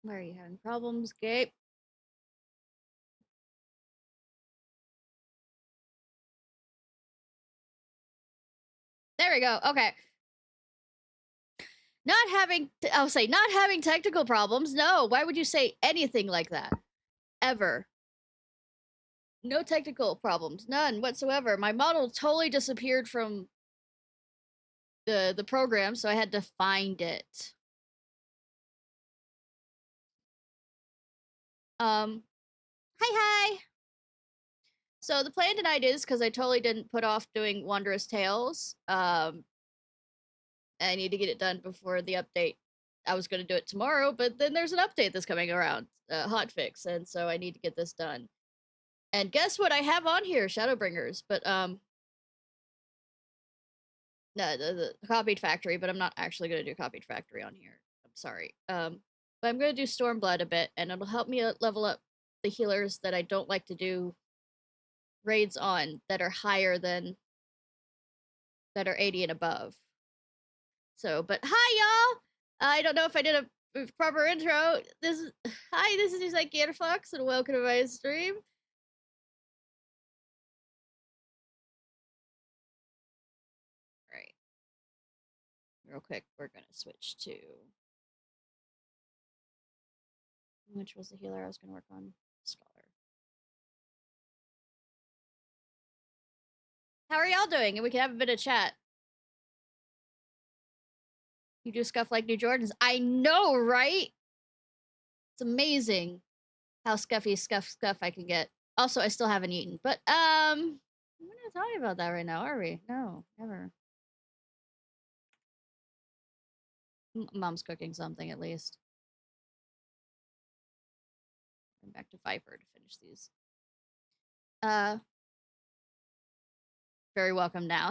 Why are you having problems, Gabe? There we go. Okay. I'll say not having technical problems. No, why would you say anything like that? Ever. No technical problems. None whatsoever. My model totally disappeared from the program, so I had to find it. Hi hi. So the plan tonight is, because I totally didn't put off doing Wondrous Tales, I need to get it done before the update. I was going to do it tomorrow, but then there's an update that's coming around, hotfix, and so I need to get this done. And guess what I have on here? Shadowbringers, but no, the copied factory, but I'm not actually going to do copied factory on here. I'm sorry. But I'm going to do Stormblood a bit, and it'll help me level up the healers that I don't like to do raids on that are higher than that are 80 and above. So, but hi y'all. I don't know if I did a proper intro. This is Ciarfox, and welcome to my stream. All right, real quick, we're gonna switch to which was the healer I was gonna work on. Scholar. How are y'all doing? And we can have a bit of chat. You do scuff like New Jordans. I know, right? It's amazing how scuffy scuff I can get. Also, I still haven't eaten, but we're not talking about that right now, are we? No, never. Mom's cooking something at least. I'm back to Viper to finish these. Very welcome now.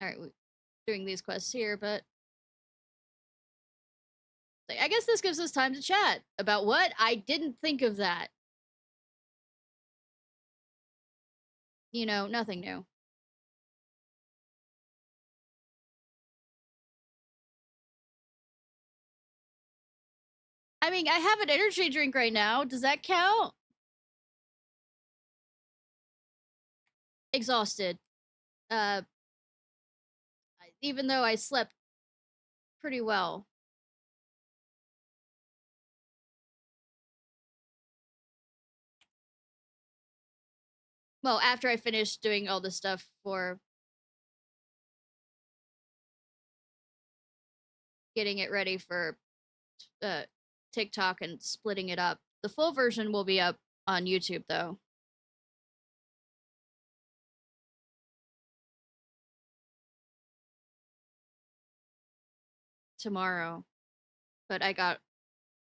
All right, we're doing these quests here, but I guess this gives us time to chat about what I didn't think of that. You know, nothing new. I mean, I have an energy drink right now. Does that count? Exhausted. Even though I slept pretty well. Well, after I finished doing all this stuff for getting it ready for TikTok and splitting it up. The full version will be up on YouTube, though. Tomorrow. But I got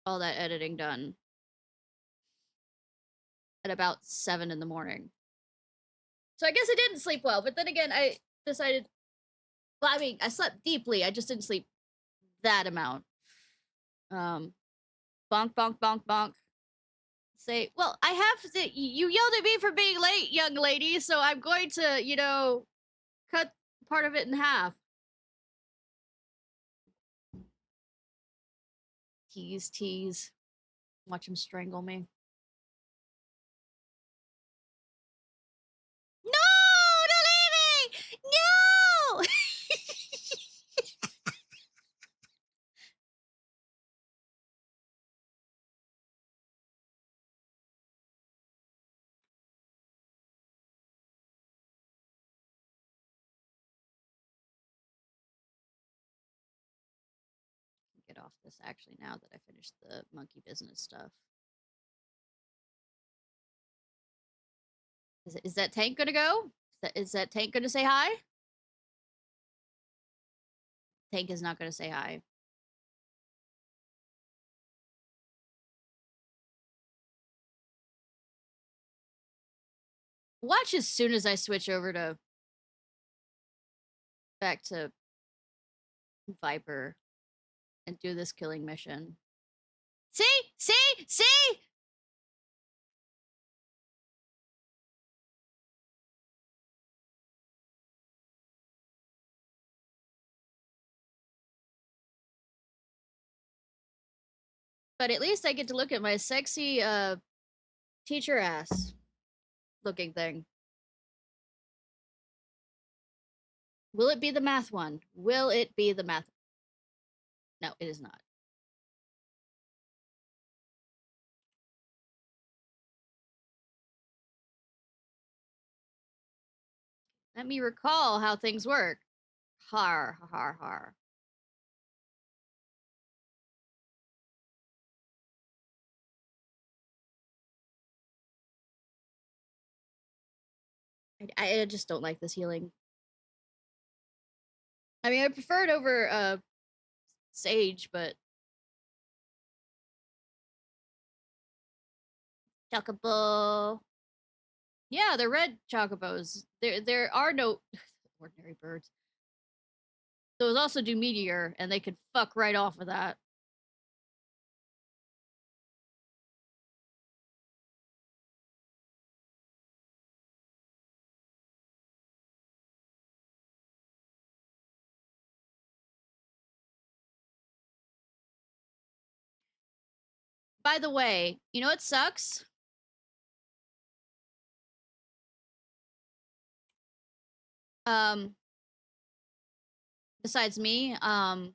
all that editing done at about 7 in the morning. So I guess I didn't sleep well, but then again, I decided, well, I mean, I slept deeply. I just didn't sleep that amount. Bonk, bonk, bonk, bonk. Say, well, I have to, you yelled at me for being late, young lady, so I'm going to, you know, cut part of it in half. Tease, tease. Watch him strangle me. No! Don't leave me! No! Get off this actually now that I finished the monkey business stuff. Is that tank gonna go? Is that tank gonna say hi? Tank is not gonna say hi. Watch as soon as I switch over to back to Viper and do this killing mission. See? See? See? But at least I get to look at my sexy teacher ass looking thing. Will it be the math one? Will it be the math? No, it is not. Let me recall how things work. Har, har, har. I just don't like this healing. I mean, I prefer it over Sage, but Chocobo. Yeah, they're red chocobos. There are no ordinary birds. Those also do meteor, and they could fuck right off of that. By the way, you know what sucks? Um, besides me, a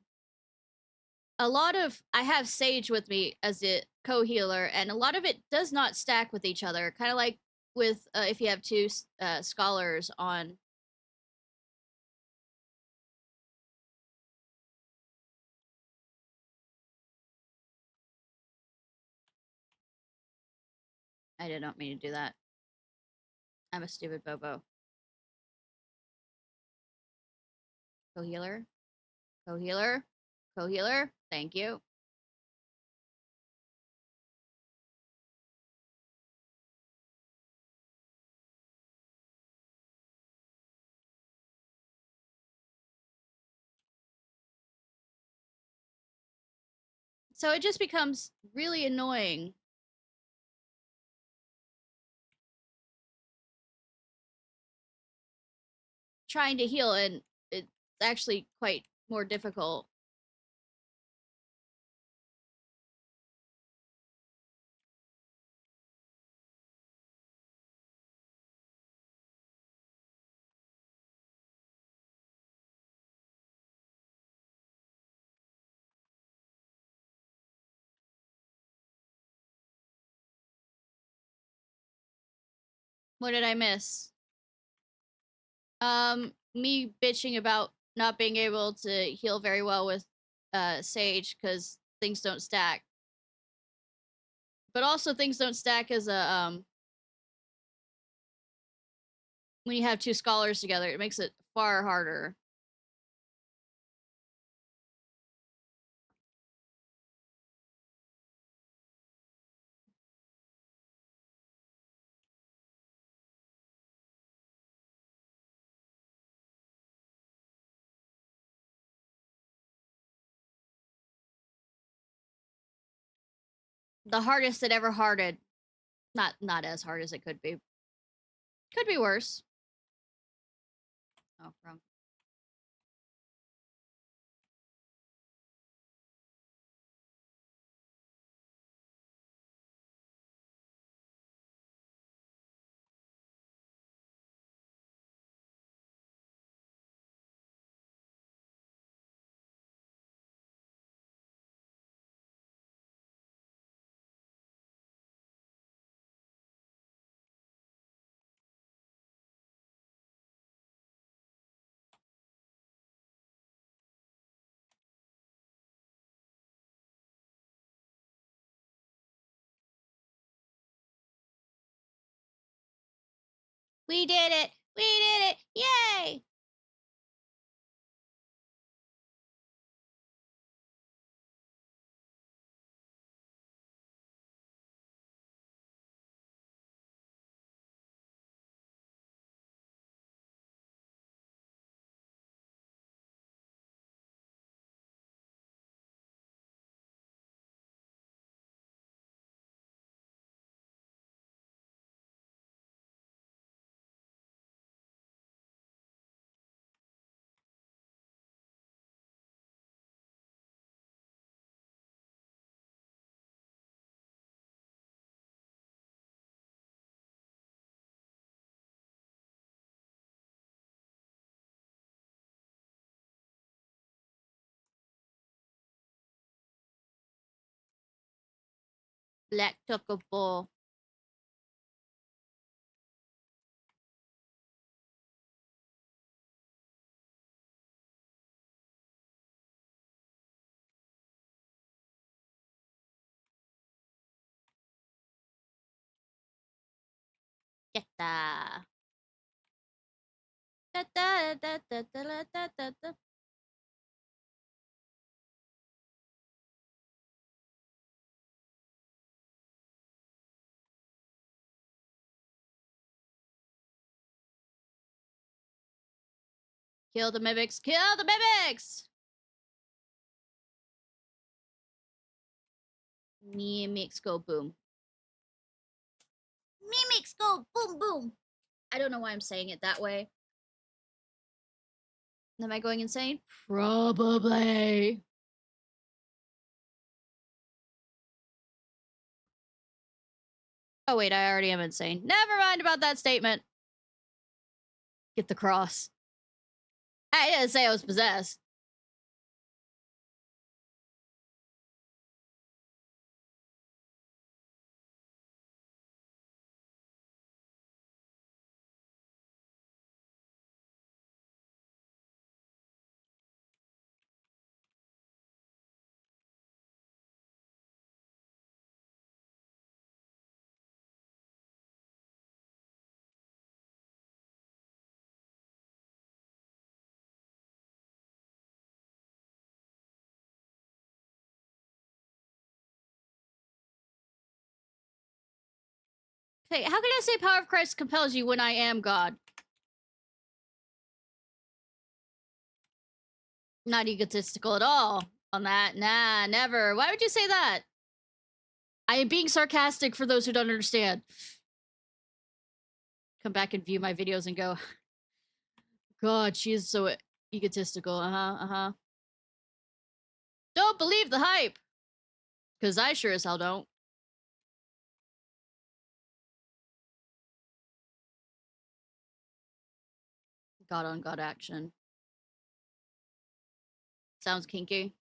lot of I have Sage with me as a co-healer, and a lot of it does not stack with each other. Kind of like with if you have two scholars on. I did not mean to do that. I'm a stupid bobo. Co-healer, co-healer, co-healer. Thank you. So it just becomes really annoying trying to heal, and it's actually quite more difficult. What did I miss? Me bitching about not being able to heal very well with Sage because things don't stack. But also things don't stack as a when you have two scholars together, it makes it far harder. The hardest it ever hearted. Not as hard as it could be. Could be worse. Oh, wrong. We did it! We did it! Yay! Black taco ball. Yatta. Da, da, da, da, da, da, da, da, da. Kill the mimics! Kill the mimics! Mimics go boom. Mimics go boom boom. I don't know why I'm saying it that way. Am I going insane? Probably. Oh wait, I already am insane. Never mind about that statement. Get the cross. I didn't say I was possessed. Hey, how can I say power of Christ compels you when I am God? Not egotistical at all on that. Nah, never. Why would you say that? I am being sarcastic for those who don't understand. Come back and view my videos and go, God, she is so egotistical. Uh-huh. Don't believe the hype. Because I sure as hell don't. God on God action. Sounds kinky.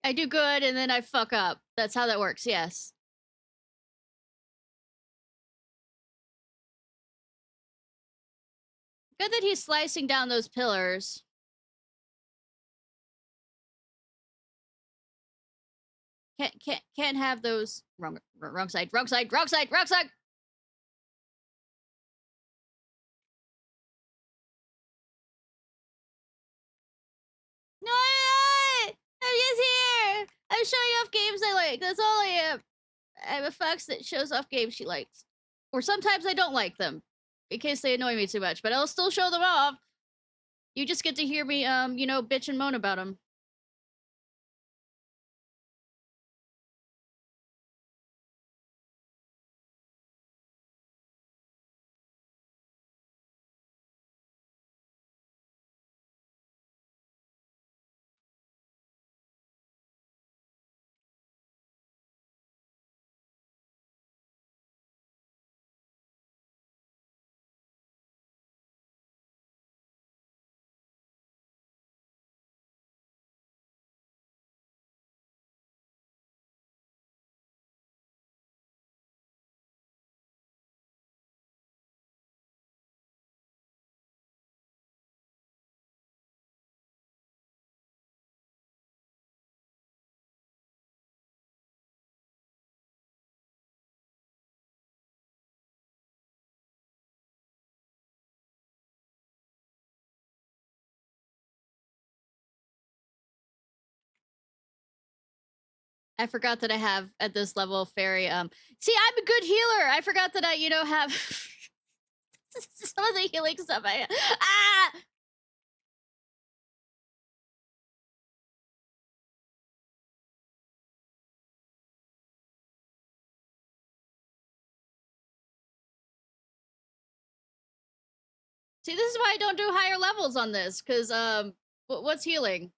I do good and then I fuck up. That's how that works, yes. Good that he's slicing down those pillars. Can't have those wrong side. No, I'm not. I'm just here. I'm showing off games I like. That's all I am. I'm a fox that shows off games she likes. Or sometimes I don't like them. In case they annoy me too much. But I'll still show them off. You just get to hear me, bitch and moan about them. I forgot that I have at this level fairy. See, I'm a good healer. I forgot that I, have some of the healing stuff. See, this is why I don't do higher levels on this, because what's healing?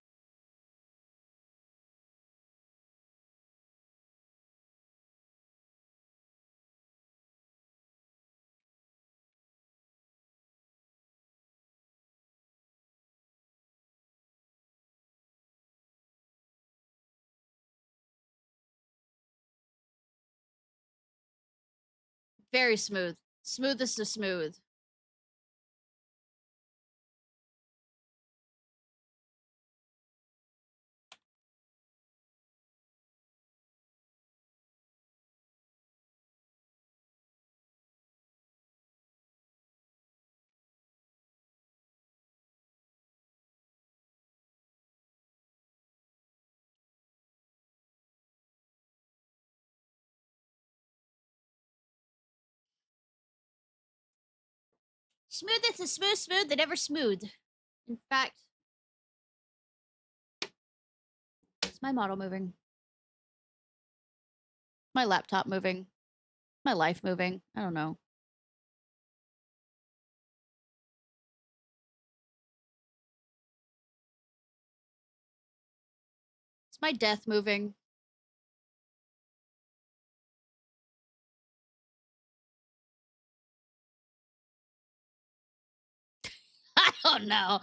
Very smooth. Smoothest of smooth. Smoothest is smooth that ever smooth. In fact, is my model moving? My laptop moving? My life moving? I don't know. Is my death moving? I don't know.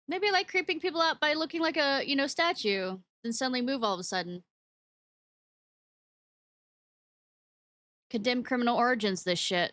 Maybe I like creeping people out by looking like a, statue, then suddenly move all of a sudden. Condemned criminal origins, this shit.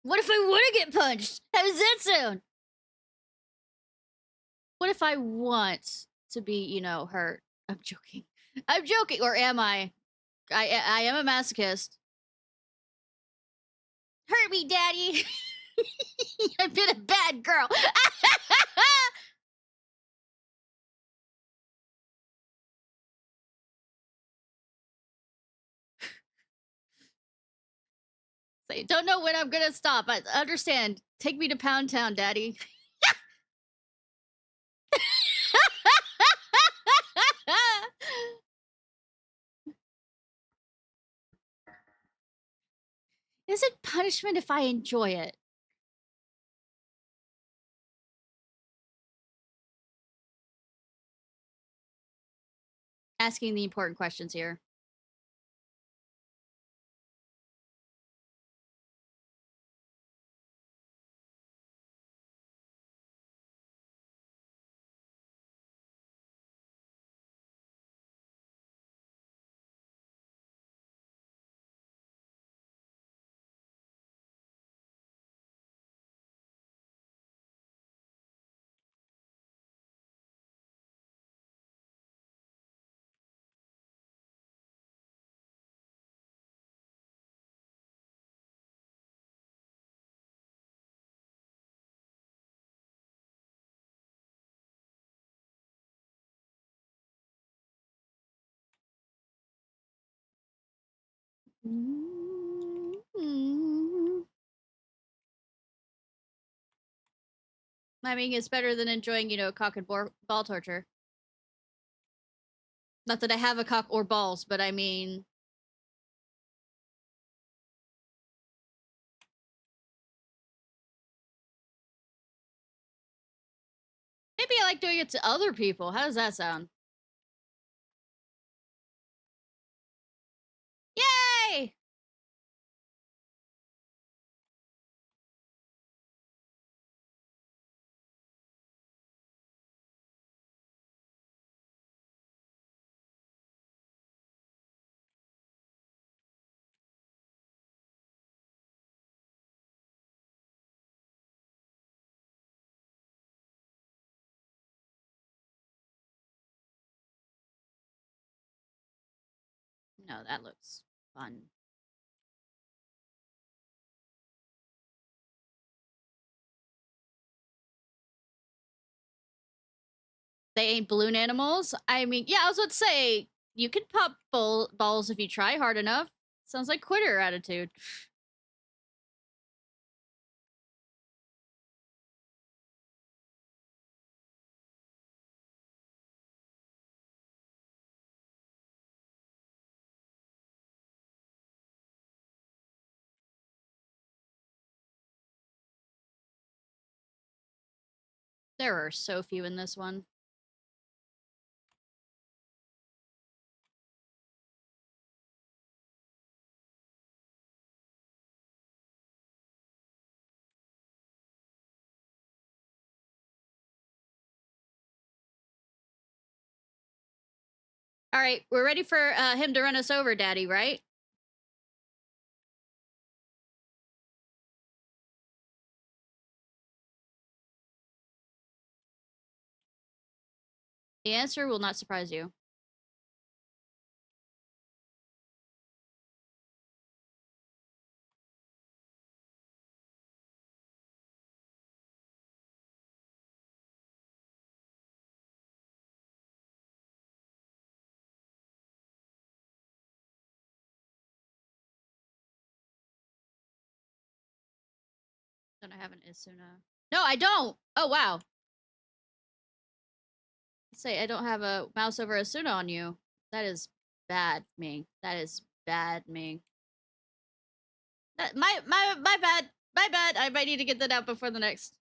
What if I want to get punched? How does that sound? What if I want to be, hurt? I'm joking. I'm joking, or am I? I am a masochist. Hurt me, daddy. I've been a bad girl. So don't know when I'm gonna stop. I understand. Take me to Pound Town, daddy. Is it punishment if I enjoy it? Asking the important questions here. I mean, it's better than enjoying, cock and ball torture. Not that I have a cock or balls, but I mean, maybe I like doing it to other people. How does that sound? Yay! No, that looks fun. They ain't balloon animals. I mean, yeah, I was about to say, you can pop balls if you try hard enough. Sounds like quitter attitude. There are so few in this one. All right, we're ready for him to run us over, Daddy, right? The answer will not surprise you. Don't I have an Isuna? No, I don't. Oh, wow. Say I don't have a mouse over Asuna on you. That is bad, me. That is bad, me. That my bad. My bad. I might need to get that out before the next.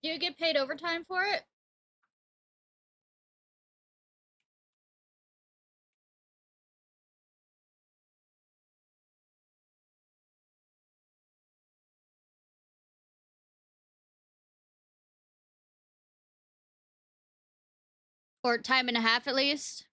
Do you get paid overtime for it? Or time and a half at least?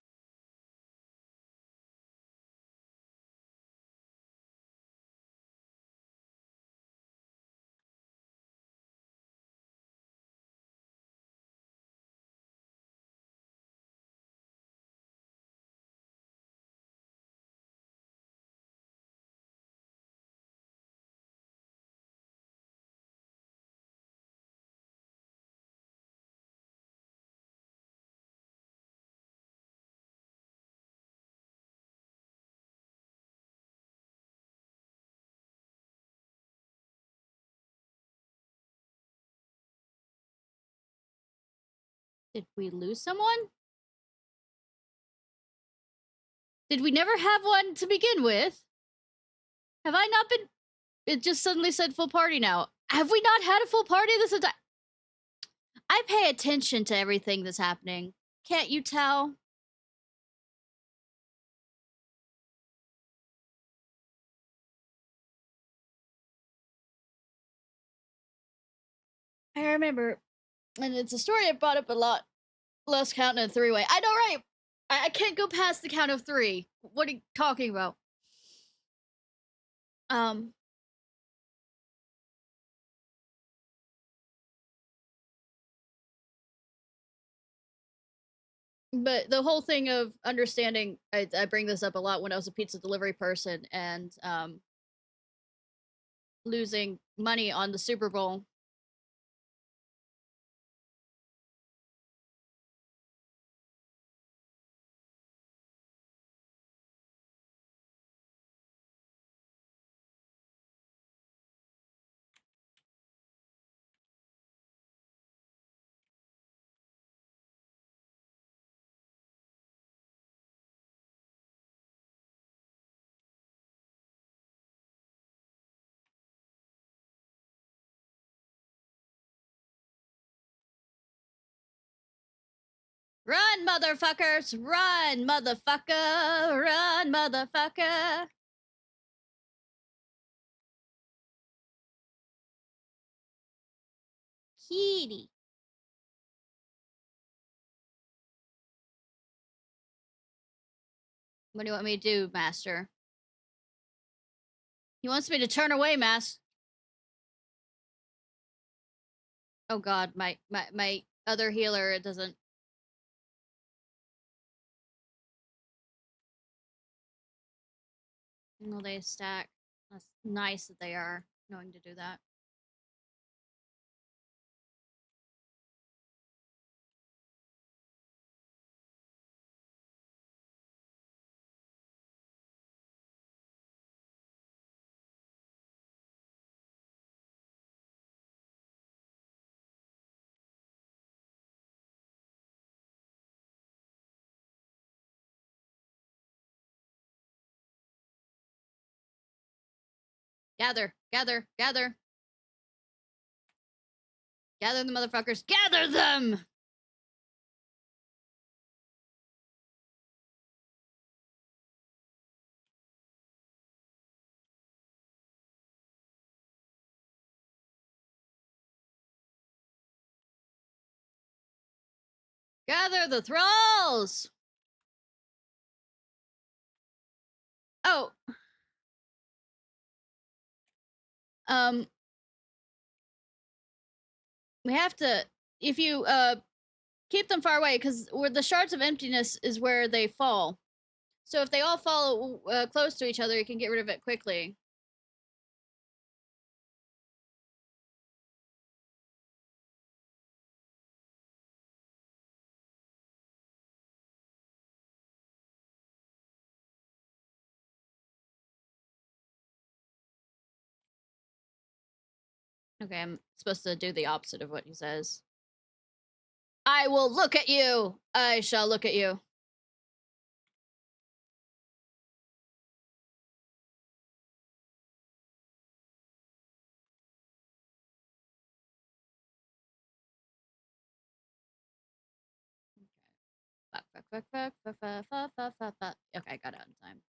Did we lose someone? Did we never have one to begin with? Have I not been? It just suddenly said full party now. Have we not had a full party this entire? I pay attention to everything that's happening. Can't you tell? I remember, and it's a story I brought up a lot. Less counting a three-way. I know, right? I can't go past the count of three. What are you talking about? Um, but the whole thing of understanding, I bring this up a lot when I was a pizza delivery person, and losing money on the Super Bowl. Run, motherfuckers! Run, motherfucker! Run, motherfucker! Kitty. What do you want me to do, Master? He wants me to turn away, Master. Oh god, my other healer, it doesn't... Well, they stack. That's nice that they are knowing to do that. Gather, gather, gather. Gather the motherfuckers. Gather them! Gather the thralls! Oh. We have to... If you, keep them far away, because where the shards of emptiness is where they fall. So if they all fall close to each other, you can get rid of it quickly. Okay, I'm supposed to do the opposite of what he says. I will look at you! I shall look at you. Fuck, fuck, fuck, fuck, fuck, fuck, fuck, fuck, fuck, fuck. Okay, I got out in time.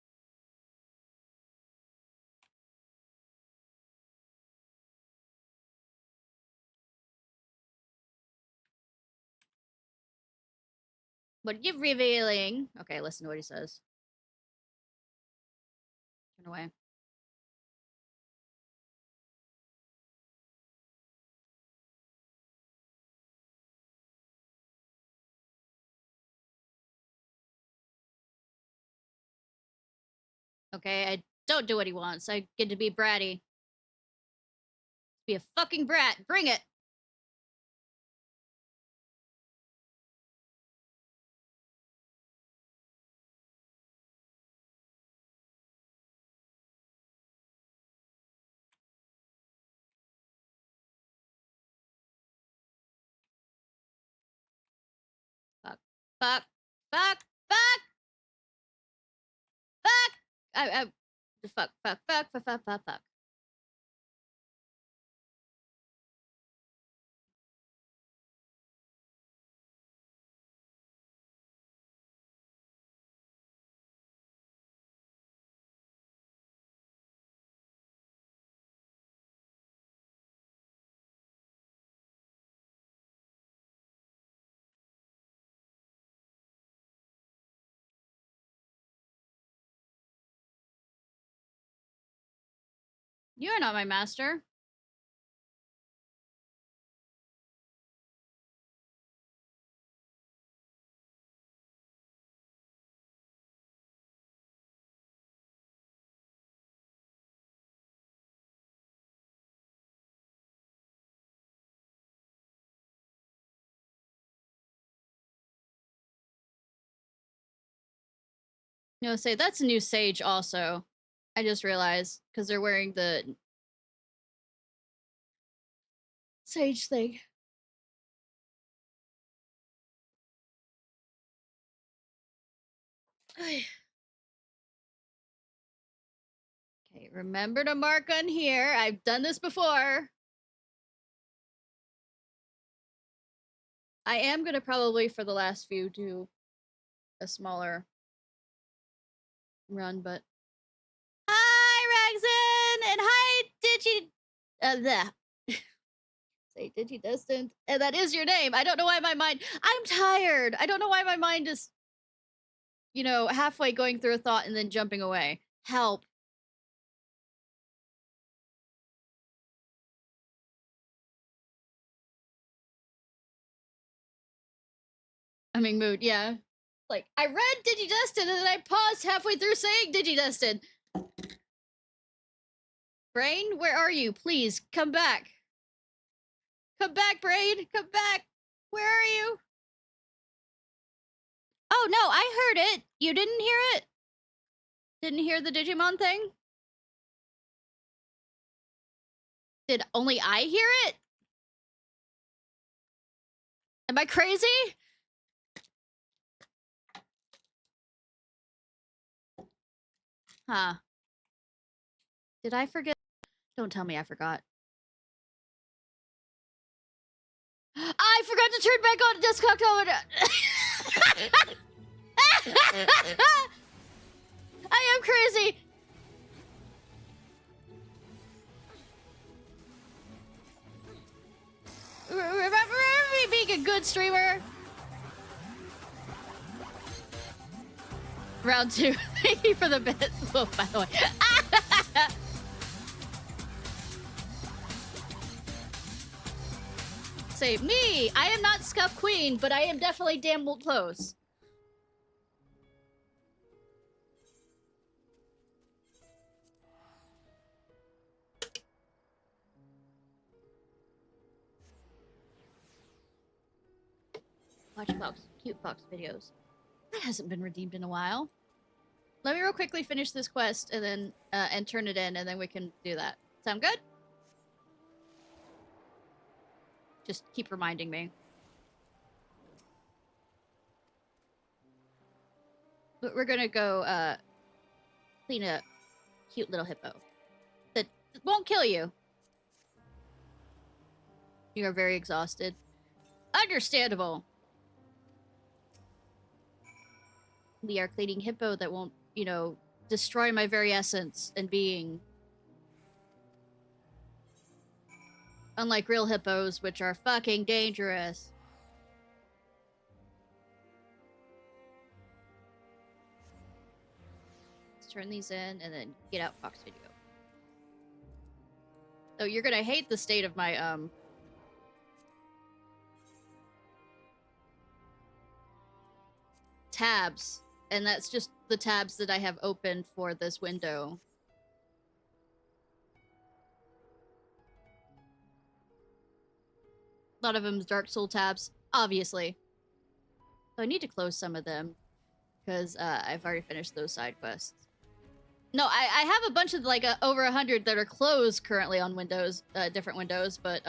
What are you revealing? Okay, listen to what he says. Turn away. Okay, I don't do what he wants. I get to be bratty. Be a fucking brat. Bring it! Fuck. Fuck. Fuck. Fuck! Fuck! Fuck, fuck, fuck, fuck, fuck, fuck, fuck. You're not my master. You know, say that's a new Sage also. I just realized because they're wearing the Sage thing. Okay, remember to mark on here. I've done this before. I am gonna probably for the last few do a smaller run, but hi Rexon and hi say Digidestined, and that is your name. I don't know why my mind. I'm tired. I don't know why my mind is, you know, halfway going through a thought and then jumping away. Help. Mood, yeah. Like, I read Digidestined and then I paused halfway through saying Digidestined. Brain, where are you? Please, come back. Come back, Brain. Come back. Where are you? Oh, no, I heard it. You didn't hear it? Didn't hear the Digimon thing? Did only I hear it? Am I crazy? Huh. Did I forget? Don't tell me I forgot. I forgot to turn back on Discock I am crazy. Remember me being a good streamer? Round 2. Thank you for the bit. Oh, by the way. Say, me! I am not Scuff Queen, but I am definitely damn close. Watch Fox, cute Fox videos. That hasn't been redeemed in a while. Let me real quickly finish this quest and then and turn it in, and then we can do that. Sound good? Just keep reminding me. But we're gonna go clean a cute little hippo that won't kill you. You are very exhausted. Understandable. We are cleaning hippo that won't, you know, destroy my very essence and being. Unlike real hippos, which are fucking dangerous. Let's turn these in and then get out Fox video. Oh, you're gonna hate the state of my, tabs. And that's just the tabs that I have open for this window. A lot of them's Dark Soul tabs, obviously. So I need to close some of them, because I've already finished those side quests. No, I have a bunch of, like, over 100 that are closed currently on Windows, different windows, but,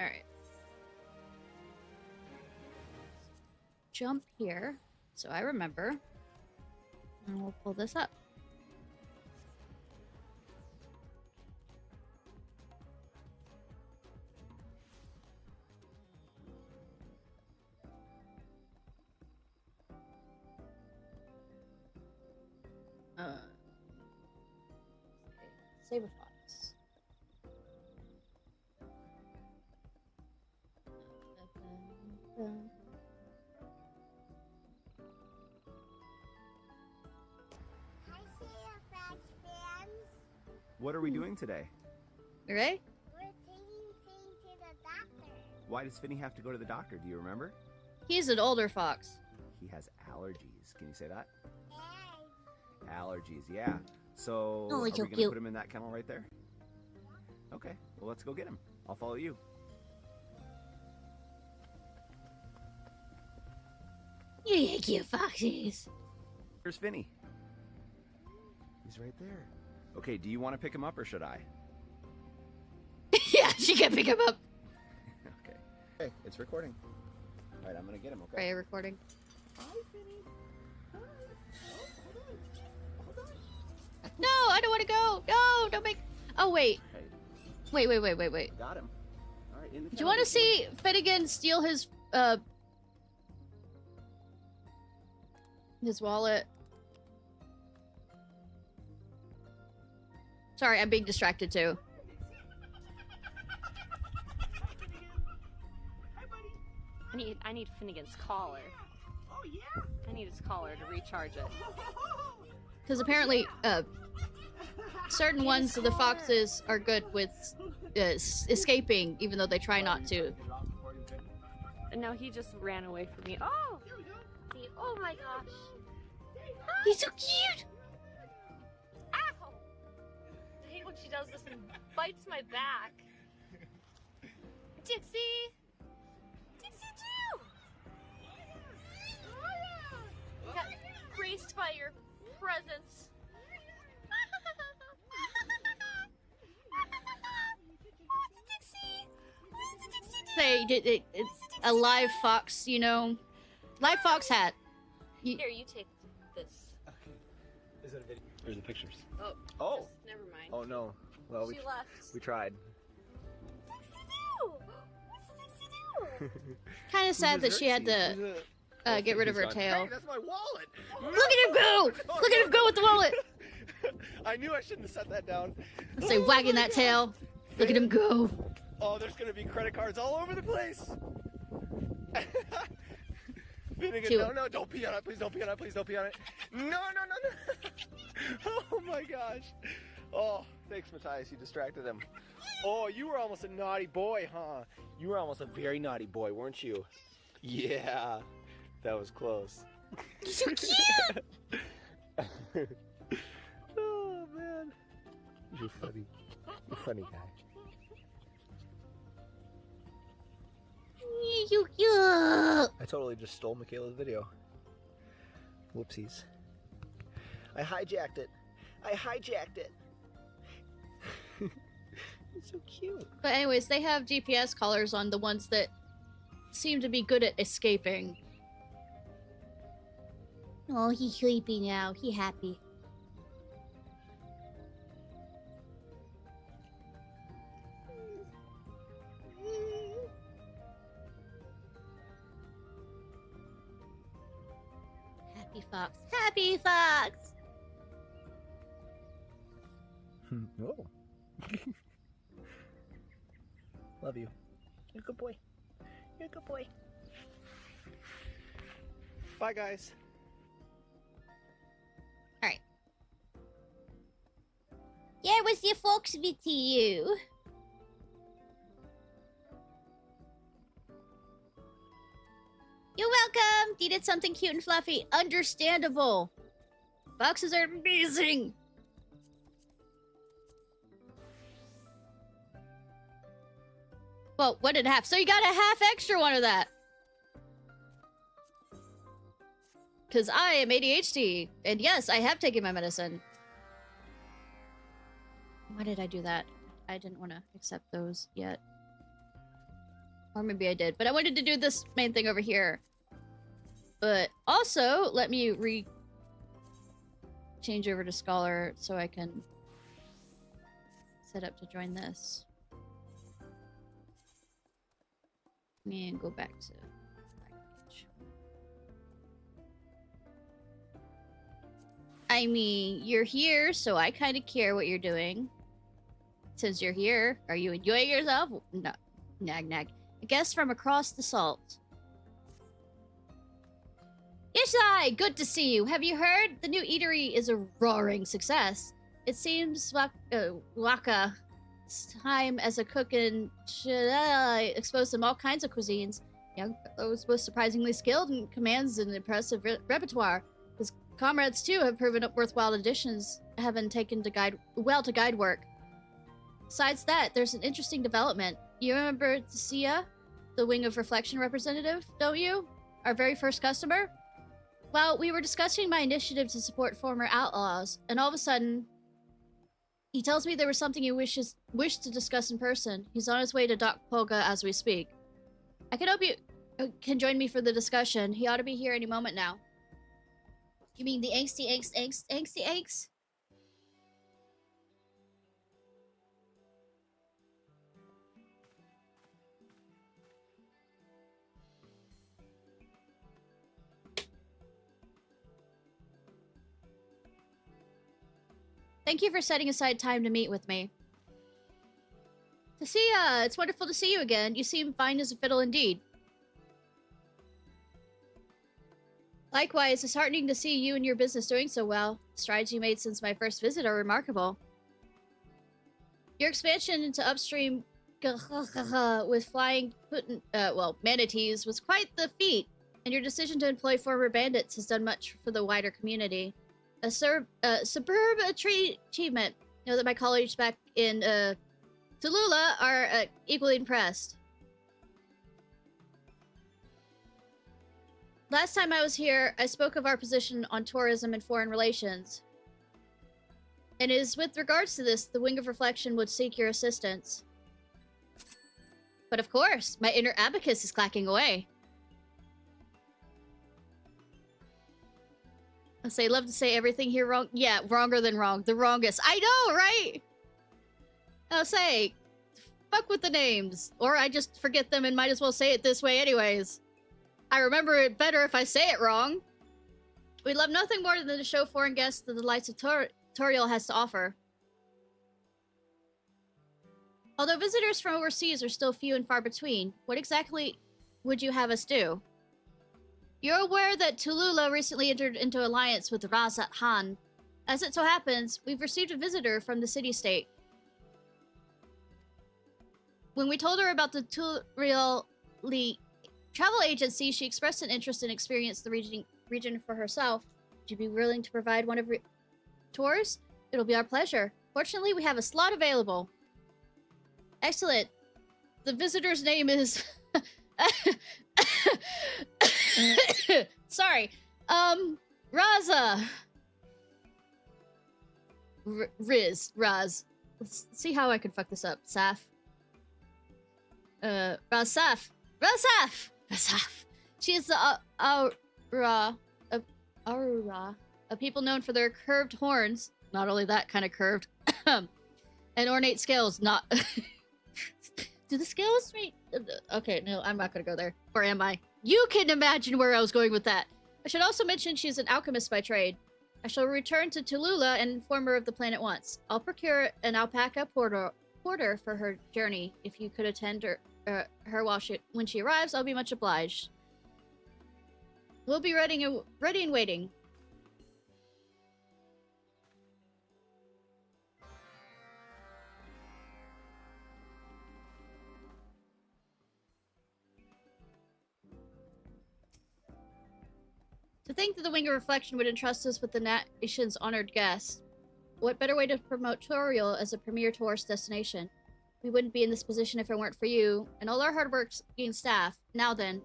Alright. Jump here, so I remember. And we'll pull this up. Save a Fox. What are we doing today? Okay. We're taking Finn to the doctor. Why does Finny have to go to the doctor? Do you remember? He's an older fox. He has allergies. Can you say that? And Allergies, yeah. So, Oh, are we so going to cute. put him in that kennel right there? Okay, well, let's go get him. I'll follow you. You cute foxes. Here's Finny. He's right there. Okay, do you want to pick him up or should I? Yeah, she can pick him up. Okay. Okay, it's recording. All right, I'm gonna get him. Okay. Right, recording. Hi, Finny. Hi. Oh, hold on. No, I don't want to go. No, don't make. Oh wait. Okay, Wait. got him. All right, in the Do you want to see Finnegan steal his wallet? Sorry, I'm being distracted too. I need Finnegan's collar. Oh yeah. I need his collar to recharge it. Because apparently, certain ones of the foxes are good with escaping, even though they try not to. And now he just ran away from me. Oh! Oh my gosh. He's so cute! Ow! I hate when she does this and bites my back. Dixie! Dixie too! I got graced by your presence. Say, it's a live fox, you know? Live fox hat. Here, you take this. Okay. Is it a video? Here's the pictures. Oh. Oh. Just, never mind. Oh no. Well, She left. we tried. Kind of sad that she had to get rid of her tail. Hey, that's my wallet. Look at him go! Look at him go with the wallet! I knew I shouldn't have set that down. Let's say Oh wagging my that God. tail. Look at him go. Oh, there's gonna be credit cards all over the place. Finnegan, Cute. no, don't pee on it. Please don't pee on it. Please don't pee on it. No. Oh my gosh. Oh, thanks, Matthias. You distracted him. Oh, you were almost a naughty boy, huh? You were almost a very naughty boy, weren't you? Yeah, that was close. So cute! Oh man, you're funny. You're a funny guy. You cute! I totally just stole Michaela's video. Whoopsies. I hijacked it. It's so cute. But anyways, they have GPS collars on the ones that seem to be good at escaping. Oh, he's sleepy now. He happy. Happy fox. Happy fox! Oh. Love you. You're a good boy. You're a good boy. Bye, guys. Alright. Yeah, what's your fox with you? You're welcome! Needed something cute and fluffy. Understandable. Foxes are amazing! Well, 1.5. So you got a half extra one of that. Because I am ADHD. And yes, I have taken my medicine. Why did I do that? I didn't want to accept those yet. Or maybe I did. But I wanted to do this main thing over here. But also, let me change over to Scholar so I can set up to join this. And go back to language. I mean, you're here, so I kind of care what you're doing. Since you're here, are you enjoying yourself? No. Nag. A guest from across the salt. Ishnai, good to see you. Have you heard? The new eatery is a roaring success. It seems Waka's time as a cook and exposed them all kinds of cuisines. Young fellows both surprisingly skilled and commands an impressive repertoire. His comrades too have proven up worthwhile additions, having taken to guide work. Besides that, there's an interesting development. You remember Sia, the Wing of Reflection representative, don't you? Our very first customer? Well, we were discussing my initiative to support former outlaws, and all of a sudden, he tells me there was something he wished to discuss in person. He's on his way to Doc Polga as we speak. I can hope you can join me for the discussion. He ought to be here any moment now. You mean the angsty angst? Thank you for setting aside time to meet with me. Tasia, it's wonderful to see you again. You seem fine as a fiddle indeed. Likewise, it's heartening to see you and your business doing so well. The strides you made since my first visit are remarkable. Your expansion into upstream with flying manatees was quite the feat, and your decision to employ former bandits has done much for the wider community. A superb achievement. Know that my colleagues back in Tallulah are equally impressed. Last time I was here, I spoke of our position on tourism and foreign relations. And it is with regards to this, the Wing of Reflection would seek your assistance. But of course, my inner abacus is clacking away. I love to say everything here wrong. Yeah, wronger than wrong. The wrongest. I know, right? I'll say, fuck with the names. Or I just forget them and might as well say it this way anyways. I remember it better if I say it wrong. We'd love nothing more than to show foreign guests the delights of Toriel has to offer. Although visitors from overseas are still few and far between, what exactly would you have us do? You're aware that Tallulah recently entered into alliance with Razat Han. As it so happens, we've received a visitor from the city-state. When we told her about the Toriel travel agency, she expressed an interest in experiencing the region for herself. Would you be willing to provide one of your tours? It'll be our pleasure. Fortunately, we have a slot available. Excellent. The visitor's name is... Sorry. Raza. Raz. Let's see how I can fuck this up. Saf. Rasaf. She is the Aura, a people known for their curved horns. Not only that, kind of curved. And ornate scales. Not... Do the scales make... Okay, no, I'm not gonna go there. Or am I? You can imagine where I was going with that. I should also mention she's an alchemist by trade. I shall return to Tallulah and inform her of the plan at once. I'll procure an alpaca porter for her journey. If you could attend her when she arrives, I'll be much obliged. We'll be ready and waiting. To think that the Wing of Reflection would entrust us with the nation's honored guest. What better way to promote Toriel as a premier tourist destination? We wouldn't be in this position if it weren't for you, and all our hard working staff. Now then,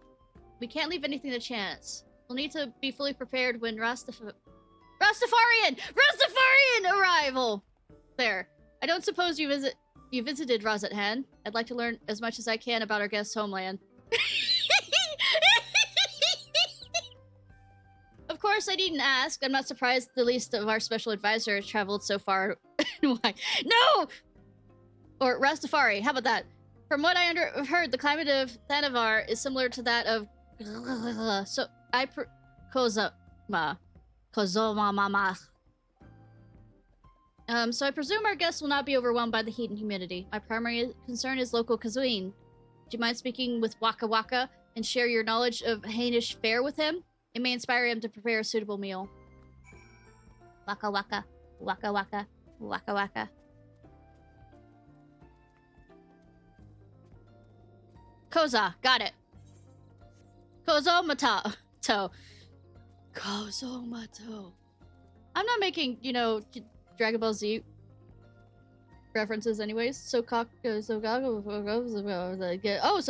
we can't leave anything to chance. We'll need to be fully prepared when Rastafarian arrival! There. I don't suppose you visited Razat Han. I'd like to learn as much as I can about our guest's homeland. Of course, I needn't ask. I'm not surprised the least of our special advisor traveled so far. Why? No! Or Rastafari, how about that? From what I heard, the climate of Thanavar is similar to that of... So, so I presume our guests will not be overwhelmed by the heat and humidity. My primary concern is local cuisine. Do you mind speaking with Waka Waka and share your knowledge of Hainish fare with him? It may inspire him to prepare a suitable meal. Waka Waka. Waka Waka. Waka Waka. Koza. Got it. Kozomato. Kozomato. I'm not making, Dragon Ball Z references anyways. So cock oh, so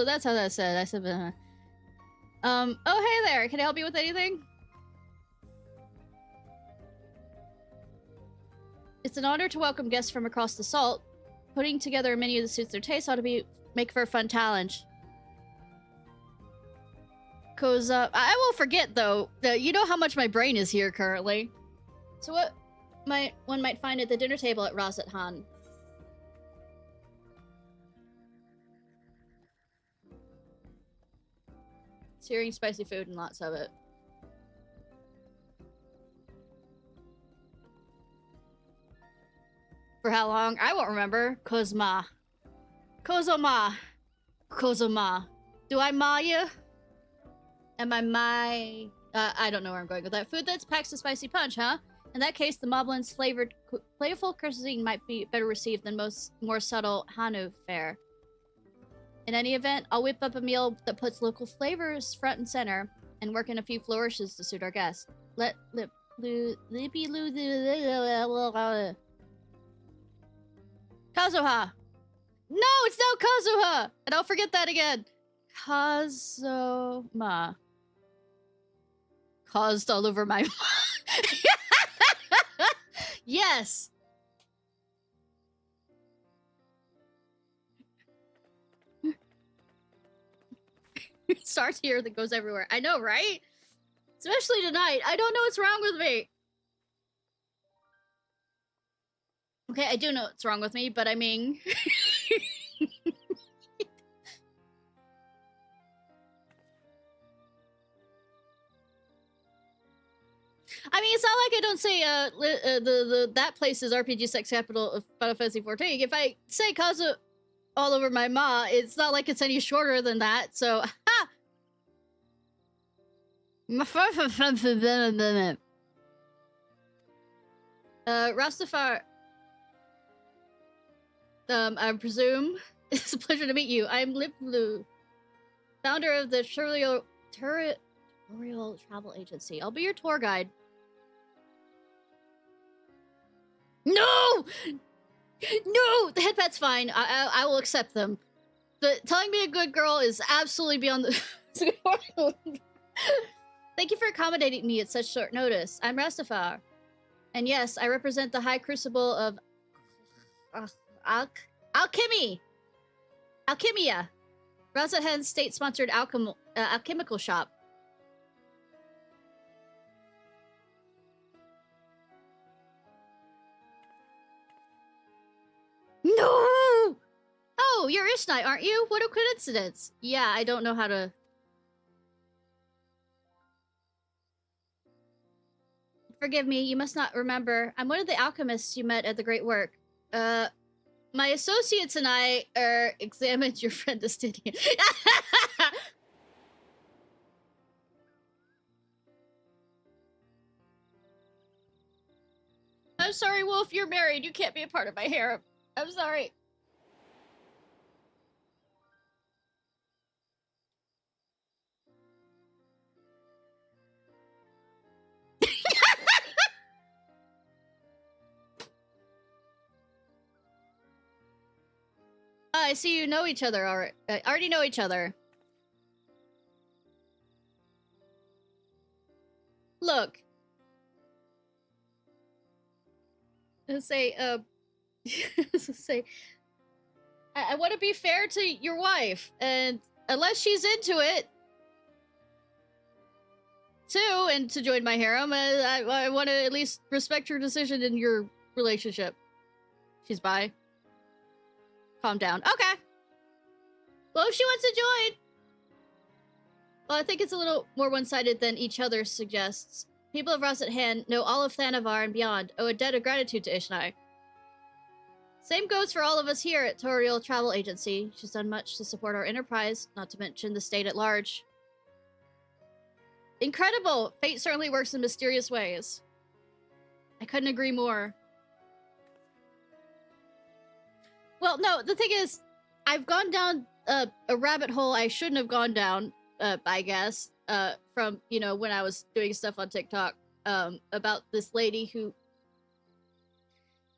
that's how that's said. I said oh hey there, can I help you with anything? It's an honor to welcome guests from across the salt. Putting together a menu that suits their taste ought to make for a fun challenge. Cause I won't forget though, you know how much my brain is here currently. So what one might find at the dinner table at Razat Han. Searing spicy food and lots of it. For how long? I won't remember. Kozma. Kozoma. Kozoma. Do I ma you? Am I my... I don't know where I'm going with that. Food that packs a spicy punch, huh? In that case, the Moblin's playful cuisine might be better received than most more subtle Hanu fare. In any event, I'll whip up a meal that puts local flavors front and center, and work in a few flourishes to suit our guests. Kazuha! No, it's not Kazuha! And I'll forget that again. Kazuma. Caused all over my... Yes! It starts here, that goes everywhere. I know, right? Especially tonight. I don't know what's wrong with me. Okay, I do know what's wrong with me, but I mean... I mean, it's not like I don't say that place is RPG sex capital of Final Fantasy XIV. If I say Kazu all over my ma, it's not like it's any shorter than that. So, ha! Rastafari. I presume it's a pleasure to meet you. I'm Lip Blue, founder of the Tutorial Travel Agency. I'll be your tour guide. No! No! The headpat's fine. I will accept them. But telling me a good girl is absolutely beyond the... Thank you for accommodating me at such short notice. I'm Rastafar. And yes, I represent the High Crucible of... Alchemy! Alchemia! Razat Han's state-sponsored alchemical shop. No! Oh, you're Ishnai, aren't you? What a coincidence. Yeah, I don't know how to... Forgive me, you must not remember. I'm one of the alchemists you met at the Great Work. My associates and I, examined your friend Astidian. I'm sorry, Wolf, you're married. You can't be a part of my harem. I'm sorry. I see you know each other already. Already know each other. Look. Let's say, I want to be fair to your wife, and unless she's into it, too, and to join my harem, I want to at least respect her decision in your relationship. She's bi. Calm down. Okay. Well, if she wants to join. Well, I think it's a little more one-sided than each other suggests. People of Razat Han know all of Thanavar and beyond, owe a debt of gratitude to Ishnai. Same goes for all of us here at Tutorial Travel Agency. She's done much to support our enterprise, not to mention the state at large. Incredible! Fate certainly works in mysterious ways. I couldn't agree more. Well, no, the thing is, I've gone down a rabbit hole I shouldn't have gone down, I guess, from, you know, when I was doing stuff on TikTok, about this lady who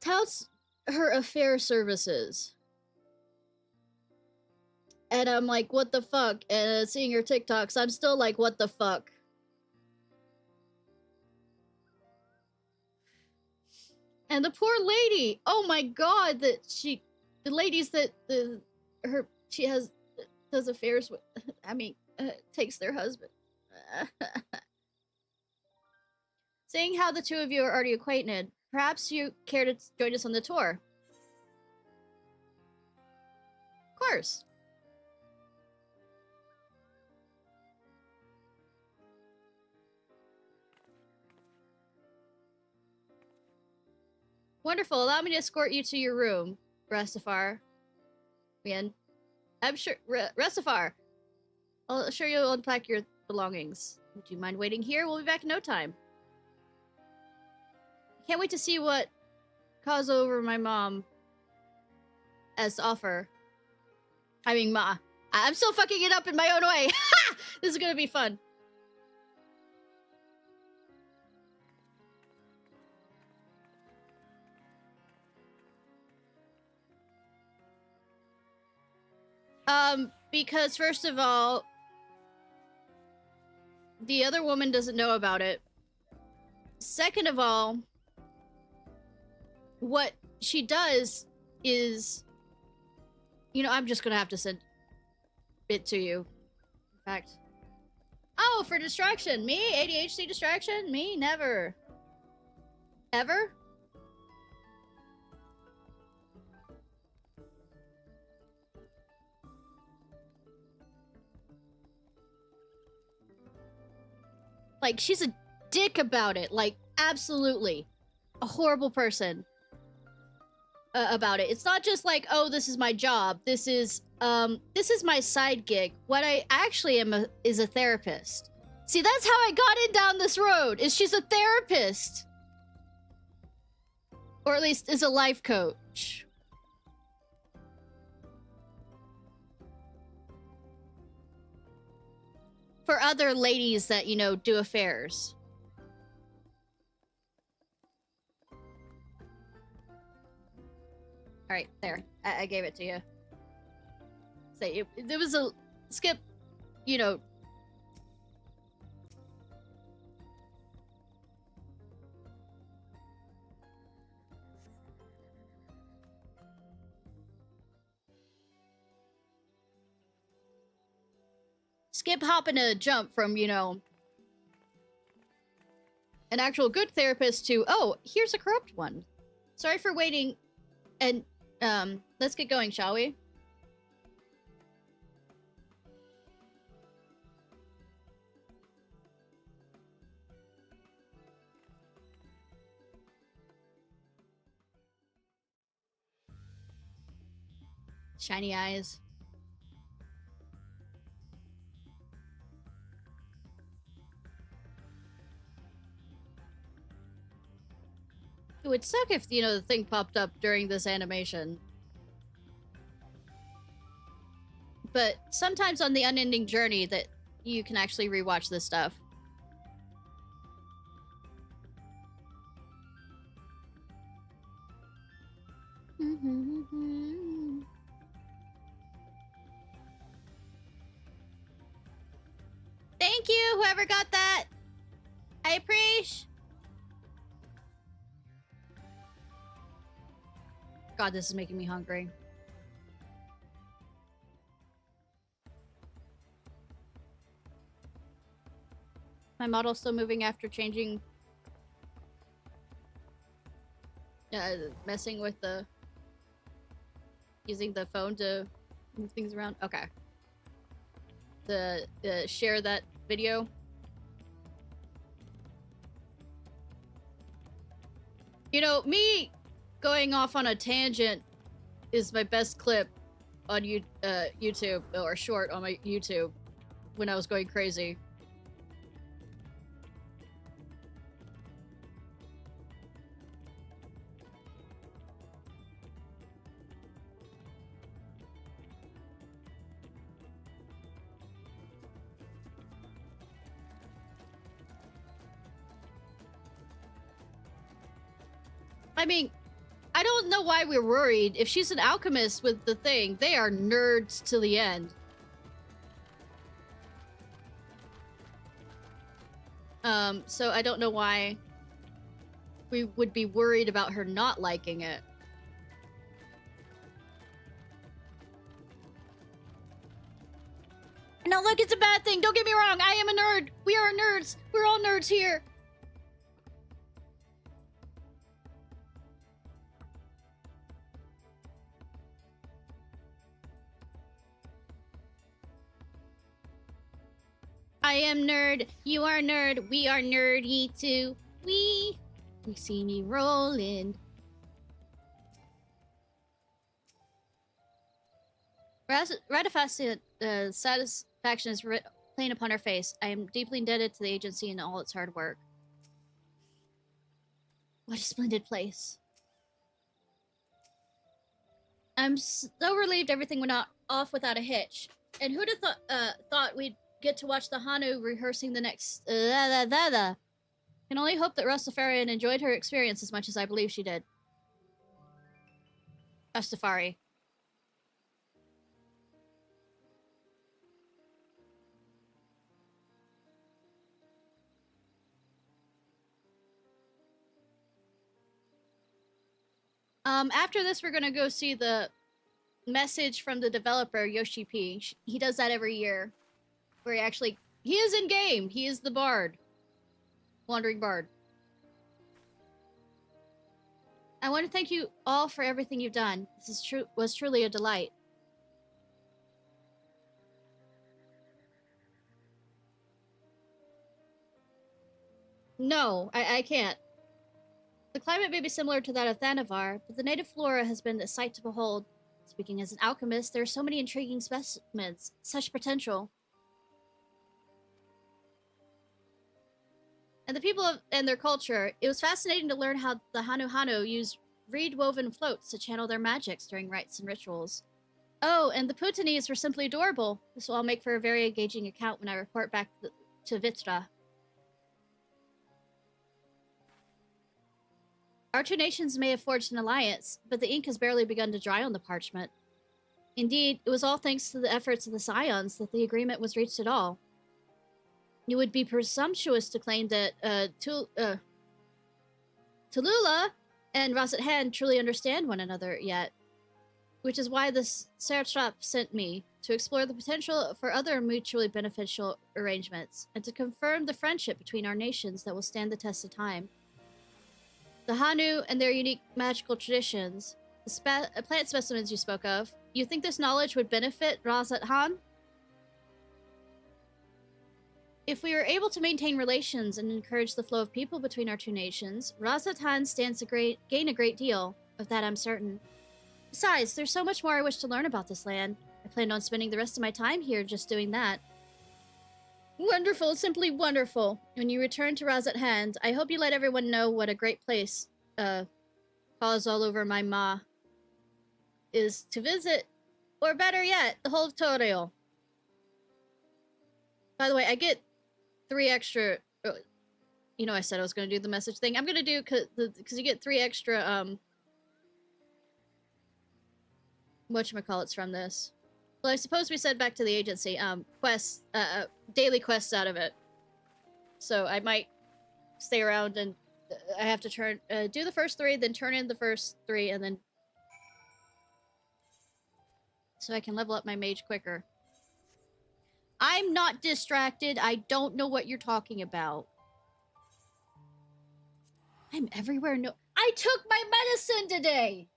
touts her affair services. And I'm like, what the fuck? And seeing her TikToks, I'm still like, what the fuck? And the poor lady, oh my god, the ladies that she does affairs with, I mean, takes their husband. Seeing how the two of you are already acquainted, perhaps you care to join us on the tour. Of course. Wonderful. Allow me to escort you to your room, Rastafar. Man, I'm sure Rastafar. I'll sure you'll unpack your belongings. Would you mind waiting here? We'll be back in no time. Can't wait to see what calls over my mom as to offer. I mean, Ma. I'm still fucking it up in my own way. This is gonna be fun. Because first of all, the other woman doesn't know about it. Second of all, what she does is, you know, I'm just gonna have to send it to you. In fact, oh, for distraction. Me? ADHD distraction? Me? Never. Ever? Like, she's a dick about it. Like, absolutely. A horrible person. About it. It's not just like, oh, this is my job. This is my side gig. What I actually am is a therapist. See, that's how I got in down this road, is she's a therapist. Or at least is a life coach. For other ladies that, you know, do affairs. Alright, there. I gave it to you. Say, there was a skip, you know. Skip, hop, and a jump from, you know, an actual good therapist to, oh, here's a corrupt one. Sorry for waiting, and, let's get going, shall we? Shiny eyes. It would suck if, you know, the thing popped up during this animation. But sometimes on the Unending Journey that you can actually rewatch this stuff. Thank you, whoever got that. I appreciate. God, this is making me hungry. My model's still moving after changing... messing with the... using the phone to move things around? Okay. Share that video. You know, me going off on a tangent is my best clip on YouTube, or short on my YouTube, when I was going crazy. I mean, I don't know why we're worried. If she's an alchemist with the thing, they are nerds to the end. So I don't know why we would be worried about her not liking it. No, look, it's a bad thing. Don't get me wrong. I am a nerd. We are nerds. We're all nerds here. I am nerd. You are nerd. We are nerdy too. We see me rolling. Ratified satisfaction is plain upon her face. I am deeply indebted to the agency and all its hard work. What a splendid place. I'm so relieved everything went off without a hitch. And who'd have thought we'd get to watch the Hanu rehearsing the next Can only hope that Rastafarian enjoyed her experience as much as I believe she did. Rastafari. After this, we're gonna go see the message from the developer, Yoshi P. He does that every year. Where he is in game. He is the bard. Wandering bard. I want to thank you all for everything you've done. This was truly a delight. No, I can't. The climate may be similar to that of Thanavar, but the native flora has been a sight to behold. Speaking as an alchemist, there are so many intriguing specimens, such potential. And the people and their culture, it was fascinating to learn how the Hanu use reed-woven floats to channel their magics during rites and rituals. Oh, and the Putanese were simply adorable. This will all make for a very engaging account when I report back to Vitra. Our two nations may have forged an alliance, but the ink has barely begun to dry on the parchment. Indeed, it was all thanks to the efforts of the Scions that the agreement was reached at all. It would be presumptuous to claim that Tallulah and Razat truly understand one another yet, which is why the Ciarfox sent me to explore the potential for other mutually beneficial arrangements and to confirm the friendship between our nations that will stand the test of time. The Hanu and their unique magical traditions, the plant specimens you spoke of, you think this knowledge would benefit Razat Han? If we are able to maintain relations and encourage the flow of people between our two nations, Razat Han stands to gain a great deal. Of that I'm certain. Besides, there's so much more I wish to learn about this land. I plan on spending the rest of my time here just doing that. Wonderful, simply wonderful. When you return to Razat Han, I hope you let everyone know what a great place, paws all over my ma, is to visit. Or better yet, the whole of Toriel. By the way, I get 3 extra... you know, I said I was going to do the message thing. I'm going to do, because you get 3 extra, whatchamacallits from this. Well, I suppose we said back to the agency, quests, daily quests out of it. So I might stay around and I have to do the first 3, then turn in the first 3, and then... so I can level up my mage quicker. I'm not distracted. I don't know what you're talking about. I'm everywhere. No, I took my medicine today!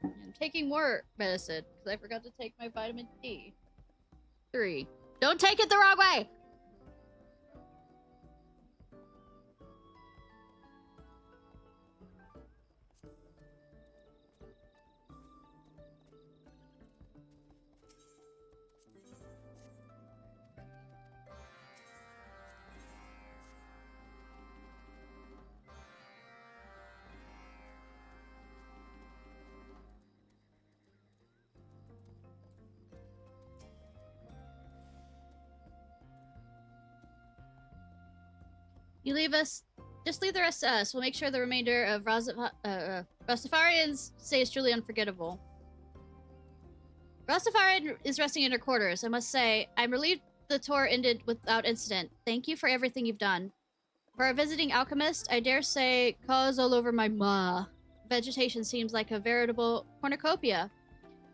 I'm taking more medicine, because I forgot to take my vitamin D3. Don't take it the wrong way! You leave us. Just leave the rest to us. We'll make sure the remainder of Rastafarians stays truly unforgettable. Rastafarian is resting in her quarters. I must say, I'm relieved the tour ended without incident. Thank you for everything you've done. For a visiting alchemist, I dare say, cause all over my ma. Vegetation seems like a veritable cornucopia.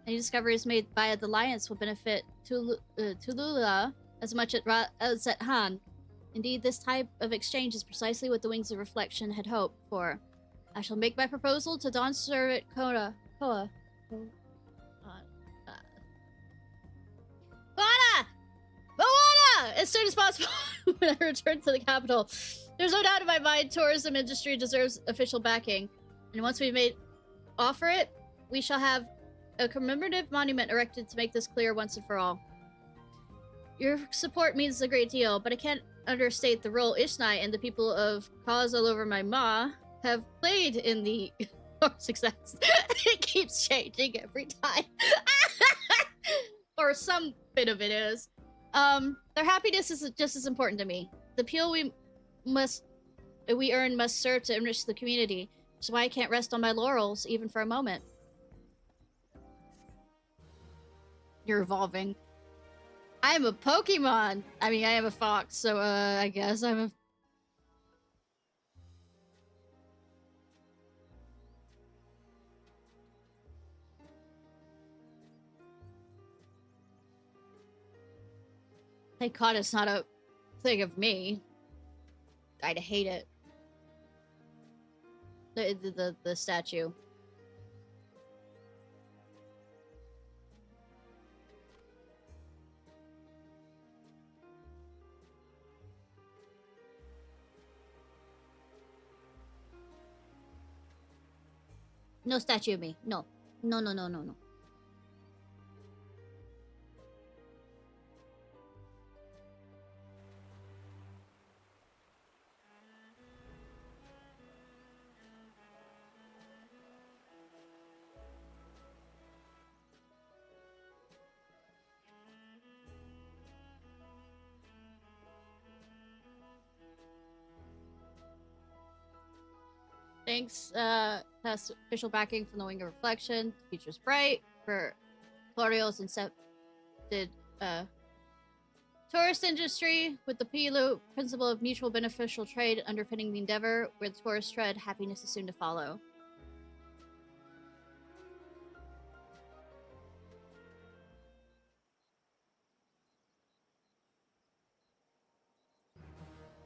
Any discoveries made by the Alliance will benefit Tulula as much as at Han. Indeed, this type of exchange is precisely what the Wings of Reflection had hoped for. I shall make my proposal to Dawn Servant Koa. Koana! Moana! As soon as possible when I return to the capital. There's no doubt in my mind tourism industry deserves official backing. And once we've offer it, we shall have a commemorative monument erected to make this clear once and for all. Your support means a great deal, but I can't understate the role Ishnai and the people of Cause All Over My Ma have played in the success. It keeps changing every time. Or some bit of it is. Their happiness is just as important to me. The appeal we earn must serve to enrich the community, which is why I can't rest on my laurels even for a moment. You're evolving. I am a Pokemon. I mean, I am a fox, so I guess I'm a... Thank God it's not a thing of me. I'd hate it. The statue. No statue of me. No. No, no, no, no, no. Thanks, past official backing from the Wing of Reflection, Future's Bright, for Florial's incepted, tourist industry, with the PLU principle of mutual beneficial trade underpinning the endeavor, where the tourists tread, happiness is soon to follow.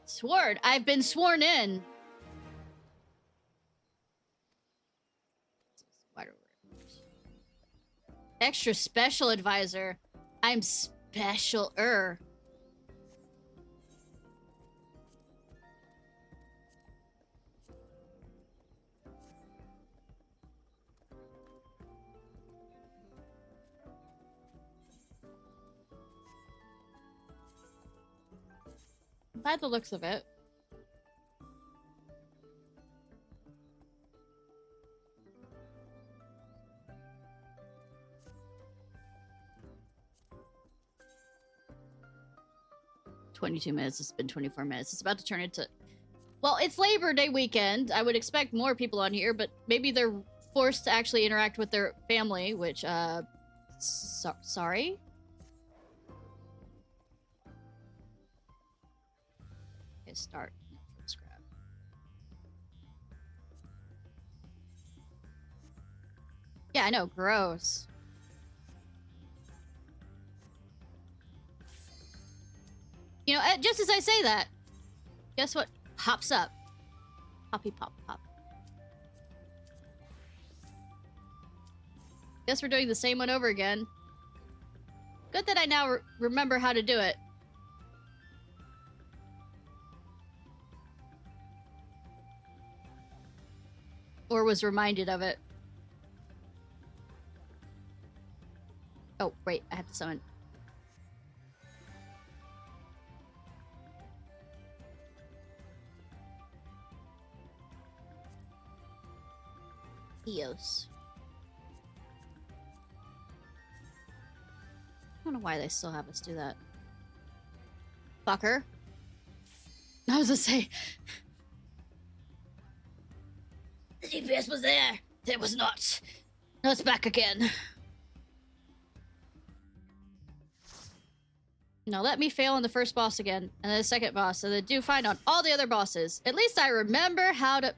Sworn! I've been sworn in! Extra special advisor. I'm special-er. By the looks of it. $22 It's been 24 minutes. It's about to turn into... Well, it's Labor Day weekend. I would expect more people on here, but maybe they're forced to actually interact with their family, which, sorry? Okay, start. Let's grab. Yeah, I know. Gross. You know, just as I say that, guess what pops up? Poppy pop pop. Guess we're doing the same one over again. Good that I now remember how to do it. Or was reminded of it. Oh, wait, I have to summon. Eos. I don't know why they still have us do that. Fucker. I was gonna say... The GPS was there. It was not. Now it's back again. Now let me fail on the first boss again, and then the second boss, and then do fine on all the other bosses. At least I remember how to...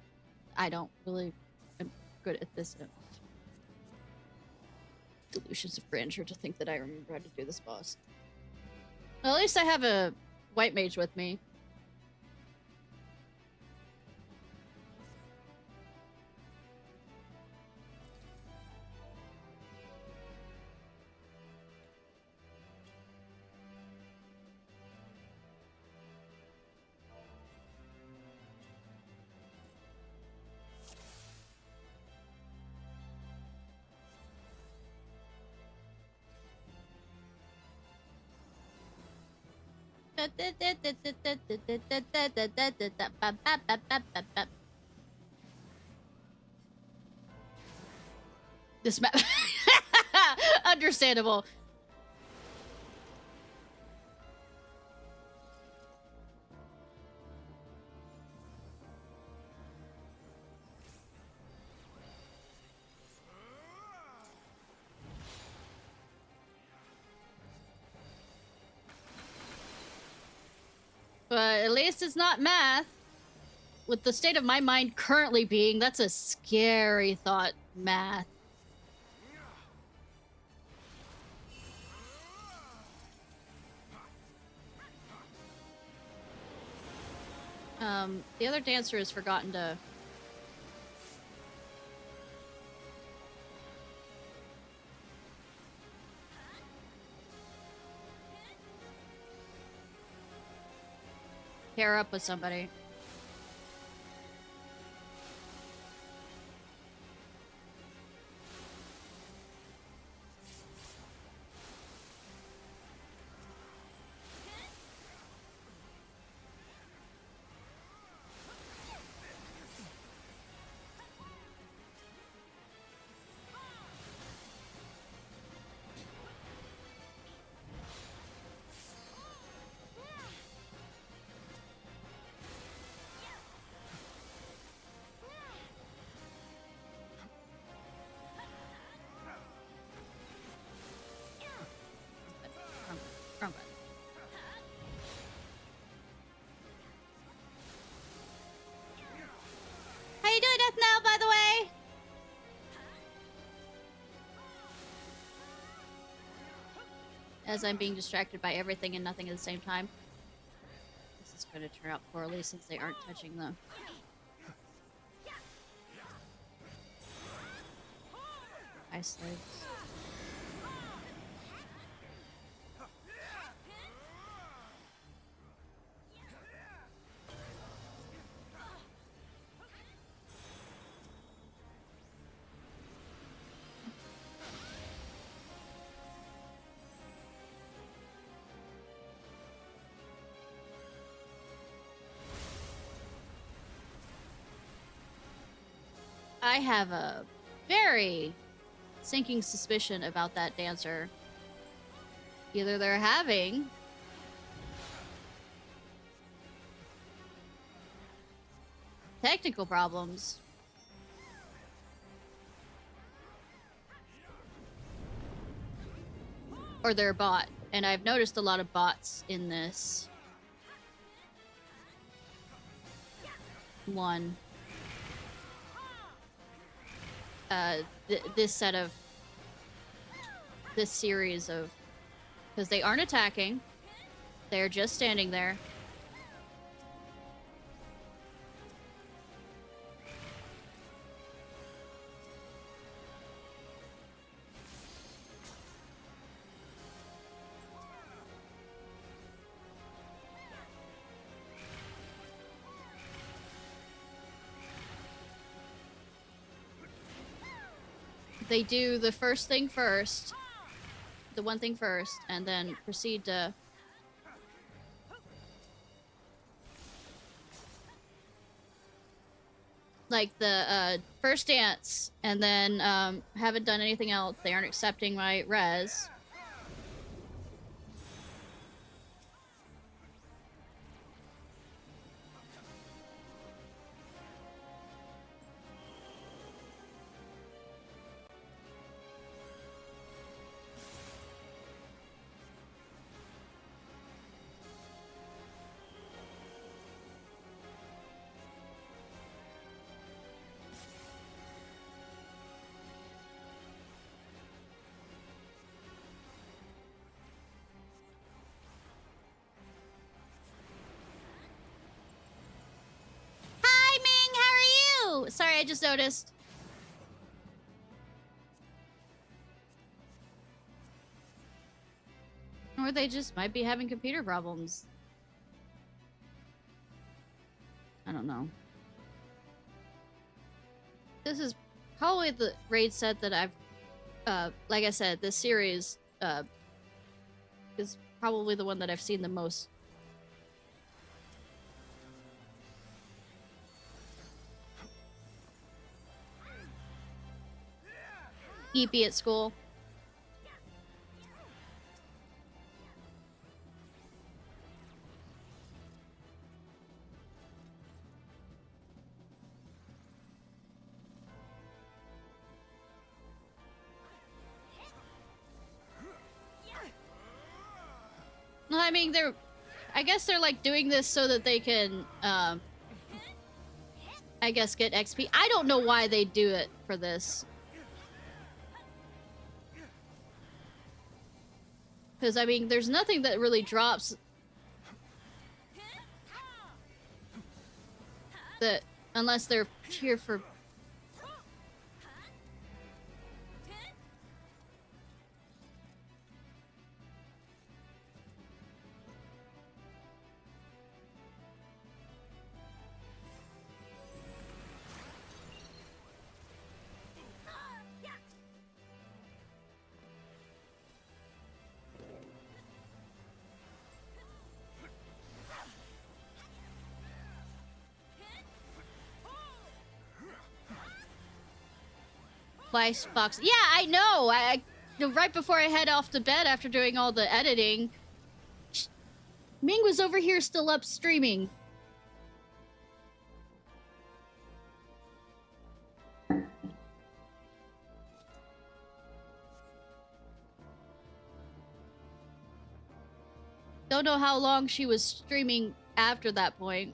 I don't really... am good at this. Delusions of grandeur to think that I remember how to do this boss. Well, at least I have a white mage with me. This map. Understandable. But at least it's not math. With the state of my mind currently being, that's a scary thought, math. The other dancer has forgotten to... pair up with somebody. Wrong button. How you doing, Death Now, by the way? As I'm being distracted by everything and nothing at the same time. This is going to turn out poorly since they aren't touching the... ice slaves. I have a very sinking suspicion about that dancer. Either they're having technical problems, or they're a bot. And I've noticed a lot of bots in this one. This series of, because they aren't attacking, they're just standing there. They do the first thing first, the one thing first, and then proceed to like the first dance, and then haven't done anything else. They aren't accepting my res. Sorry, I just noticed. Or they just might be having computer problems. I don't know. This is probably the raid set that I've, like I said, this series, is probably the one that I've seen the most. Eepy at school. No, I mean, I guess they're like doing this so that they can, I guess get XP. I don't know why they do it for this. Because, I mean, there's nothing that really drops that, unless they're here for... Fox. Yeah, I know. Right before I head off to bed after doing all the editing, Ming was over here still up streaming. Don't know how long she was streaming after that point.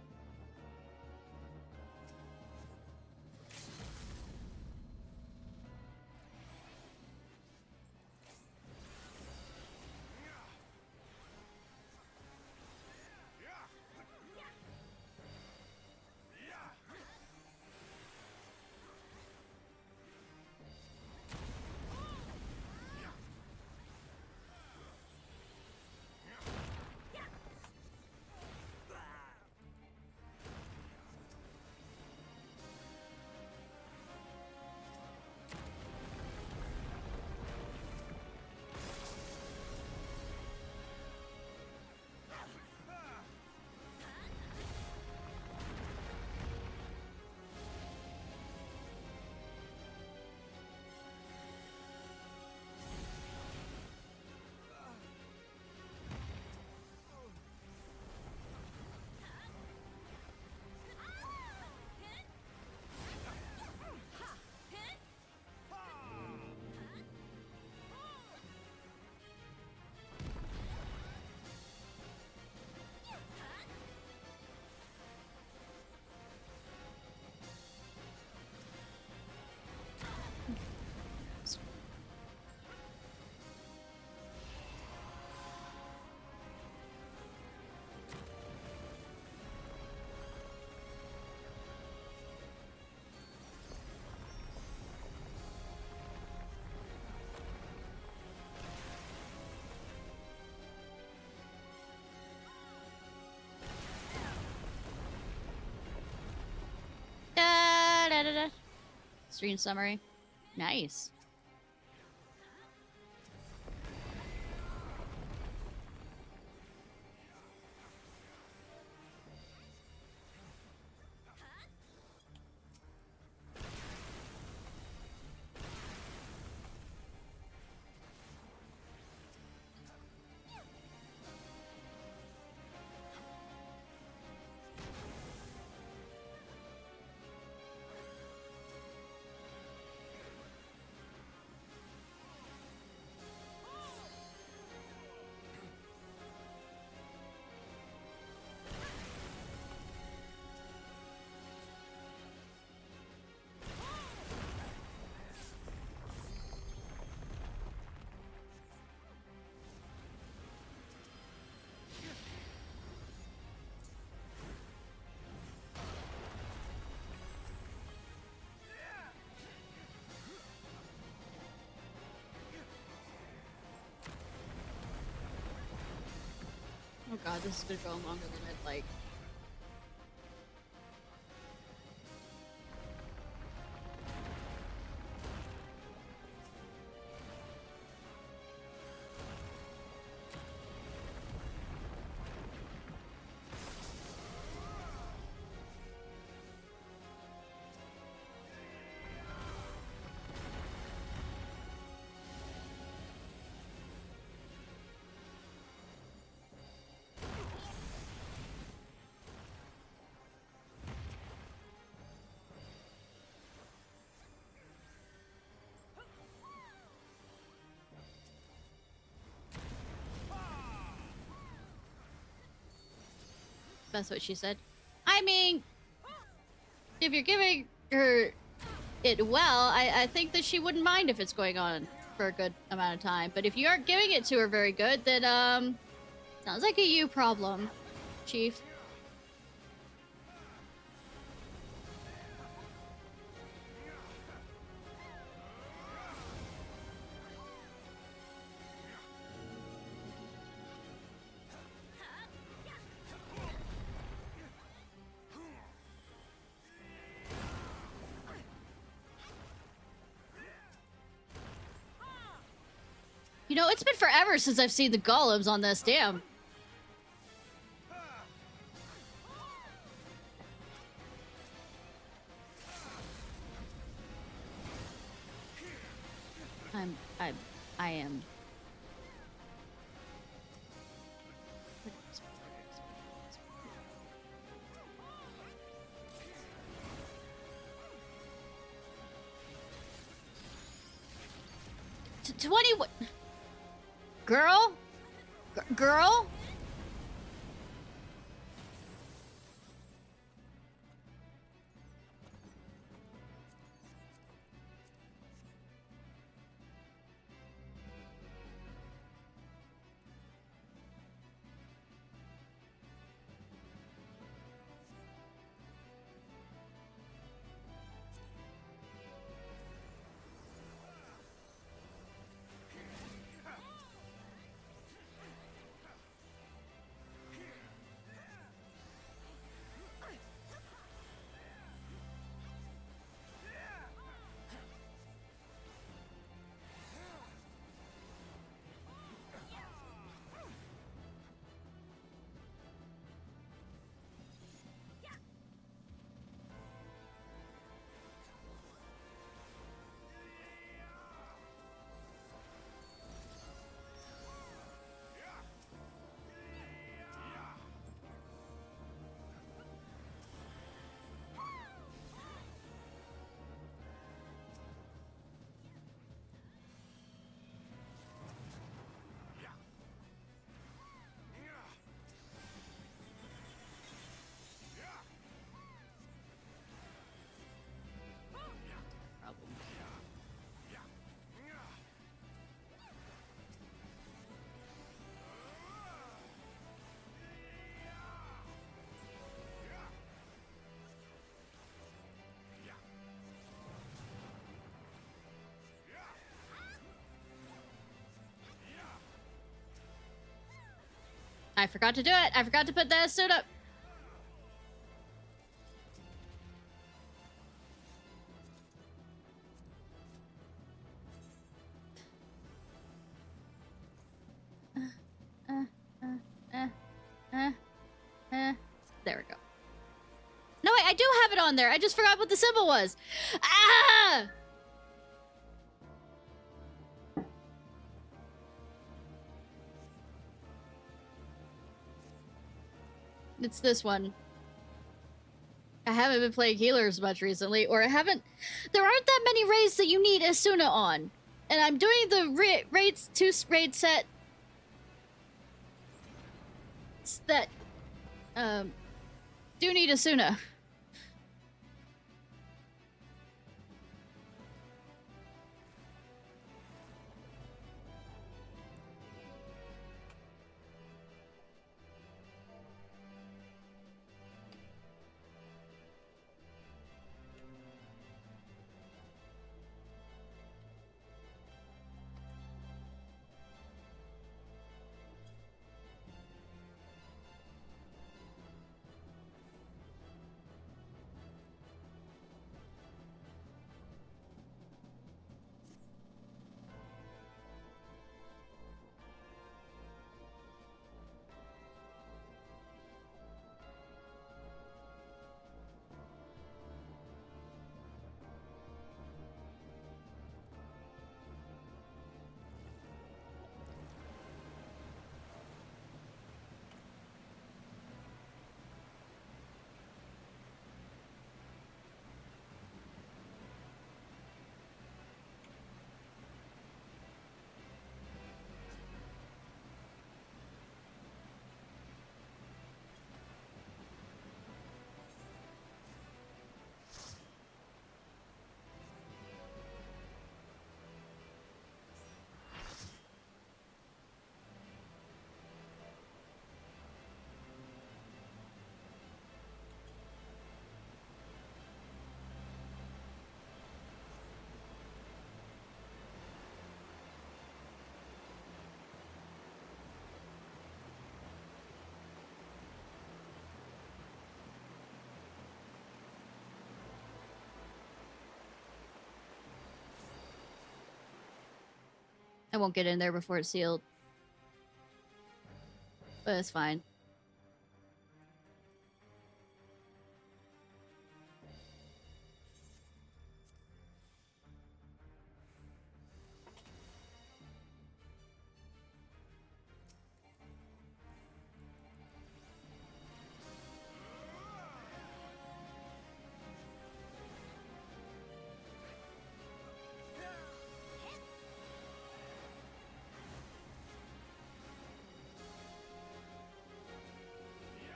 Stream summary. Nice. this is gonna go longer than I'd like. That's what she said. I mean, if you're giving her it well, I think that she wouldn't mind if it's going on for a good amount of time. But if you aren't giving it to her very good, then, sounds like a you problem, Chief. You know, it's been forever since I've seen the golems on this dam. I am. T 20 what? Girl? Girl? I forgot to do it. I forgot to put that suit up. There we go. No, wait, I do have it on there. I just forgot what the symbol was. Ah! It's this one. I haven't been playing healers much recently, or I haven't... There aren't that many raids that you need Asuna on. And I'm doing the raids 2 raid set... that... do need Asuna. I won't get in there before it's sealed. But it's fine.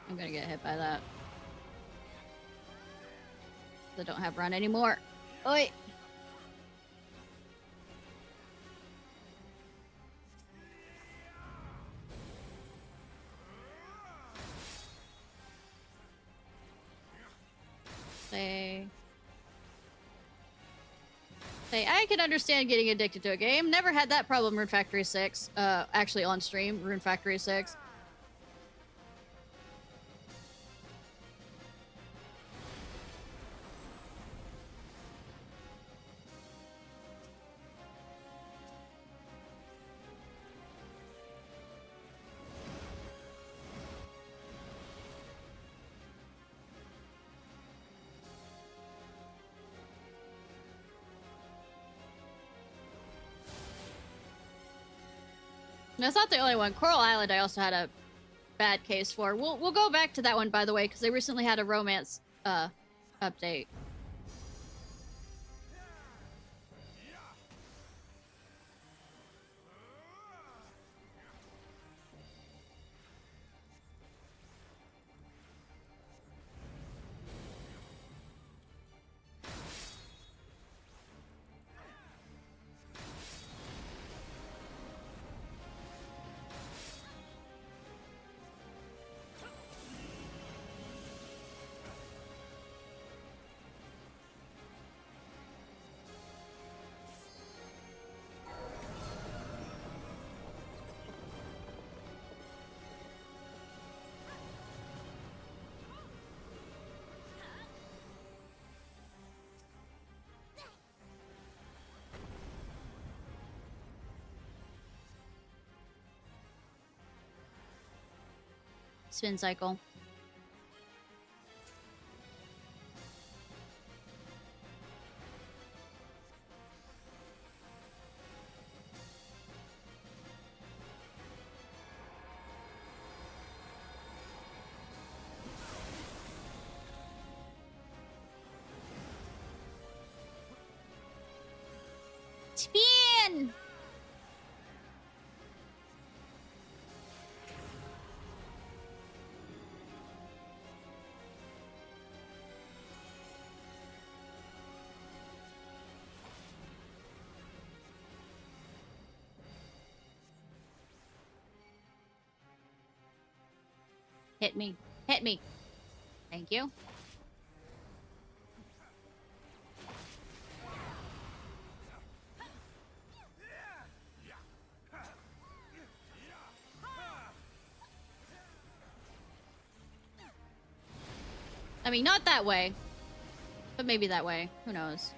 I'm gonna get hit by that. I don't have run anymore. Oi! Say, I can understand getting addicted to a game. Never had that problem, Rune Factory 6. Actually on stream, Rune Factory 6. That's not the only one. Coral Island I also had a bad case for. We'll go back to that one, by the way, because they recently had a romance update. Spin cycle. Spin! Hit me. Hit me. Thank you. I mean, not that way. But maybe that way. Who knows?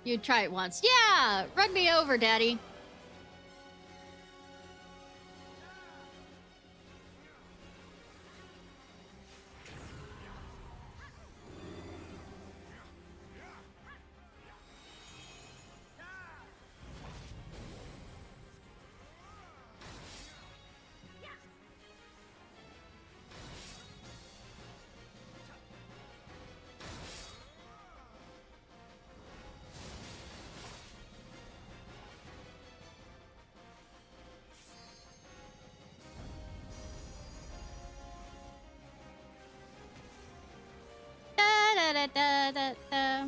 You'd try it once. Yeah! Run me over, Daddy. Da, da, da, da.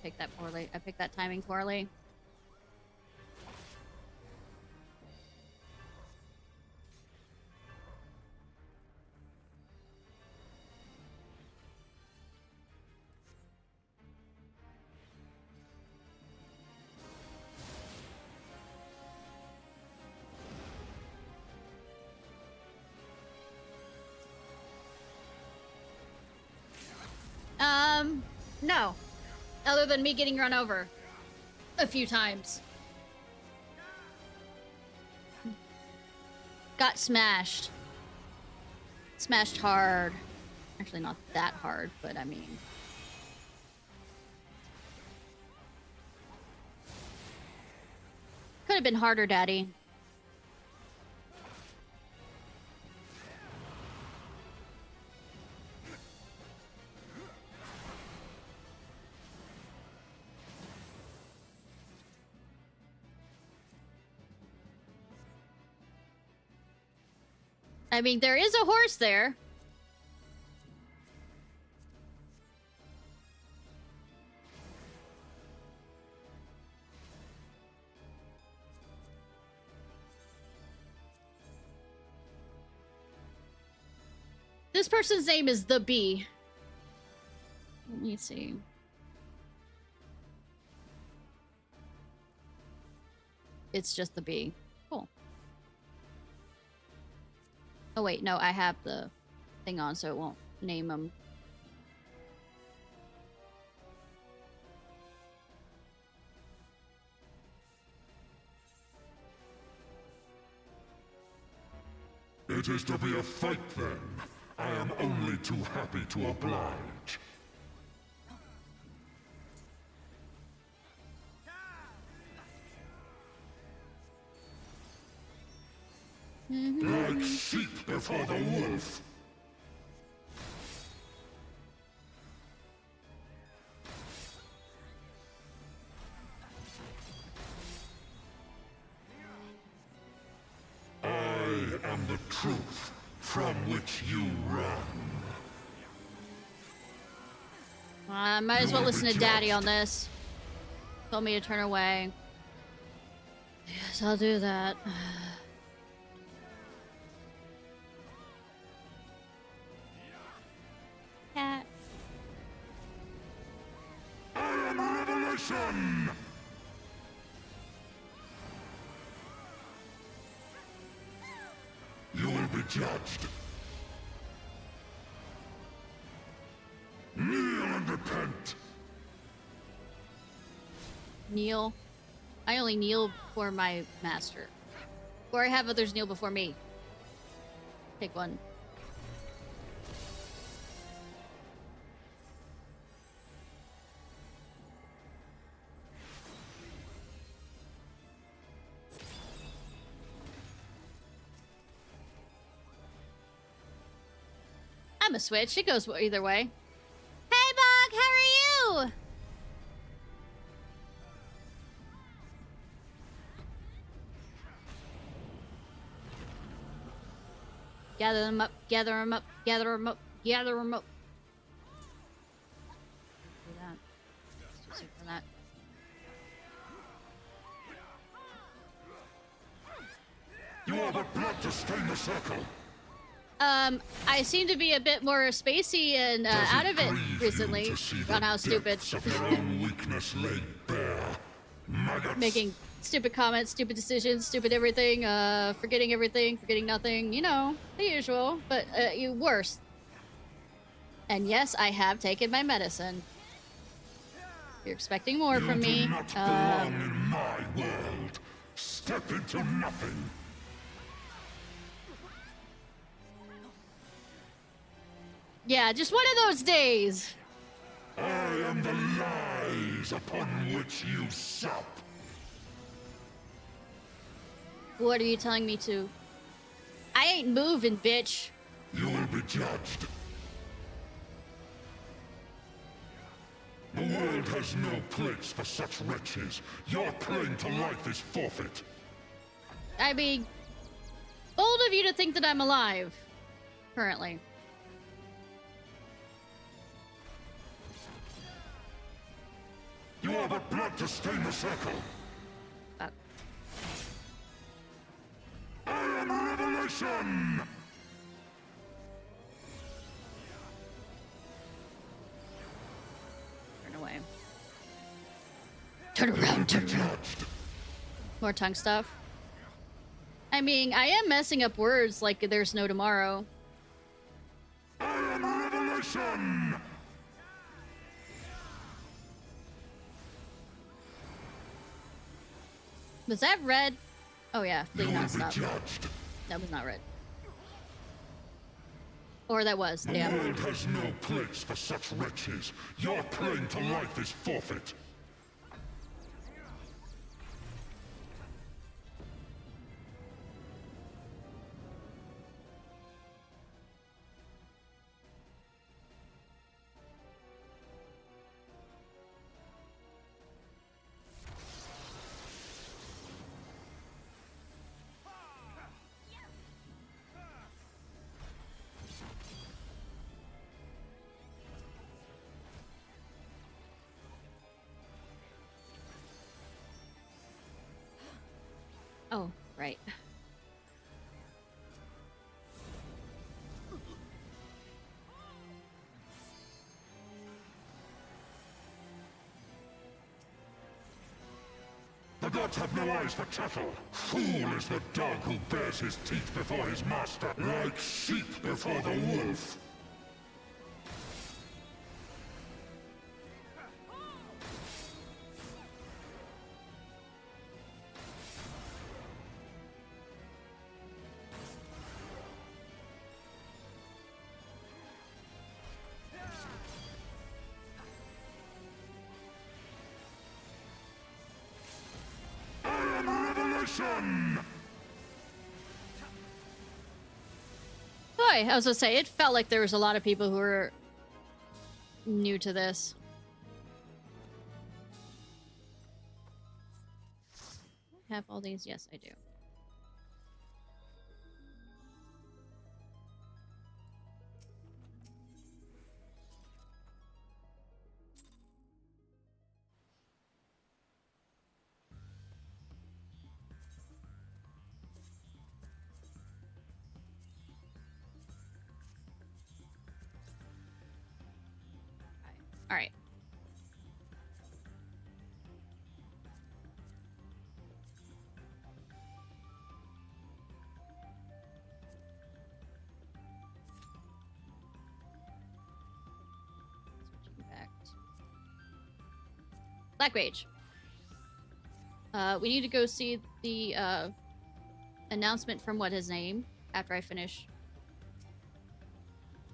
picked that poorly. I picked that timing poorly. No. Other than me getting run over a few times. Got smashed. Smashed hard. Actually, not that hard, but I mean... Could have been harder, Daddy. I mean, there is a horse there. This person's name is The Bee. Let me see. It's just The Bee. Cool. Oh wait, no, I have the thing on, so it won't name them. It is to be a fight, then. I am only too happy to oblige. Like sheep before the wolf. I am the truth from which you run. I might as well listen to Daddy on this. Told me to turn away. Yes, I'll do that. Cat. I am Revelation! You will be judged. Kneel and repent. Kneel. I only kneel before my master. Or I have others kneel before me. Pick one. I'm a switch. It goes either way. Hey, Bog, how are you? Gather them up, gather them up, gather them up, gather them up. Do that. Let's do something for that. You are the blood to stain the circle. I seem to be a bit more spacey and out of it recently on how stupid. Of your own weakness laid bare. Maggots. Making stupid comments, stupid decisions, stupid everything, forgetting everything, forgetting nothing, you know, the usual, but worse. And yes, I have taken my medicine. You're expecting more from me. You do not belong in my world. Step into nothing. Yeah, just one of those days. I am the lies upon which you sup. What are you telling me to? I ain't moving, bitch. You will be judged. The world has no place for such wretches. Your claim to life is forfeit. I mean, bold of you to think that I'm alive, currently. more but blood to stain the circle. Fuck. I am Revelation! Turn away. Turn around, turn around. More tongue stuff. I mean, I am messing up words like there's no tomorrow. I am Revelation! Was that red? Oh yeah, You fleeing will be nonstop. judged. That was not red. Or that was, The damn. world has no place for such wretches. Your claim to life is forfeit. Oh, right. The gods have no eyes for cattle. Fool is the dog who bares his teeth before his master, like sheep before the wolf. I am Revelation! Boy, I was gonna say, it felt like there was a lot of people who were new to this. Have all these? Yes, I do. All right. Switching back to Black Mage. We need to go see the announcement from what his name after I finish.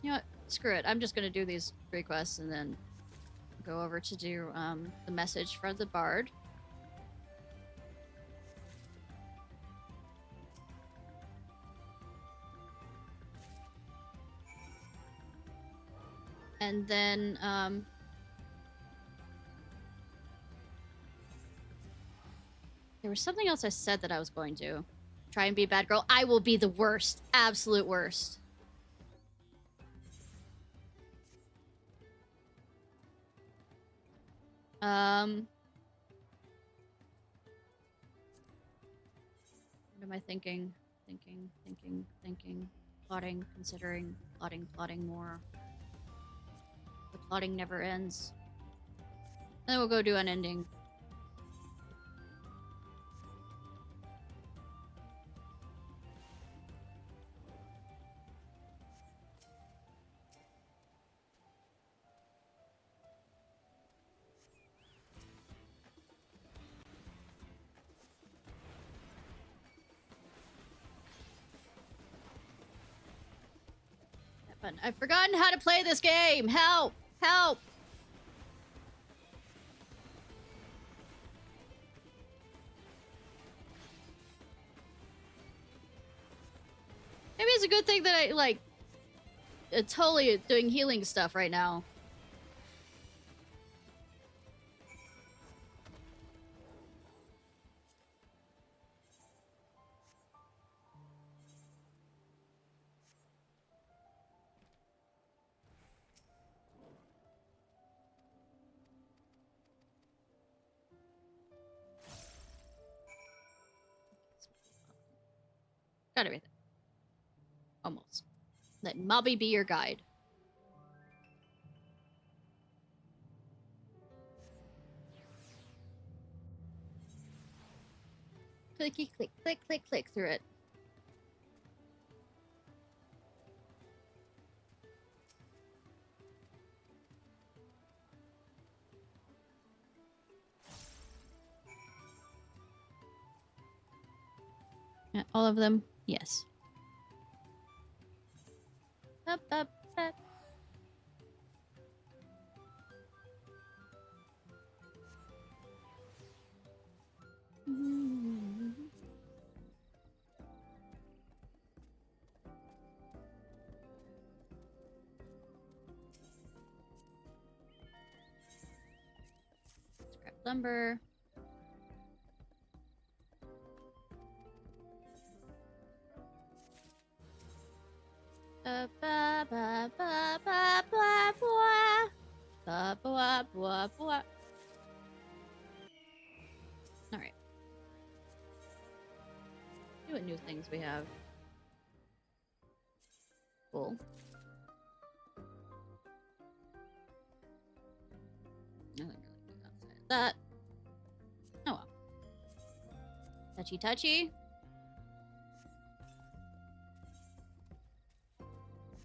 You know what? Screw it. I'm just gonna do these requests and then go over to do the message from the bard. And then there was something else I said that I was going to try and be a bad girl. I will be the worst, absolute worst. What am I thinking? Thinking. Plotting, considering, plotting more. The plotting never ends. And then we'll go do Unending. But I've forgotten how to play this game! Help! Help! Maybe it's a good thing that I, like, totally doing healing stuff right now. Got everything. Almost. Let Mobby be your guide. Clicky, click, click, click, click through it. Yeah, all of them? Yes. Up, up, up. Scrap lumber. Ba ba ba ba ba ba ba ba ba ba ba. All right. See what new things we have. Cool. Nothing really good outside of that. Oh well. Touchy touchy.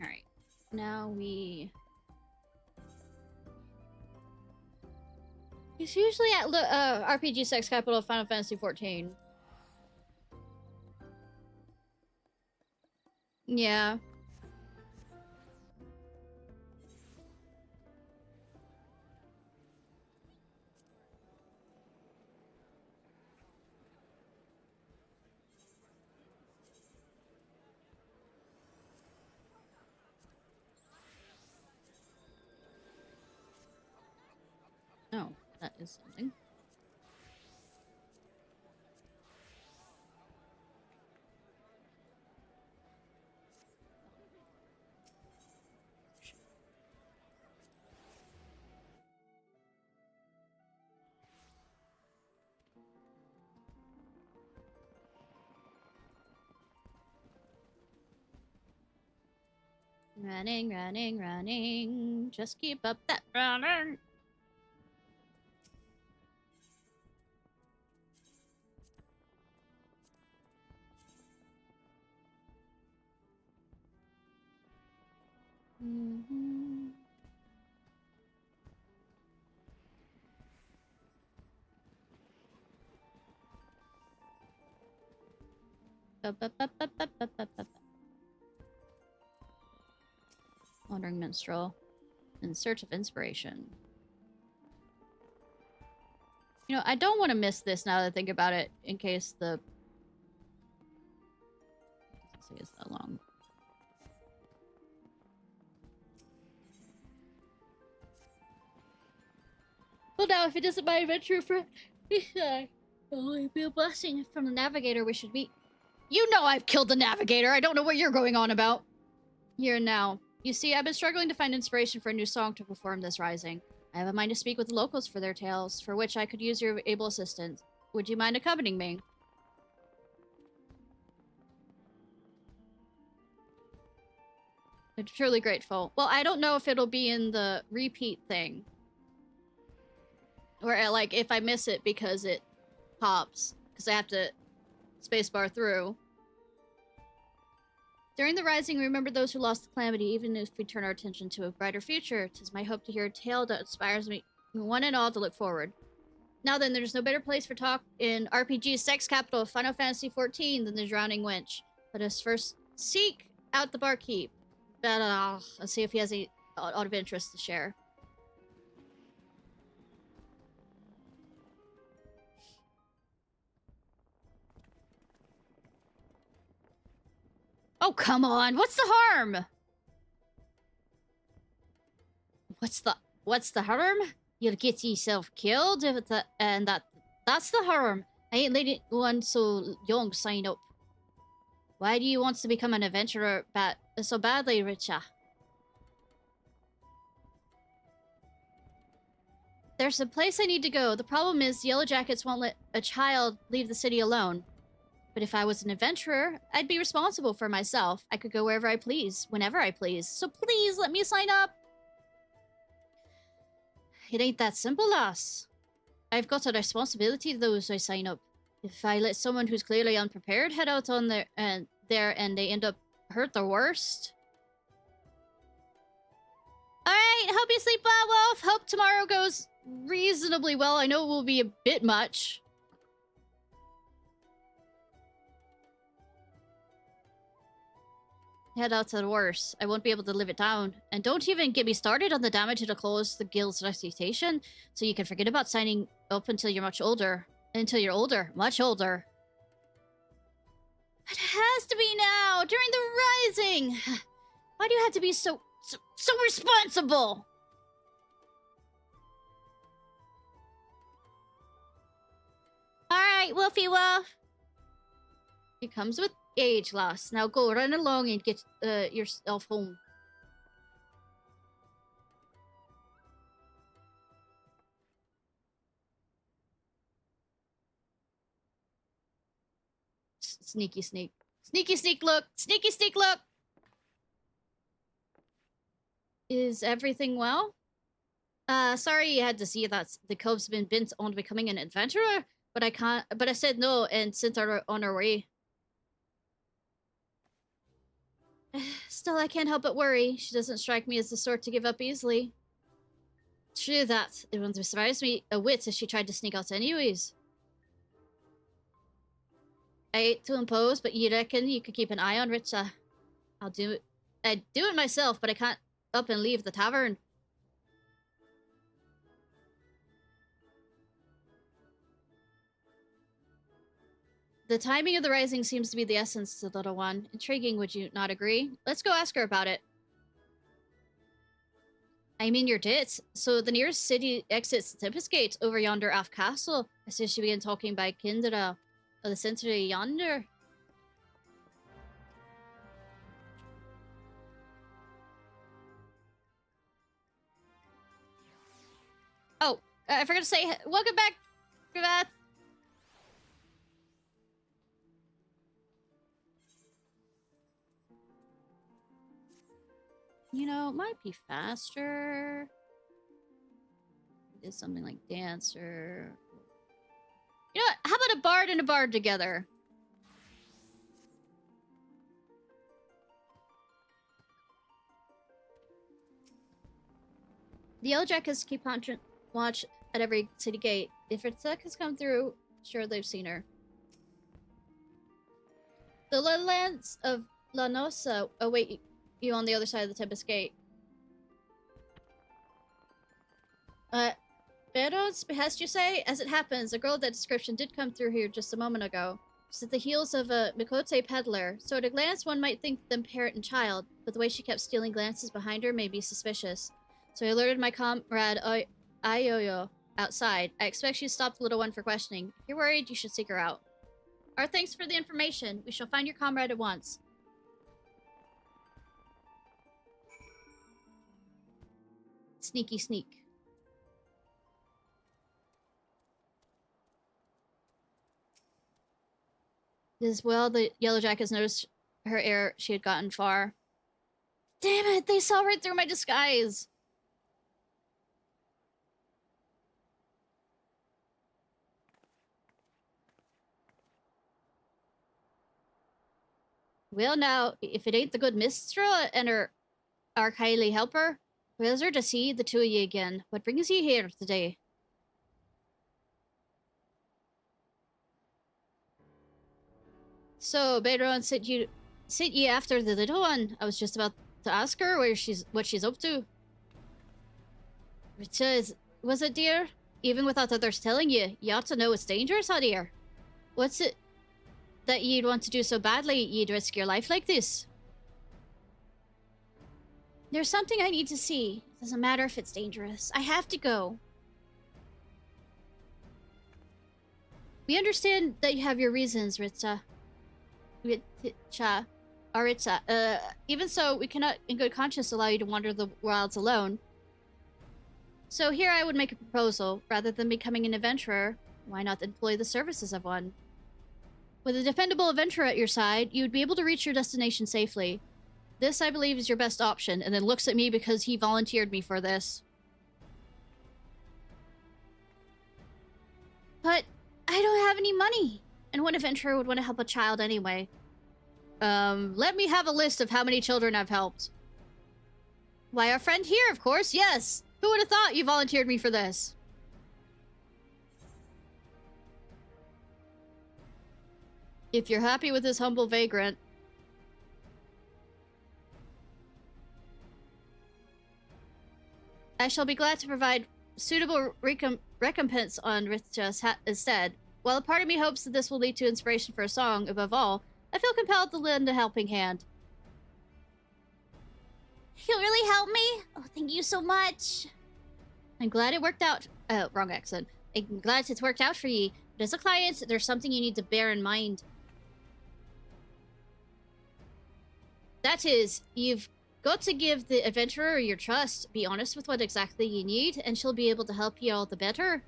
Alright. Now we... It's usually at RPG Sex Capital of Final Fantasy XIV. Yeah. Oh, that is something. Running, running, running. Just keep up that running. Mm-hmm. Wandering minstrel. In search of inspiration. You know, I don't want to miss this now that I think about it, in case the... Let's see, it's that long. Well, now, if it isn't my adventure friend, Ishnai, oh, it'd be a blessing from the navigator we should meet. You know I've killed the navigator! I don't know what you're going on about! Here and now. You see, I've been struggling to find inspiration for a new song to perform this rising. I have a mind to speak with the locals for their tales, for which I could use your able assistance. Would you mind accompanying me? I'm truly grateful. Well, I don't know if it'll be in the repeat thing. Or, like, if I miss it because it pops. Because I have to spacebar through. During the rising, remember those who lost the calamity, even if we turn our attention to a brighter future. 'Tis my hope to hear a tale that inspires me, one and all, to look forward. Now then, there's no better place for talk in RPG's sex capital of Final Fantasy XIV than the Drowning Wench. Let us first seek out the barkeep. Let's see if he has a lot of interest to share. Oh, come on! What's the harm? What's the harm? You'll get yourself killed if it's that's the harm. I ain't letting one so young sign up. Why do you want to become an adventurer so badly, Richa? There's a place I need to go. The problem is the Yellow Jackets won't let a child leave the city alone. But if I was an adventurer, I'd be responsible for myself. I could go wherever I please, whenever I please. So please let me sign up. It ain't that simple, lass. I've got a responsibility to those I sign up. If I let someone who's clearly unprepared head out on there and they end up hurt the worst. Alright, hope you sleep well, Wolf. Hope tomorrow goes reasonably well. I know it will be a bit much. Head out to the worst. I won't be able to live it down. And don't even get me started on the damage it'll cause the guild's reputation, so you can forget about signing up until you're much older. Until you're older. Much older. It has to be now! During the Rising! Why do you have to be so responsible? Alright, Wolfie Wolf. It comes with age, lass. Now go run along and get yourself home. Sneaky sneak. Sneaky sneak look! Sneaky sneak look! Is everything well? Sorry you had to see that the cub's been bent on becoming an adventurer, but I said no and sent her on her way. Still, I can't help but worry. She doesn't strike me as the sort to give up easily. True that. It wouldn't surprise me a whit if she tried to sneak out anyways. I hate to impose, but you reckon you could keep an eye on Richa? I'd do it myself, but I can't up and leave the tavern. The timing of the rising seems to be the essence to the little one. Intriguing, would you not agree? Let's go ask her about it. I mean your tits. So the nearest city exits the Tempest Gate over yonder off castle. I see she began talking by Kindra of the century yonder. Oh, I forgot to say, welcome back, Gravath. You know, it might be faster. Do something like dancer. You know what? How about a bard and a bard together? The Yellowjackets keep watch at every city gate. If Ritzek has come through, sure they've seen her. The lands of La Nosa await you on the other side of the Tempest Gate. Bedo's behest, you say? As it happens, a girl of that description did come through here just a moment ago. She's at the heels of a Mikote peddler, so at a glance one might think them parent and child, but the way she kept stealing glances behind her may be suspicious. So I alerted my comrade Ayoyo outside. I expect she stopped the little one for questioning. If you're worried, you should seek her out. Our thanks for the information. We shall find your comrade at once. Sneaky sneak. As well, the Yellowjackets noticed her ere she had gotten far. Damn it, they saw right through my disguise! Well now, if it ain't the good Mistra and her Archile helper, pleasure to see the two of you again. What brings you here today? So, Bedron sent you after the little one. I was just about to ask her what she's up to. Was it, dear? Even without others telling you, you ought to know it's dangerous out here. What's it that you'd want to do so badly you'd risk your life like this? There's something I need to see. It doesn't matter if it's dangerous. I have to go. We understand that you have your reasons, Ritza. Ritza. Even so, we cannot in good conscience allow you to wander the wilds alone. So here I would make a proposal. Rather than becoming an adventurer, why not employ the services of one? With a dependable adventurer at your side, you would be able to reach your destination safely. This, I believe, is your best option, and then looks at me because he volunteered me for this. But I don't have any money, and what adventurer would want to help a child anyway? Let me have a list of how many children I've helped. Why, our friend here, of course, yes! Who would have thought you volunteered me for this? If you're happy with this humble vagrant... I shall be glad to provide suitable recompense on Richt's instead. While a part of me hopes that this will lead to inspiration for a song, above all, I feel compelled to lend a helping hand. You'll really help me? Oh, thank you so much. I'm glad it worked out. Wrong accent. I'm glad it's worked out for ye. But as a client, there's something you need to bear in mind. That is, you've got to give the adventurer your trust. Be honest with what exactly you need, and she'll be able to help you all the better.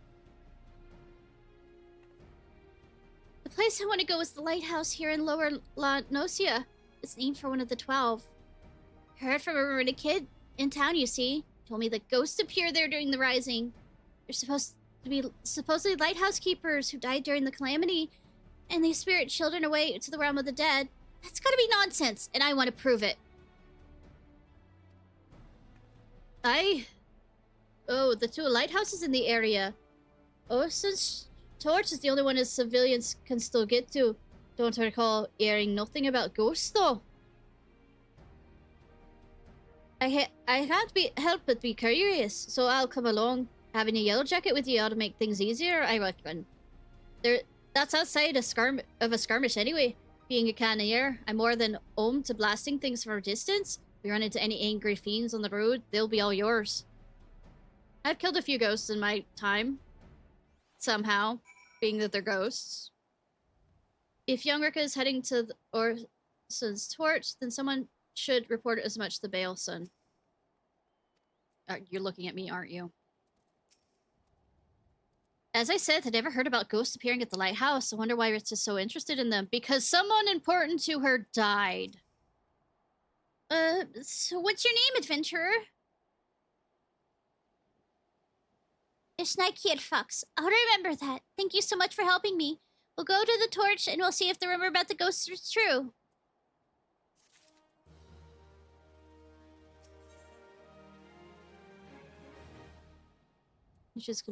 The place I want to go is the lighthouse here in Lower La Nocia. It's named for one of the 12. I heard from a kid in town, you see. Told me that ghosts appear there during the rising. They're supposed to be supposedly lighthouse keepers who died during the calamity, and they spirit children away to the realm of the dead. That's gotta be nonsense, and I want to prove it. Oh, the 2 lighthouses in the area. Oh, since Torch is the only one as civilians can still get to. Don't recall hearing nothing about ghosts, though. I can't help but be curious, so I'll come along. Having a yellow jacket with you ought to make things easier, I reckon. That's outside of a skirmish anyway. Being a cannoneer, I'm more than open to blasting things from a distance. If we run into any angry fiends on the road, they'll be all yours. I've killed a few ghosts in my time. Somehow, being that they're ghosts. If young Rika is heading to the Orson's torch, then someone should report it as much to Baleson. You're looking at me, aren't you? As I said, I never heard about ghosts appearing at the lighthouse. I wonder why Rich is so interested in them. Because someone important to her died. So what's your name, adventurer? Ishnai Ciarfox. I'll remember that. Thank you so much for helping me. We'll go to the torch and we'll see if the rumor about the ghosts is true. She's just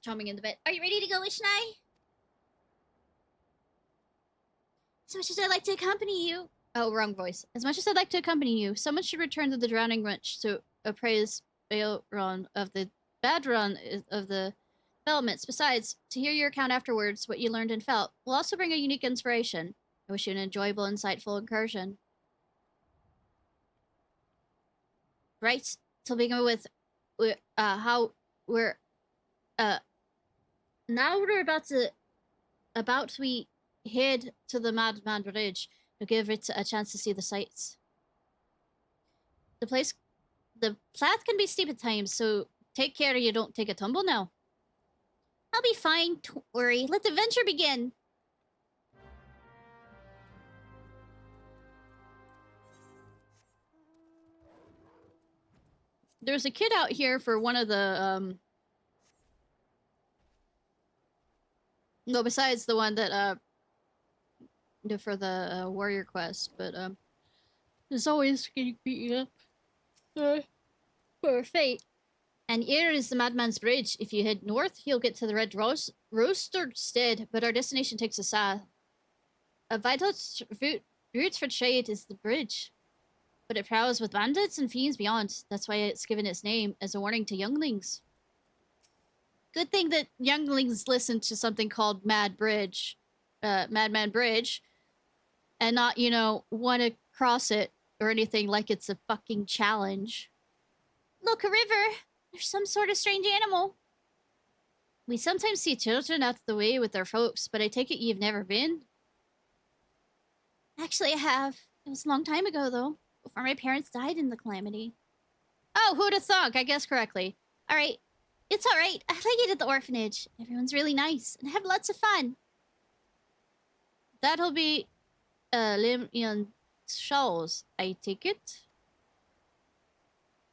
chomping in the bed. Are you ready to go, Ishnai? As much as I'd like to accompany you. Oh, wrong voice. As much as I'd like to accompany you, someone should return to the Drowning Wrench to appraise Bailron of the bad run of the developments. Besides, to hear your account afterwards, what you learned and felt, will also bring a unique inspiration. I wish you an enjoyable, insightful incursion. Right, to begin with, now we're about to head to the Madman Bridge to give it a chance to see the sights. The path can be steep at times, so take care you don't take a tumble now. I'll be fine, don't worry. Let the adventure begin. There's a kid out here for one of the, no, besides the one that, for the, warrior quest, but, there's always getting beaten up, for fate. And here is the Madman's Bridge. If you head north, you'll get to the Red Roaster Stead, but our destination takes us south. A vital route for trade is the bridge, but it prowls with bandits and fiends beyond. That's why it's given its name as a warning to younglings. Good thing that younglings listen to something called Madman Bridge, and not, you know, want to cross it or anything like it's a fucking challenge. Look, a river. There's some sort of strange animal. We sometimes see children out of the way with their folks, but I take it you've never been? Actually, I have. It was a long time ago, though. Before my parents died in the calamity. Oh, who'd have thunk? I guessed correctly. Alright. It's alright. I like it at the orphanage. Everyone's really nice, and I have lots of fun. that'll be Lim Yan Shawls, I take it.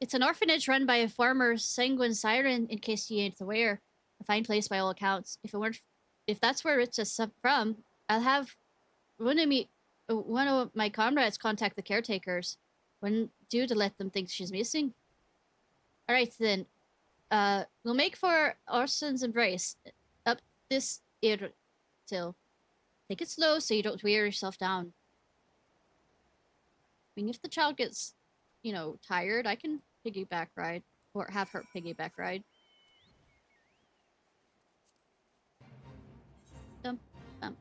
It's an orphanage run by a former Sanguine Siren, in case you ain't aware. A fine place by all accounts. If that's where it's just from, I'll have one of my comrades contact the caretakers. Wouldn't do to let them think she's missing. Alright then. We'll make for Orson's Embrace. Up this air till. Take it slow so you don't wear yourself down. I mean, if the child gets, you know, tired, I can piggyback ride. Or have her piggyback ride. Bum, bum.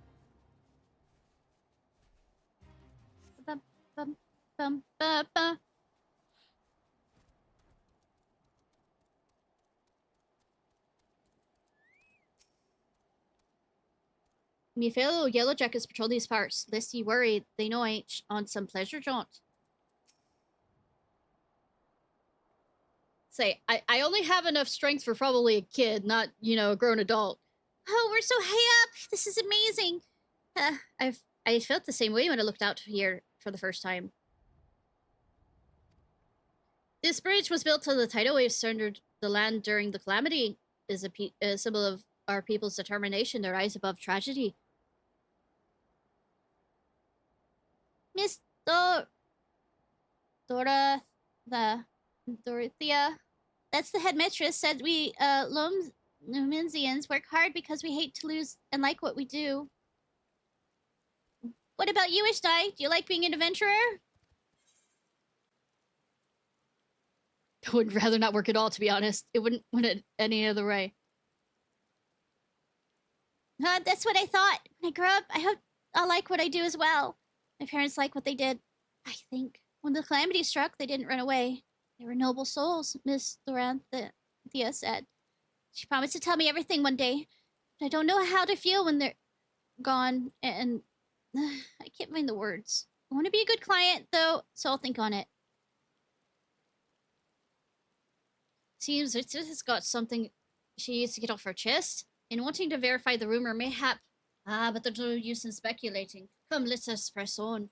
Bum, bum, bum, bum, bum. Me fellow yellow jackets patrol these parts, lest ye worry they know I ain't on some pleasure jaunt. Say, I only have enough strength for probably a kid, not, you know, a grown adult. Oh, we're so high up. This is amazing. I felt the same way when I looked out here for the first time. This bridge was built till the tidal waves surrendered the land during the calamity. Is a symbol of our people's determination to rise above tragedy. Miss Dorothea, that's the headmistress, said we, Lumensians work hard because we hate to lose and like what we do. What about you, Ishnai? Do you like being an adventurer? I would rather not work at all, to be honest. It wouldn't win it any other way. That's what I thought. When I grow up, I hope I'll like what I do as well. My parents like what they did, I think. When the calamity struck, they didn't run away. They were noble souls, Miss Dorothea said. She promised to tell me everything one day. But I don't know how to feel when they're gone, and I can't find the words. I want to be a good client, though, so I'll think on it. Seems Richard has got something she needs to get off her chest. In wanting to verify the rumor, mayhap. But there's no use in speculating. Come, let us press on.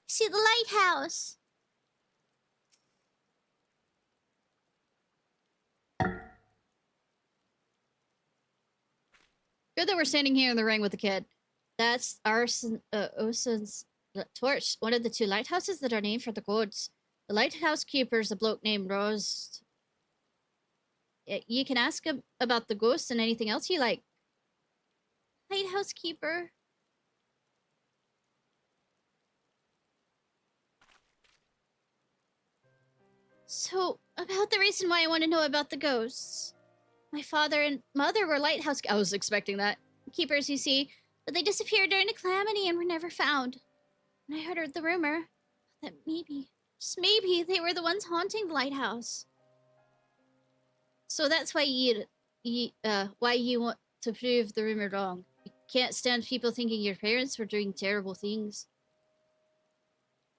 See the lighthouse. Good that we're standing here in the ring with the kid. That's Osen's torch, one of the two lighthouses that are named for the gods. The lighthouse keeper's a bloke named Rose. You can ask him about the ghosts and anything else you like. Lighthouse keeper. So, about the reason why I want to know about the ghosts. My father and mother were lighthouse... I was expecting that. Keepers, you see, but they disappeared during the calamity and were never found. And I heard the rumor that maybe, just maybe, they were the ones haunting the lighthouse. So that's why why you want to prove the rumor wrong. You can't stand people thinking your parents were doing terrible things.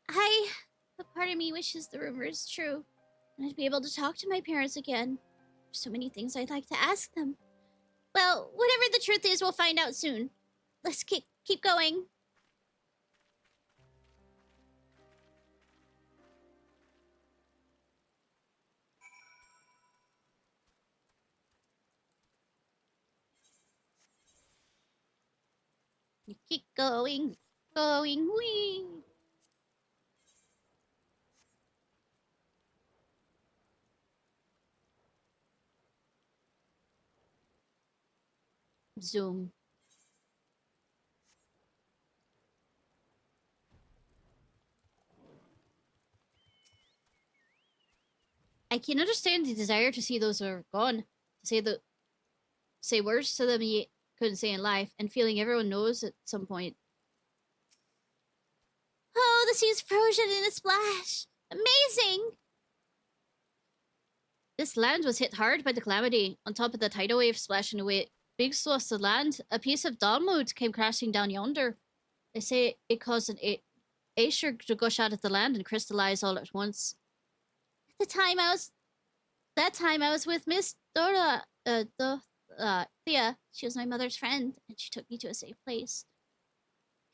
But part of me wishes the rumor is true, and I'd be able to talk to my parents again. There's so many things I'd like to ask them. Well, whatever the truth is, we'll find out soon. Let's keep going. Keep going, wee. Zoom. I can understand the desire to see those who are gone, to say words to them you couldn't say in life, and feeling everyone knows at some point. Oh, the sea's frozen in a splash! Amazing! This land was hit hard by the calamity, on top of the tidal wave splashing away big swaths of land. A piece of Dalmud came crashing down yonder. They say it caused an Aesir to gush out of the land and crystallize all at once. At the time I was with Miss Dora, Thea. She was my mother's friend, and she took me to a safe place.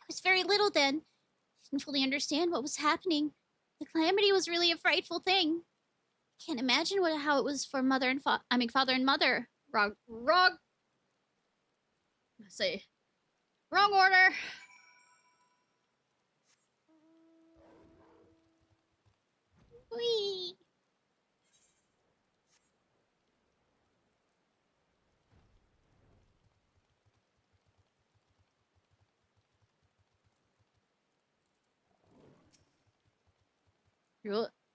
I was very little then. I didn't fully understand what was happening. The calamity was really a frightful thing. I can't imagine how it was for father and mother. Wrong. Let's see. Wrong order. Whee!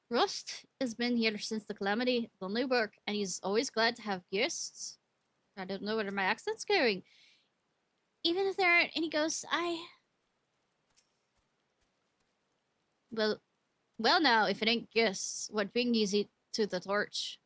Rust has been here since the calamity of Newburgh, and he's always glad to have guests. I don't know where my accent's going. Even if there aren't any ghosts, Well now, if it ain't guests, what bring ye to the torch?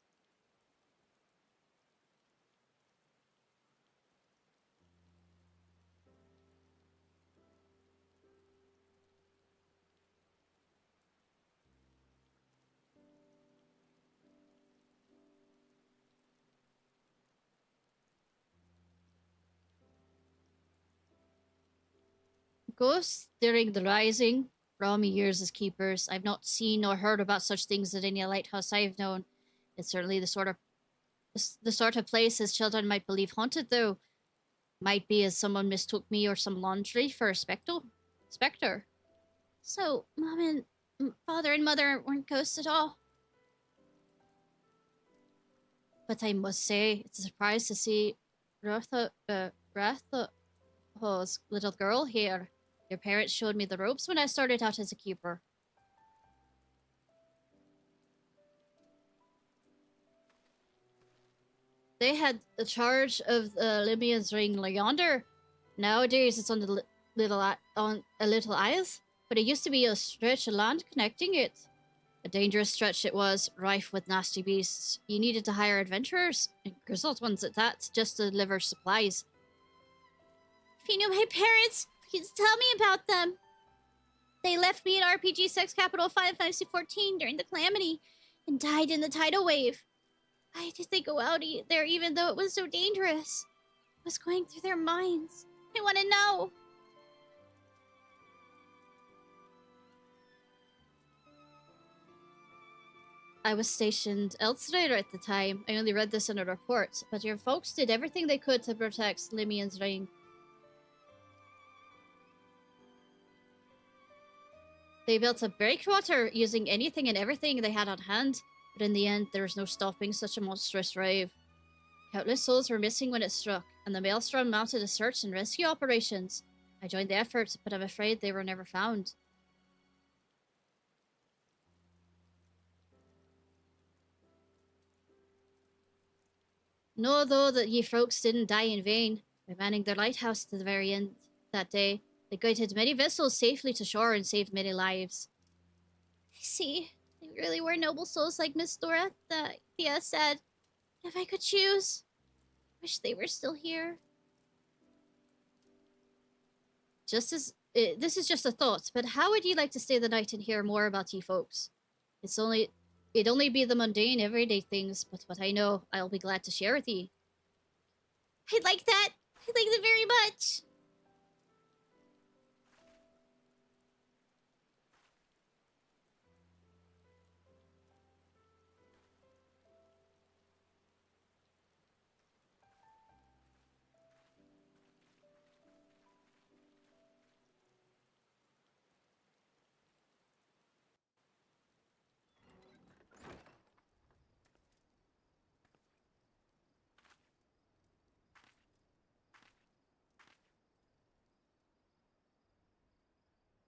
Ghosts during the Rising. For all my years as keepers, I've not seen or heard about such things at any lighthouse I've known. It's certainly the sort of place as children might believe haunted, though. Might be as someone mistook me or some laundry for a spectre. So, father and mother weren't ghosts at all. But I must say, it's a surprise to see Ratha's little girl here. Your parents showed me the ropes when I started out as a keeper. They had the charge of Libyans ring yonder. Nowadays it's on the little isles, but it used to be a stretch of land connecting it. A dangerous stretch it was, rife with nasty beasts. You needed to hire adventurers, and grizzled ones at that, just to deliver supplies. If you knew my parents, please tell me about them. They left me at RPG Sex Capital 5-14 during the calamity and died in the tidal wave. Why did they go out there even though it was so dangerous? What was going through their minds? I want to know. I was stationed elsewhere at the time. I only read this in a report, but your folks did everything they could to protect Limian's ring. They built a breakwater using anything and everything they had on hand, but in the end, there was no stopping such a monstrous wave. Countless souls were missing when it struck, and the Maelstrom mounted a search and rescue operations. I joined the effort, but I'm afraid they were never found. Know, though, that ye folks didn't die in vain. By manning their lighthouse to the very end that day, they guided many vessels safely to shore and saved many lives. I see. They really were noble souls like Miss Dora, Thea said. If I could choose, I wish they were still here. This is just a thought, but how would you like to stay the night and hear more about ye folks? It'd only be the mundane, everyday things, but what I know, I'll be glad to share with ye. I'd like that. I'd like that very much.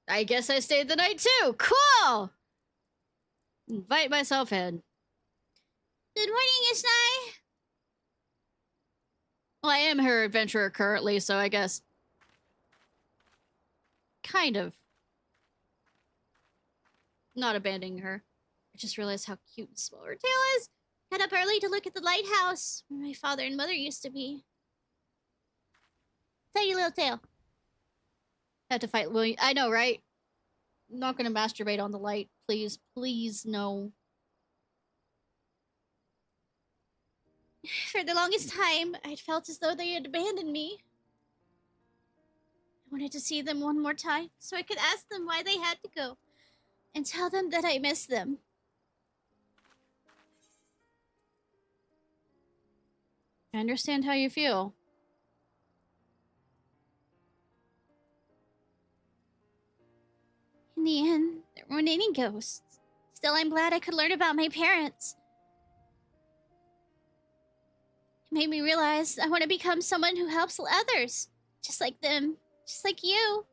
I guess I stayed the night too. Cool! Invite myself in. Good morning, Ishnai. Well, I am her adventurer currently, so I guess... kind of. Not abandoning her. I just realized how cute and small her tail is. Got up early to look at the lighthouse, where my father and mother used to be. Tiny little tail. Have to fight William. I know, right? I'm not gonna masturbate on the light. Please, please, no. For the longest time, I'd felt as though they had abandoned me. I wanted to see them one more time so I could ask them why they had to go and tell them that I miss them. I understand how you feel. In the end, there weren't any ghosts. Still, I'm glad I could learn about my parents. It made me realize I want to become someone who helps others. Just like them. Just like you.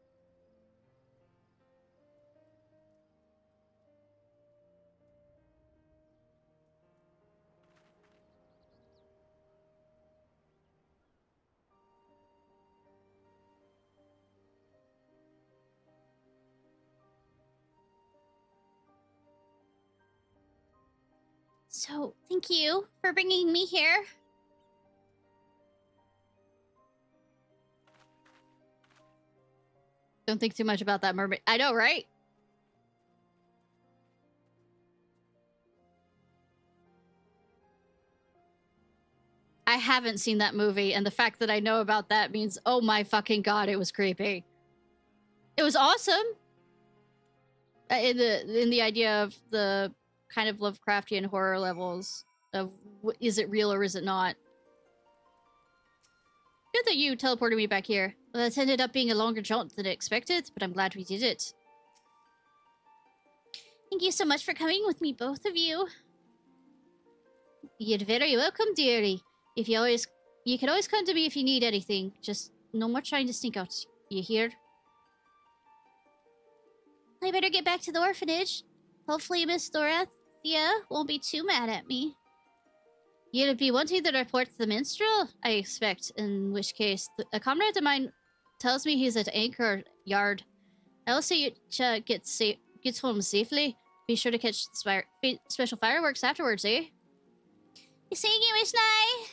So, thank you for bringing me here. Don't think too much about that mermaid. I know, right? I haven't seen that movie, and the fact that I know about that means, oh my fucking god, it was creepy. It was awesome. In the idea of the kind of Lovecraftian horror levels of is it real or is it not? Good that you teleported me back here. Well, that ended up being a longer jaunt than expected, but I'm glad we did it. Thank you so much for coming with me, both of you. You're very welcome, dearie. You can always come to me if you need anything. Just no more trying to sneak out. You hear? I better get back to the orphanage. Hopefully Miss Dorothea won't be too mad at me. You'll be wanting to report to the minstrel, I expect, in which case a comrade of mine tells me he's at Anchor Yard. I'll see you gets home safely. Be sure to catch the special fireworks afterwards, eh? Seeing you, Ishnai!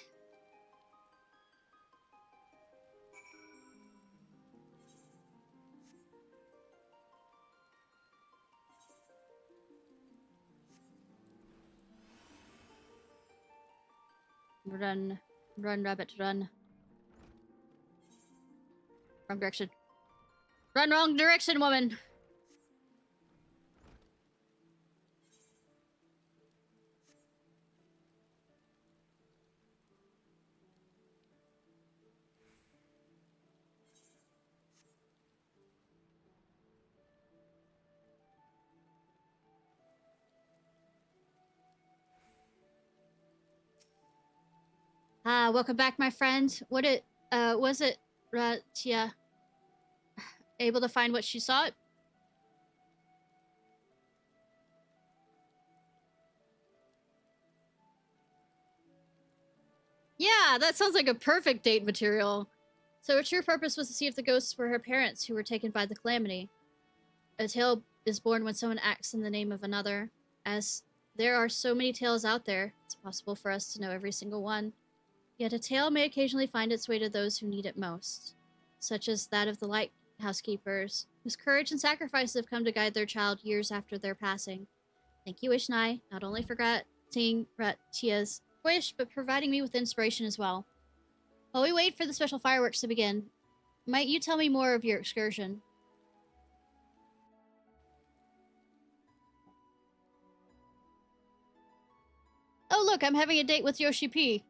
Run. Run, rabbit, run. Wrong direction. Run wrong direction, woman! Welcome back, my friend. Was it, Tia, able to find what she sought? Yeah, that sounds like a perfect date material. So her true purpose was to see if the ghosts were her parents who were taken by the calamity. A tale is born when someone acts in the name of another. As there are so many tales out there, it's impossible for us to know every single one. Yet a tale may occasionally find its way to those who need it most, such as that of the lighthouse keepers, whose courage and sacrifices have come to guide their child years after their passing. Thank you, Ishnai, not only for granting Tia's wish, but providing me with inspiration as well. While we wait for the special fireworks to begin, might you tell me more of your excursion? Oh look, I'm having a date with Yoshi P.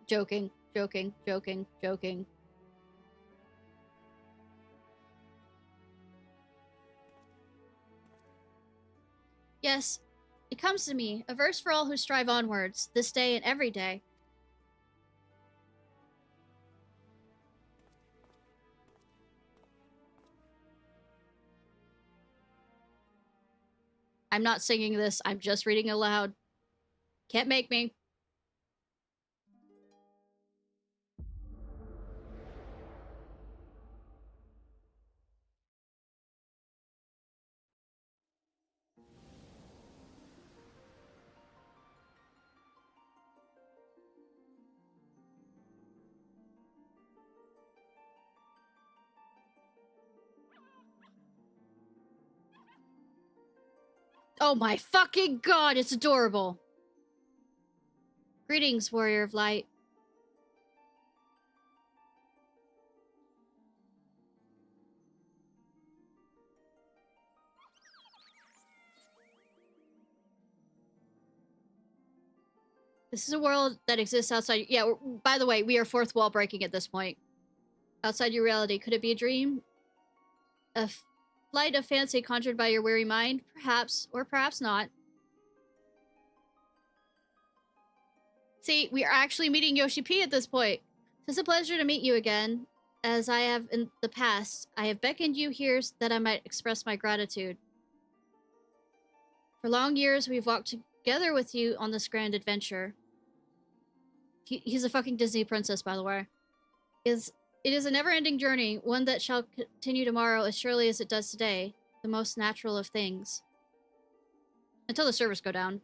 Joking, joking, joking, joking. Yes, it comes to me, a verse for all who strive onwards, this day and every day. I'm not singing this, I'm just reading aloud. Can't make me. Oh my fucking god, it's adorable. Greetings, warrior of light. This is a world that exists outside. Yeah, by the way, we are fourth wall breaking at this point. Outside your reality. Could it be a dream? A flight of fancy conjured by your weary mind? Perhaps, or perhaps not. See, we are actually meeting Yoshi P at this point. It's a pleasure to meet you again. As I have in the past, I have beckoned you here that I might express my gratitude. For long years, we've walked together with you on this grand adventure. He's a fucking Disney princess, by the way. It is a never-ending journey, one that shall continue tomorrow as surely as it does today, the most natural of things. Until the servers go down.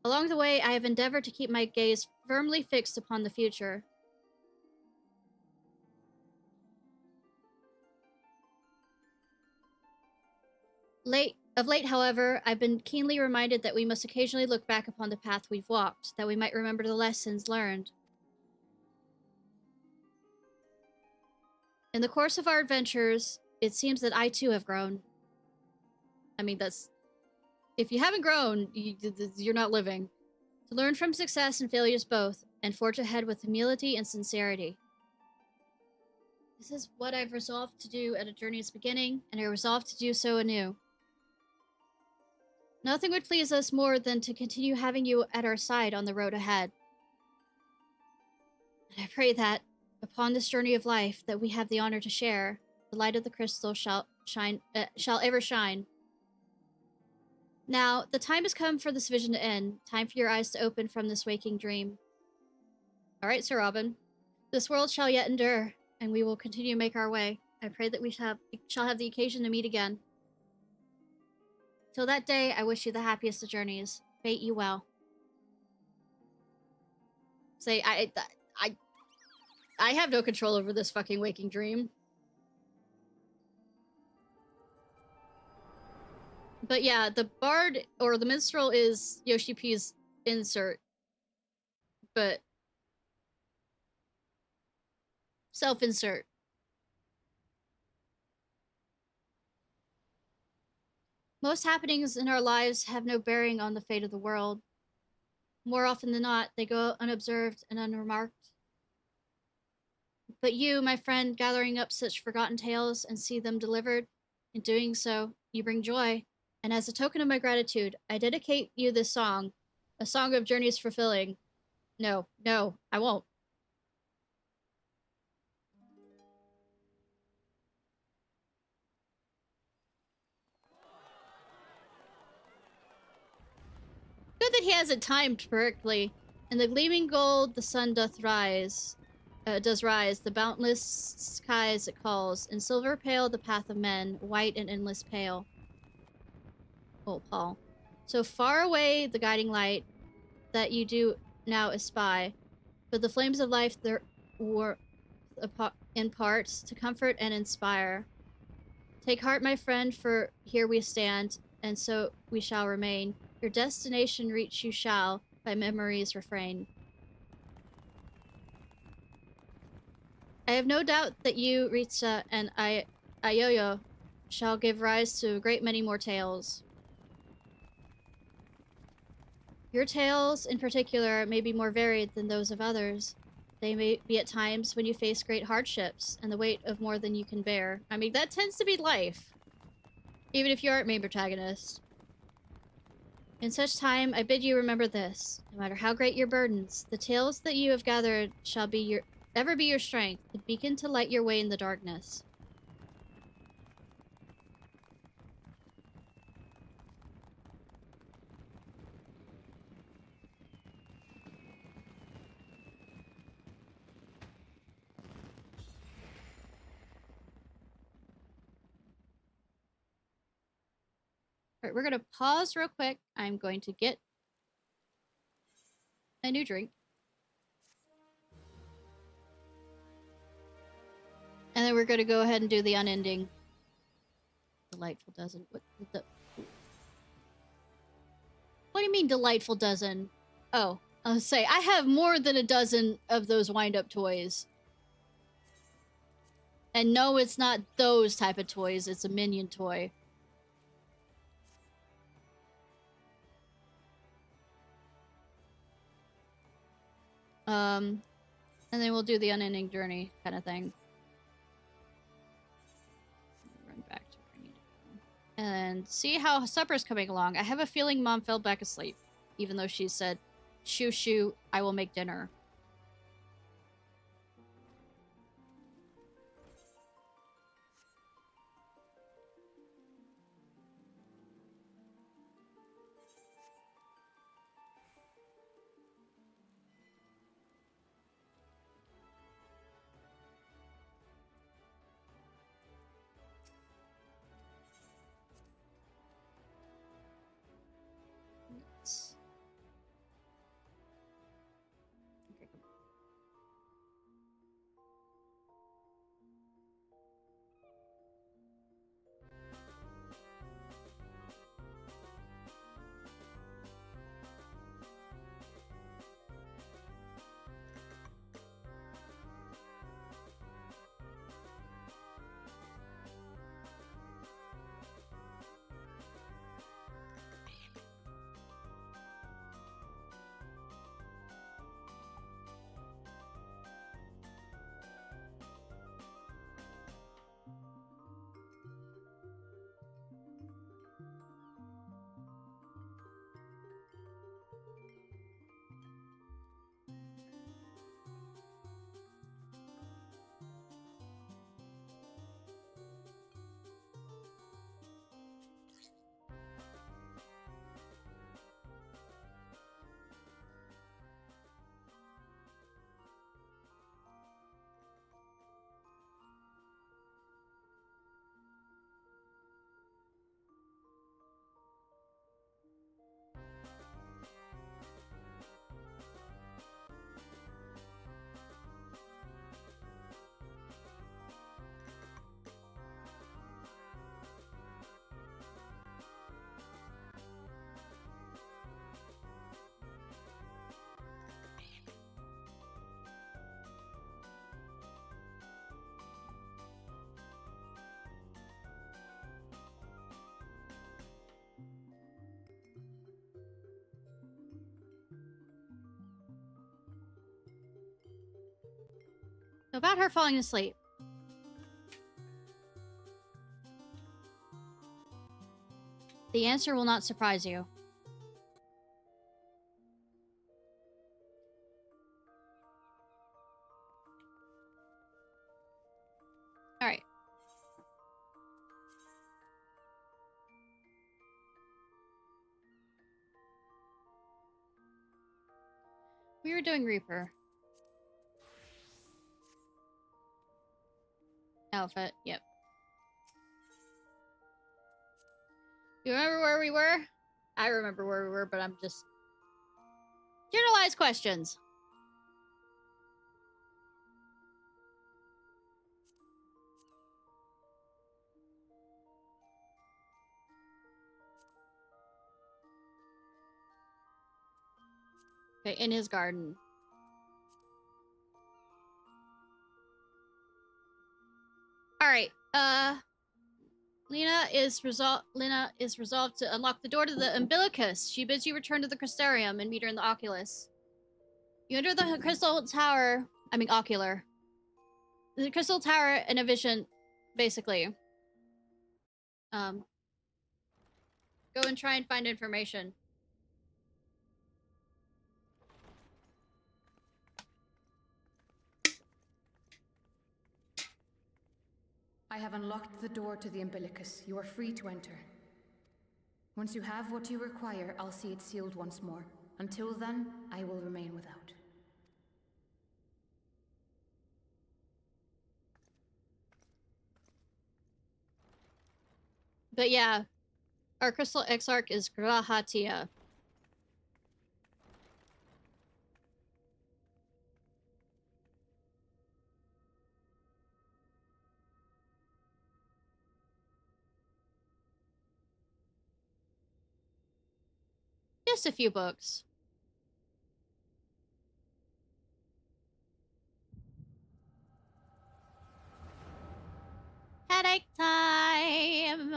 Along the way, I have endeavored to keep my gaze firmly fixed upon the future. Of late, however, I've been keenly reminded that we must occasionally look back upon the path we've walked, that we might remember the lessons learned. In the course of our adventures, it seems that I too have grown. I mean, that's... If you haven't grown, you're not living. To learn from success and failures both, and forge ahead with humility and sincerity. This is what I've resolved to do at a journey's beginning, and I resolve to do so anew. Nothing would please us more than to continue having you at our side on the road ahead. And I pray that, upon this journey of life that we have the honor to share, the light of the crystal shall ever shine. Now, the time has come for this vision to end. Time for your eyes to open from this waking dream. All right, Sir Robin. This world shall yet endure, and we will continue to make our way. I pray that we shall have the occasion to meet again. Till that day, I wish you the happiest of journeys. Fate you well. Say, I have no control over this fucking waking dream. But yeah, the bard, or the minstrel, is Yoshi P's insert. But... self-insert. Most happenings in our lives have no bearing on the fate of the world. More often than not, they go unobserved and unremarked. But you, my friend, gathering up such forgotten tales and see them delivered, in doing so, you bring joy. And as a token of my gratitude, I dedicate you this song, a song of journeys fulfilling. No, I won't. Good that he has it timed correctly. In the gleaming gold, the sun does rise, the boundless skies it calls. In silver pale, the path of men, white and endless pale. Oh, Paul. So far away, the guiding light that you do now espy, but the flames of life there were in parts to comfort and inspire. Take heart, my friend, for here we stand, and so we shall remain. Your destination reach you shall, by memory's refrain. I have no doubt that you, Ritsa, and Ayoyo shall give rise to a great many more tales. Your tales, in particular, may be more varied than those of others. They may be at times when you face great hardships and the weight of more than you can bear. I mean, that tends to be life. Even if you aren't main protagonist. In such time, I bid you remember this. No matter how great your burdens, the tales that you have gathered shall be ever be your strength, the beacon to light your way in the darkness. Alright, we're gonna pause real quick. I'm going to get a new drink. And then we're gonna go ahead and do the unending. Delightful doesn't. What the... do you mean delightful dozen? Oh, I'll say, I have more than a dozen of those wind-up toys. And no, it's not those type of toys, it's a minion toy. And then we'll do the Unending Journey kind of thing. Run back to where I need to go. And see how supper's coming along. I have a feeling Mom fell back asleep, even though she said, "Shoo shoo, I will make dinner." Okay, come on. So about her falling asleep. The answer will not surprise you. Alright. We were doing Reaper. Outfit, yep. You remember where we were? I remember where we were, but I'm just... Generalized questions. Okay, in his garden. Alright, Lena is resolved to unlock the door to the umbilicus. She bids you return to the Crystarium and meet her in the Oculus. You enter the crystal tower, ocular. The crystal tower in a vision, basically. Go and try and find information. I have unlocked the door to the umbilicus. You are free to enter. Once you have what you require, I'll see it sealed once more. Until then, I will remain without. But yeah, our crystal exarch is Grahatia. missed a few books. Headache time!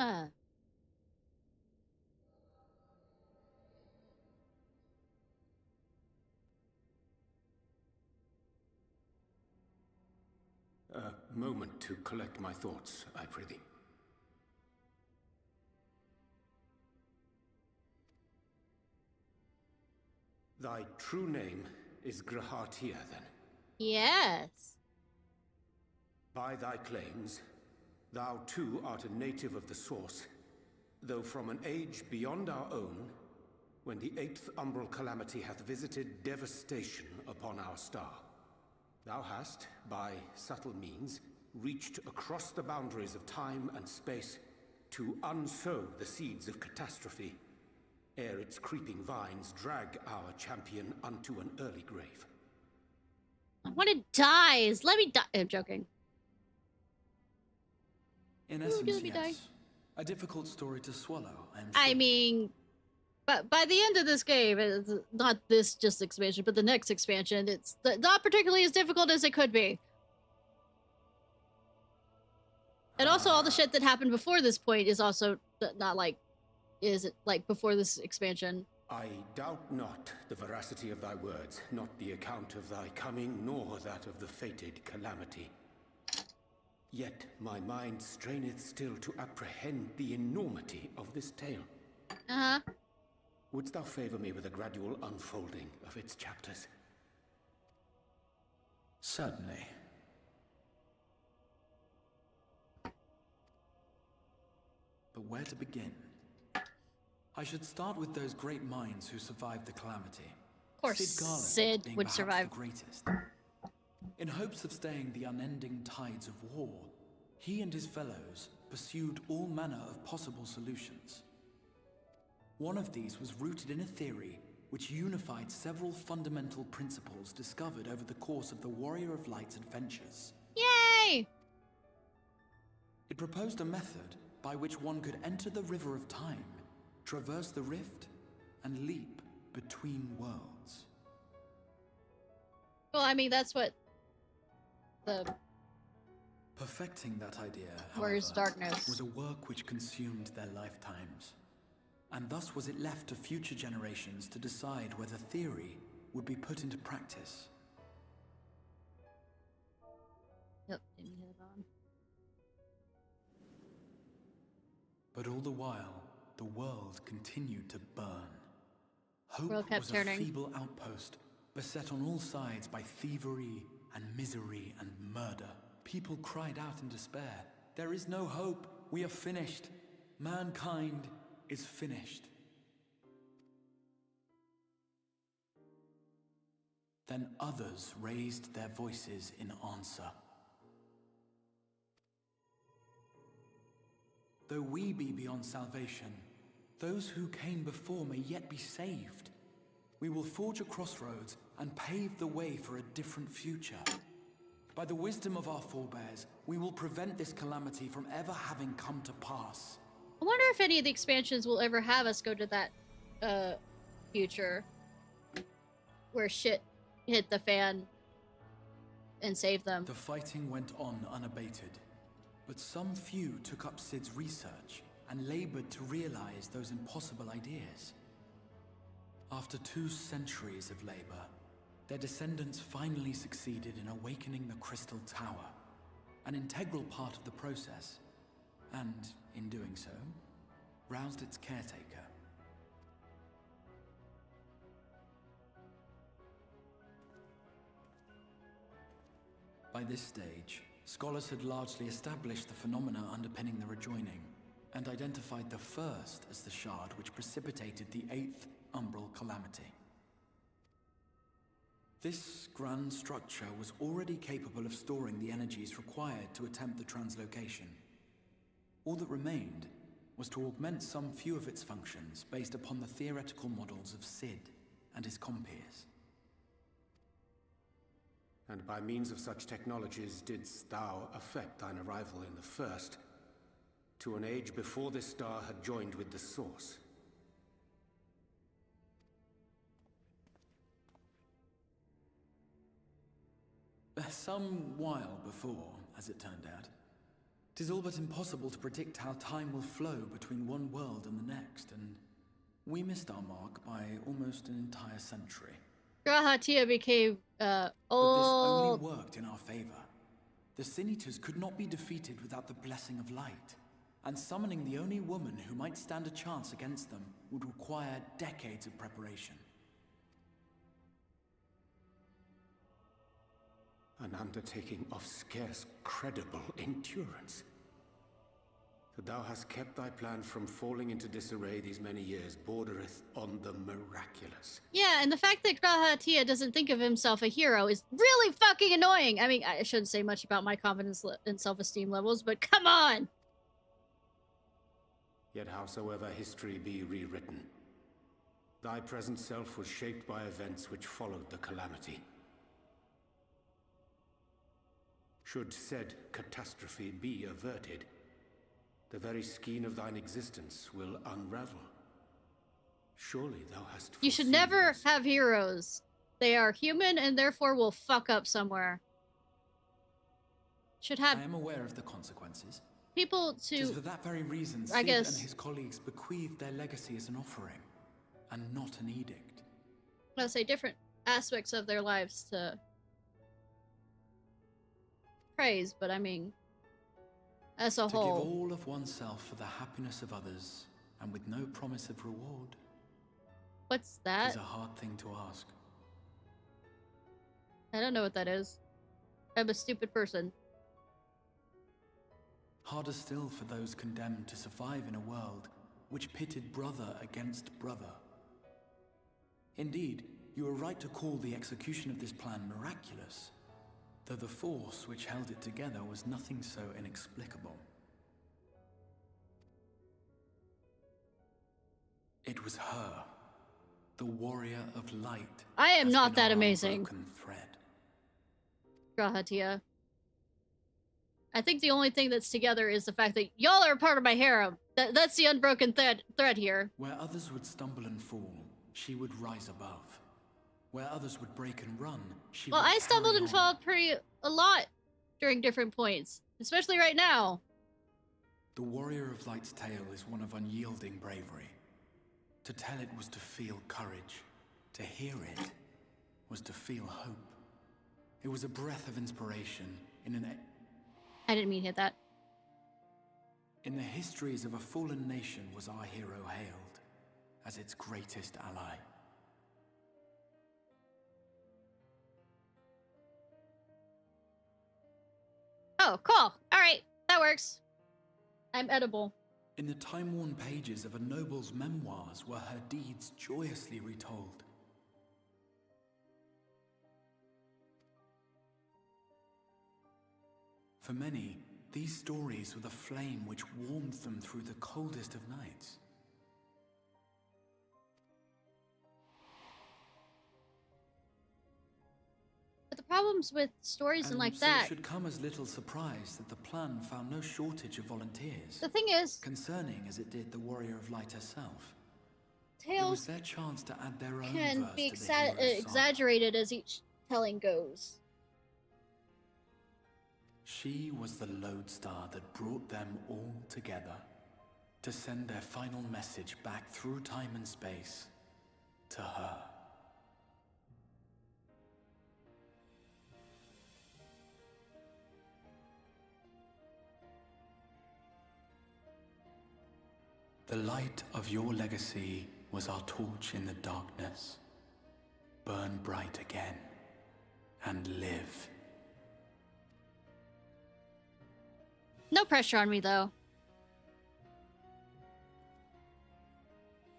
A moment to collect my thoughts, I prithee. Thy true name is Grahatia, then? Yes. By thy claims, thou too art a native of the Source, though from an age beyond our own, when the 8th umbral calamity hath visited devastation upon our star. Thou hast, by subtle means, reached across the boundaries of time and space to unsow the seeds of catastrophe, ere its creeping vines drag our champion unto an early grave. I want to die. Let me die. I'm joking. In essence, yes. A difficult story to swallow, I am sure. I mean, but by the end of this game, it's not this just expansion, but the next expansion, it's not particularly as difficult as it could be. And also, all the shit that happened before this point is also not like, is it like before this expansion? I doubt not the veracity of thy words, not the account of thy coming, nor that of the fated calamity. Yet my mind straineth still to apprehend the enormity of this tale. Uh-huh. Wouldst thou favor me with a gradual unfolding of its chapters? Certainly. But where to begin? I should start with those great minds who survived the calamity. Of course, Sid being would perhaps survive. The greatest. In hopes of staying the unending tides of war, he and his fellows pursued all manner of possible solutions. One of these was rooted in a theory which unified several fundamental principles discovered over the course of the Warrior of Light's adventures. Yay! It proposed a method by which one could enter the river of time, traverse the rift, and leap between worlds. Well, I mean, that's what the Perfecting that idea, Warriors however, Darkness was a work which consumed their lifetimes. And thus was it left to future generations to decide whether theory would be put into practice. Yep, didn't hit it on. But all the while, the world continued to burn. Hope World kept was turning. a feeble outpost, beset on all sides by thievery and misery and murder. People cried out in despair. There is no hope. We are finished. Mankind is finished. Then others raised their voices in answer. Though we be beyond salvation, those who came before may yet be saved. We will forge a crossroads and pave the way for a different future. By the wisdom of our forebears, we will prevent this calamity from ever having come to pass. I wonder if any of the expansions will ever have us go to that future where shit hit the fan and save them. The fighting went on unabated, but some few took up Sid's research and labored to realize those impossible ideas. After 2 centuries of labor, their descendants finally succeeded in awakening the Crystal Tower, an integral part of the process, and, in doing so, roused its caretaker. By this stage, scholars had largely established the phenomena underpinning the rejoining, and identified the first as the shard which precipitated the 8th umbral calamity. This grand structure was already capable of storing the energies required to attempt the translocation. All that remained was to augment some few of its functions based upon the theoretical models of Sid and his compeers. And by means of such technologies didst thou effect thine arrival in the first, to an age before this star had joined with the Source. some while before, as it turned out. 'Tis all but impossible to predict how time will flow between one world and the next, and we missed our mark by almost an entire century. Grahatia became, But this old. only worked in our favor. The Sin Eaters could not be defeated without the blessing of light, and summoning the only woman who might stand a chance against them would require decades of preparation. An undertaking of scarce credible endurance. That thou hast kept thy plan from falling into disarray these many years bordereth on the miraculous. Yeah, and the fact that Grahatia doesn't think of himself a hero is really fucking annoying. I mean, I shouldn't say much about my confidence and self-esteem levels, but come on! Yet howsoever history be rewritten, thy present self was shaped by events which followed the calamity. Should said catastrophe be averted, the very skein of thine existence will unravel. Surely thou hast You should foreseen never this. have heroes. They are human and therefore will fuck up somewhere. Should have I am aware of the consequences. people 'Tis to... for that very reason I Sid guess- and his colleagues bequeathed their legacy as an offering, and not an edict. Let's say different aspects of their lives to praise, but I mean, as a To give whole. all of oneself for the happiness of others, and with no promise of reward, What's is that? a hard thing to ask. I don't know what that is. I'm a stupid person. Harder still for those condemned to survive in a world which pitted brother against brother. Indeed, you are right to call the execution of this plan miraculous, though the force which held it together was nothing so inexplicable. It was her, the warrior of light. I am has not been that our amazing, unbroken thread. Grahatia. I think the only thing that's together is the fact that y'all are a part of my harem. That's the unbroken thread here. Where others would stumble and fall, she would rise above. Where others would break and run, she Well, would I stumbled carry and on. fall a lot during different points, especially right now. The Warrior of Light's tale is one of unyielding bravery. To tell it was to feel courage. To hear it was to feel hope. It was a breath of inspiration I didn't mean to hit that. in the histories of a fallen nation was our hero hailed as its greatest ally. Oh, cool. Alright, that works. I'm edible. In the time-worn pages of a noble's memoirs were her deeds joyously retold. For many, these stories were the flame which warmed them through the coldest of nights. But the problems with stories and like so that, it should come as little surprise that the plan found no shortage of volunteers, the thing is, concerning as it did the Warrior of Light herself. It was tales their chance to add their own can verse be to the hero's saga. exaggerated as each telling goes. She was the lodestar that brought them all together to send their final message back through time and space to her. The light of your legacy was our torch in the darkness. Burn bright again and live. No pressure on me, though.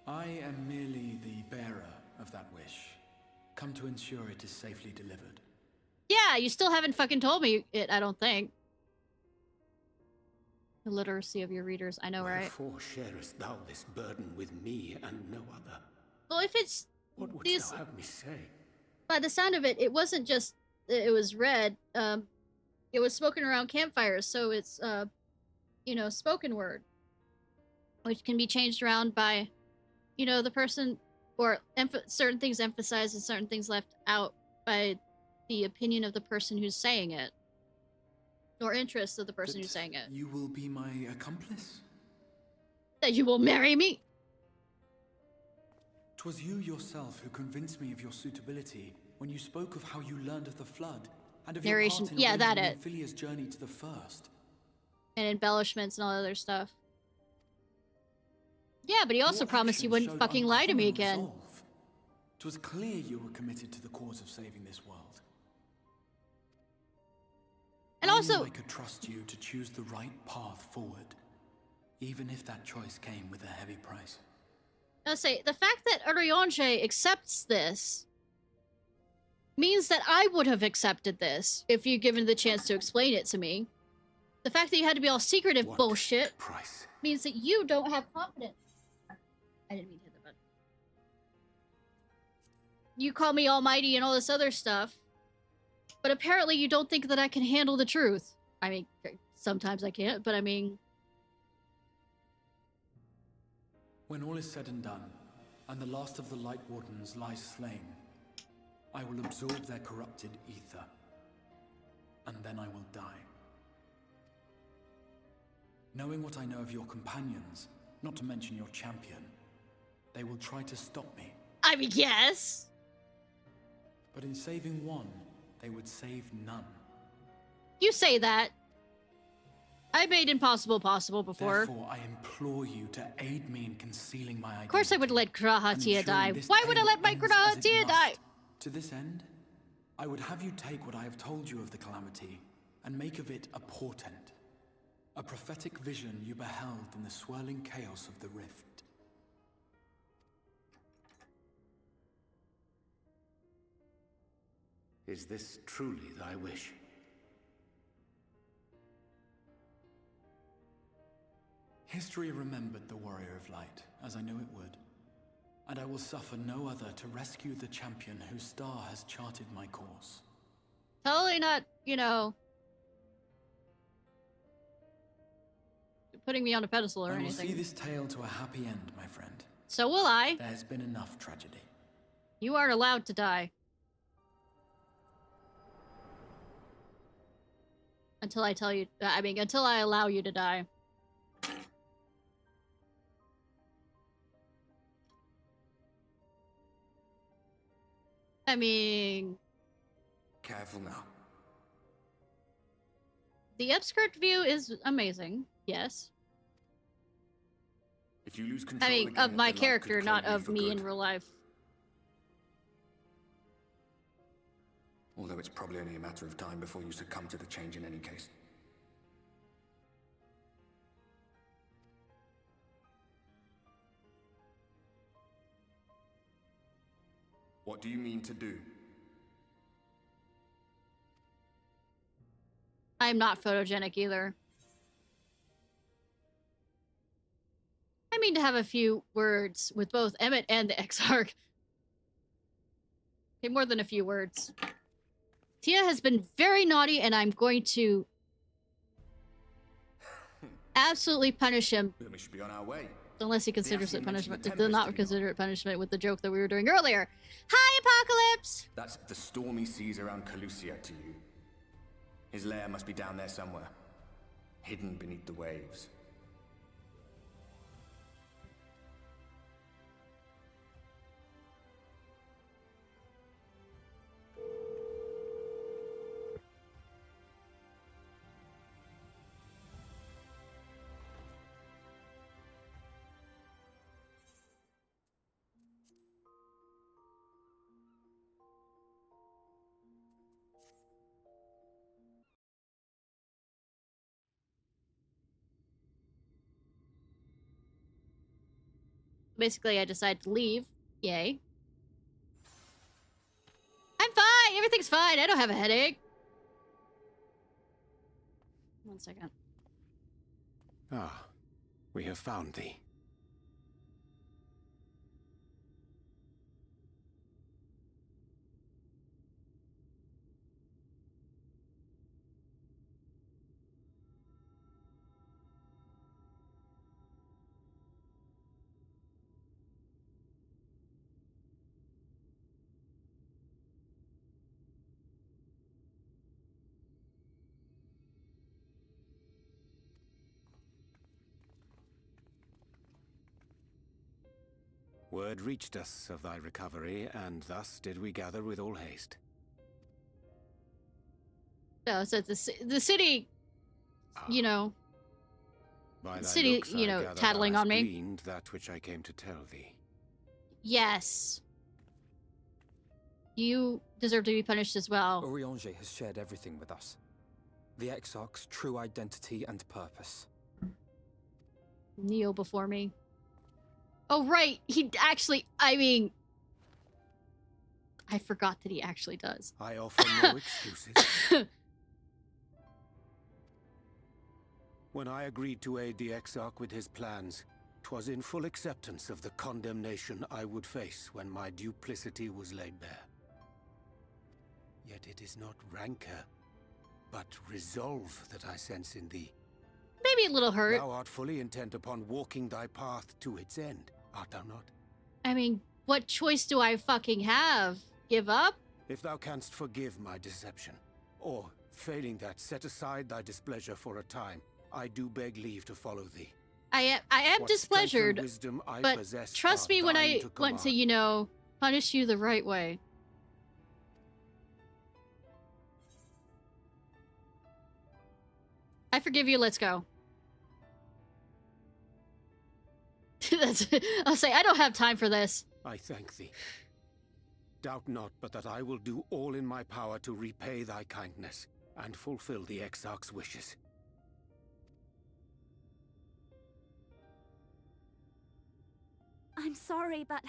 I am merely the bearer of that wish, come to ensure it is safely delivered. Yeah, you still haven't fucking told me it, I don't think. The literacy of your readers, I know, right? Wherefore sharest thou this burden with me and no other? Well, if it's What wouldst these, thou have me say? by the sound of it, it wasn't just it was read. It was spoken around campfires, so it's you know, spoken word, which can be changed around by, you know, the person, or certain things emphasized and certain things left out by the opinion of the person who's saying it. Or interests of the person who's saying it. You will be my accomplice? That you will marry me! 'Twas you yourself who convinced me of your suitability when you spoke of how you learned of the flood and of Narration. your part in Yeah, that arranging it. Amphilea's journey to the first. And embellishments and all that other stuff. Yeah, but he also Your promised he actions wouldn't showed fucking lie to me uncommon again. resolve. 'Twas clear you were committed to the cause of saving this world. And I also, knew I could trust you to choose the right path forward, even if that choice came with a heavy price. I'll say, the fact that Urianger accepts this means that I would have accepted this if you'd given the chance to explain it to me. The fact that you had to be all secretive What bullshit price? means that you don't have confidence. I didn't mean to hit the button. You call me almighty and all this other stuff, but apparently you don't think that I can handle the truth. I mean, sometimes I can't, but I mean... When all is said and done, and the last of the Light Wardens lies slain, I will absorb their corrupted ether, and then I will die. Knowing what I know of your companions, not to mention your champion, they will try to stop me. I mean, yes! But in saving one, they would save none. You say that. I made impossible possible before. Therefore, I implore you to aid me in concealing my identity. Of course I would let Grahatia and die. ensuring this Why would I tale let my ends as it Grahatia die? must. To this end, I would have you take what I have told you of the calamity and make of it a portent. A prophetic vision you beheld in the swirling chaos of the rift. Is this truly thy wish? History remembered the Warrior of Light, as I knew it would. And I will suffer no other to rescue the champion whose star has charted my course. Totally not, you know, putting me on a pedestal or I will anything. see this tale to a happy end, my friend. So will I. There's been enough tragedy. You aren't allowed to die. Until I tell you, I mean, until I allow you to die. I mean... Careful now. The upskirt view is amazing, yes. If you lose control I mean, again, of my the light could character, claim not you of for me in good. real life. Although it's probably only a matter of time before you succumb to the change in any case. What do you mean to do? I'm not photogenic either. I mean to have a few words with both Emmett and the Exarch. Okay, more than a few words. Tia has been very naughty, and I'm going to absolutely punish him. Then we should be on our way. Unless he considers it Asian mentioned punishment. the Did Tempest, not did he consider it punishment with the joke that we were doing earlier. Hi, Apocalypse! That's the stormy seas around Calusia to you. His lair must be down there somewhere, hidden beneath the waves. Basically, I decided to leave. Yay. I'm fine! Everything's fine! I don't have a headache! 1 second. Ah, we have found thee. Word reached us of thy recovery, and thus did we gather with all haste. No, so the city, you know, By the thy city, looks, you I know, gather tattling thou on hast me. gleaned that which I came to tell thee. Yes. You deserve to be punished as well. Oriange has shared everything with us. The Exarch's true identity and purpose. Kneel before me. Oh, right. He actually, I mean... I forgot that he actually does. I offer no excuses. When I agreed to aid the Exarch with his plans, 'twas in full acceptance of the condemnation I would face when my duplicity was laid bare. Yet it is not rancor, but resolve that I sense in thee. Maybe a little hurt. Thou art fully intent upon walking thy path to its end, art thou not? I mean, what choice do I fucking have? Give up? If thou canst forgive my deception, or, failing that, set aside thy displeasure for a time, I do beg leave to follow thee. I am What strength and displeasured, wisdom I but possess trust are me when thine I to want to, command. you know, punish you the right way. I forgive you, let's go. I'll say, I don't have time for this. I thank thee. Doubt not but that I will do all in my power to repay thy kindness and fulfill the Exarch's wishes. I'm sorry, but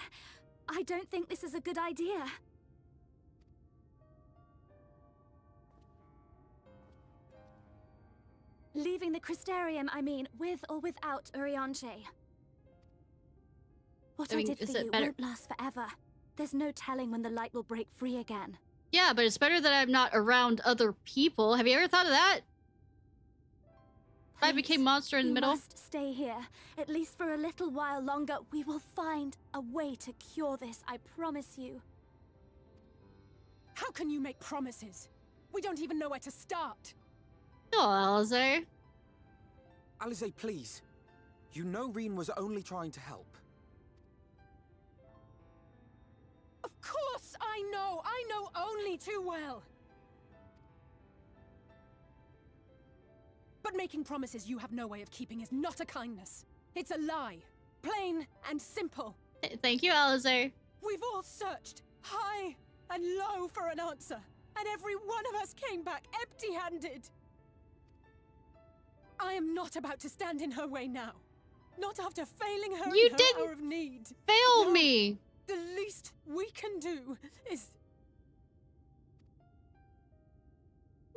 I don't think this is a good idea. Leaving the Crystarium, I mean, with or without Oriange. What I did for you won't last forever. There's no telling when the light will break free again. Yeah, but it's better that I'm not around other people. Have you ever thought of that? If I became monster in the middle? You must stay here. At least for a little while longer. We will find a way to cure this, I promise you. How can you make promises? We don't even know where to start. Oh, Alize. Alize, please. You know Reen was only trying to help. Of course I know! I know only too well! But making promises you have no way of keeping is not a kindness. It's a lie. Plain and simple. Thank you, Alize. We've all searched high and low for an answer, and every one of us came back empty-handed. I am not about to stand in her way now. Not after failing her in her hour of need. Fail me! The least we can do is...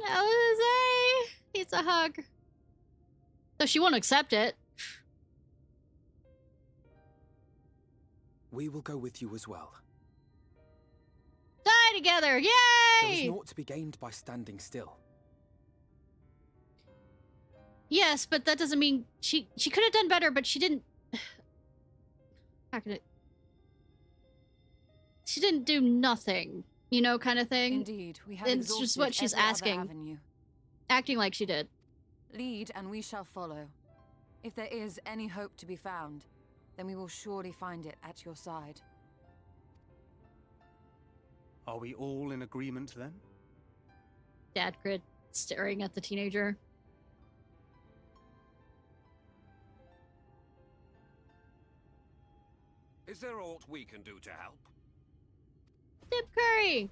Alize needs a hug. So she won't accept it. We will go with you as well. Die together! Yay! There is naught to be gained by standing still. Yes, but that doesn't mean she could have done better, but she didn't. How can it? She didn't do nothing, you know, kind of thing. Indeed, we have It's just what she's asking, acting like she did. Lead, and we shall follow. If there is any hope to be found, then we will surely find it at your side. Are we all in agreement then? Dad grid staring at the teenager. Is there aught we can do to help? Dip Curry!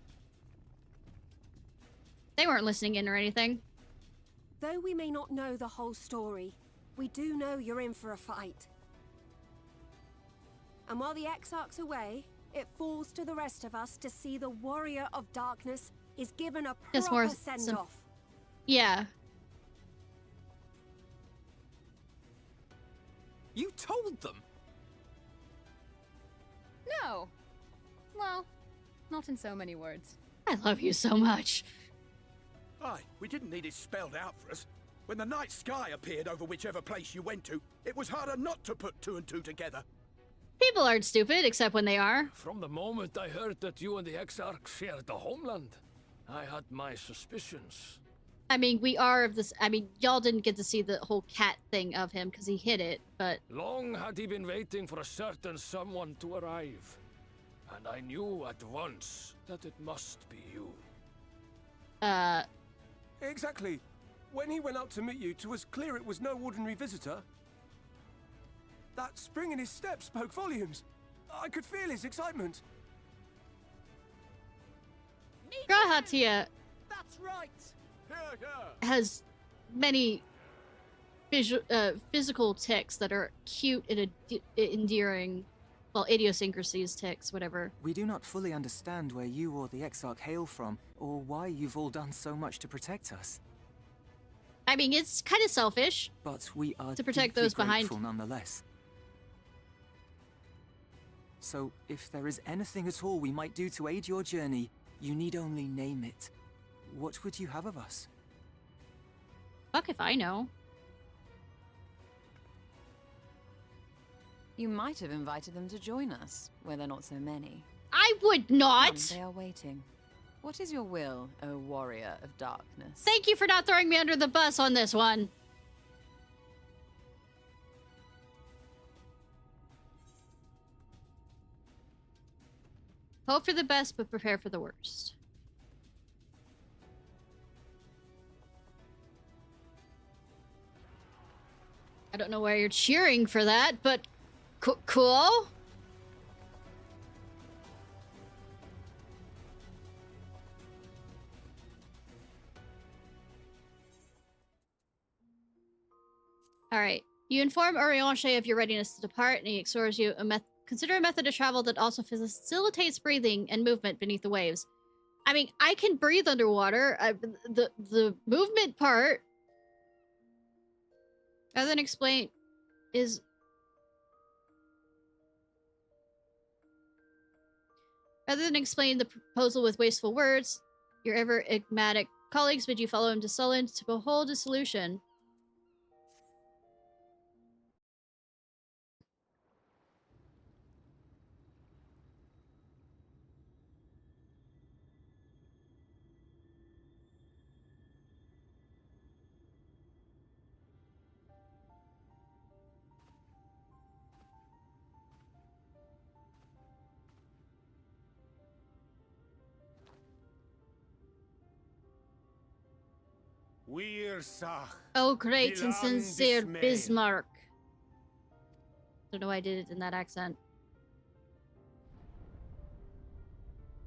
They weren't listening in or anything. Though we may not know the whole story, we do know you're in for a fight. And while the Exarch's away, it falls to the rest of us to see the Warrior of Darkness is given a proper send-off. Yeah. You told them? No. Well, not in so many words. I love you so much. Aye, we didn't need it spelled out for us. When the night sky appeared over whichever place you went to, it was harder not to put two and two together. People aren't stupid, except when they are. From the moment I heard that you and the Exarch shared the homeland, I had my suspicions. I mean, we are of this. I mean, y'all didn't get to see the whole cat thing of him because he hid it, but. Long had he been waiting for a certain someone to arrive. And I knew at once that it must be you. Exactly. When he went out to meet you, it was clear it was no ordinary visitor. That spring in his step spoke volumes. I could feel his excitement. Grahatia That's right. has many physical tics that are cute and endearing. Well, idiosyncrasies, tics, whatever. We do not fully understand where you or the Exarch hail from, or why you've all done so much to protect us. I mean, it's kind of selfish. But we are to protect deeply those behind. grateful nonetheless. So, if there is anything at all we might do to aid your journey, you need only name it. What would you have of us? Fuck if I know. You might have invited them to join us, where they're not so many. I would not! Come, they are waiting. What is your will, O warrior of darkness? Thank you for not throwing me under the bus on this one. Hope for the best, but prepare for the worst. I don't know why you're cheering for that, but cool. Alright. You inform Orianche of your readiness to depart, and he exhorts you consider a method of travel that also facilitates breathing and movement beneath the waves. I mean, I can breathe underwater. The movement part, rather than explain, is... Rather than explain the proposal with wasteful words, your ever enigmatic colleagues bid you follow him to Sullen to behold a solution. Oh, great and sincere Bismarck. Don't know why I did it in that accent.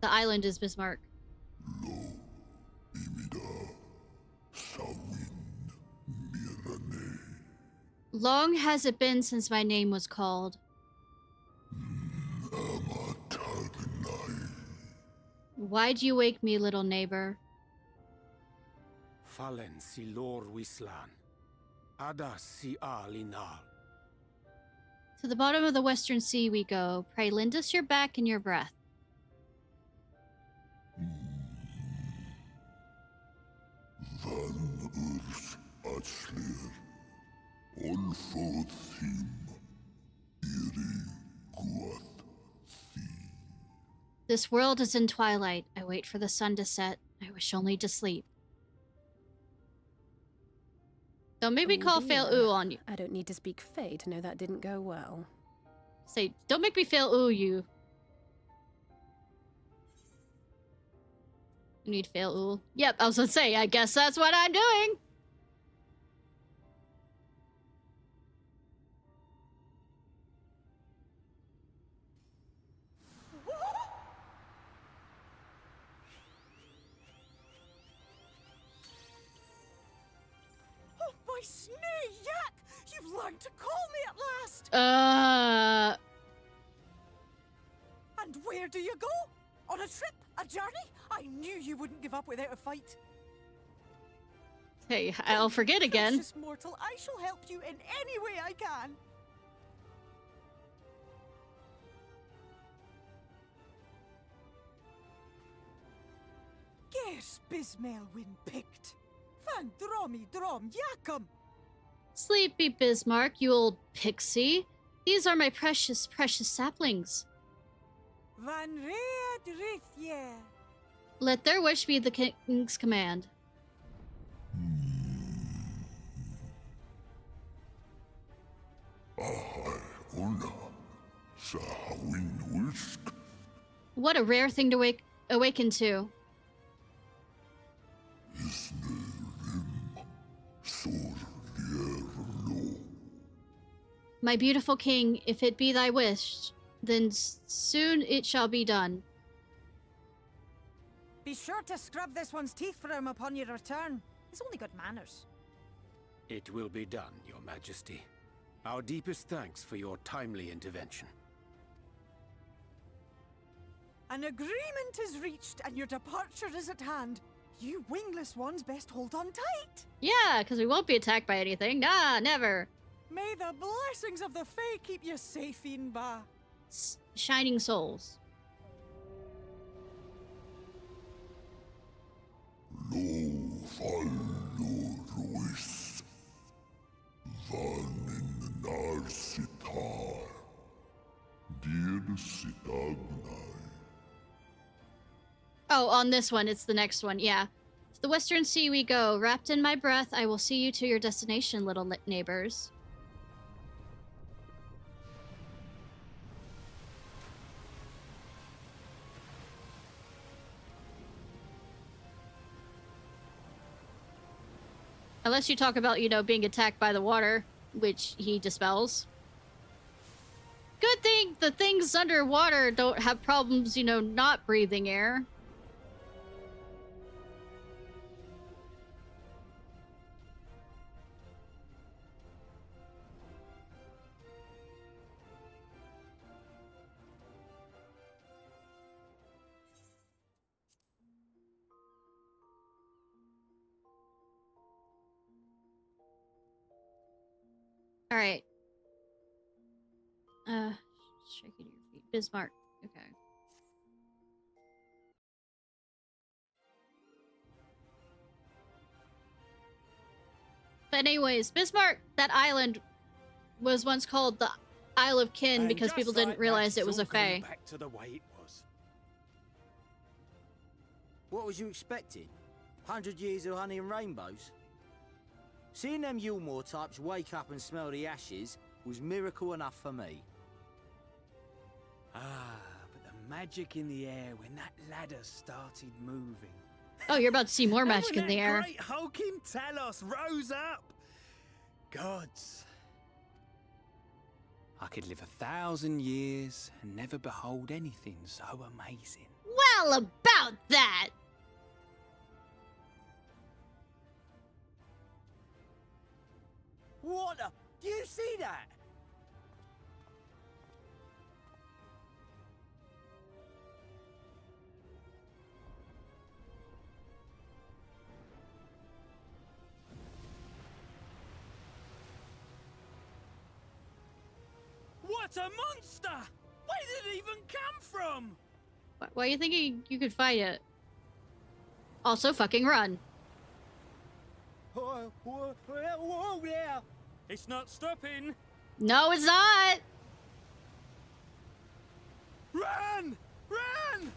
The island is Bismarck. Long has it been since my name was called. Why'd you wake me, little neighbor? Fallen silor wislan. Ada si alinal. To the bottom of the western sea we go. Pray lend us your back and your breath. Van urs atslir. Olfod thim. Iri guath. This world is in twilight. I wait for the sun to set. I wish only to sleep. Don't make me call fail ooh on you. I don't need to speak Fae to know that didn't go well. Say, don't make me fail ooh you. You need fail ooh. Yep, I was gonna say, I guess that's what I'm doing. My snee yak! You've learned to call me at last! And where do you go? On a trip? A journey? I knew you wouldn't give up without a fight. Hey, I'll forget again. Precious mortal, I shall help you in any way I can. Gers Bismael win picked. Van dromi drom yakum. Sleepy Bismarck, you old pixie. These are my precious, precious saplings. Van read rithye. Let their wish be the king's command. What a rare thing to awaken to. My beautiful king, if it be thy wish, then soon it shall be done. Be sure to scrub this one's teeth for him upon your return. He's only got manners. It will be done, Your Majesty. Our deepest thanks for your timely intervention. An agreement is reached and your departure is at hand. You wingless ones best hold on tight. Yeah, because we won't be attacked by anything. Nah, never. May the blessings of the Fae keep you safe, Inba. Shining souls. Oh, on this one, it's the next one, yeah. To the Western Sea we go. Wrapped in my breath, I will see you to your destination, little neighbors. Unless you talk about, you know, being attacked by the water, which he dispels. Good thing the things underwater don't have problems, you know, not breathing air. All right. Shaking your feet. Bismarck. Okay. But anyways, Bismarck, that island, was once called the Isle of Kin And because just people like didn't realize that, it was a it's all gone fae. back to the way it was. What was you expecting? 100 years of honey and rainbows? Seeing them Yulmore types wake up and smell the ashes was miracle enough for me. Ah, but the magic in the air when that ladder started moving. Oh, you're about to see more magic in the air. Great hulking Talos rose up. Gods. I could live 1,000 years and never behold anything so amazing. Well, about that! What the? Do you see that? What a monster! Where did it even come from? Why are you thinking you could fight it? Also, fucking run. Whoa there! It's not stopping. No, it's not! Run! Run!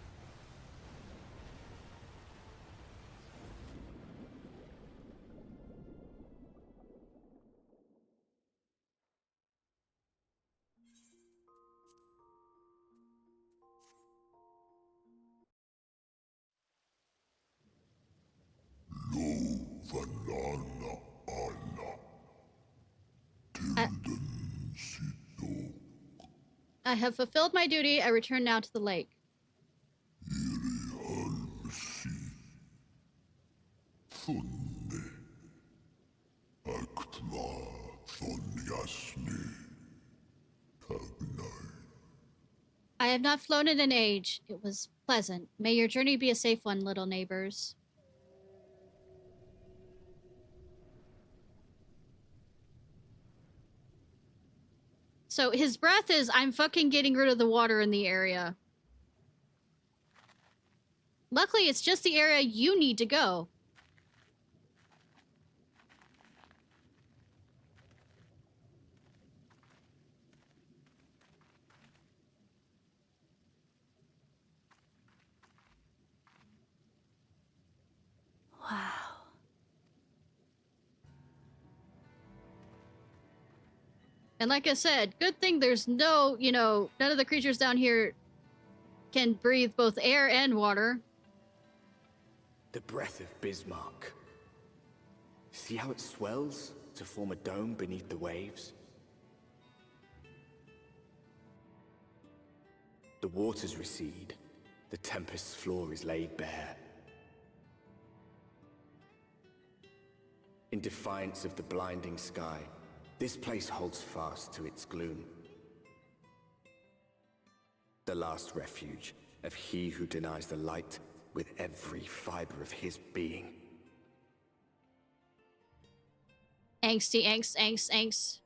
I have fulfilled my duty. I return now to the lake. I have not flown in an age. It was pleasant. May your journey be a safe one, little neighbors. So his breath is, I'm fucking getting rid of the water in the area. Luckily, it's just the area you need to go. And like I said, good thing there's no, you know, none of the creatures down here can breathe both air and water. The breath of Bismarck. See how it swells to form a dome beneath the waves? The waters recede. The tempest's floor is laid bare. In defiance of the blinding sky, this place holds fast to its gloom. The last refuge of he who denies the light with every fiber of his being. Angsty, angst.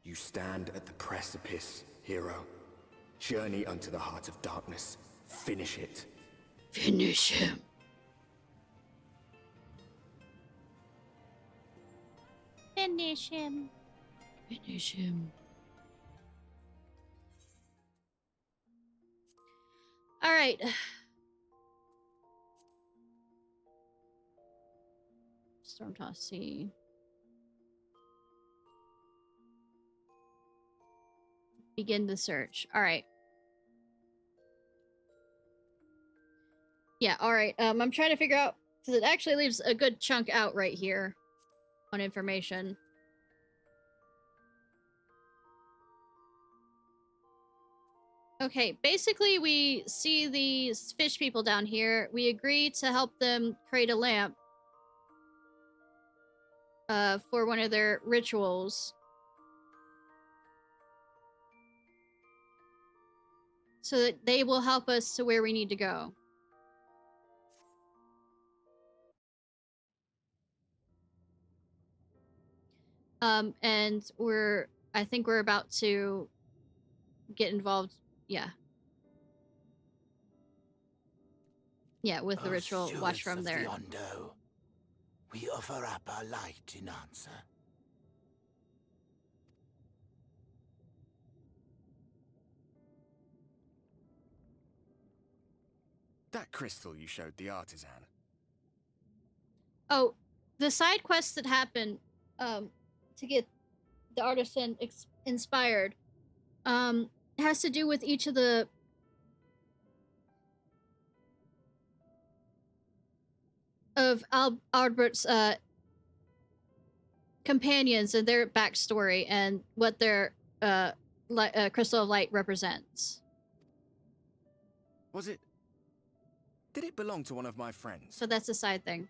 You stand at the precipice, hero. Journey unto the heart of darkness. Finish it. Finish him. Finish him. Finish him. All right. Storm toss C. Begin the search. All right. Yeah, all right. I'm trying to figure out, because it actually leaves a good chunk out right here on information. Okay, basically we see these fish people down here. We agree to help them create a lamp for one of their rituals. So that they will help us to where we need to go. And I think we're about to get involved. Yeah. Yeah, with the ritual. Watch from there. We offer up our light in answer. That crystal you showed the artisan. Oh, the side quests that happen to get the artisan inspired has to do with each of the Albert's companions and their backstory and what their crystal of light represents. Did it belong to one of my friends? So that's a side thing.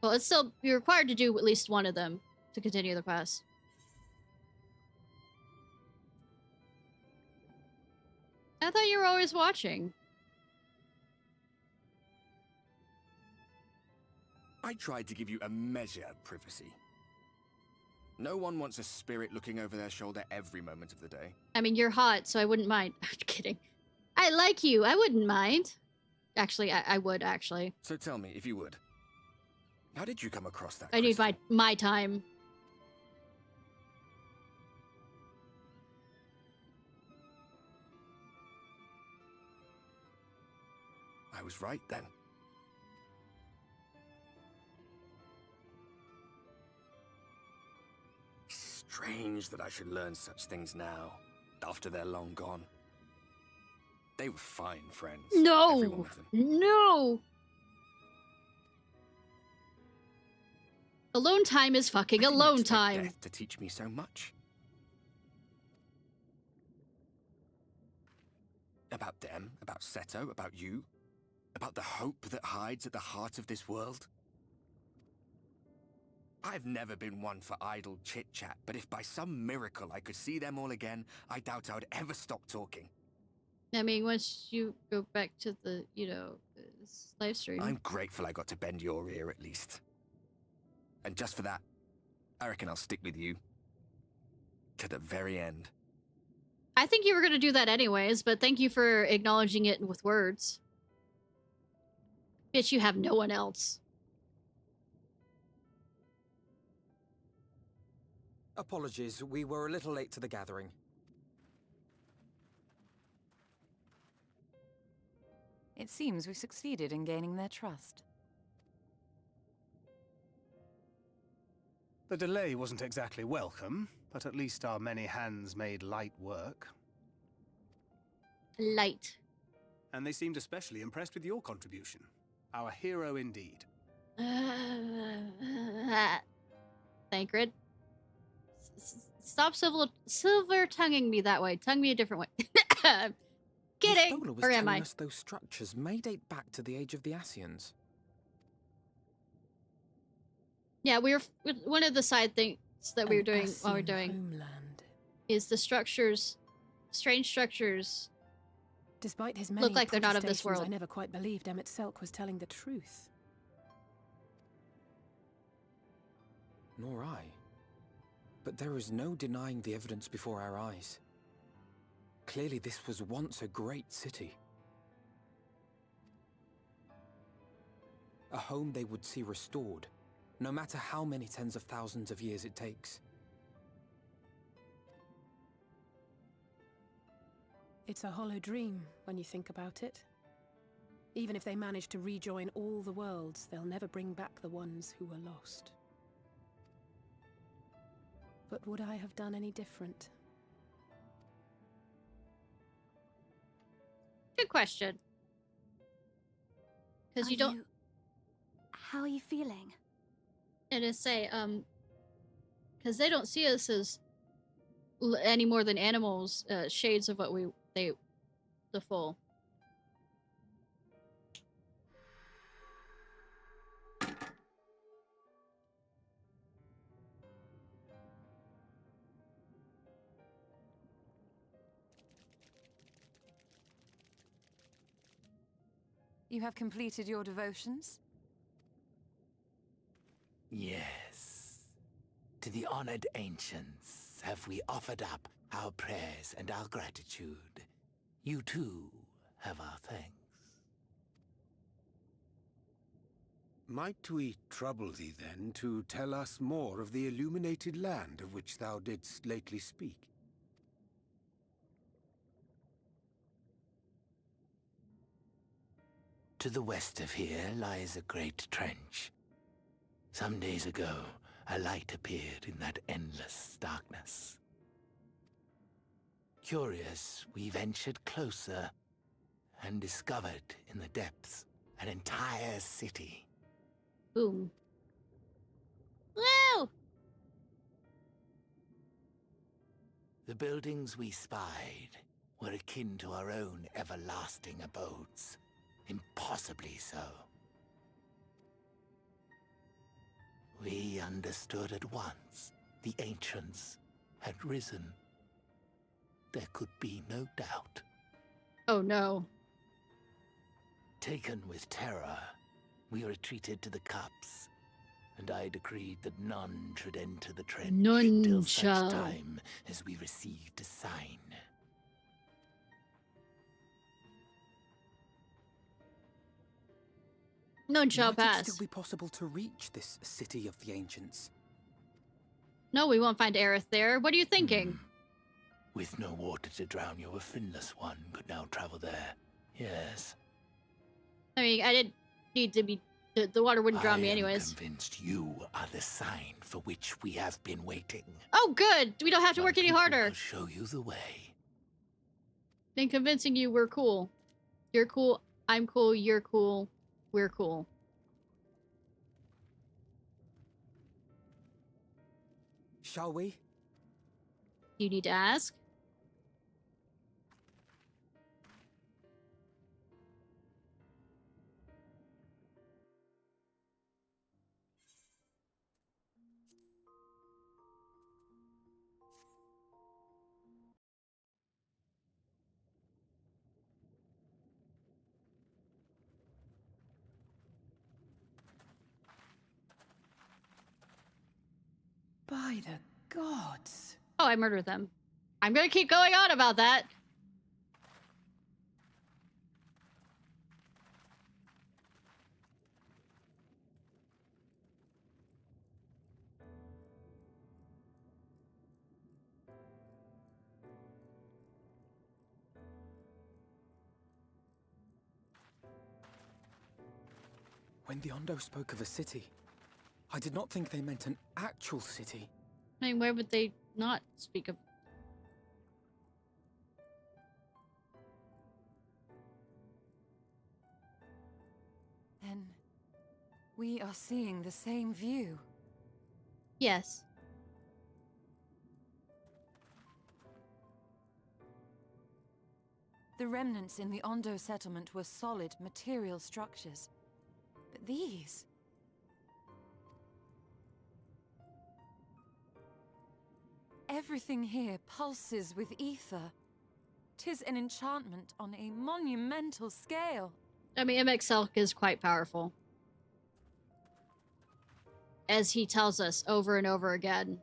Well, it's still, you're required to do at least one of them to continue the quest. I thought you were always watching. I tried to give you a measure of privacy. No one wants a spirit looking over their shoulder every moment of the day. I mean, you're hot, so I wouldn't mind. I'm kidding. I like you. I wouldn't mind. Actually, I would, actually. So tell me, if you would. How did you come across that I need my time. I was right then. Strange that I should learn such things now, after they're long gone. They were fine friends. No! No! Alone time is fucking alone time. Death to teach me so much. About them, about Seto, about you, about the hope that hides at the heart of this world. I've never been one for idle chit-chat, but if by some miracle I could see them all again, I doubt I would ever stop talking. I mean, once you go back to the, live stream. I'm grateful I got to bend your ear at least. And just for that, I reckon I'll stick with you. To the very end. I think you were going to do that anyways, but thank you for acknowledging it with words. Bitch, you have no one else. Apologies, we were a little late to the gathering. It seems we succeeded in gaining their trust. The delay wasn't exactly welcome. But at least our many hands made light work. Light. And they seemed especially impressed with your contribution. Our hero indeed. Thancred. Stop silver-tonguing me that way. Tongue me a different way. Kidding! Stola was Or am telling I? us those structures may date back to the age of the Ascians. Yeah, we were one of the side things that we were doing while we we're doing homeland. Is the structures, strange structures. Despite his many look like they're not of this protestations, world. I never quite believed Emmett Selk was telling the truth. Nor I. But there is no denying the evidence before our eyes. Clearly this was once a great city. A home they would see restored, no matter how many tens of thousands of years it takes. It's a hollow dream when you think about it. Even if they manage to rejoin all the worlds, they'll never bring back the ones who were lost. But would I have done any different? Good question. Because you don't. How are you feeling? And to say, because they don't see us as any more than animals, shades of what the full. You have completed your devotions? Yes. To the honored ancients have we offered up our prayers and our gratitude. You too have our thanks. Might we trouble thee then to tell us more of the illuminated land of which thou didst lately speak? To the west of here lies a great trench. Some days ago, a light appeared in that endless darkness. Curious, we ventured closer and discovered in the depths an entire city. Boom. Woo! The buildings we spied were akin to our own everlasting abodes. Impossibly so. We understood at once the ancients had risen. There could be no doubt. Oh no. Taken with terror, we retreated to the cups, and I decreed that none should enter the trench None till shall. such time as we received a sign. None shall Might it pass. still be possible to reach this city of the ancients? No, we won't find Aerith there. What are you thinking? With no water to drown you, a finless one could now travel there. Yes. I mean, I didn't need to be. The water wouldn't drown me anyways. I am convinced you are the sign for which we have been waiting. Oh, good. We don't have to work any harder. I'll show you the way. Been convincing you we're cool. You're cool. I'm cool. You're cool. We're cool. Shall we? You need to ask. By the gods. Oh, I murdered them. I'm gonna keep going on about that. When the Ondo spoke of a city, I did not think they meant an actual city. I mean, why would they not speak of... Then we are seeing the same view. Yes. The remnants in the Ondo settlement were solid, material structures. But these... Everything here pulses with ether. 'Tis an enchantment on a monumental scale. I mean, MXL is quite powerful. As he tells us over and over again.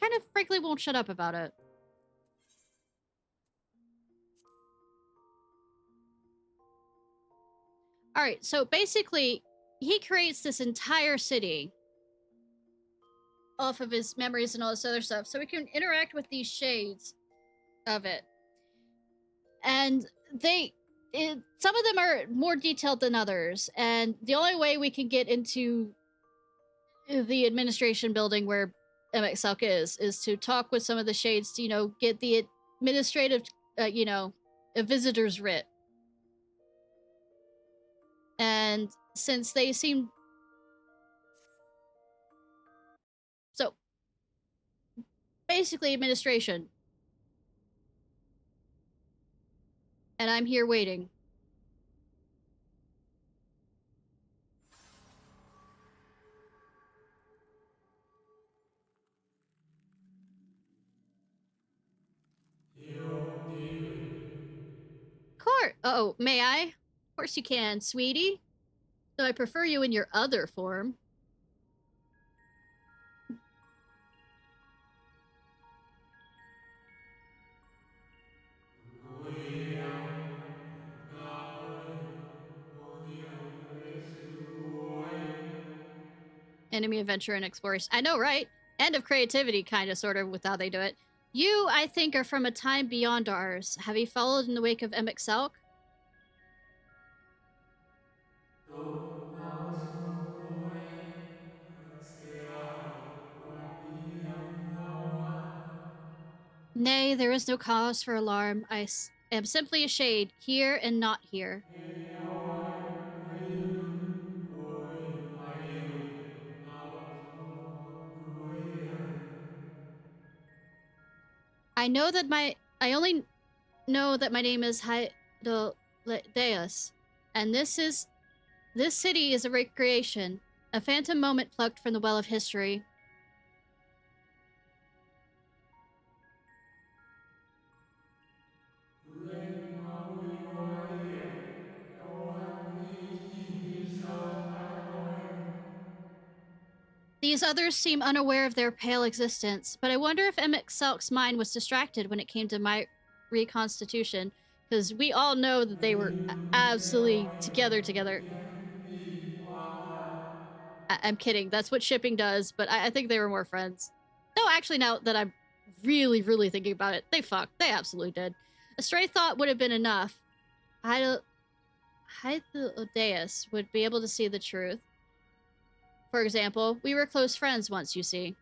Kind of frankly won't shut up about it. Alright, so basically, he creates this entire city off of his memories and all this other stuff, so we can interact with these shades of it. And some of them are more detailed than others, and the only way we can get into the administration building where MXL is to talk with some of the shades to, you know, get the administrative, you know, a visitor's writ. And since they seem... So, basically administration. And I'm here waiting. Oh, may I? Of course you can, sweetie. Though I prefer you in your other form. Enemy adventure and exploration. I know, right? End of creativity, kind of, sort of, with how they do it. You, I think, are from a time beyond ours. Have you followed in the wake of MXL? Nay, there is no cause for alarm. I am simply a shade, here and not here. I only know that my name is Hydodeus, and this city is a recreation, a phantom moment plucked from the well of history. These others seem unaware of their pale existence, but I wonder if Emmett Selk's mind was distracted when it came to my reconstitution, because we all know that they were absolutely together. I'm kidding. That's what shipping does, but I think they were more friends. No, actually, now that I'm really, really thinking about it, they fucked. They absolutely did. A stray thought would have been enough. Hydodeus would be able to see the truth. For example, we were close friends once, you see.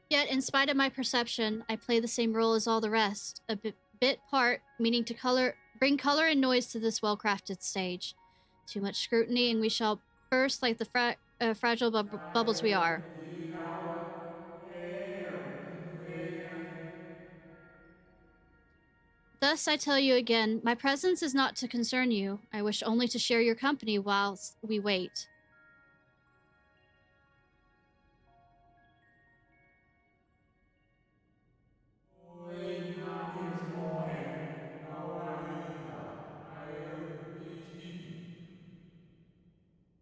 Yet, in spite of my perception, I play the same role as all the rest. A bit part, meaning to bring color and noise to this well-crafted stage. Too much scrutiny and we shall burst like the fragile bubbles we are. Thus, I tell you again, my presence is not to concern you. I wish only to share your company whilst we wait.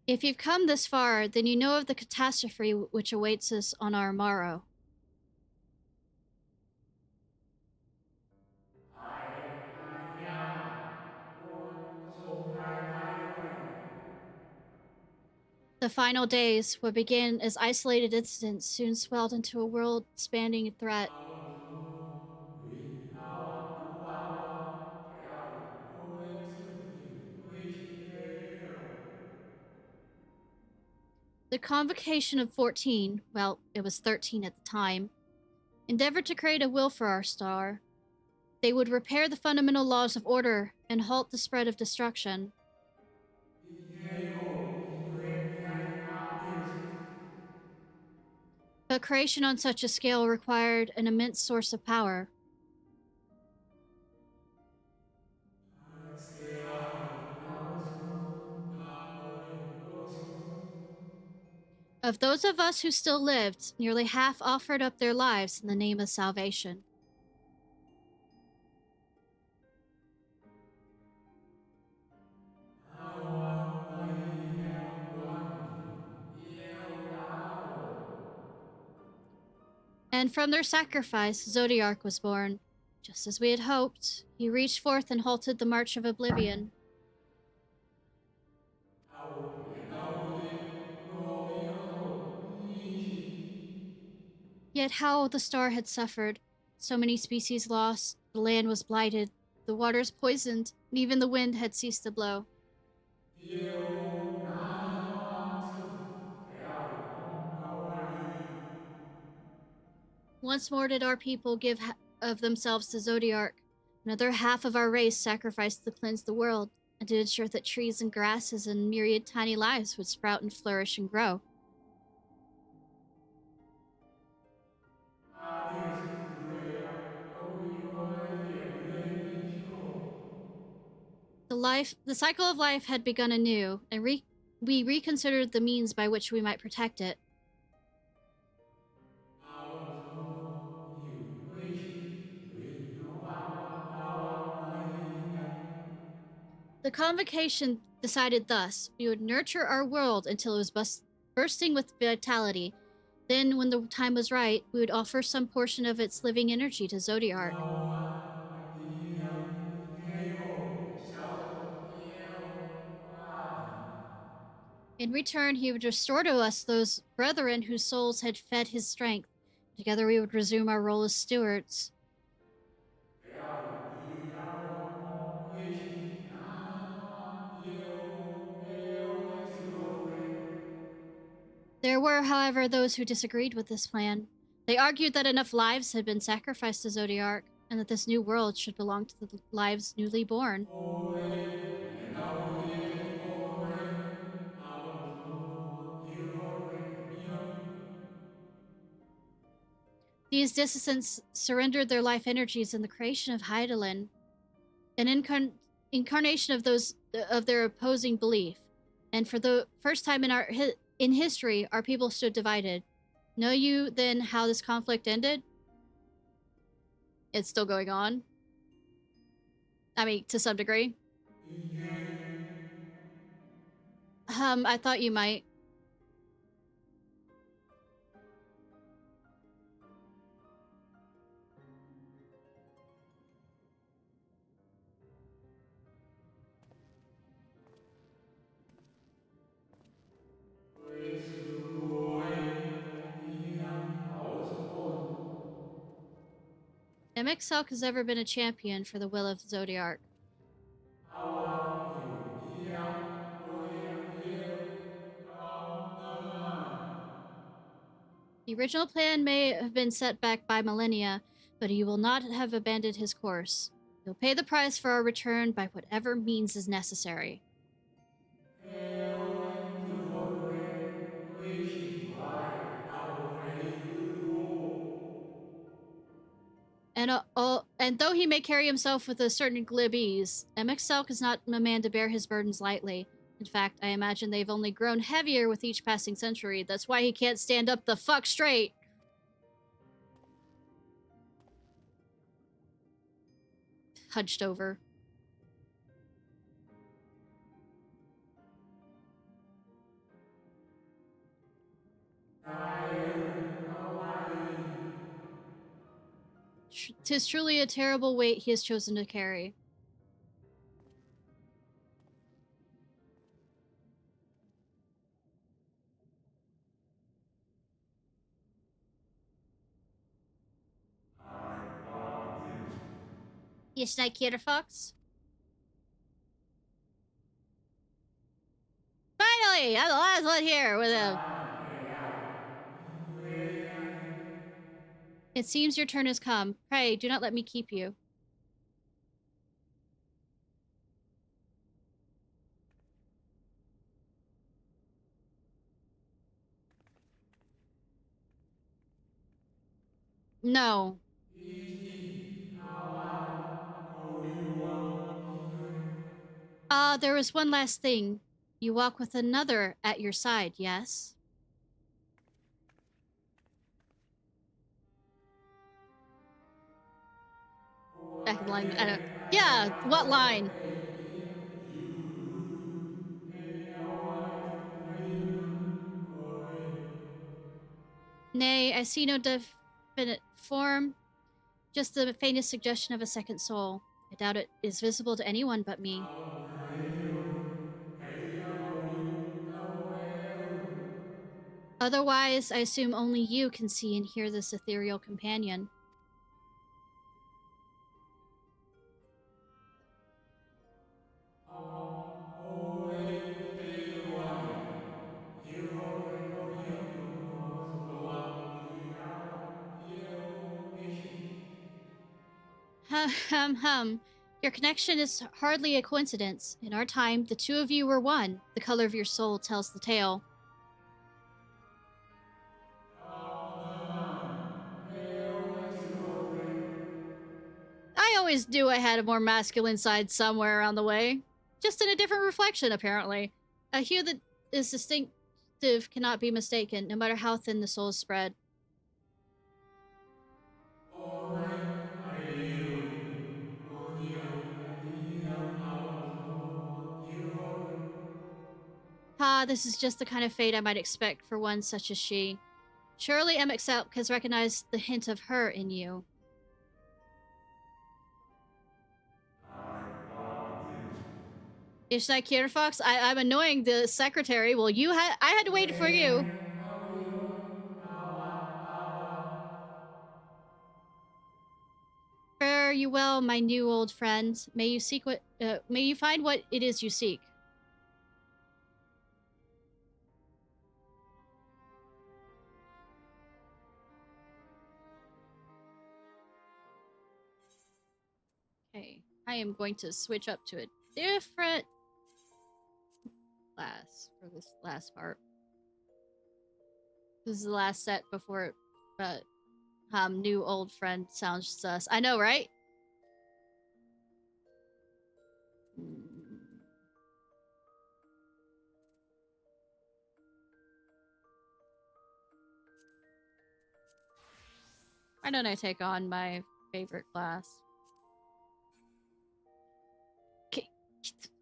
If you've come this far, then you know of the catastrophe which awaits us on our morrow. The final days, what began as isolated incidents, soon swelled into a world-spanning threat. The Convocation of 14, well, it was 13 at the time, endeavored to create a will for our star. They would repair the fundamental laws of order and halt the spread of destruction. But creation on such a scale required an immense source of power. Of those of us who still lived, nearly half offered up their lives in the name of salvation. And from their sacrifice, Zodiark was born. Just as we had hoped, he reached forth and halted the march of oblivion. Yet how the star had suffered. So many species lost, the land was blighted, the waters poisoned, and even the wind had ceased to blow. Once more did our people give of themselves to Zodiark. Another half of our race sacrificed to cleanse the world, and to ensure that trees and grasses and myriad tiny lives would sprout and flourish and grow. The cycle of life had begun anew, and we reconsidered the means by which we might protect it. The Convocation decided thus: we would nurture our world until it was bursting with vitality. Then, when the time was right, we would offer some portion of its living energy to Zodiark. In return, he would restore to us those brethren whose souls had fed his strength. Together we would resume our role as stewards. There were, however, those who disagreed with this plan. They argued that enough lives had been sacrificed to Zodiark, and that this new world should belong to the lives newly born. These dissidents surrendered their life energies in the creation of Hydaelyn, an incarnation of their opposing belief. And for the first time in history, our people stood divided. Know you then how this conflict ended? It's still going on. I mean, to some degree. I thought you might. MXLK has ever been a champion for the will of Zodiark. The original plan may have been set back by millennia, but he will not have abandoned his course. He'll pay the price for our return by whatever means is necessary. And though he may carry himself with a certain glib ease, MXLK is not a man to bear his burdens lightly. In fact, I imagine they've only grown heavier with each passing century. That's why he can't stand up the fuck straight. Hunched over. Tis truly a terrible weight he has chosen to carry. Ishnai Ciarfox. Finally! I'm the last one here with him. It seems your turn has come. Pray, do not let me keep you. No. There was one last thing. You walk with another at your side, yes? Back in line. I don't. Yeah, what line? Nay, I see no definite form, just the faintest suggestion of a second soul. I doubt it is visible to anyone but me. Otherwise, I assume only you can see and hear this ethereal companion. Hum. Your connection is hardly a coincidence. In our time, the two of you were one. The color of your soul tells the tale. I always knew I had a more masculine side somewhere around the way. Just in a different reflection, apparently. A hue that is distinctive cannot be mistaken, no matter how thin the soul is spread. This is just the kind of fate I might expect for one such as she. Surely MXL has recognized the hint of her in you. Ishnai Ciarfox, I'm annoying the secretary. Well, I had to wait for you. Fare you well, my new old friend. May you find what it is you seek. Okay, I am going to switch up to a different class for this last part. This is the last set before new old friend sounds sus. I know, right? Why don't I take on my favorite class?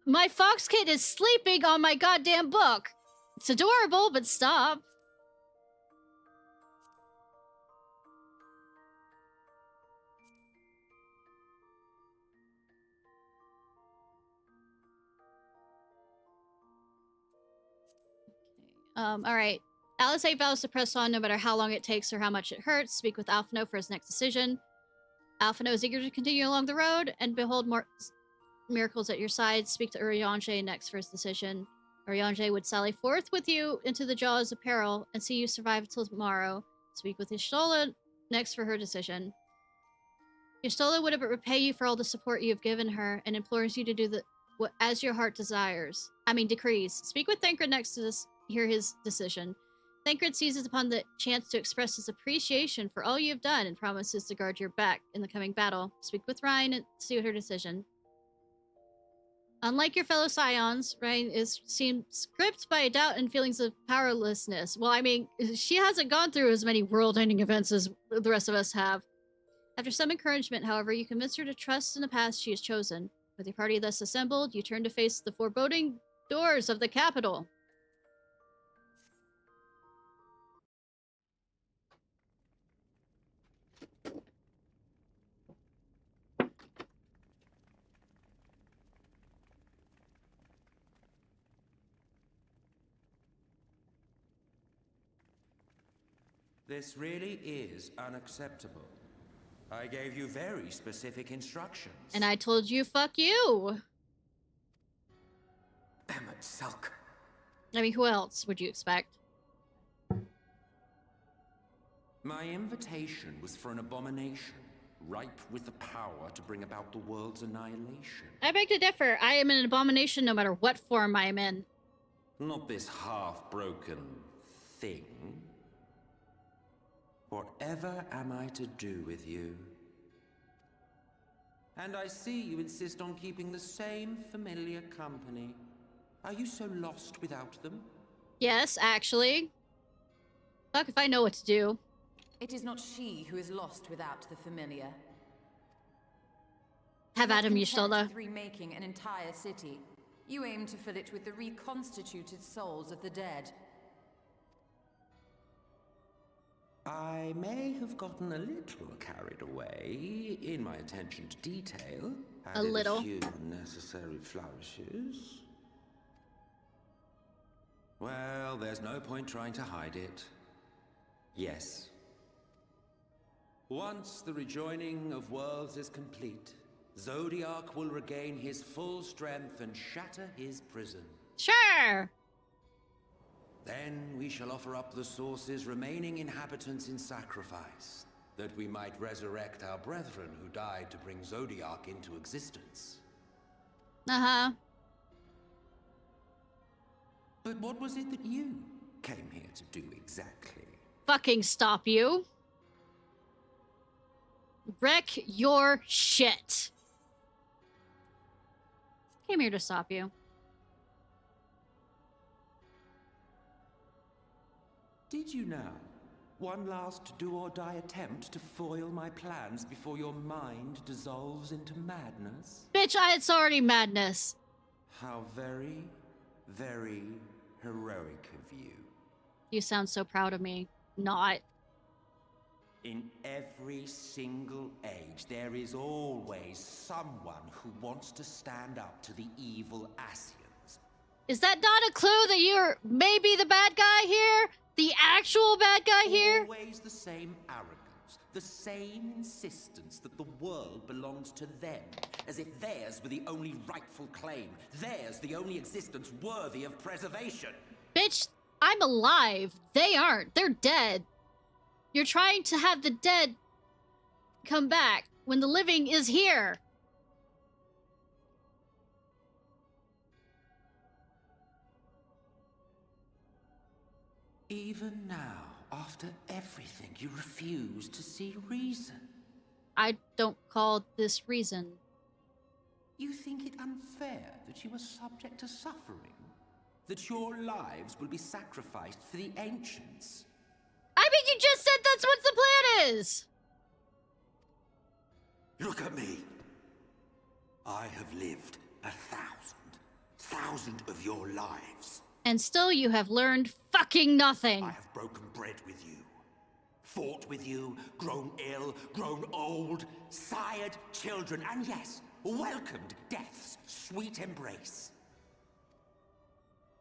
My fox kid is sleeping on my goddamn book. It's adorable, but stop. Alright. Alizé vows to press on no matter how long it takes or how much it hurts. Speak with Alphino for his next decision. Alphino is eager to continue along the road and behold more miracles at your side. Speak to Urianger next for his decision. Urianger would sally forth with you into the jaws of peril and see you survive until tomorrow. Speak with Y'shtola next for her decision. Y'shtola would repay you for all the support you have given her and implores you to do what as your heart decrees. Speak with Thancred next to hear his decision. Thancred seizes upon the chance to express his appreciation for all you have done and promises to guard your back in the coming battle. Speak with Ryan and see what her decision. Unlike your fellow Scions, Ryan seems gripped by doubt and feelings of powerlessness. Well, I mean, she hasn't gone through as many world-ending events as the rest of us have. After some encouragement, however, you convince her to trust in the path she has chosen. With your party thus assembled, you turn to face the foreboding doors of the capital. This really is unacceptable. I gave you very specific instructions. And I told you, fuck you. Emmett Selk. I mean, who else would you expect? My invitation was for an abomination, ripe with the power to bring about the world's annihilation. I beg to differ. I am an abomination no matter what form I am in. Not this half-broken thing. Whatever am I to do with you? And I see you insist on keeping the same familiar company. Are you so lost without them? Yes, actually. Fuck if I know what to do. It is not she who is lost without the familiar. Have at him, Not content Y'shtola. with remaking an entire city, you aim to fill it with the reconstituted souls of the dead. I may have gotten a little carried away in my attention to detail. A little. A few unnecessary flourishes. Well, there's no point trying to hide it. Yes. Once the rejoining of worlds is complete, Zodiac will regain his full strength and shatter his prison. Sure! Then we shall offer up the Source's remaining inhabitants in sacrifice, that we might resurrect our brethren who died to bring Zodiac into existence. Uh-huh. But what was it that you came here to do exactly? Fucking stop you. Wreck your shit. Came here to stop you. Did you now? One last do-or-die attempt to foil my plans before your mind dissolves into madness? Bitch, it's already madness. How very, very heroic of you. You sound so proud of me. Not. In every single age, there is always someone who wants to stand up to the evil Asians. Is that not a clue that you're maybe the bad guy here? The actual bad guy here? Always the same arrogance, the same insistence that the world belongs to them, as if theirs were the only rightful claim, theirs the only existence worthy of preservation. Bitch, I'm alive. They aren't. They're dead. You're trying to have the dead come back when the living is here. Even now, after everything, you refuse to see reason. I don't call this reason. You think it unfair that you are subject to suffering? That your lives will be sacrificed for the ancients? I mean, you just said that's what the plan is! Look at me. I have lived 1,000 of your lives. And still you have learned fucking nothing. I have broken bread with you, fought with you, grown ill, grown old, sired children, and yes, welcomed death's sweet embrace.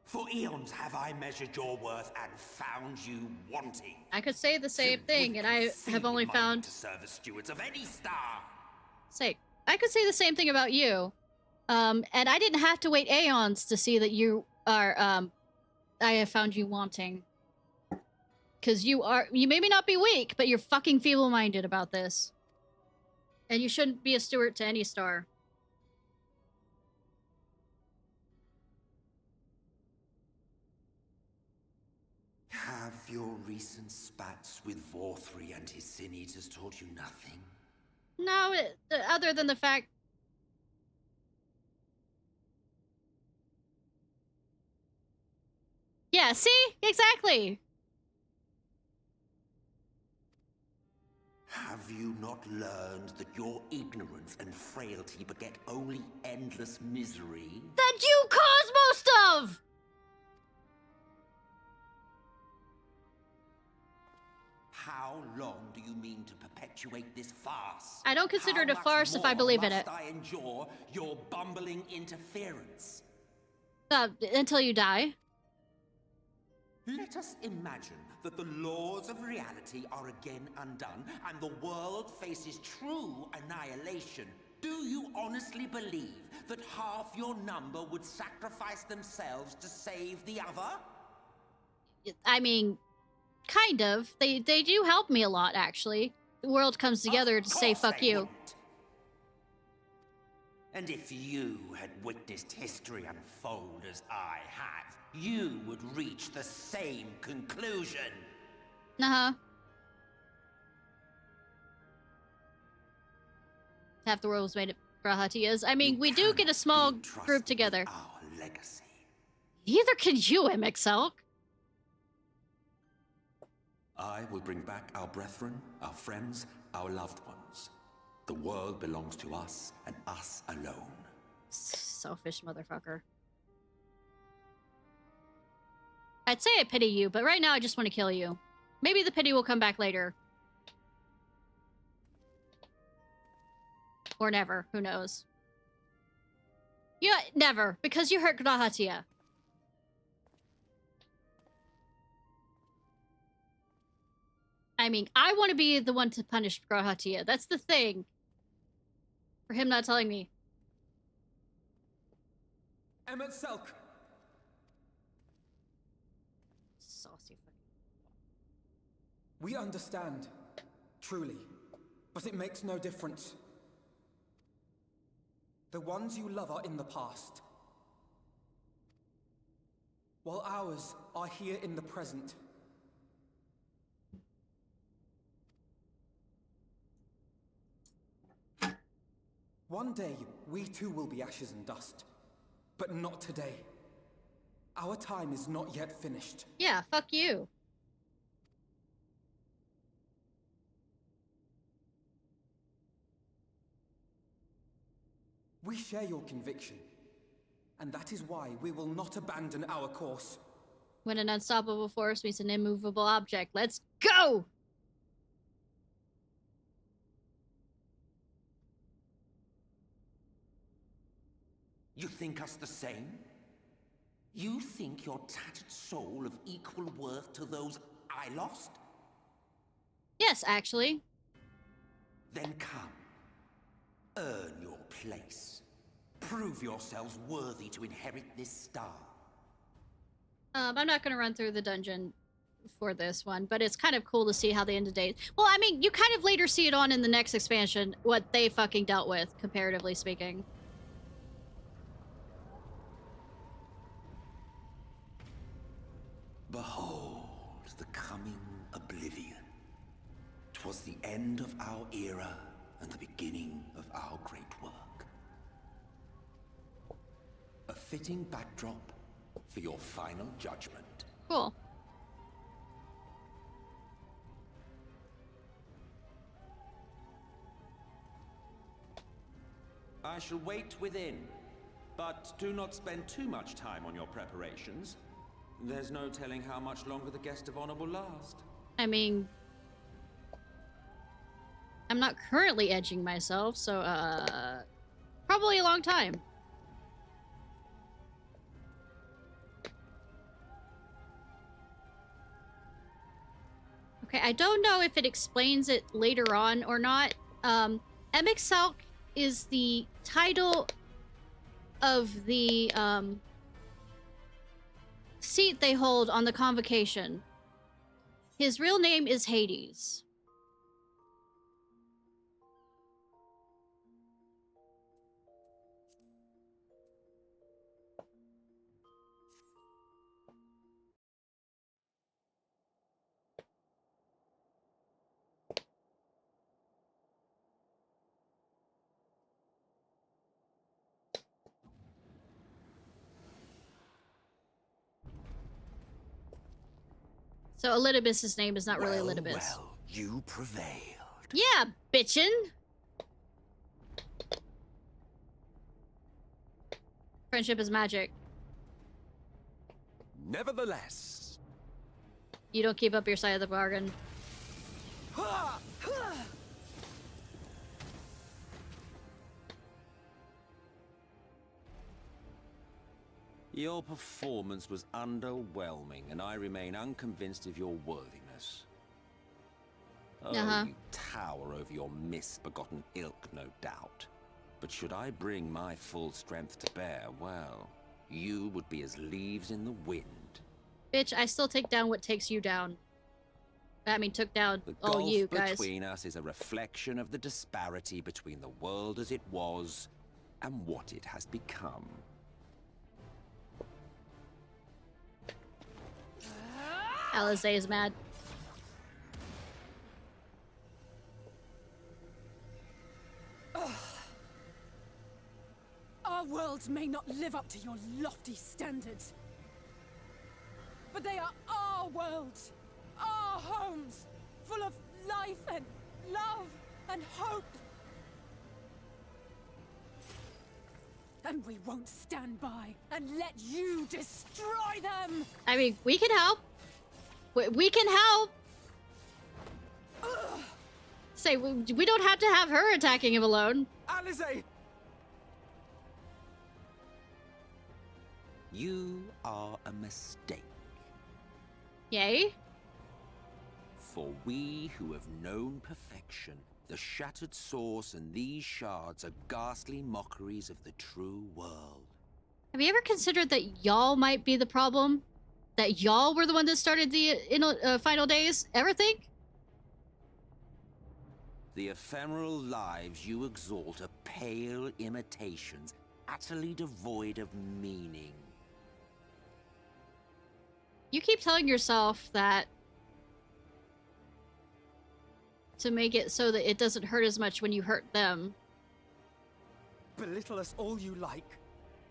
For eons have I measured your worth and found you wanting. I could say the same thing, and I have only found... to serve as stewards of any star. I could say the same thing about you. And I didn't have to wait aeons to see that you are, I have found you wanting. Because you maybe not be weak, but you're fucking feeble-minded about this. And you shouldn't be a steward to any star. Have your recent spats with Vorthri and his Sin Eaters taught you nothing? No, other than the fact... Yeah, see? Exactly! Have you not learned that your ignorance and frailty beget only endless misery? That you caused most of! How long do you mean to perpetuate this farce? I don't consider it a farce if I believe in it. How much more must I endure your bumbling interference? Until you die. Let us imagine that the laws of reality are again undone and the world faces true annihilation. Do you honestly believe that half your number would sacrifice themselves to save the other? I mean, kind of. They do help me a lot, actually. The world comes together to say fuck you. Wouldn't. And if you had witnessed history unfold as I have, you would reach the same conclusion. Uh-huh. Half the world was made of Grahatias. I mean, we do get a small group together. Our legacy. Neither can you, MXL. I will bring back our brethren, our friends, our loved ones. The world belongs to us and us alone. Selfish motherfucker. I'd say I pity you, but right now I just want to kill you. Maybe the pity will come back later. Or never. Who knows? Yeah, never. Because you hurt Grahatia. I mean, I want to be the one to punish Grahatia. That's the thing. For him not telling me. Emmett Selk. Saucy fucking. We understand. Truly. But it makes no difference. The ones you love are in the past. While ours are here in the present. One day, we too will be ashes and dust. But not today. Our time is not yet finished. Yeah, fuck you. We share your conviction. And that is why we will not abandon our course. When an unstoppable force meets an immovable object, let's go! You think us the same? You think your tattered soul of equal worth to those I lost? Yes, actually. Then come. Earn your place. Prove yourselves worthy to inherit this star. I'm not going to run through the dungeon for this one, but it's kind of cool to see how they ended days. Well, I mean, you kind of later see it on in the next expansion, what they fucking dealt with, comparatively speaking. Behold the coming oblivion. 'Twas the end of our era and the beginning of our great work. A fitting backdrop for your final judgment. Cool. I shall wait within, but do not spend too much time on your preparations. There's no telling how much longer the guest of honor will last. I mean, I'm not currently edging myself, so, probably a long time. Okay, I don't know if it explains it later on or not. MXL is the title of the, seat they hold on the convocation. His real name is Hades. So Elidibus's name is not really Elidibus. Well, you prevailed. Yeah, bitchin'. Friendship is magic. Nevertheless. You don't keep up your side of the bargain. Your performance was underwhelming, and I remain unconvinced of your worthiness. Oh, you tower over your misbegotten ilk, no doubt. But should I bring my full strength to bear, well, you would be as leaves in the wind. Bitch, I still take down what takes you down. I mean, took down all you guys. The gulf between us is a reflection of the disparity between the world as it was and what it has become. Alizé is mad. Our worlds may not live up to your lofty standards, but they are our worlds, our homes, full of life and love and hope. And we won't stand by and let you destroy them! I mean, we can help. We can help. Say, we don't have to have her attacking him alone. Alizé! You are a mistake. Yay? For we who have known perfection, the shattered source and these shards are ghastly mockeries of the true world. Have you ever considered that y'all might be the problem? That y'all were the one that started the final days? Ever think? The ephemeral lives you exalt are pale imitations, utterly devoid of meaning. You keep telling yourself that to make it so that it doesn't hurt as much when you hurt them. Belittle us all you like,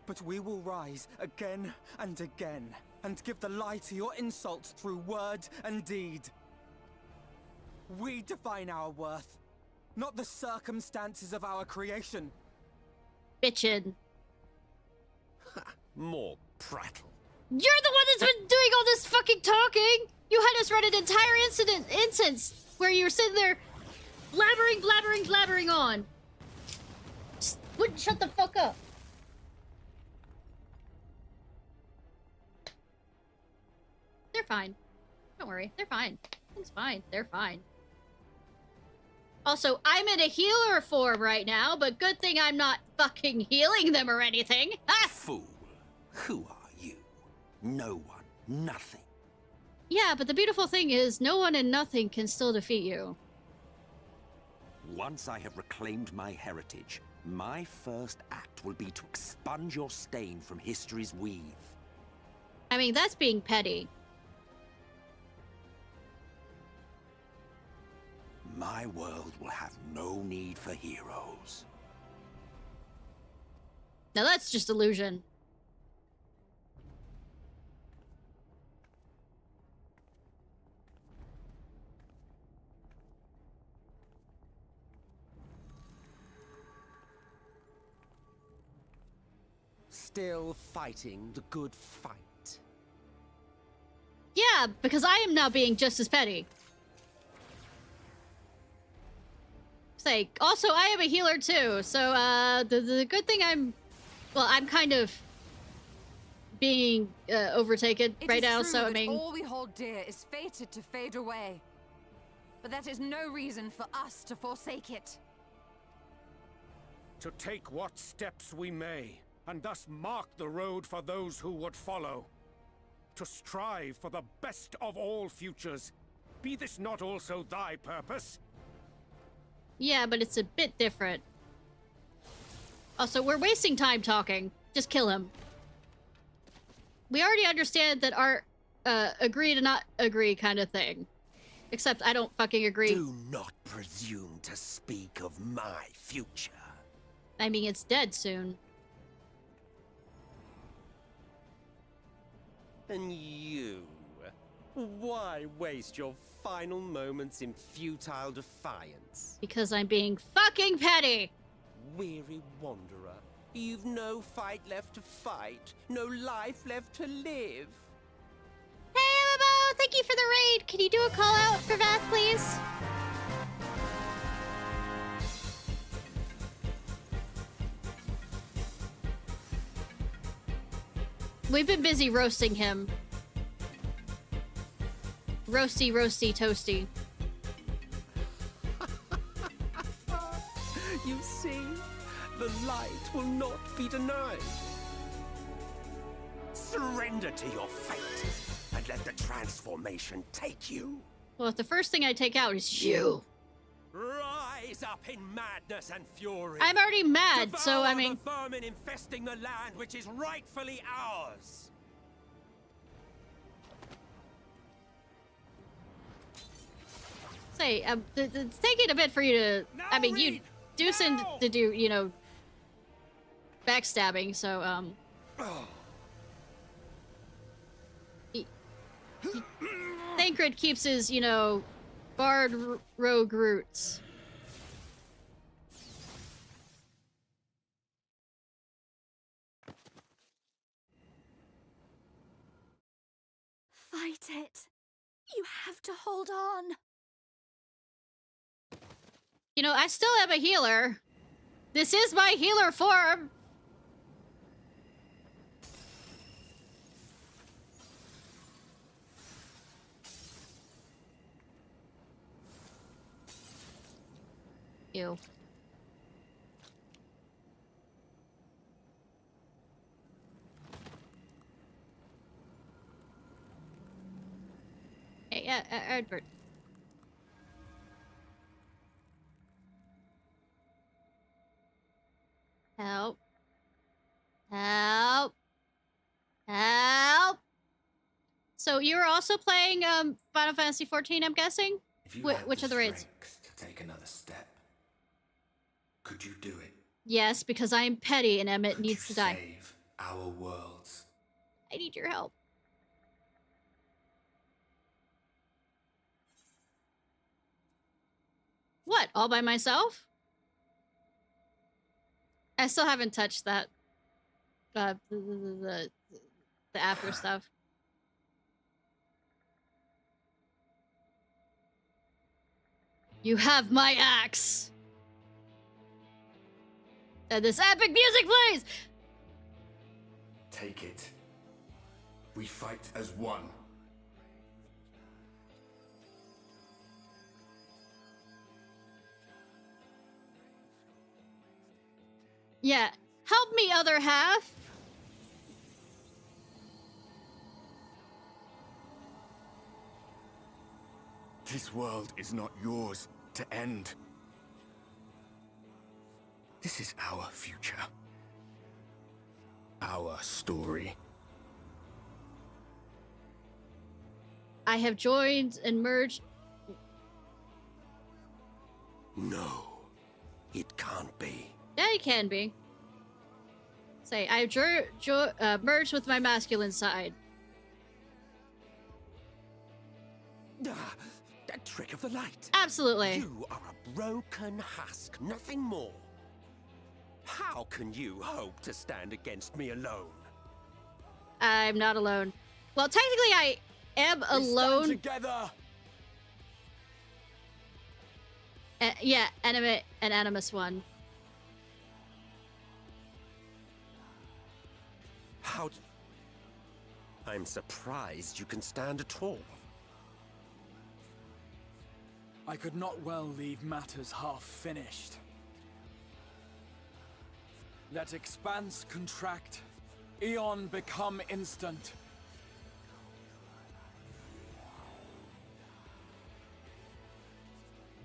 but we will rise again and again and give the lie to your insults through word and deed. We define our worth, not the circumstances of our creation. Bitchin'. More prattle. You're the one that's been doing all this fucking talking! You had us run an entire instance where you were sitting there blabbering on. Just wouldn't shut the fuck up. They're fine. Don't worry, they're fine. It's fine, they're fine. Also, I'm in a healer form right now, but good thing I'm not fucking healing them or anything. Fool. Who are you? No one. Nothing. Yeah, but the beautiful thing is, no one and nothing can still defeat you. Once I have reclaimed my heritage, my first act will be to expunge your stain from history's weave. I mean, that's being petty. My world will have no need for heroes. Now that's just illusion. Still fighting the good fight. Yeah, because I am now being just as petty. Say, also, I am a healer too, so, the good thing I'm kind of being, overtaken right now, so I mean... all we hold dear is fated to fade away. But that is no reason for us to forsake it. To take what steps we may, and thus mark the road for those who would follow. To strive for the best of all futures. Be this not also thy purpose? Yeah, but it's a bit different. Also, we're wasting time talking. Just kill him. We already understand that our, agree to not agree kind of thing. Except I don't fucking agree. Do not presume to speak of my future. I mean, it's dead soon. And you? Why waste your final moments in futile defiance? Because I'm being fucking petty! Weary wanderer, you've no fight left to fight, no life left to live. Hey, MMO! Thank you for the raid! Can you do a call out for Vath, please? We've been busy roasting him. Roasty, roasty, toasty. You see, the light will not be denied. Surrender to your fate and let the transformation take you. Well, if the first thing I take out is you. Rise up in madness and fury. I'm already mad, so I mean. The vermin infesting the land which is rightfully ours. Say, it's taking a bit for you to. I mean, you do send to do, you know, backstabbing, so Thancred keeps his, you know, bard rogue roots. Fight it. You have to hold on. You know, I still am a healer. This is my healer form. Ew. Hey, yeah, Edward. Help. Help. Help. So you were also playing Final Fantasy XIV, I'm guessing? Which of the raids? To take another step. Could you do it? Yes, because I'm petty and Emmett needs to die. Save our worlds. I need your help. What? All by myself? I still haven't touched that. The after stuff. You have my axe. And this epic music plays. Take it. We fight as one. Yeah. Help me, other half. This world is not yours to end. This is our future. Our story. I have joined and merged. No, it can't be. Yeah, it can be. Say, I've merged with my masculine side. That trick of the light. Absolutely. You are a broken husk, nothing more. How can you hope to stand against me alone? I'm not alone. Well, technically, I am alone. Stand together. Yeah, Animate and Animus one. How? I'm surprised you can stand at all. I could not well leave matters half finished. Let expanse contract, Eon become instant.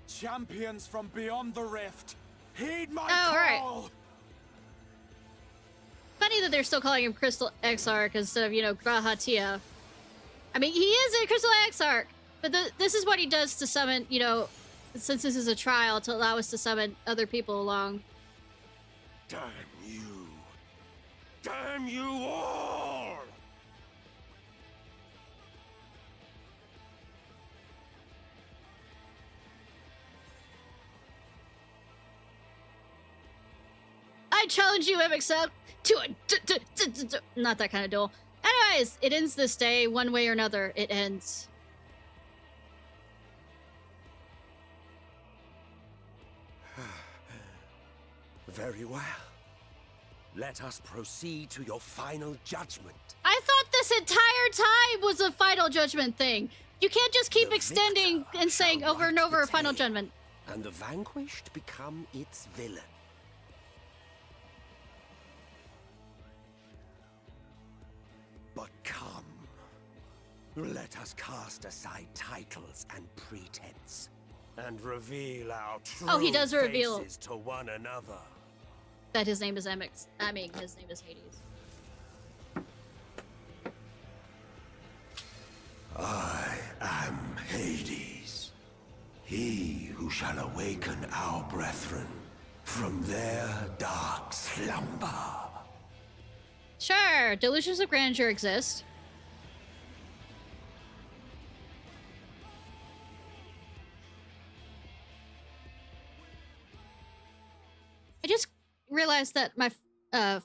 Champions from beyond the rift, heed my call! Right. Funny that they're still calling him Crystal Exarch instead of, you know, Grahatia. I mean, he is a Crystal Exarch, but this is what he does to summon, you know, since this is a trial, to allow us to summon other people along. Damn you! Damn you all! I challenge you, MXL, to a not that kind of duel. Anyways, it ends this day, one way or another. It ends. Very well. Let us proceed to your final judgment. I thought this entire time was a final judgment thing. You can't just keep extending and saying over and over final judgment. And the vanquished become its villain. But come, let us cast aside titles and pretense, and reveal our true he does reveal faces to one another. That his name is Amix. I mean, his name is Hades. I am Hades, he who shall awaken our brethren from their dark slumber. Sure, delusions of grandeur exist. I just realized that my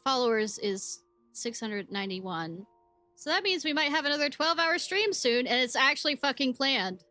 followers is 691. So that means we might have another 12-hour stream soon, and it's actually fucking planned.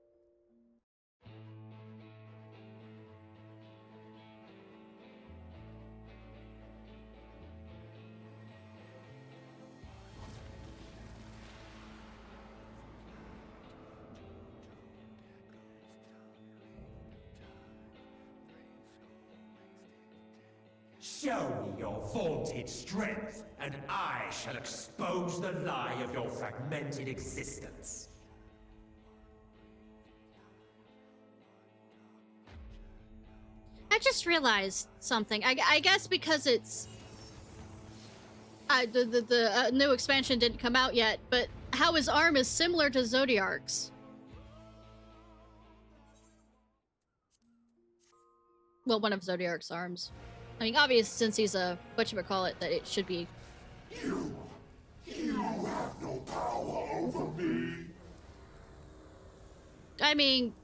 Show me your vaunted strength, and I shall expose the lie of your fragmented existence. I just realized something. I guess because it's... the new expansion didn't come out yet, but how his arm is similar to Zodiark's. Well, one of Zodiark's arms. I mean, obvious since he's a whatchamacallit that it should be. You have no power over me. I mean,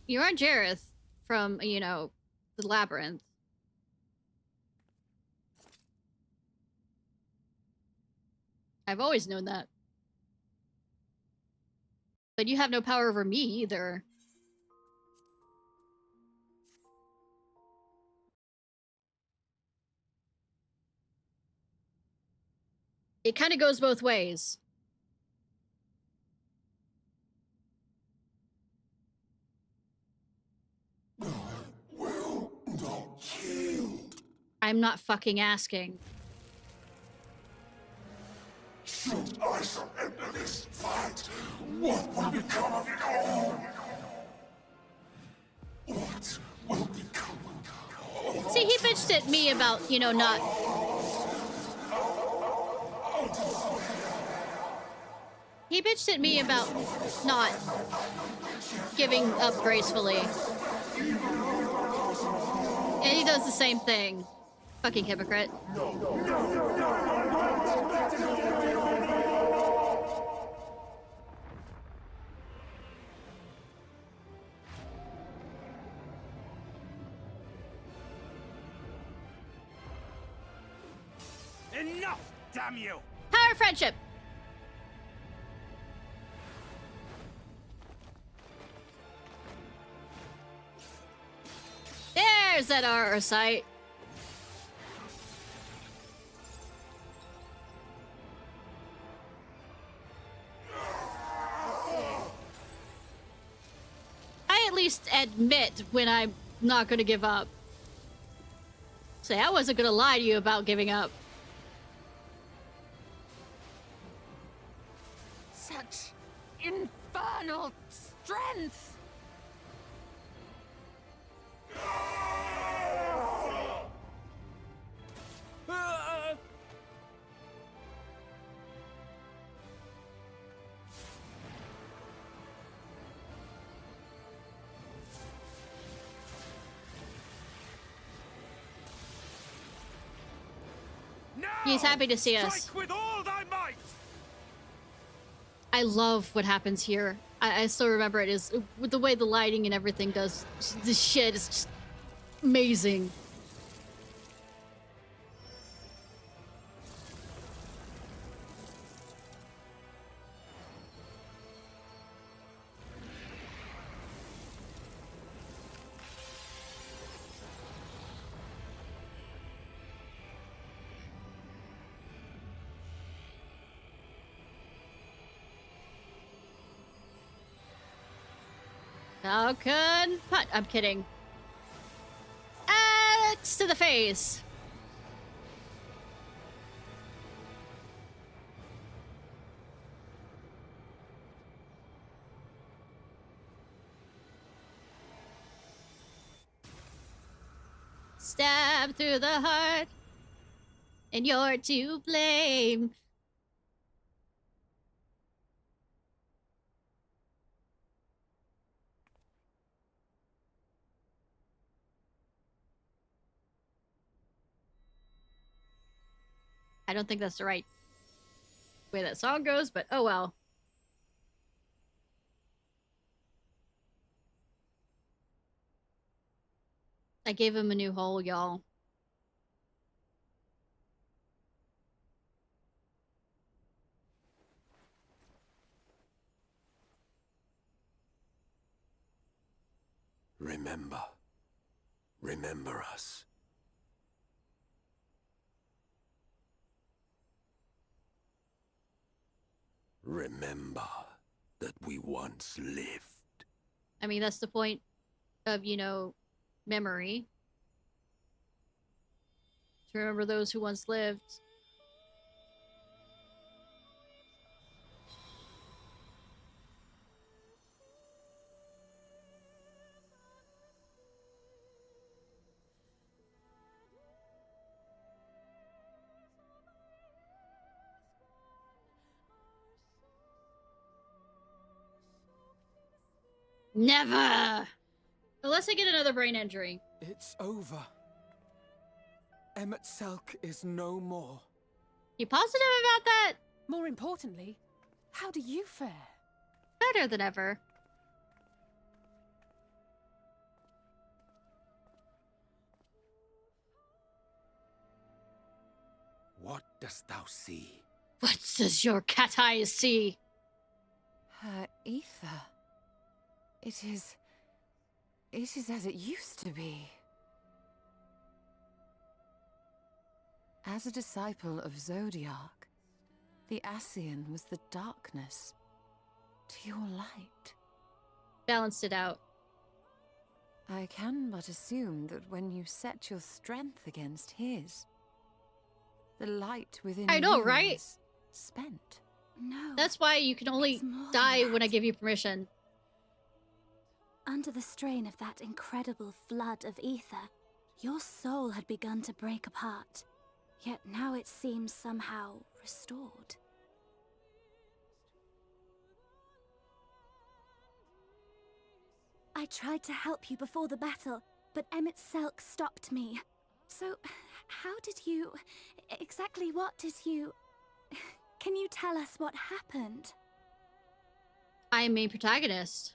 you're on Jareth from, you know, the Labyrinth. I've always known that. But you have no power over me either. It kind of goes both ways. Will not kill. I'm not fucking asking. Should I surrender this fight, what will become of it all? What will become of it all? See, he bitched at me about, you know, not... He bitched at me about not giving up gracefully. And he does the same thing. Fucking hypocrite. Enough, damn you! Power of friendship! There's that our sight. I at least admit when I'm not gonna give up. Say, I wasn't gonna lie to you about giving up. Such infernal strength! He's happy to see us. Strike with all thy might! I love what happens here. I still remember it is with the way the lighting and everything does. This shit is just amazing. Falcon punch. I'm kidding. Axe to the face. Stab through the heart. And you're to blame. I don't think that's the right way that song goes, but oh well. I gave him a new hole, y'all. Remember. Remember us. Remember that we once lived. I mean, that's the point of, you know, memory. To remember those who once lived. Never! Unless I get another brain injury. It's over. Emmett Selk is no more. You positive about that? More importantly, how do you fare? Better than ever. What dost thou see? What does your cat eyes see? Her ether. It is as it used to be. As a disciple of Zodiac, the Ascian was the darkness to your light. Balanced it out. I can but assume that when you set your strength against his, the light within I know, you right? is spent. No. That's why you can only die when I give you permission. Under the strain of that incredible flood of ether, your soul had begun to break apart. Yet now it seems somehow restored. I tried to help you before the battle, but Emmett Selk stopped me. So, how did you... exactly what did you... Can you tell us what happened? I'm main protagonist.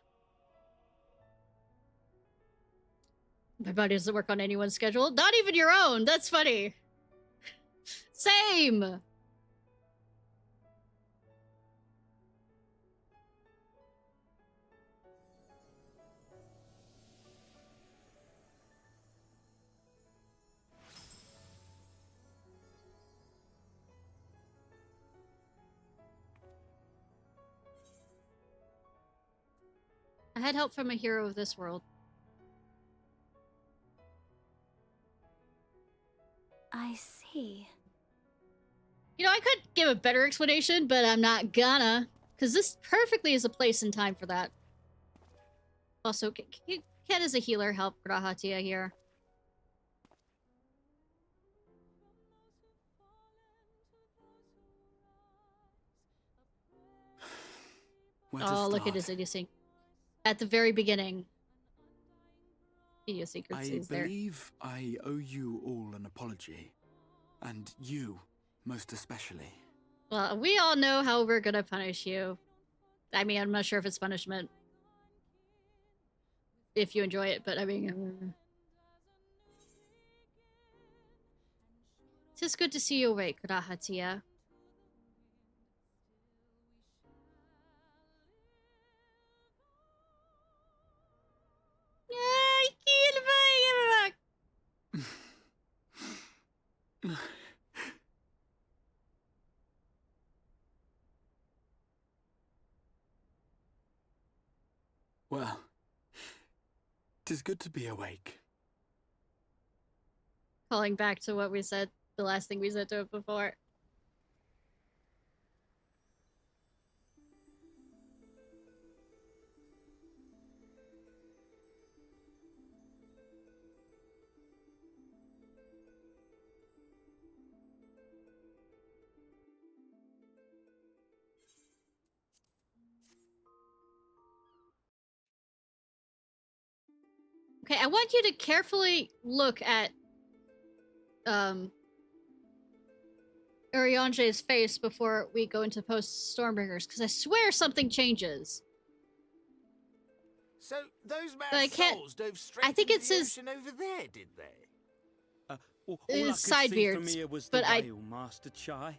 My body doesn't work on anyone's schedule. Not even your own. That's funny. Same. I had help from a hero of this world. I see. You know, I could give a better explanation, but I'm not gonna. Because this perfectly is a place and time for that. Also, can as a healer help Grahatia here? Oh, look at his idiocy. At the very beginning. Idiosyncrasies there. I believe I owe you all an apology. And you, most especially. Well, we all know how we're gonna punish you. I mean, I'm not sure if it's punishment. If you enjoy it, but I mean... It's just good to see you awake, Grahatia. Well, It is good to be awake. Calling back to what we said, the last thing we said to it before. Okay, I want you to carefully look at Uriange's face before we go into post Stormbringers, because I swear something changes. So those I mad can't. souls dove straight I think into it the says ocean over there, did they? All I could see Sidebeards, from here was the but I. whale, Master Chai.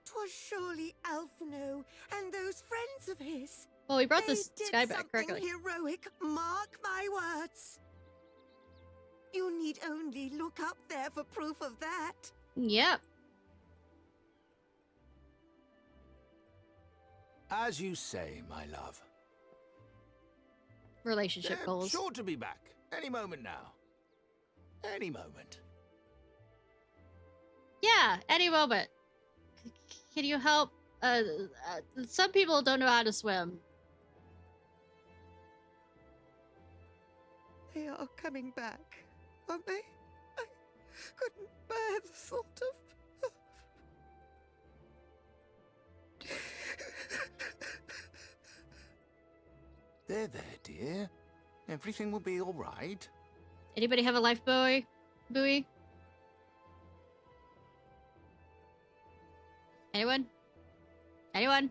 'Twas surely Alphino and those friends of his. Well, we brought They this did guy back something correctly. heroic, mark my words. You need only look up there for proof of that. Yep. As you say, my love. Relationship They're goals. sure to be back any moment now. Any moment. Yeah, any moment. Can you help? Some people don't know how to swim. They are coming back, aren't they? I couldn't bear the thought of... There, dear. Everything will be all right. Anybody have a life buoy? Anyone? Anyone?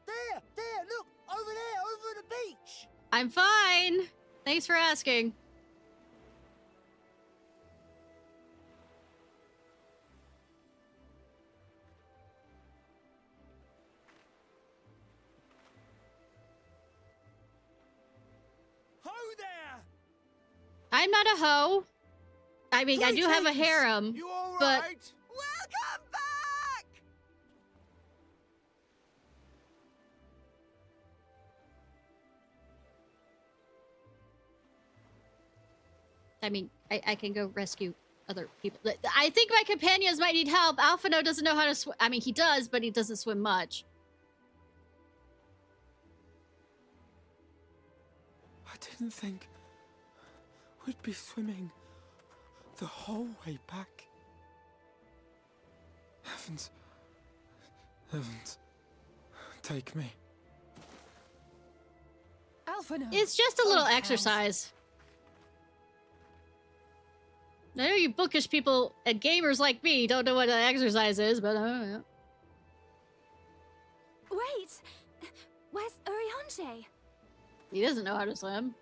There, look, over there, over the beach. I'm fine. Thanks for asking. Ho there! I'm not a hoe. I mean, I do have a harem, You all but right? Welcome back! I mean, I can go rescue other people. I think my companions might need help. Alphino doesn't know how to swim. I mean, he does, but he doesn't swim much. I didn't think we'd be swimming the whole way back. Heavens. Take me. Alphino. It's just a little exercise. I know you bookish people and gamers like me don't know what an exercise is, but Wait! Where's Uriange? he doesn't know how to swim.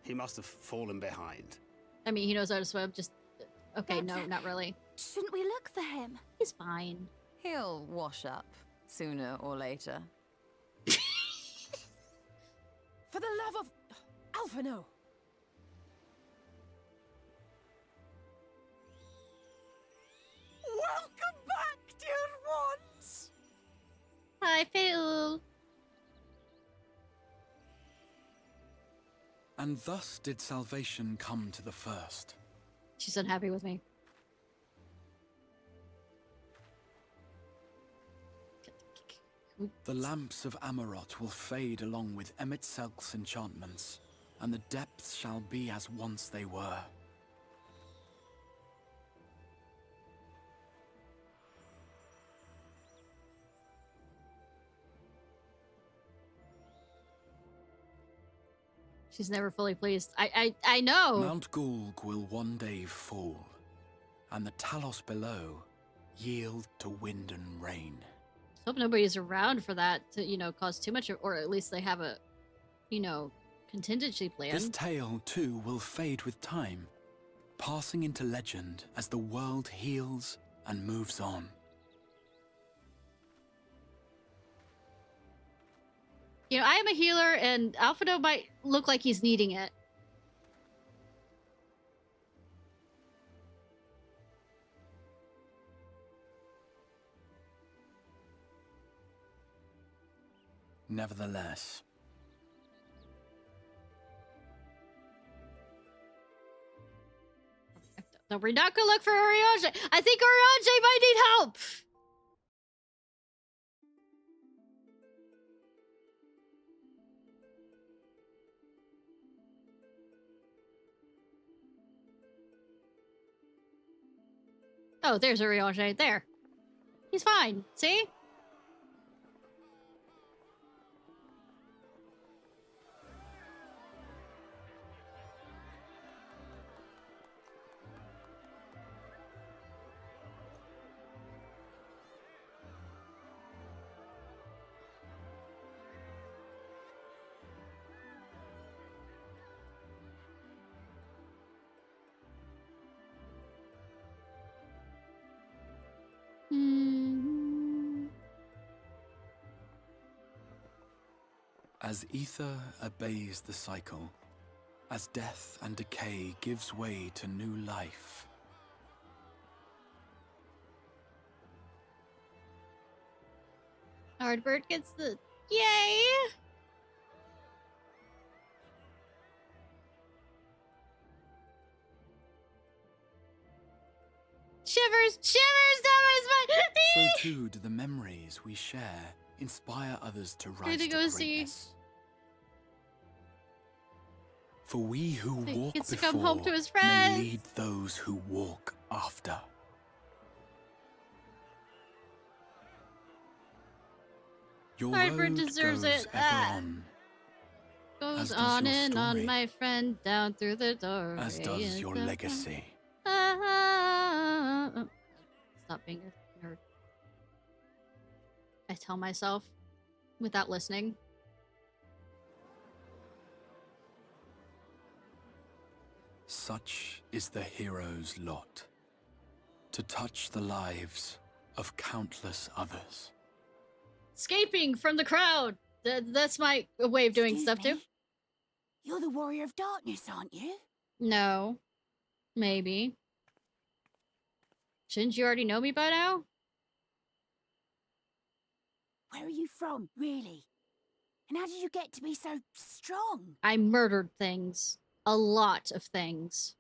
He must have fallen behind. I mean, he knows how to swim, just... Okay, no, not really. Shouldn't we look for him? He's fine. He'll wash up, sooner or later. For the love of... Alphino! Welcome back, dear ones! Hi, Phil. And thus did salvation come to the first. She's unhappy with me. The lamps of Amarot will fade along with Emet-Selk's enchantments, and the depths shall be as once they were. She's never fully pleased. I know. Mount Gulg will one day fall, and the Talos below yield to wind and rain. Hope nobody's around for that to, you know, cause too much, or at least they have a, you know, contingency plan. This tale, too, will fade with time, passing into legend as the world heals and moves on. You know, I am a healer, and Alphino might look like he's needing it. Nevertheless, No, we're not gonna look for Oriange. I think Oriange might need help. Oh, there's Oriange right there. He's fine. See? As ether obeys the cycle, as death and decay gives way to new life, Hardbird gets the yay! Shivers! Shivers down my spine! so too do the memories we share inspire others to rise to greatness. For we who walk gets to before come home to his may friends. lead those who walk after. Your Hardbird road deserves goes it. ever on, Goes as does on your and on, story. my friend, down through the door. As does your legacy. Stop being a nerd. I tell myself without listening. Such is the hero's lot, to touch the lives of countless others. Escaping from the crowd. That's my way of doing Excuse stuff me? too. You're the Warrior of Darkness, aren't you? No. Maybe. Shouldn't you already know me by now? Where are you from, really? And how did you get to be so strong? I murdered things. A lot of things.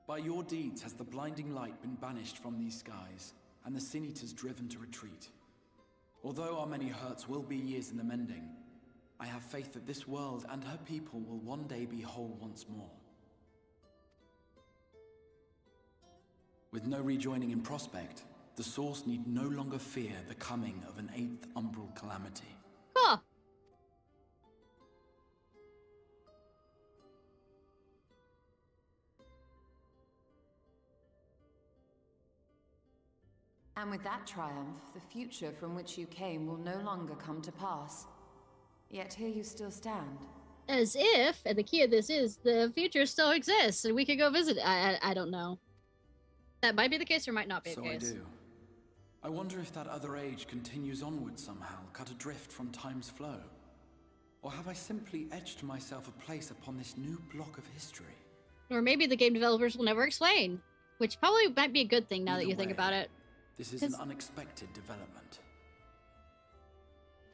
By your deeds has the blinding light been banished from these skies, and the Sin Eaters driven to retreat. Although our many hurts will be years in the mending, I have faith that this world and her people will one day be whole once more. With no rejoining in prospect, the Source need no longer fear the coming of an 8th umbral calamity. Huh. And with that triumph, the future from which you came will no longer come to pass. Yet here you still stand. As if, and the key of this is, the future still exists, and we could go visit it. I don't know. That might be the case or might not be the case. So I do. I wonder if that other age continues onward somehow, cut adrift from time's flow. Or have I simply etched myself a place upon this new block of history? Or maybe the game developers will never explain, which probably might be a good thing now that you think about it. This is an unexpected development.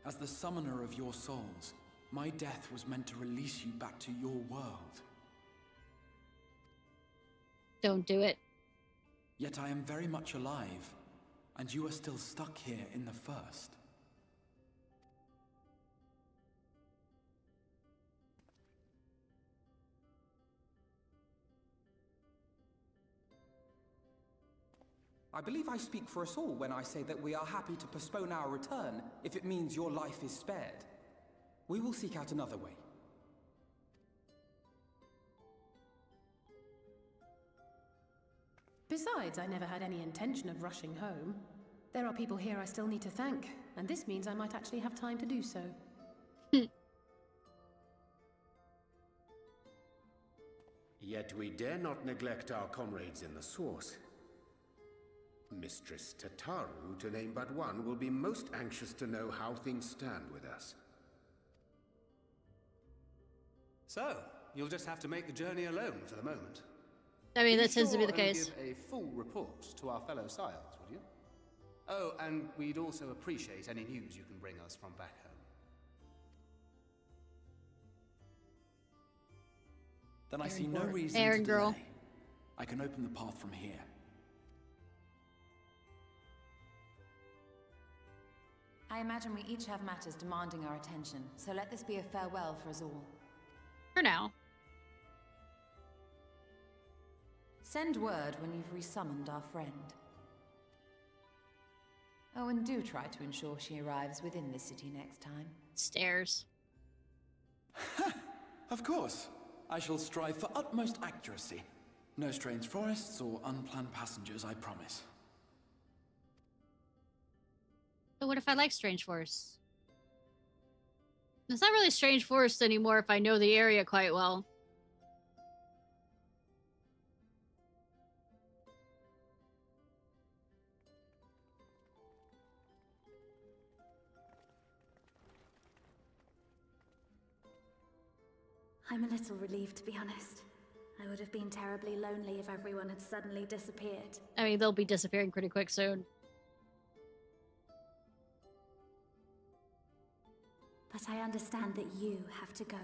As the summoner of your souls, my death was meant to release you back to your world. Don't do it. Yet I am very much alive, and you are still stuck here in the first. I believe I speak for us all when I say that we are happy to postpone our return if it means your life is spared. We will seek out another way. Besides, I never had any intention of rushing home. There are people here I still need to thank, and this means I might actually have time to do so. Yet we dare not neglect our comrades in the Source. Mistress Tataru, to name but one, will be most anxious to know how things stand with us. So, you'll just have to make the journey alone for the moment. I mean, that tends to be the and case. Give a full report to our fellow scions, would you? Oh, and we'd also appreciate any news you can bring us from back home. Then I see no reason Aaron to girl. delay. I can open the path from here. I imagine we each have matters demanding our attention, so let this be a farewell for us all. For now. Send word when you've resummoned our friend. Oh, and do try to ensure she arrives within the city next time. Stairs. Of course. I shall strive for utmost accuracy. No strange forests or unplanned passengers, I promise. But what if I like Strange Forest? It's not really Strange Forest anymore if I know the area quite well. I'm a little relieved, to be honest. I would have been terribly lonely if everyone had suddenly disappeared. I mean, they'll be disappearing pretty quick soon. But I understand that you have to go.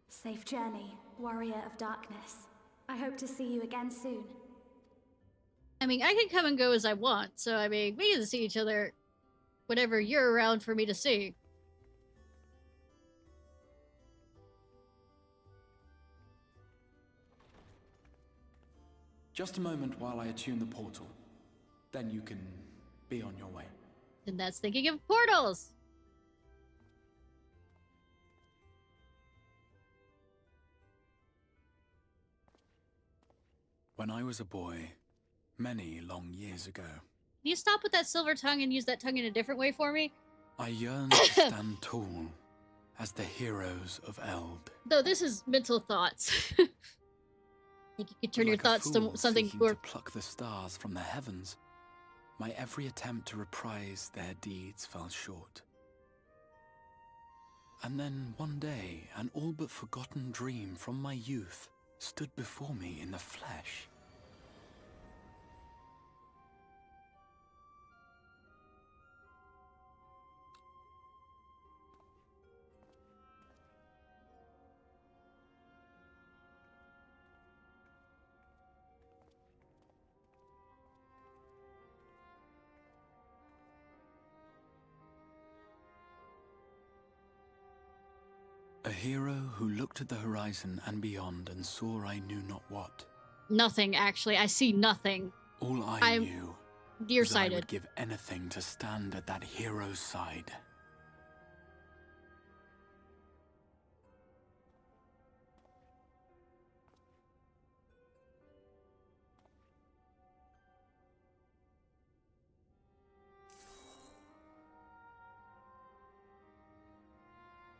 Safe journey, Warrior of Darkness. I hope to see you again soon. I mean, I can come and go as I want, so I mean, we can see each other whenever you're around for me to see. Just a moment while I attune the portal. Then you can be on your way. And that's thinking of portals! When I was a boy, many long years ago, Can you stop with that silver tongue and use that tongue in a different way for me? I yearned to stand tall as the heroes of Eld. Though this is mental thoughts. I think you could turn your Like a thoughts to fool something seeking more. to pluck the stars from the heavens, my every attempt to reprise their deeds fell short. And then one day, an all but forgotten dream from my youth stood before me in the flesh. A hero who looked at the horizon and beyond and saw I knew not what. Nothing, actually. I see nothing. All I I'm knew was I nearsighted. would give anything to stand at that hero's side.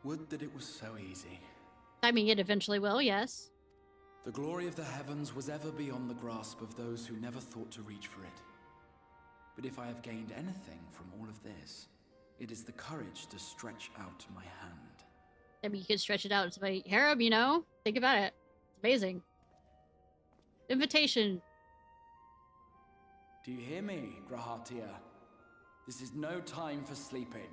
Would that it was so easy. I mean, it eventually will, yes. The glory of the heavens was ever beyond the grasp of those who never thought to reach for it. But if I have gained anything from all of this, it is the courage to stretch out my hand. I mean, you could stretch it out to my harem, you know? Think about it. It's amazing. Invitation. Do you hear me, Grahatia? This is no time for sleeping.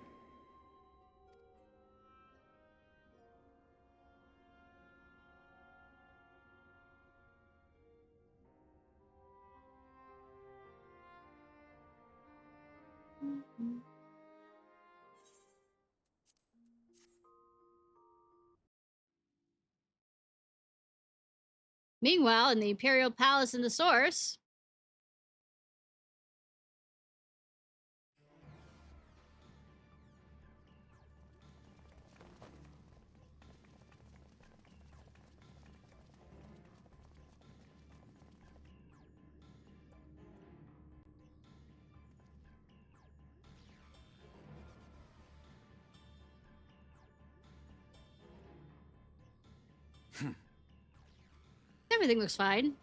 Meanwhile, in the Imperial Palace in the Source... Everything looks fine.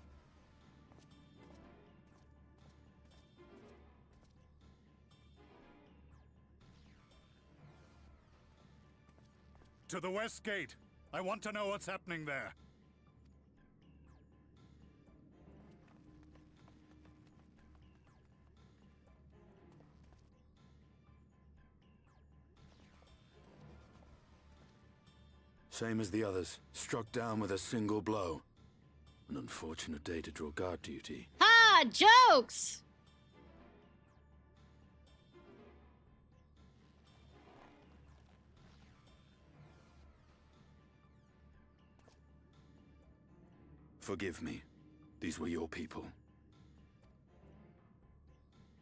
To the west gate. I want to know what's happening there. Same as the others. Struck down with a single blow. An unfortunate day to draw guard duty. Ha! Jokes! Forgive me. These were your people.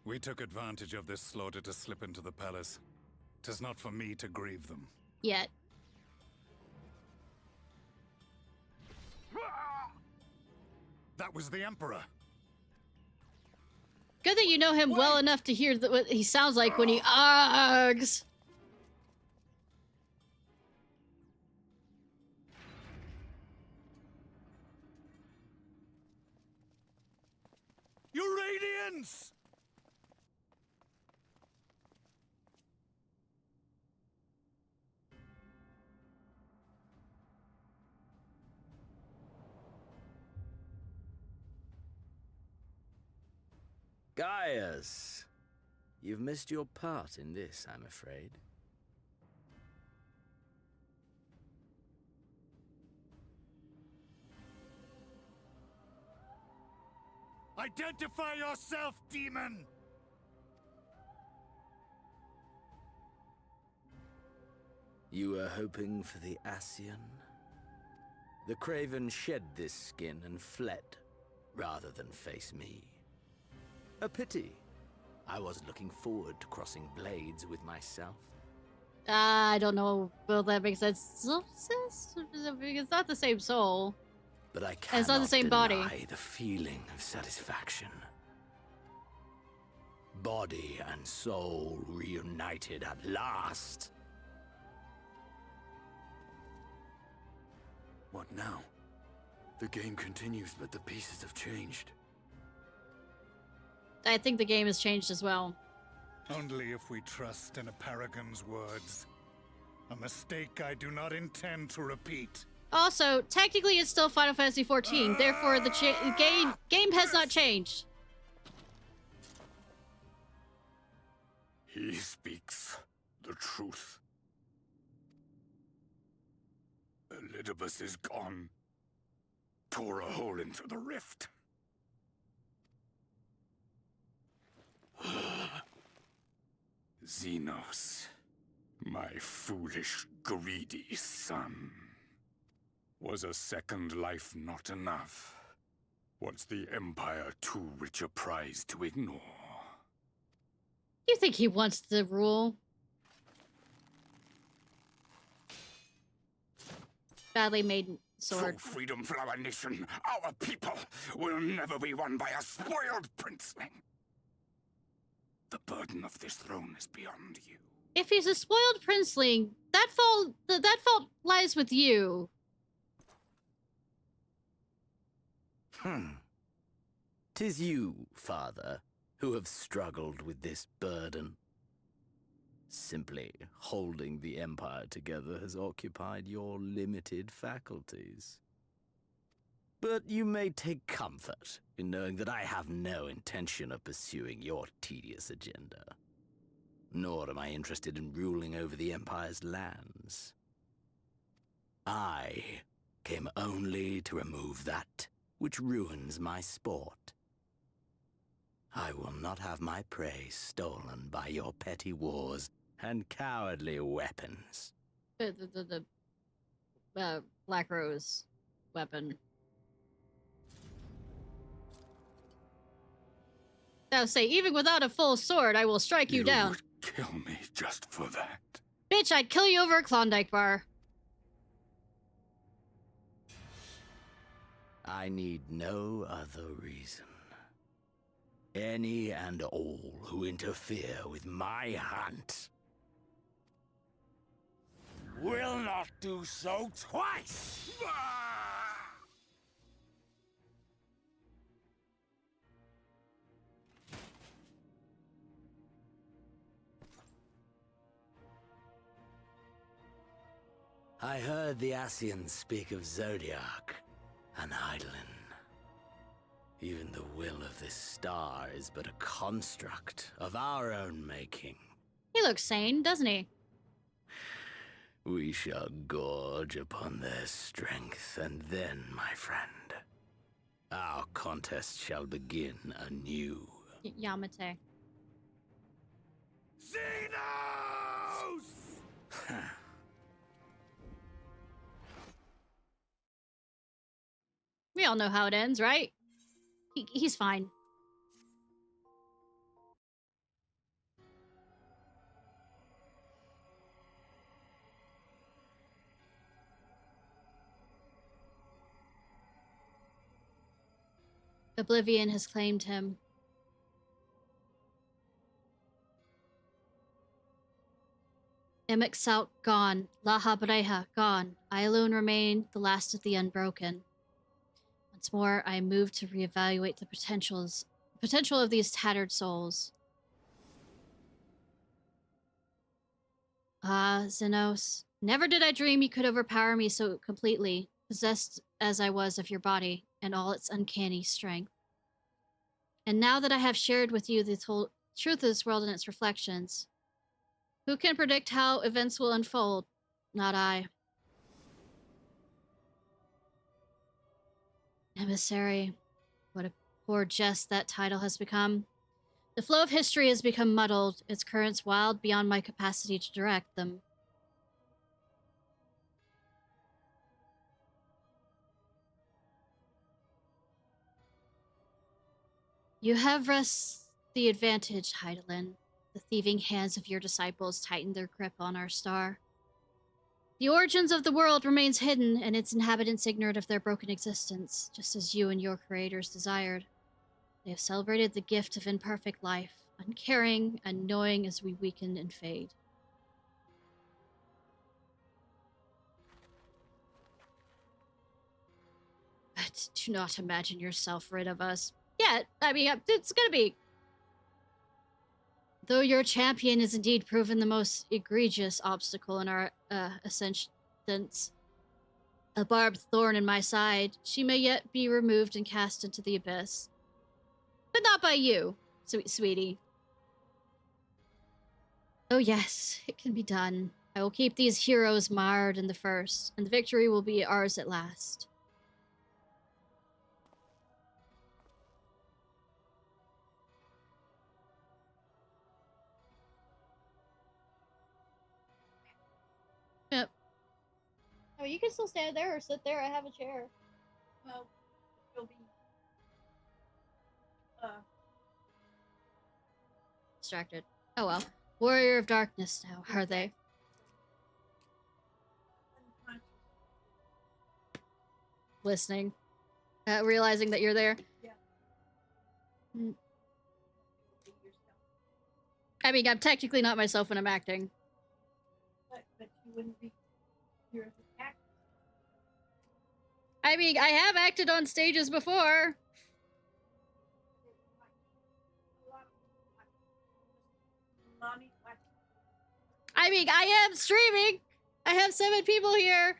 We took advantage of this slaughter to slip into the palace. 'Tis not for me to grieve them. Yet. That was the Emperor. Good that you know him well enough to hear what he sounds like when he args. Your Radiance! Gaius, you've missed your part in this, I'm afraid. Identify yourself, demon! You were hoping for the Ascian? The Craven shed this skin and fled, rather than face me. A pity. I was looking forward to crossing blades with myself. I don't know. Will that make sense? It's not the same soul. But I And cannot it's not the same body. deny the feeling of satisfaction. Body and soul reunited at last. What now? The game continues, but the pieces have changed. I think the game has changed as well. Only if we trust in a paragon's words. A mistake I do not intend to repeat. Also, technically it's still Final Fantasy XIV, therefore the game has not changed. He speaks the truth. Elidibus is gone. Tore a hole into the rift. Xenos, my foolish, greedy son. Was a second life not enough? Was the Empire too rich a prize to ignore? You think he wants the rule? Badly made sword. True freedom for our nation, our people, will never be won by a spoiled princeling. The burden of this throne is beyond you. If he's a spoiled princeling, that fault lies with you. 'Tis you, father, who have struggled with this burden. Simply holding the Empire together has occupied your limited faculties. But you may take comfort in knowing that I have no intention of pursuing your tedious agenda. Nor am I interested in ruling over the Empire's lands. I came only to remove that which ruins my sport. I will not have my prey stolen by your petty wars and cowardly weapons. The Black Rose weapon. Now say, even without a full sword, I will strike you down. Would kill me just for that. Bitch, I'd kill you over a Klondike bar. I need no other reason. Any and all who interfere with my hunt will not do so twice! I heard the Ascians speak of Zodiac and Eidolon. Even the will of this star is but a construct of our own making. He looks sane, doesn't he? We shall gorge upon their strength, and then, my friend, our contest shall begin anew. Yamate. Xenos! We all know how it ends, right? He's fine. Oblivion has claimed him. Emixalt gone. La Habreja gone. I alone remain, the last of the unbroken. Once more, I am moved to reevaluate the potential of these tattered souls. Ah, Xenos. Never did I dream you could overpower me so completely, possessed as I was of your body and all its uncanny strength. And now that I have shared with you the truth of this world and its reflections, who can predict how events will unfold? Not I. Emissary. What a poor jest that title has become. The flow of history has become muddled, its currents wild beyond my capacity to direct them. You have wrested the advantage, Heidelin. The thieving hands of your disciples tighten their grip on our star. The origins of the world remains hidden, and its inhabitants ignorant of their broken existence, just as you and your creators desired. They have celebrated the gift of imperfect life, uncaring and knowing as we weaken and fade. But do not imagine yourself rid of us. Yeah, I mean, it's gonna be... Though your champion is indeed proven the most egregious obstacle in our ascendance, a barbed thorn in my side, she may yet be removed and cast into the abyss. But not by you, sweetie. Oh yes, it can be done. I will keep these heroes marred in the first, and the victory will be ours at last. Yep. Oh, you can still stand there or sit there. I have a chair. Well, you'll be... Distracted. Oh well. Warrior of Darkness now, are they? Listening. Realizing that you're there. Yeah. I mean, I'm technically not myself when I'm acting. But you wouldn't be here as an actor. I mean, I have acted on stages before. I mean, I am streaming. I have 7 people here.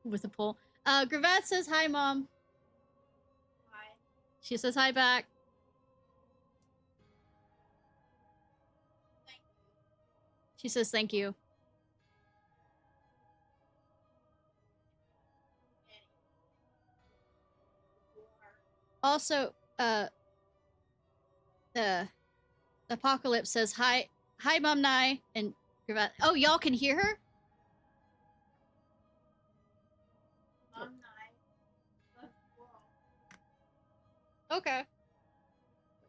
With a poll. Gravat says hi, Mom. Hi. She says hi back. She says thank you. Also, Apocalypse says hi, Mom Nye, and Gravat. Oh, y'all can hear her? Mom Okay.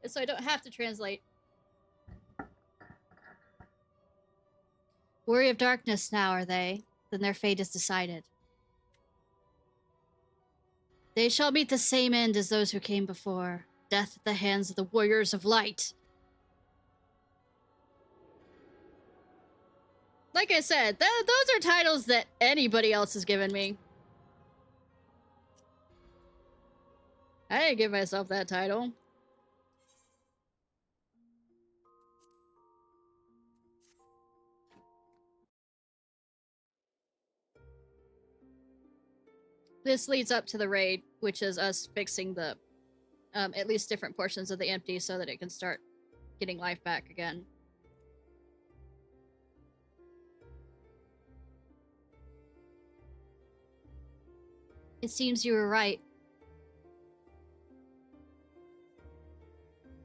So I don't have to translate. Warrior of Darkness now, are they? Then their fate is decided. They shall meet the same end as those who came before. Death at the hands of the Warriors of Light. Like I said, those are titles that anybody else has given me. I didn't give myself that title. this leads up to the raid, which is us fixing the at least different portions of the empty so that it can start getting life back again. It seems you were right.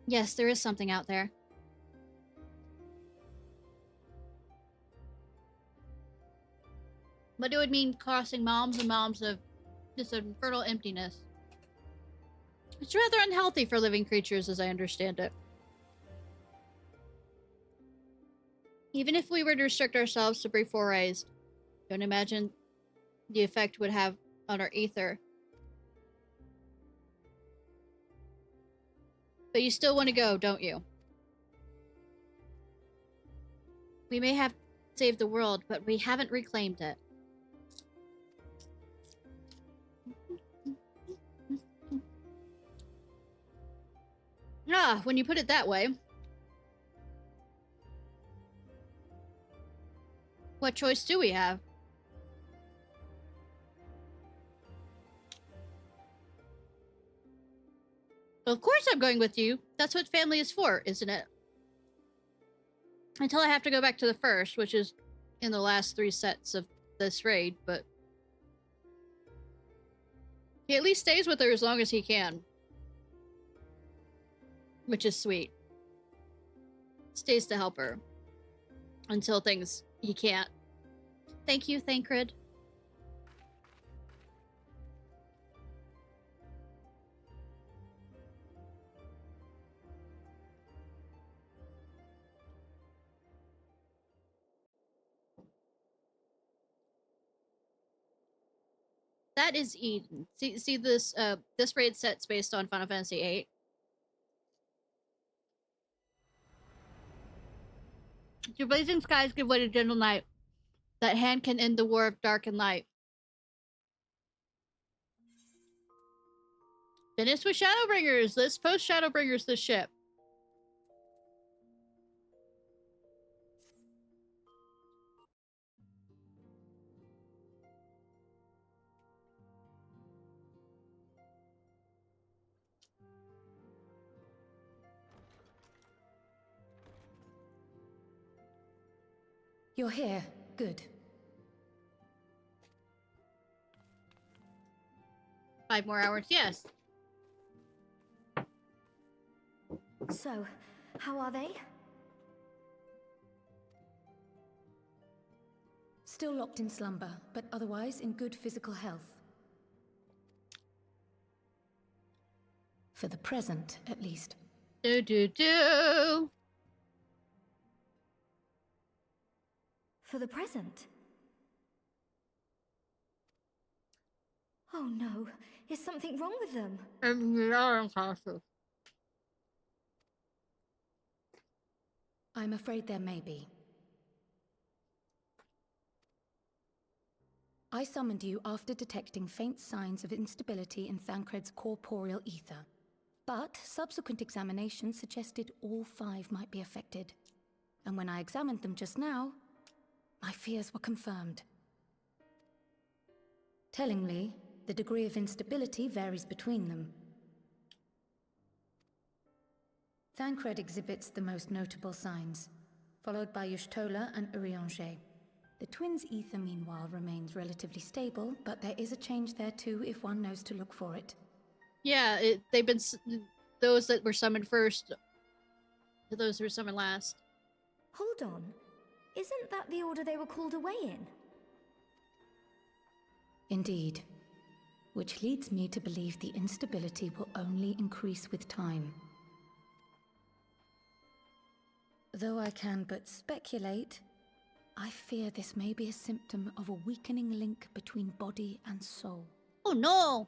Yes, there is something out there. But it would mean crossing moms and moms of this infernal emptiness. It's rather unhealthy for living creatures, as I understand it. Even if we were to restrict ourselves to brief forays, don't imagine the effect would have on our ether. But you still want to go, don't you? We may have saved the world, but we haven't reclaimed it. Ah, when you put it that way. What choice do we have? Of course I'm going with you. That's what family is for, isn't it? Until I have to go back to the first, which is in the last 3 sets of this raid, but... he at least stays with her as long as he can. Which is sweet. Stays to help her. Until things he can't. Thank you, Thancred. That is Eden. See this this raid set's based on Final Fantasy VIII. To blazing skies give way to gentle night. That hand can end the war of dark and light. Finish with Shadowbringers. Let's post Shadowbringers this ship. You're here. Good. 5 more hours, yes. So, how are they? Still locked in slumber, but otherwise in good physical health. For the present, at least. Do. For the present? Oh no, is something wrong with them? I'm afraid there may be. I summoned you after detecting faint signs of instability in Thancred's corporeal ether. But subsequent examination suggested all 5 might be affected. And when I examined them just now, my fears were confirmed. Tellingly, the degree of instability varies between them. Thancred exhibits the most notable signs, followed by Y'shtola and Urianger. The twins' ether, meanwhile, remains relatively stable, but there is a change there too if one knows to look for it. Yeah, they've been... those that were summoned first to those who were summoned last. Hold on. Isn't that the order they were called away in? Indeed. Which leads me to believe the instability will only increase with time. Though I can but speculate, I fear this may be a symptom of a weakening link between body and soul. Oh no!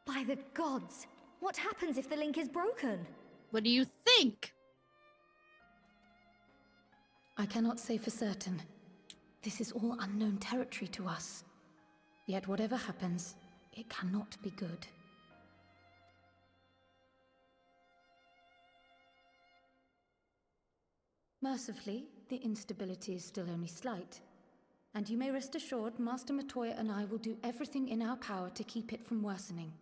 By the gods! What happens if the link is broken? What do you think? I cannot say for certain. This is all unknown territory to us. Yet whatever happens, it cannot be good. Mercifully, the instability is still only slight. And you may rest assured, Master Matoya and I will do everything in our power to keep it from worsening.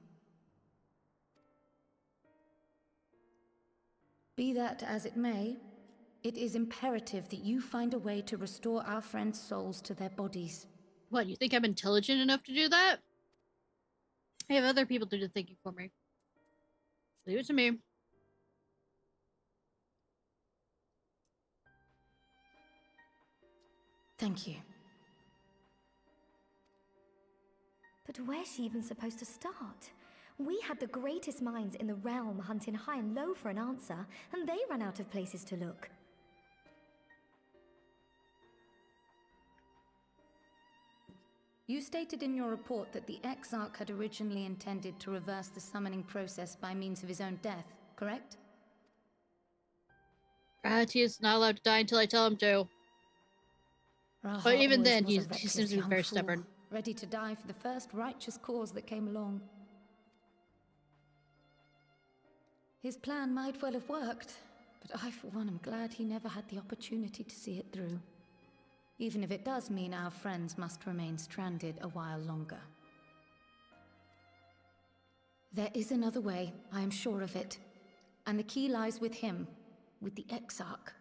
Be that as it may, it is imperative that you find a way to restore our friends' souls to their bodies. What, you think I'm intelligent enough to do that? I have other people to do the thinking for me. Leave it to me. Thank you. But where's she even supposed to start? We had the greatest minds in the realm hunting high and low for an answer, and they ran out of places to look. You stated in your report that the Exarch had originally intended to reverse the summoning process by means of his own death, correct? He is not allowed to die until I tell him to. Raha But even always then, was a he reckless seems to be young very fool, stubborn. ready to die for the first righteous cause that came along. His plan might well have worked, but I, for one, am glad he never had the opportunity to see it through. Even if it does mean our friends must remain stranded a while longer. There is another way, I am sure of it. And the key lies with him, with the Exarch.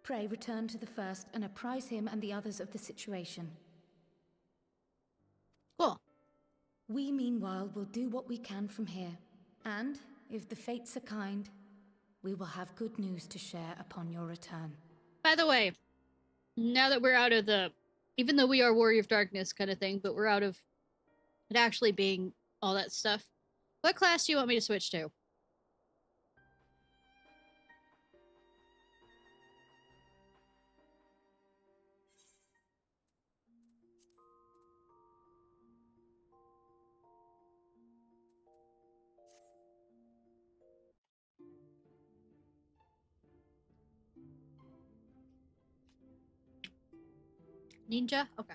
Pray return to the First and apprise him and the others of the situation. Cool. We, meanwhile, will do what we can from here. And, if the fates are kind, we will have good news to share upon your return. By the way, now that we're out of the, even though we are Warrior of Darkness kind of thing, but we're out of it actually being all that stuff, what class do you want me to switch to? Ninja? Okay.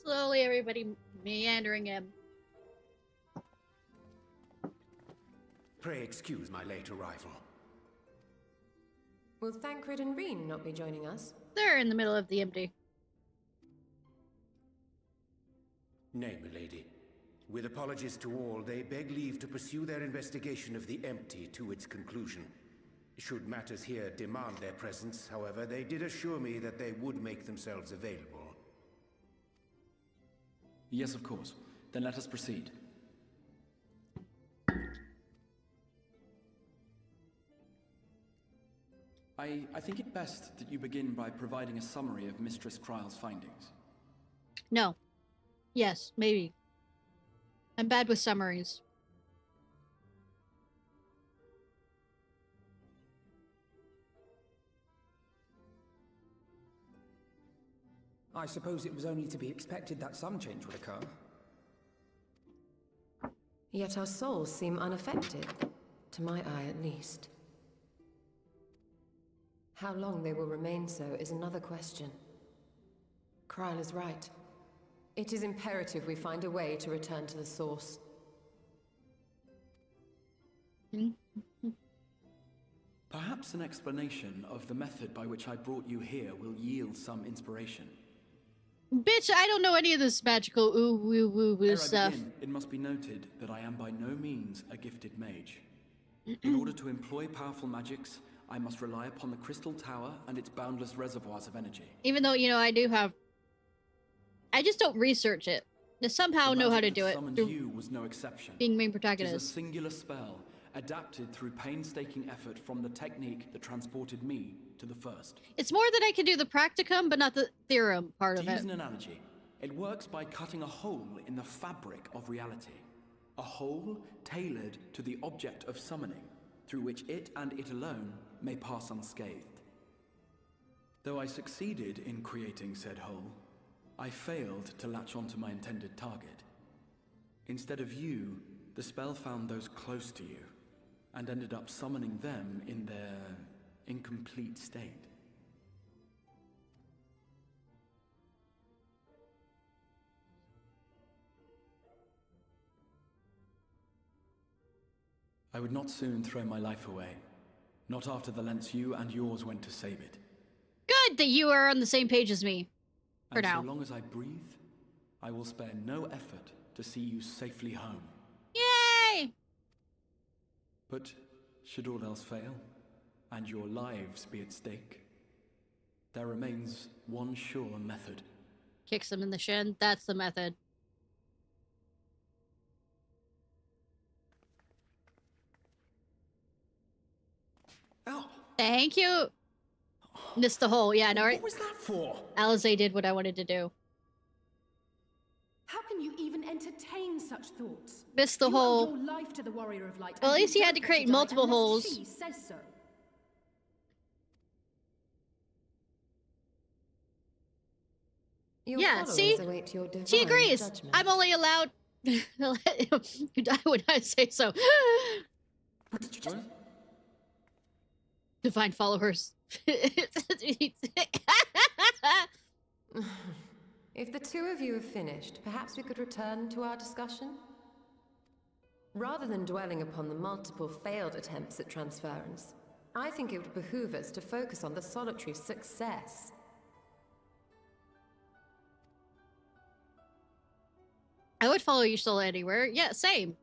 Slowly, everybody meandering in. Pray excuse my late arrival. Will Thancred and Reen not be joining us? They're in the middle of the empty. Nay, milady. With apologies to all, they beg leave to pursue their investigation of the empty to its conclusion. Should matters here demand their presence, however, they did assure me that they would make themselves available. Yes, of course. Then let us proceed. I think it best that you begin by providing a summary of Mistress Kryle's findings. No. Yes, maybe. I'm bad with summaries. I suppose it was only to be expected that some change would occur. Yet our souls seem unaffected, to my eye at least. How long they will remain so is another question. Kryle is right. It is imperative we find a way to return to the source. Perhaps an explanation of the method by which I brought you here will yield some inspiration. Bitch, I don't know any of this magical ooh woo woo woo stuff. Begin, it must be noted that I am by no means a gifted mage. In order to employ powerful magics, I must rely upon the Crystal Tower and its boundless reservoirs of energy. Even though, you know, I do have... I just don't research it. I somehow know how to do it. You was no exception. Being main It protagonist. is a singular spell, adapted through painstaking effort from the technique that transported me to the First. It's more that I can do the practicum, but not the theorem part of To it. use an analogy, it works by cutting a hole in the fabric of reality. A hole tailored to the object of summoning. through which it and it alone may pass unscathed. Though I succeeded in creating said hole, I failed to latch onto my intended target. Instead of you, the spell found those close to you, and ended up summoning them in their incomplete state. I would not soon throw my life away, not after the lengths you and yours went to save it. Good that you are on the same page as me. For And now. so long as I breathe, I will spare no effort to see you safely home. Yay! But should all else fail, and your lives be at stake, there remains one sure method. Kicks him in the shin. That's the method. Oh. Thank you. Missed the hole. Yeah, I know, right? What was that for? Alize did what I wanted to do. How can you even entertain such thoughts? Missed the You owe hole. your life to the Warrior of Light. Well, at and least you he had don't to get create die multiple unless holes. She says so. Your Yeah, see? followers await your She divine agrees. judgment. I'm only allowed to let him die when I say so. What did you just... Divine followers. If the two of you have finished, perhaps we could return to our discussion? Rather than dwelling upon the multiple failed attempts at transference, I think it would behoove us to focus on the solitary's success. I would follow you still anywhere. Yeah, same.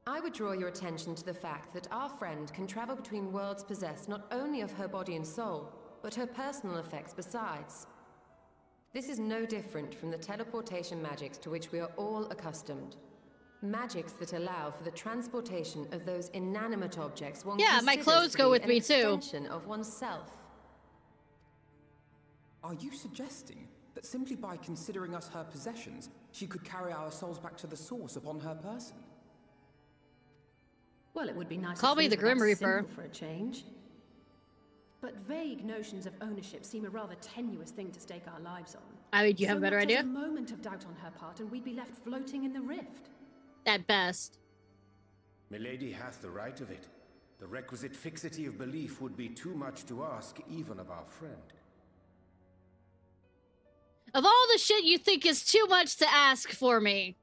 I would draw your attention to the fact that our friend can travel between worlds possessed not only of her body and soul, but her personal effects besides. This is no different from the teleportation magics to which we are all accustomed. Magics that allow for the transportation of those inanimate objects one Yeah, my considers clothes to go be with an me too. extension of oneself. Are you suggesting that simply by considering us her possessions, she could carry our souls back to the source upon her person? Well, it would be nice. Call if me things the were Grim that Reaper. simple for a change. But vague notions of ownership seem a rather tenuous thing to stake our lives on. I mean, do you have a better not idea? A moment of doubt on her part, and we'd be left floating in the rift. At best. Milady hath the right of it. The requisite fixity of belief would be too much to ask even of our friend. Of all the shit you think is too much to ask for me.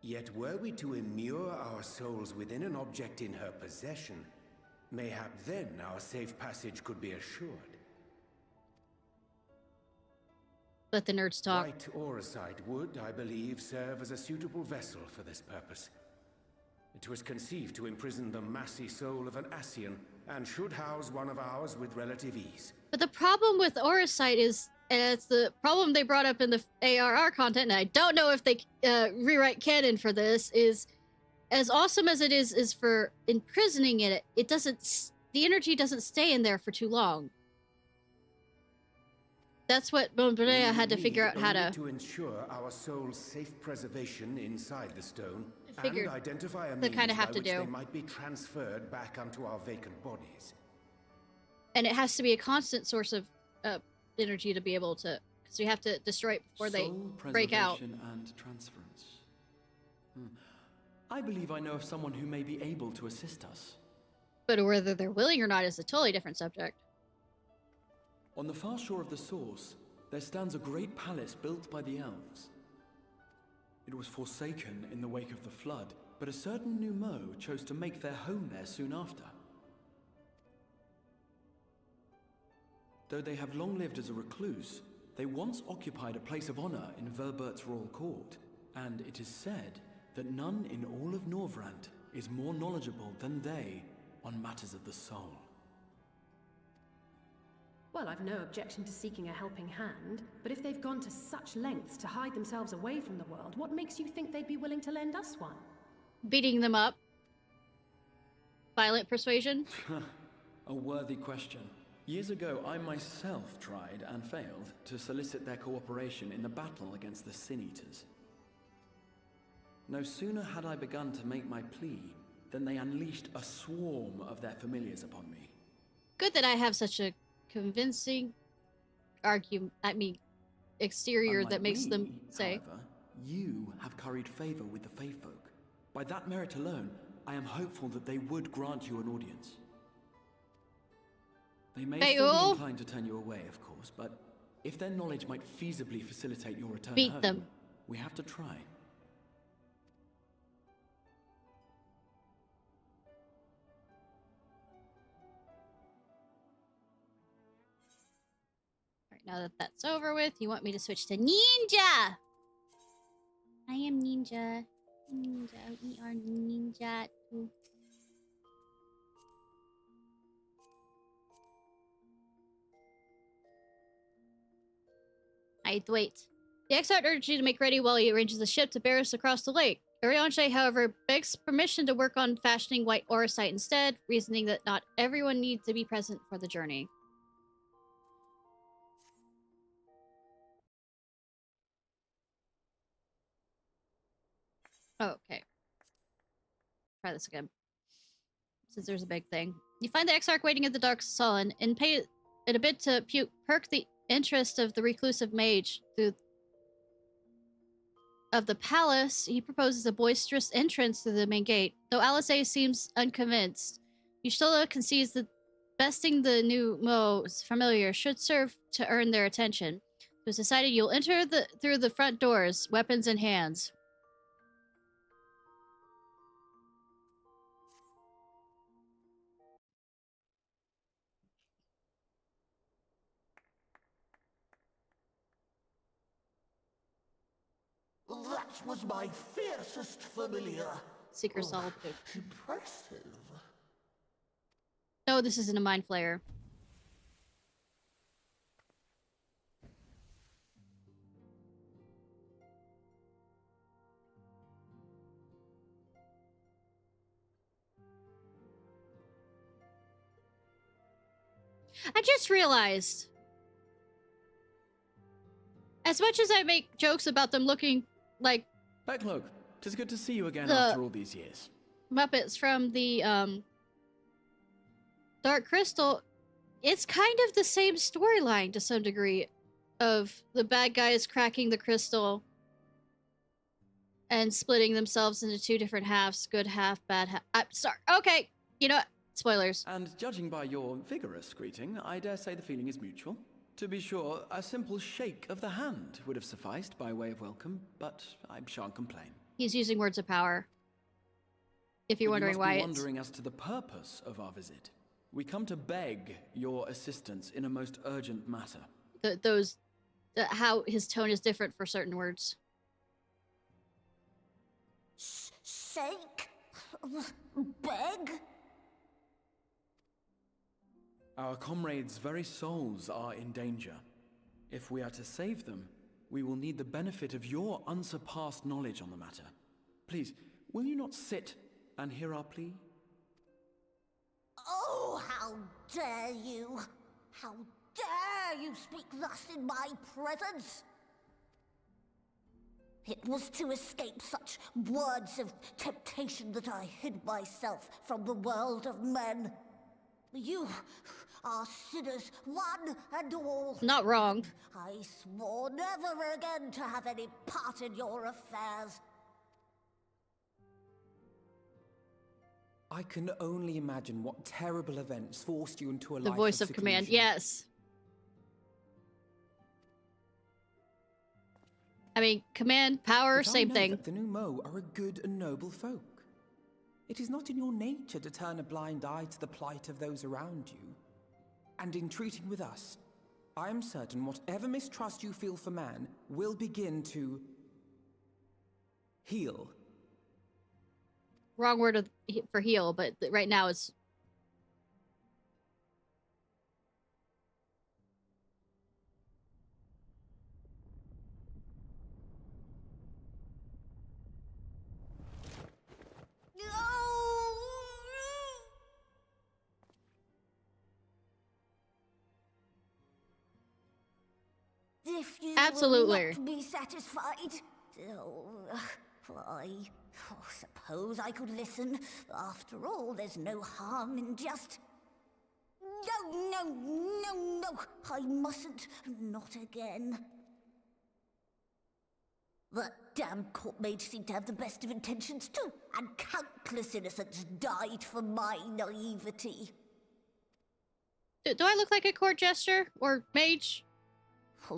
Yet were we to immure our souls within an object in her possession, mayhap then our safe passage could be assured. Let the nerds talk. White Auracite would, I believe, serve as a suitable vessel for this purpose. It was conceived to imprison the massy soul of an Ascian, and should house one of ours with relative ease. But the problem with Auracite is, and it's the problem they brought up in the ARR content, and I don't know if they rewrite canon for this, is as awesome as it is for imprisoning it, it doesn't, the energy doesn't stay in there for too long. That's what Bombrea had to figure out how to ensure our soul's safe preservation inside the stone, Figured and identify a they means kinda have by to which do. they might be transferred back onto our vacant bodies. And it has to be a constant source of energy to be able to, because you have to destroy it before they Soul break out. preservation and transference. I believe I know of someone who may be able to assist us. But whether they're willing or not is a totally different subject. On the far shore of the source, there stands a great palace built by the elves. It was forsaken in the wake of the flood, but a certain Numo chose to make their home there soon after. Though they have long lived as a recluse, they once occupied a place of honor in Verbert's royal court, and it is said that none in all of Norvrant is more knowledgeable than they on matters of the soul. Well, I've no objection to seeking a helping hand, but if they've gone to such lengths to hide themselves away from the world, what makes you think they'd be willing to lend us one? Beating them up. Violent persuasion. A worthy question. Years ago, I myself tried and failed to solicit their cooperation in the battle against the Sin Eaters. No sooner had I begun to make my plea then they unleashed a swarm of their familiars upon me. Good that I have such a convincing exterior Unlike that makes me, them say. However, you have curried favor with the Fae folk. By that merit alone, I am hopeful that they would grant you an audience. They may still be inclined to turn you away, of course, but if their knowledge might feasibly facilitate your return home, we have to try. Alright, now that that's over with, you want me to switch to ninja! I am ninja. Ninja. We are ninja too. I'd wait. The Exarch urges you to make ready while he arranges the ship to bear us across the lake. Arianche, however, begs permission to work on fashioning white auracite instead, reasoning that not everyone needs to be present for the journey. Okay. Try this again. Since there's a big thing. You find the Exarch waiting at the Dark Sullen and pay it a bit to perk the interest of the reclusive mage of the palace. He proposes a boisterous entrance through the main gate. Though Alice seems unconvinced, Yushtila concedes that besting the new Mo's familiar should serve to earn their attention. It was decided you'll enter through the front doors, weapons in hands. That was my fiercest familiar. Seeker Solitude. Impressive. No, this isn't a mind flayer. I just realized, as much as I make jokes about them looking like Backlook, 'tis good to see you again after all these years. Muppets from the Dark Crystal, it's kind of the same storyline to some degree of the bad guys cracking the crystal and splitting themselves into two different halves, good half, bad half. I'm sorry. Okay, you know what? Spoilers. And judging by your vigorous greeting, I dare say the feeling is mutual. To be sure, a simple shake of the hand would have sufficed by way of welcome, but I shan't complain. He's using words of power. If you're wondering why you must be wondering as to the purpose of our visit. We come to beg your assistance in a most urgent matter. How his tone is different for certain words. Shake? Beg? Our comrades' very souls are in danger. If we are to save them, we will need the benefit of your unsurpassed knowledge on the matter. Please, will you not sit and hear our plea? Oh, how dare you! How dare you speak thus in my presence! It was to escape such words of temptation that I hid myself from the world of men. You are sinners, one and all. Not wrong. I swore never again to have any part in your affairs. I can only imagine what terrible events forced you into a life The voice of command, yes. I mean, command, power, same thing. That the new Mo are a good and noble folk. It is not in your nature to turn a blind eye to the plight of those around you. And in treating with us, I am certain whatever mistrust you feel for man will begin to heal. Wrong word for heal, but right now it's... If you Absolutely will not be satisfied, I suppose I could listen. After all, there's no harm in just... No, I mustn't. Not again. That damn court mage seemed to have the best of intentions too, and countless innocents died for my naivety. Do I look like a court jester or mage? Oh,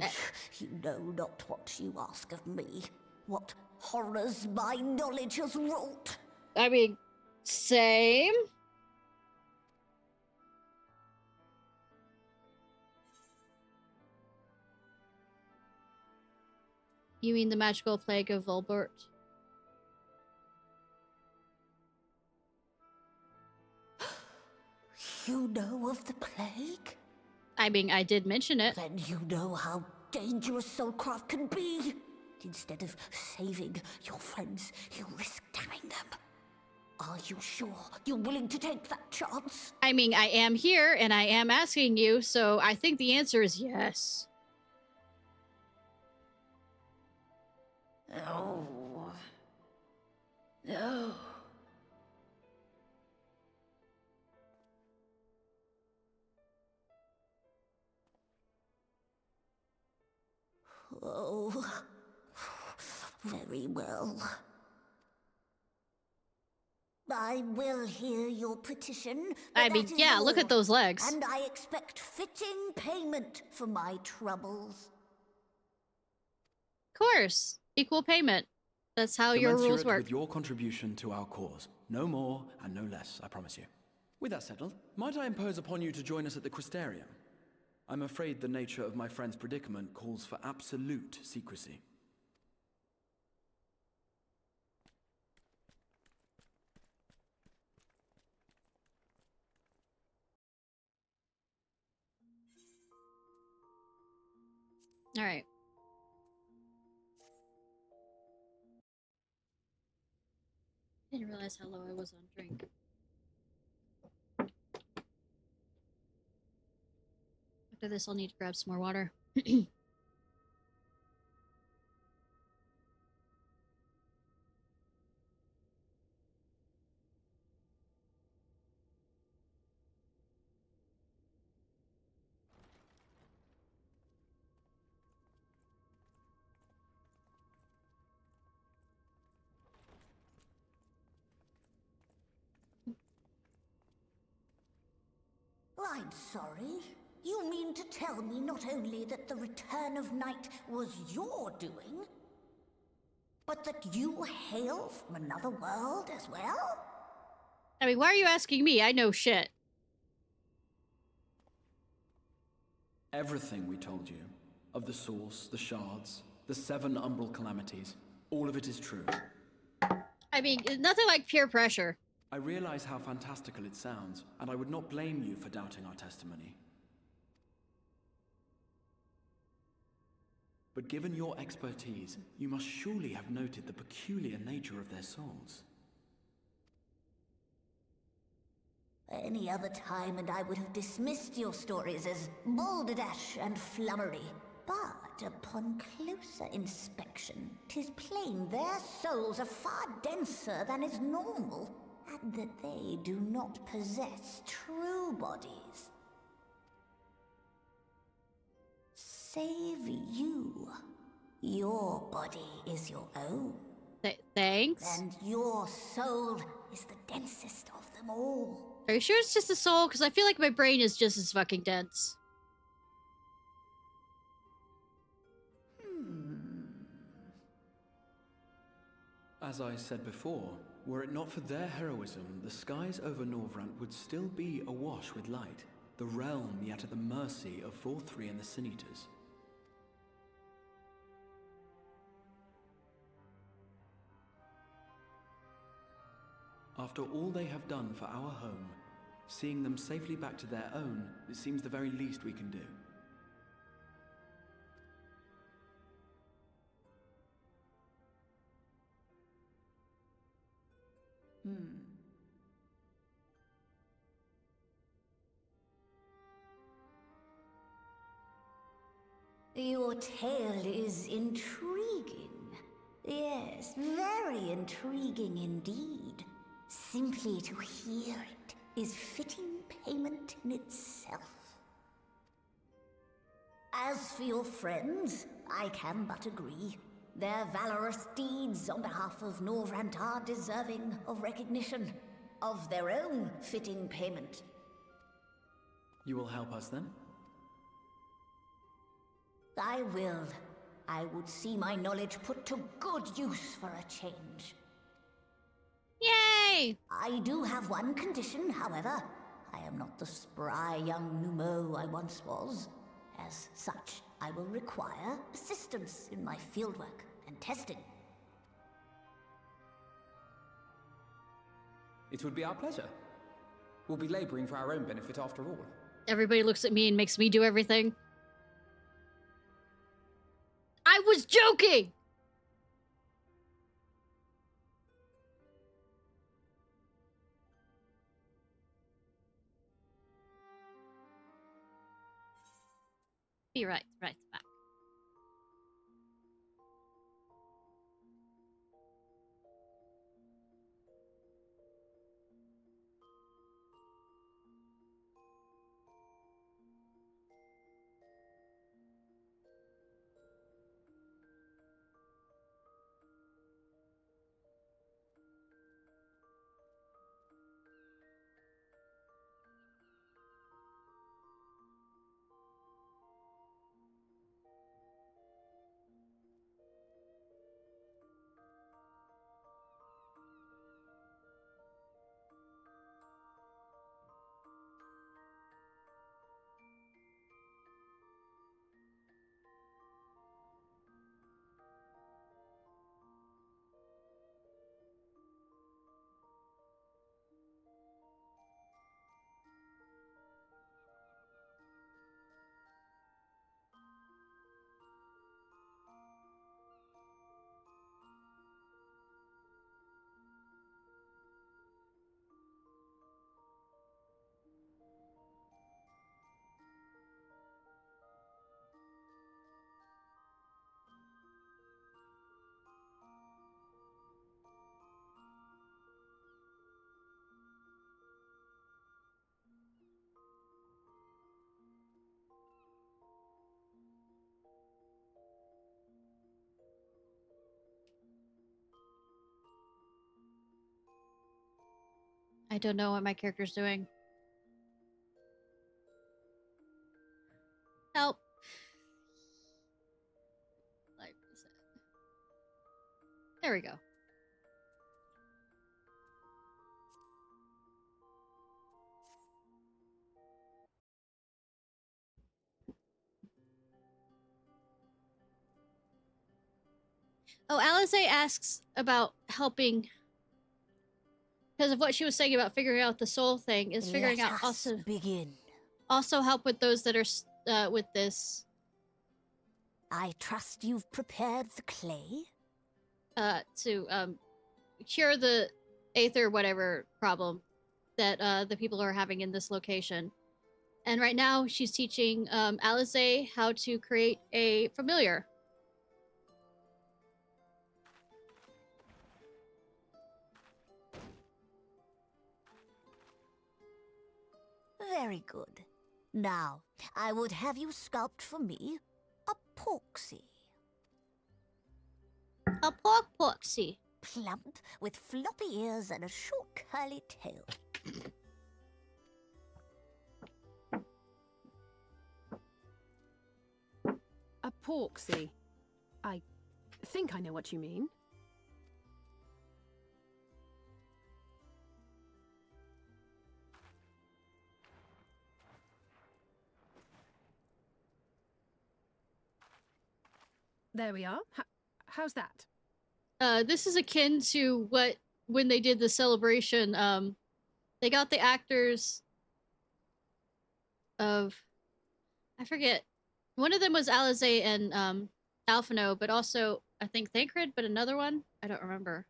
you know not what you ask of me. What horrors my knowledge has wrought. I mean, same. You mean the magical plague of Volbert? You know of the plague? I mean, I did mention it. Then you know how dangerous soulcraft can be. Instead of saving your friends, you risk damning them. Are you sure you're willing to take that chance? I mean, I am here and I am asking you, so I think the answer is yes. No. No. Oh, very well. I will hear your petition. I mean, yeah, look at those legs. And I expect fitting payment for my troubles. Of course. Equal payment. That's how your rules work. With your contribution to our cause. No more and no less, I promise you. With that settled, might I impose upon you to join us at the Crystarium? I'm afraid the nature of my friend's predicament calls for absolute secrecy. All right. Didn't realize how low I was on drink. After this, I'll need to grab some more water. I'm sorry. You mean to tell me not only that the return of night was your doing, but that you hail from another world as well? I mean, why are you asking me? I know shit. Everything we told you, of the source, the shards, the 7 umbral calamities, all of it is true. I mean, nothing like peer pressure. I realize how fantastical it sounds, and I would not blame you for doubting our testimony. But given your expertise, you must surely have noted the peculiar nature of their souls. Any other time and I would have dismissed your stories as balderdash and flummery. But upon closer inspection, 'tis plain their souls are far denser than is normal, and that they do not possess true bodies. Save you. Your body is your own. Thanks. And your soul is the densest of them all. Are you sure it's just the soul? Because I feel like my brain is just as fucking dense. As I said before, were it not for their heroism, the skies over Norvrant would still be awash with light, the realm yet at the mercy of Vorthri and the Sin Eaters. After all they have done for our home, seeing them safely back to their own, it seems the very least we can do. Your tale is intriguing. Yes, very intriguing indeed. Simply to hear it is fitting payment in itself. As for your friends, I can but agree. Their valorous deeds on behalf of Norvrant are deserving of recognition, of their own fitting payment. You will help us then? I will. I would see my knowledge put to good use for a change. Yay! I do have one condition, however. I am not the spry young Numo I once was. As such, I will require assistance in my fieldwork and testing. It would be our pleasure. We'll be laboring for our own benefit after all. Everybody looks at me and makes me do everything. I was joking! Be right back. I don't know what my character's doing. Help. There we go. Oh, Alize asks about helping because of what she was saying about figuring out the soul thing. Is figuring out also begin. Also help with those that are with this. I trust you've prepared the clay. To cure the aether whatever problem that the people are having in this location. And right now she's teaching Alize how to create a familiar. Very good. Now, I would have you sculpt for me a porksy. A porksy. Plump, with floppy ears and a short curly tail. A porksy. I think I know what you mean. There we are. How's that? This is akin to what, when they did the celebration, they got the actors of, I forget, one of them was Alize and Alphino, but also, I think, Thancred, but another one? I don't remember.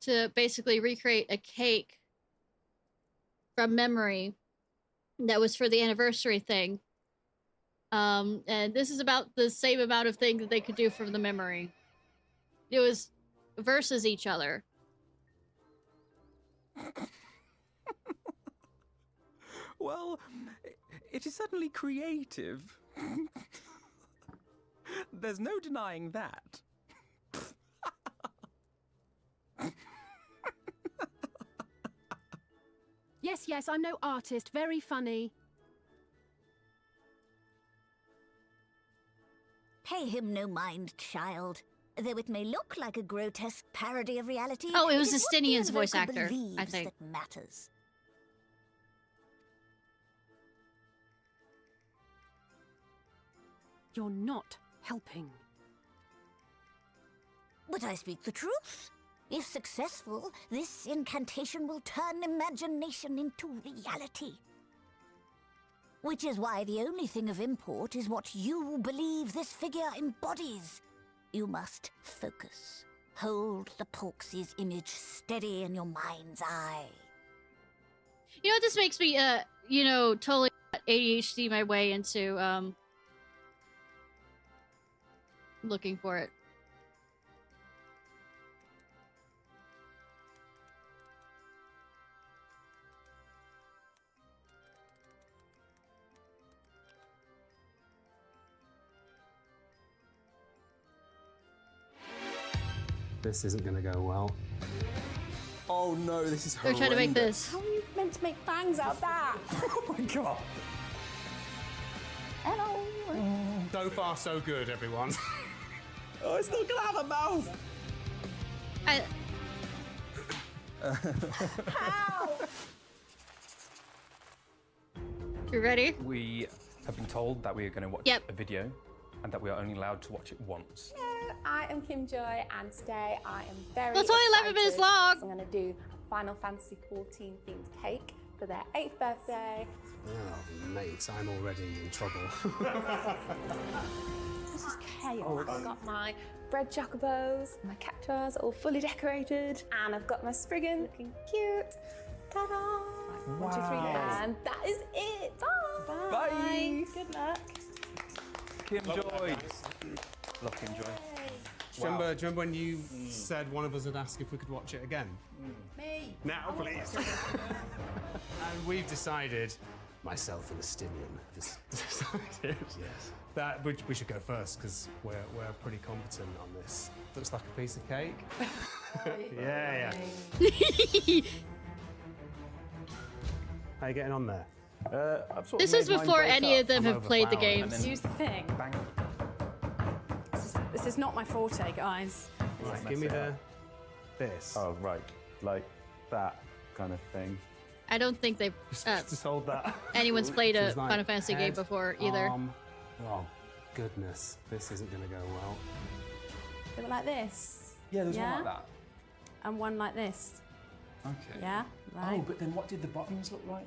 To basically recreate a cake from memory that was for the anniversary thing. And this is about the same amount of thing that they could do from the memory. It was versus each other. Well, it is certainly creative. There's no denying that. Yes, I'm no artist. Very funny. Pay him no mind, child. Though it may look like a grotesque parody of reality. Oh, it was is what the Justinian's voice invoker actor, I believes think. that matters. You're not helping. But I speak the truth. If successful, this incantation will turn imagination into reality. Which is why the only thing of import is what you believe this figure embodies. You must focus. Hold the Porksy's image steady in your mind's eye. You know what this makes me, you know, totally ADHD my way into, looking for it. This isn't going to go well. Oh no, this is They're horrendous. trying to make this. How are you meant to make fangs out of that? Oh my god. Hello. So far, so good, everyone. Oh, it's not gonna have a mouth. How? You ready? We have been told that we are going to watch a video and that we are only allowed to watch it once. Hello, I am Kim Joy, and today I am very Well, it's only 11 minutes excited long. because I'm going to do a Final Fantasy XIV themed cake for their 8th birthday. Oh, mate, I'm already in trouble. This is chaos. I've got my bread chocobos, my cactus all fully decorated, and I've got my Spriggan looking cute. Ta-da! Right, 1, 2, 3, and that is it. Bye. Bye. Good luck. Kim Joy. Love Kim Joy. Do you remember when you said one of us would ask if we could watch it again? Me. Now, please. And we've decided, myself and Estinian, decided that we should go first because we're pretty competent on this. Looks like a piece of cake. Yeah. How you getting on there? This is before any of them have played the games. Use the thing. Bang. This is not my forte, guys. Right, give me this. Oh, right. Like that kind of thing. I don't think they've Just hold that. anyone's played a It's like Final Fantasy game head, before either. Oh, goodness. This isn't going to go well. They were like this. Yeah, there's one like that. And one like this. Okay. Yeah, right. Oh, but then what did the bottoms look like?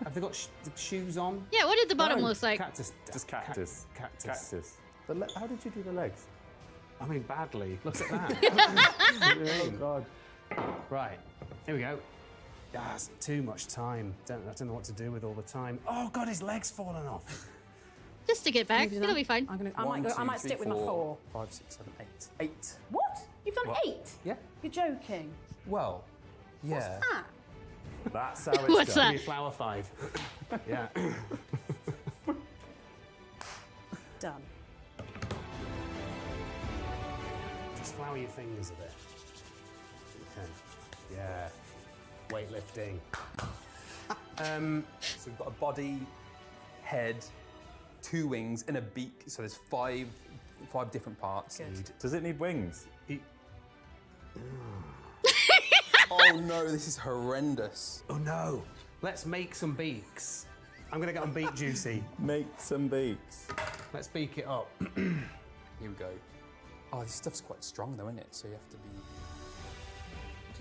Have they got shoes on? Yeah, what did the bottom No, look like? Cactus. Just cactus. Cactus. How did you do the legs? I mean, badly. Look at that. Oh, God. Right, here we go. That's too much time. I don't know what to do with all the time. Oh, God, his leg's fallen off. Just stick it back. It'll be fine. I might stick with my 4. 5, 6, 7, 8. 8. What? You've done What? 8? Yeah. You're joking. Well, yeah. What's that? That's how it's What's done. that? Flower 5. Yeah. Done. Just flower your fingers a bit. Okay. Yeah. Weightlifting. So we've got a body, head, 2 wings, and a beak. So there's 5 different parts. Does it need wings? Oh no, this is horrendous. Oh no. Let's make some beaks. I'm going to get on Beak Juicy. Make some beaks. Let's beak it up. Here we go. Oh, this stuff's quite strong though, isn't it? So you have to be...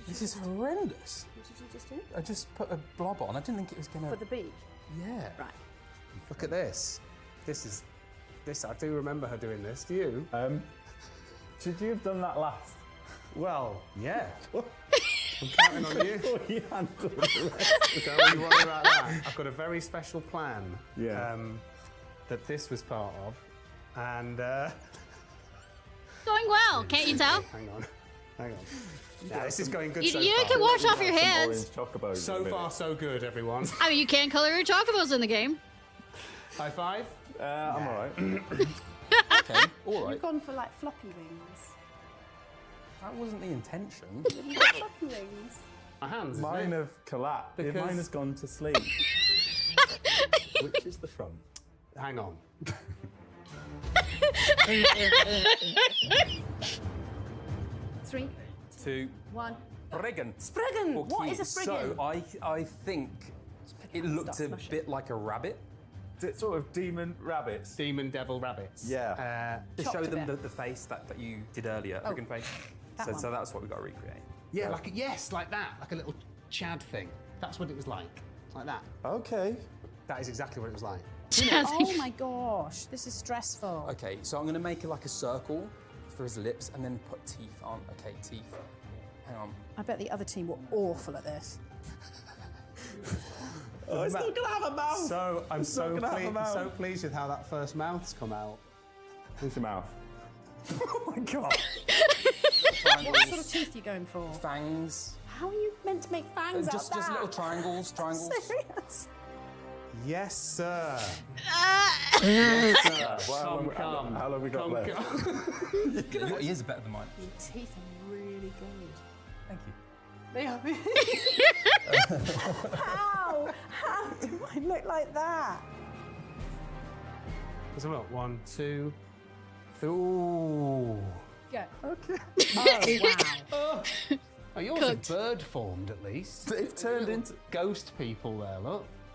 This is horrendous. What did you just do? I just put a blob on. I didn't think it was going to... For the beak? Yeah. Right. Look at this. This, I do remember her doing this. Do you? Should you have done that last? Well, yeah. I'm counting on you. Don't you worry about that. I've got a very special plan. Yeah. That this was part of, and Going well, can't you tell? Hang on. Yeah, this is going good You, so you far. can wash off your hands. So far, so good, everyone. I mean, you can color your chocobos in the game. High five. I'm alright. Okay, all right. You've gone for like floppy wings. That wasn't the intention. Floppy wings. My hands. Mine have collapsed. Because- Mine has gone to sleep. Which is the front? Hang on. 3, 2, 1. Spriggan. Spriggan! Or What key. is a spriggan? So I think it looked a bit like a rabbit. Sort of demon rabbits. Demon devil rabbits. Yeah. To Chopped show a them bit. the face that you did earlier, Oh, Spriggan face. that So, one. so that's what we got to recreate. Yeah, like that, like a little Chad thing. That's what it was like that. Okay. That is exactly what it was like. Oh my gosh, this is stressful. Okay, so I'm going to make like a circle for his lips and then put teeth on. Okay, teeth. Hang on. I bet the other team were awful at this. Oh, it's not gonna have a mouth. So I'm It's not so gonna have a pleased, mouth. so pleased with how that first mouth's come out. Where's your mouth? Oh my god. What sort of teeth are you going for? Fangs. How are you meant to make fangs out of Just that? little triangles. Serious? Yes, sir. Yes, sir. Well, Come. how long we got left? Yeah, your ears are better than mine. Your teeth are really good. Thank you. They are really How do I look like that? Let's have a look. 1, 2, 3. Ooh. Go. Okay. Oh, wow. Oh, yours Cooked. are bird formed at least. They've turned into. Ghost people there.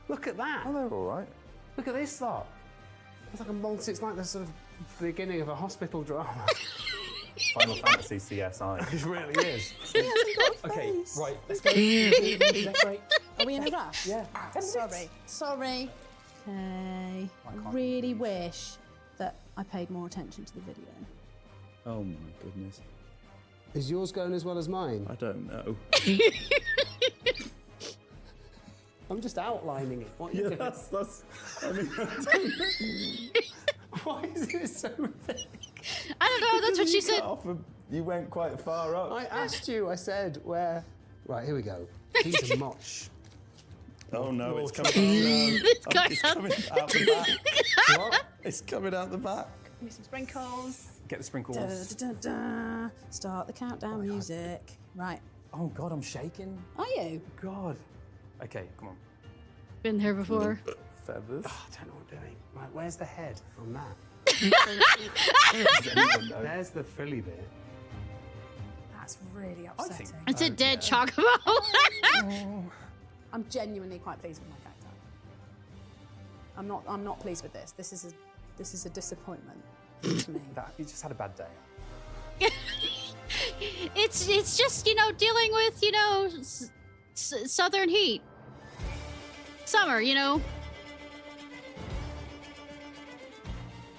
Look at that. Oh, they're all right. Look at this lot. It's like a multi. It's like the sort of beginning of a hospital drama. Final Fantasy CSI. It really is. He hasn't got a Okay, face. right. Let's go. Decorate. Are we in a rush? Yeah. Sorry. Okay. I really wish that I paid more attention to the video. Oh my goodness. Is yours going as well as mine? I don't know. I'm just outlining it. What are you Yeah, doing? that's. I mean, I don't know. Why is it so thick? I don't know, that's what she You said. cut off you went quite far up. I asked you. I said where. Right, here we go. These are much. Oh no, More it's coming It's out. It's coming out the back. What? It's coming out the back. Give me some sprinkles. Get the sprinkles. Da, da, da, da. Start the countdown music. Right. Oh God, I'm shaking. Are you? God. Okay, come on. Been there before. Feathers. Oh, I don't know what I'm doing. Right, where's the head on that? Does anyone know? There's the frilly bit. That's really upsetting. It's a dead chocobo. I'm genuinely quite pleased with my character. I'm not pleased with this. This is a disappointment to me. You just had a bad day. It's just, dealing with, southern heat. Summer,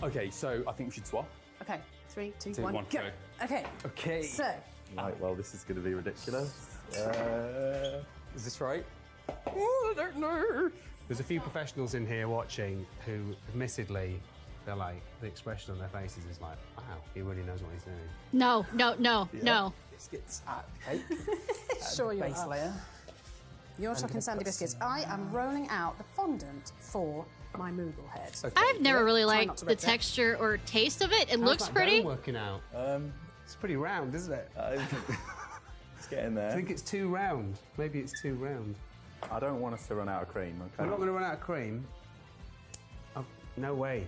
Okay, so I think we should swap. Okay, 3, 2, 2, 1, 1, go. go. Okay. Okay. So, Right, well, this is going to be ridiculous. Is this right? Oh, I don't know. There's a few professionals in here watching who, admittedly, they're like, the expression on their faces is like, wow, he really knows what he's doing. No. Biscuits at the cake. sure you Base are. layer. You're chucking sandy biscuits. I am rolling out the fondant for my Moogle head. Okay. I've never really Try not liked to the rip it. texture or taste of it. It looks How's that pretty. dough working out? It's pretty round, isn't it? It's getting there. I think it's too round. Maybe it's too round. I don't want us to run out of cream, okay? We're not going to run out of cream. Oh, no way.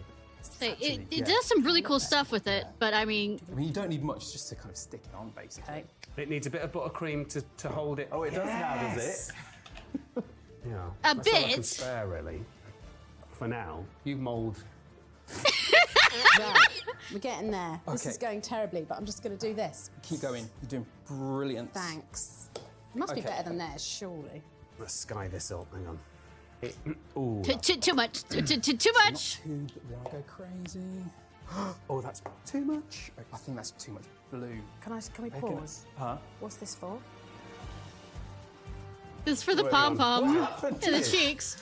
It does some really cool stuff with it, but I mean, you don't need much just to kind of stick it on, basically. Okay. It needs a bit of buttercream to hold it. Oh, it does now, does it? Yeah. A That's all I can bit. spare, really. For now, you mould. Right, we're getting there. This Okay. is going terribly, but I'm just going to do this. Keep going. You're doing brilliant. Thanks. It must be Okay. better than theirs, surely. Let's sky this up. Hang on. Ooh. too much. Too much. Not too, but we don't go crazy. Oh, that's too much. I think that's too much blue. Can we Make it- pause? Huh? What's this for? This is for the pom pom and the cheeks.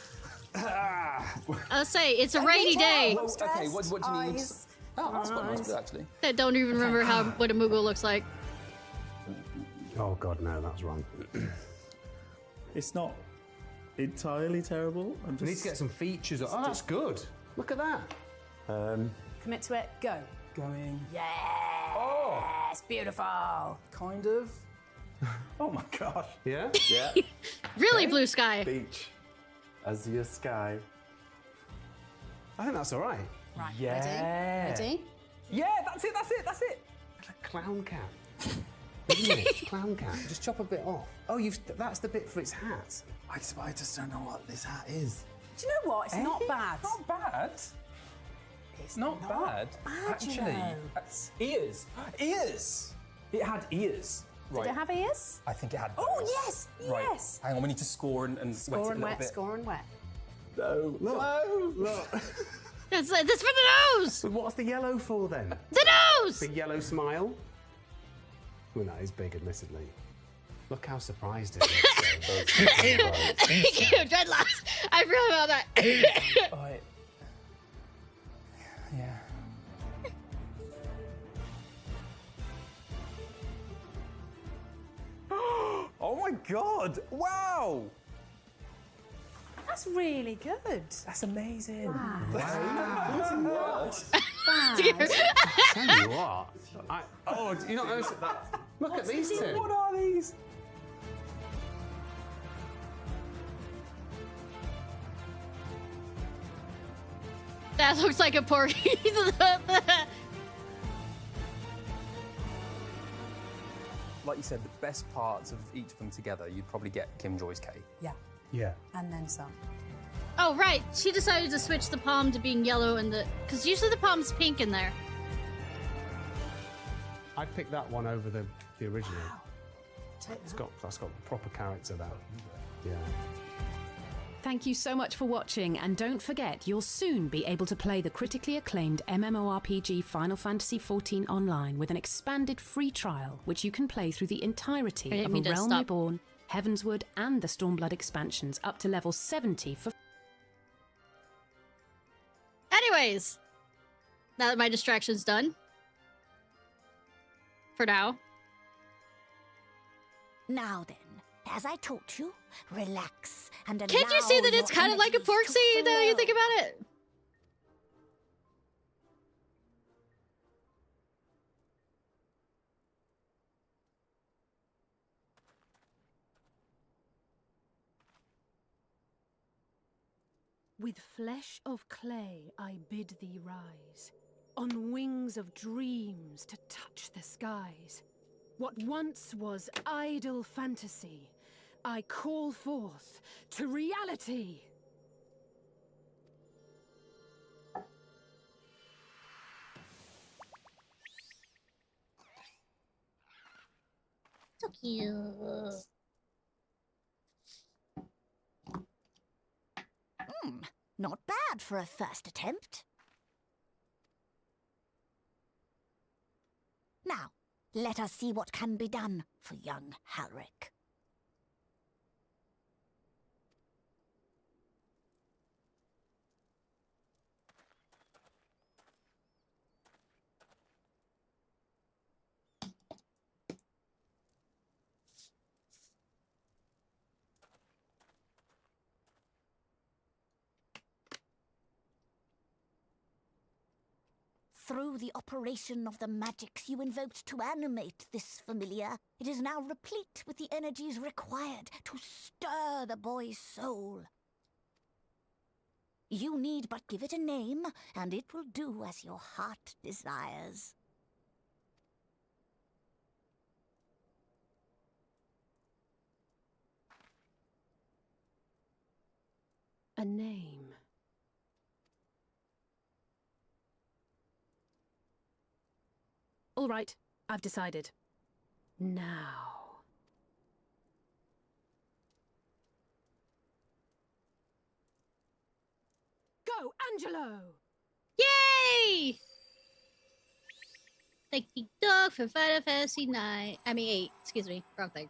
I'll say it's a rainy day. Okay, what do you need? Oh, that's quite nice, actually. I don't even remember what a Moogle looks like. Oh god, no, that's wrong. It's not entirely terrible. We need to get some features. Oh, that's good. Look at that. Commit to it. Go. Going. Yes. Oh. It's beautiful. Kind of. Oh my gosh. Yeah? Yeah. Really blue sky. Beach. Azure sky. I think that's all right. Right. Yeah. Ready? Yeah, that's it. It's like clown cat. Isn't it? Clown cat. Just chop a bit off. Oh, that's the bit for its hat. I just don't know what this hat is. Do you know what? It's not bad. Not bad. It's not bad. Actually, that's ears. Ears. It had ears. Did it have ears? I think it had. Oh those. yes, Right. yes. Hang on, we need to score and Score wet it a and little wet. bit. Score and wet. No. Look. Look. That's for the nose. But what's the yellow for then? The nose. Big yellow smile. Well, that is big, admittedly. Look how surprised it looks. Thank you, dreadlocks. I forgot about that. Right. Yeah. Oh my god! Wow! That's really good. That's amazing. Wow. Tell you what. Oh, do you not notice that? Look at these two. What are these? That looks like a porky. Like you said, the best parts of each of them together, you'd probably get Kim Joy's cake. Yeah. Yeah. And then some. Oh, right. She decided to switch the palm to being yellow and because usually the palm's pink in there. I'd pick that one over the original. Wow. That's got proper character, that. Yeah. Thank you so much for watching, and don't forget you'll soon be able to play the critically acclaimed MMORPG Final Fantasy XIV Online with an expanded free trial, which you can play through the entirety of A Realm Reborn, Heavensward, and the Stormblood expansions up to level 70 for... Anyways, now that my distraction's done. For now. Now then, as I taught you, relax and allow. Can't you see that it's kind of like a porksy, though you think about it? With flesh of clay I bid thee rise, on wings of dreams to touch the skies. What once was idle fantasy, I call forth to reality. So cute. Not bad for a first attempt. Now, let us see what can be done for young Halric. Through the operation of the magics you invoked to animate this familiar, it is now replete with the energies required to stir the boy's soul. You need but give it a name, and it will do as your heart desires. A name. All right, I've decided. Now. Go, Angelo! Yay! Thank you, dog, for Final Fantasy 9. I mean 8. Excuse me, wrong thing.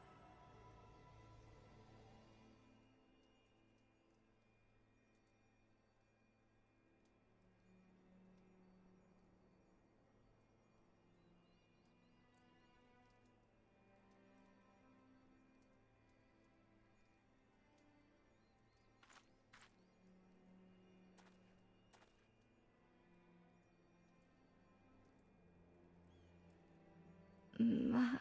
Mother,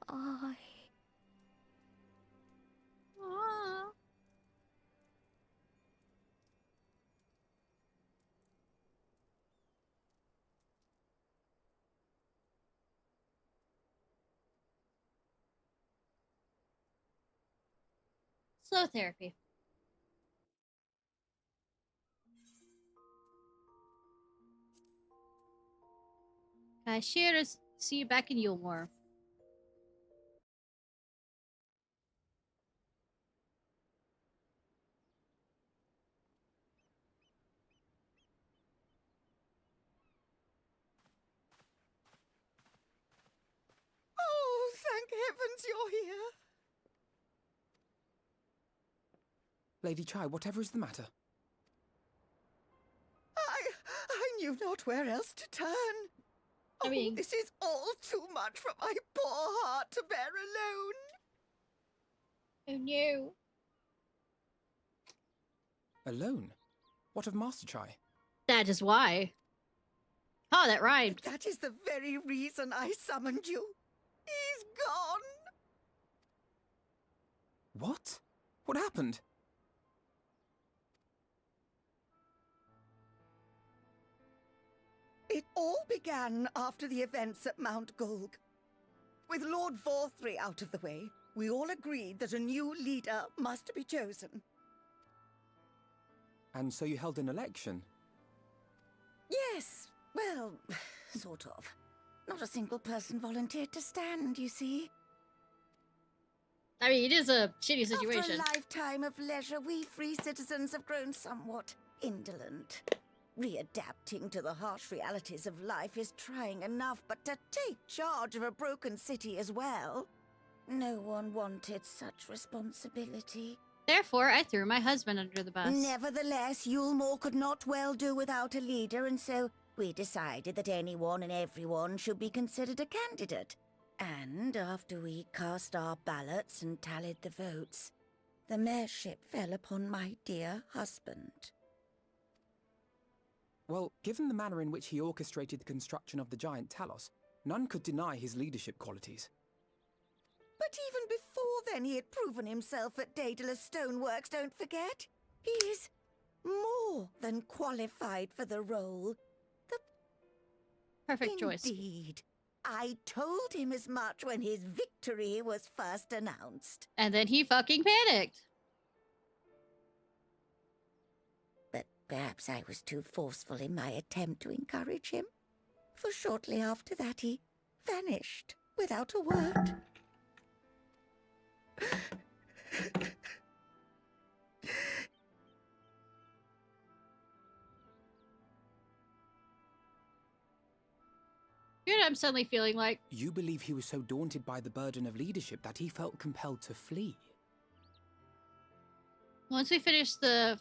I... Slow therapy. I share to see you back in Yulmore. Oh, thank heavens you're here. Lady Chai, whatever is the matter? I knew not where else to turn. I mean, this is all too much for my poor heart to bear alone. Oh no. Alone? What of Master Chai? That is why. Oh, that rhymed. That is the very reason I summoned you. He's gone. What? What happened? It all began after the events at Mount Gulg. With Lord Vorthry out of the way, we all agreed that a new leader must be chosen. And so you held an election? Yes, well, sort of. Not a single person volunteered to stand, you see. I mean, it is a shitty situation. After a lifetime of leisure, we free citizens have grown somewhat indolent. Readapting to the harsh realities of life is trying enough, but to take charge of a broken city as well, no one wanted such responsibility. Therefore, I threw my husband under the bus. Nevertheless, Yulmore could not well do without a leader, and so we decided that anyone and everyone should be considered a candidate. And after we cast our ballots and tallied the votes, the mayorship fell upon my dear husband. Well, given the manner in which he orchestrated the construction of the giant Talos, none could deny his leadership qualities. But even before then, he had proven himself at Daedalus Stoneworks, don't forget. He is more than qualified for the role. Perfect choice. Indeed. I told him as much when his victory was first announced. And then he fucking panicked. But perhaps I was too forceful in my attempt to encourage him. For shortly after that, he vanished without a word. You know what I'm suddenly feeling like? You believe he was so daunted by the burden of leadership that he felt compelled to flee? Once we finish the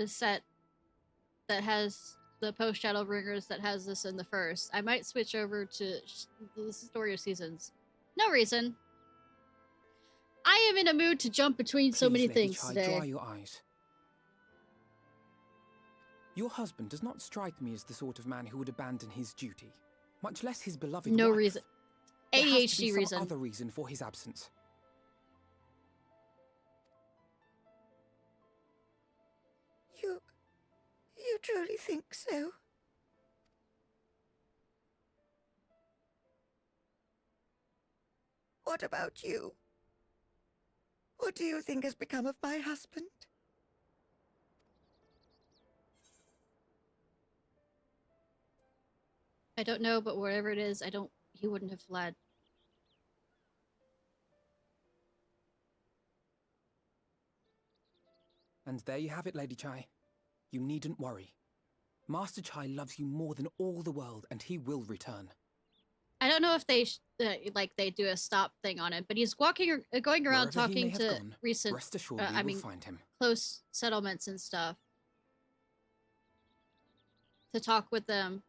set that has the post-Shadow Ringers that has this in the first, I might switch over to the Story of Seasons. No reason. I am in a mood to jump between so many things today. Dry your eyes. Your husband does not strike me as the sort of man who would abandon his duty, much less his beloved No wife. reason. There has to be ADHD some reason. other reason for his absence. You truly think so? What about you? What do you think has become of my husband? I don't know, but whatever it is, he wouldn't have fled. And there you have it, Lady Chai. You needn't worry. Master Chai loves you more than all the world, and he will return. I don't know if they they do a stop thing on it, but he's going around Wherever he may talking have to gone, recent, rest assured we will find him. close settlements and stuff. to talk with them.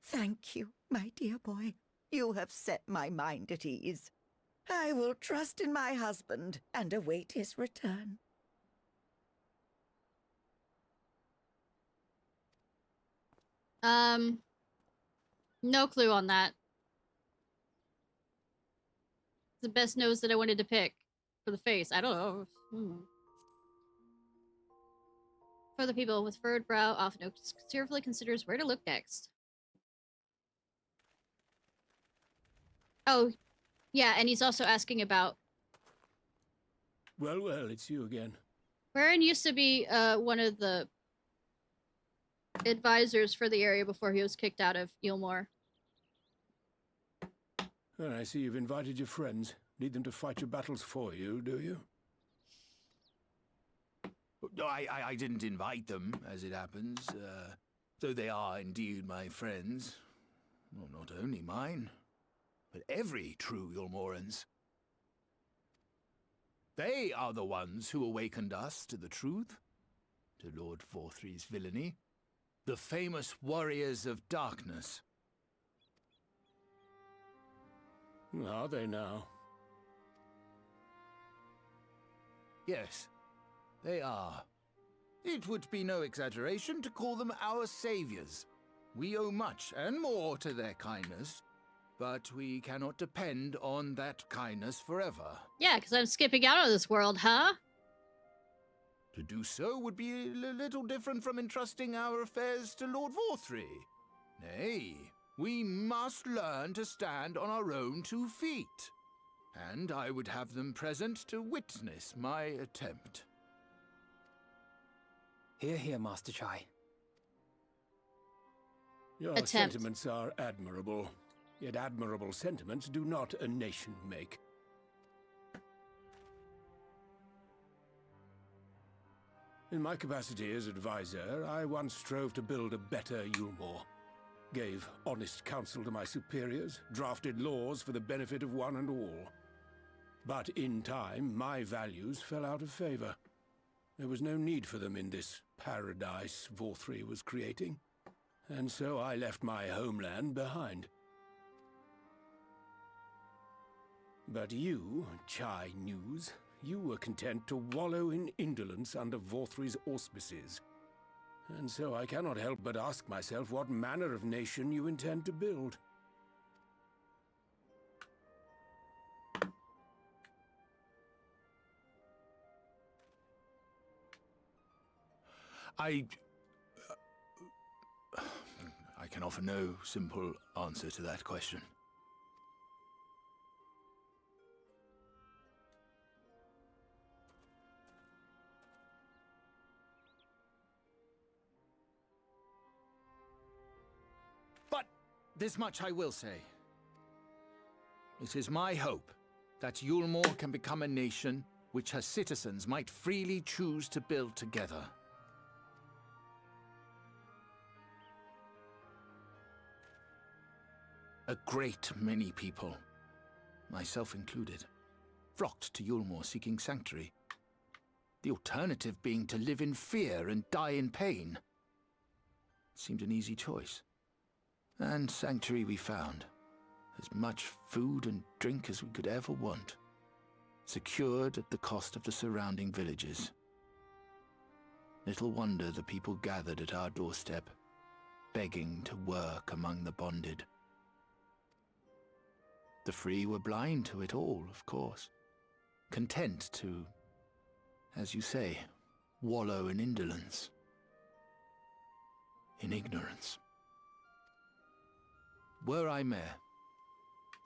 Thank you, my dear boy. You have set my mind at ease. I will trust in my husband and await his return. No clue on that. The best nose that I wanted to pick for the face. I don't know. For the people with furrowed brow, often carefully considers where to look next. Oh, yeah, and he's also asking about... Well, well, it's you again. Warren used to be one of the advisors for the area before he was kicked out of Eelmore. Well, I see you've invited your friends. Need them to fight your battles for you, do you? No, I didn't invite them, as it happens, though they are indeed my friends. Well, not only mine, but every true Yulmoran's. They are the ones who awakened us to the truth, to Lord Vorthry's villainy, the famous warriors of darkness. Are they now? Yes, they are. It would be no exaggeration to call them our saviors. We owe much and more to their kindness, but we cannot depend on that kindness forever. Yeah, because I'm skipping out of this world, huh? To do so would be a little different from entrusting our affairs to Lord Vorthry. Nay, we must learn to stand on our own 2 feet. And I would have them present to witness my attempt. Hear, hear, Master Chai. Your sentiments are admirable. Yet admirable sentiments do not a nation make. In my capacity as advisor, I once strove to build a better Yulmore. Gave honest counsel to my superiors, drafted laws for the benefit of one and all. But in time, my values fell out of favor. There was no need for them in this paradise Vorthry was creating. And so I left my homeland behind. But you, Chai News, you were content to wallow in indolence under Vorthry's auspices. And so I cannot help but ask myself what manner of nation you intend to build. I can offer no simple answer to that question. But this much I will say. It is my hope that Yulmore can become a nation which her citizens might freely choose to build together. A great many people, myself included, flocked to Yulmore seeking sanctuary. The alternative being to live in fear and die in pain. It seemed an easy choice. And sanctuary we found. As much food and drink as we could ever want. Secured at the cost of the surrounding villages. Little wonder the people gathered at our doorstep, begging to work among the bonded. The free were blind to it all, of course. Content to, as you say, wallow in indolence. In ignorance. Were I mayor,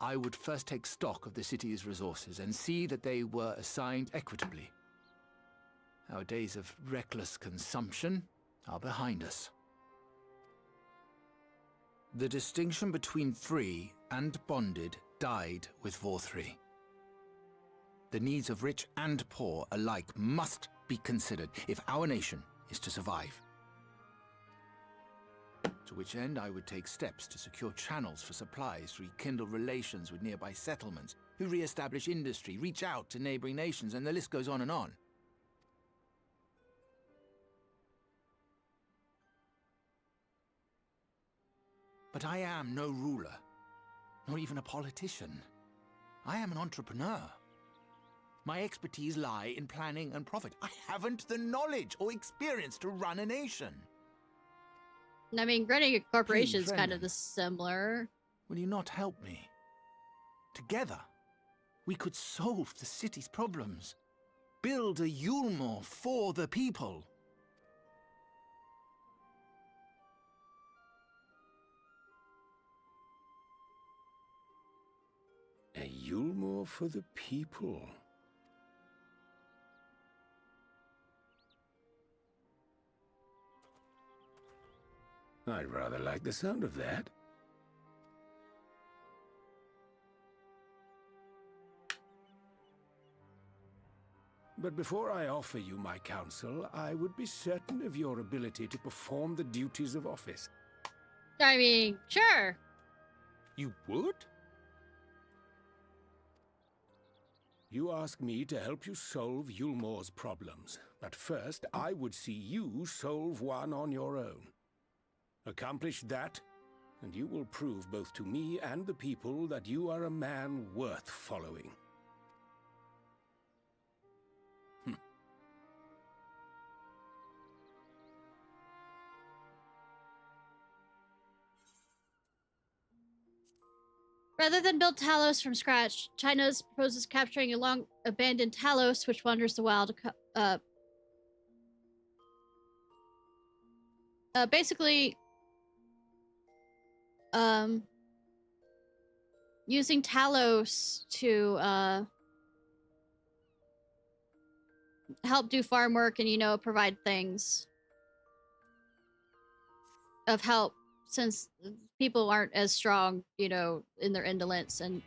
I would first take stock of the city's resources and see that they were assigned equitably. Our days of reckless consumption are behind us. The distinction between free and bonded died with Vorthry. The needs of rich and poor alike must be considered if our nation is to survive. To which end I would take steps to secure channels for supplies, rekindle relations with nearby settlements, who re-establish industry, reach out to neighboring nations, and the list goes on and on. But I am no ruler, nor even a politician. I am an entrepreneur. My expertise lie in planning and profit. I haven't the knowledge or experience to run a nation. I mean, running a corporation is Please, kind of Brendan. the similar. Will you not help me? Together, we could solve the city's problems. Build a Yulmore for the people. A Yulmore for the people. I'd rather like the sound of that. But before I offer you my counsel, I would be certain of your ability to perform the duties of office. I mean, sure. You would? You ask me to help you solve Yulmore's problems, but first I would see you solve one on your own. Accomplish that, and you will prove both to me and the people that you are a man worth following. Rather than build Talos from scratch, China proposes capturing a long-abandoned Talos which wanders the wild. Basically, using Talos to help do farm work and, you know, provide things of help, since people aren't as strong, you know, in their indolence. And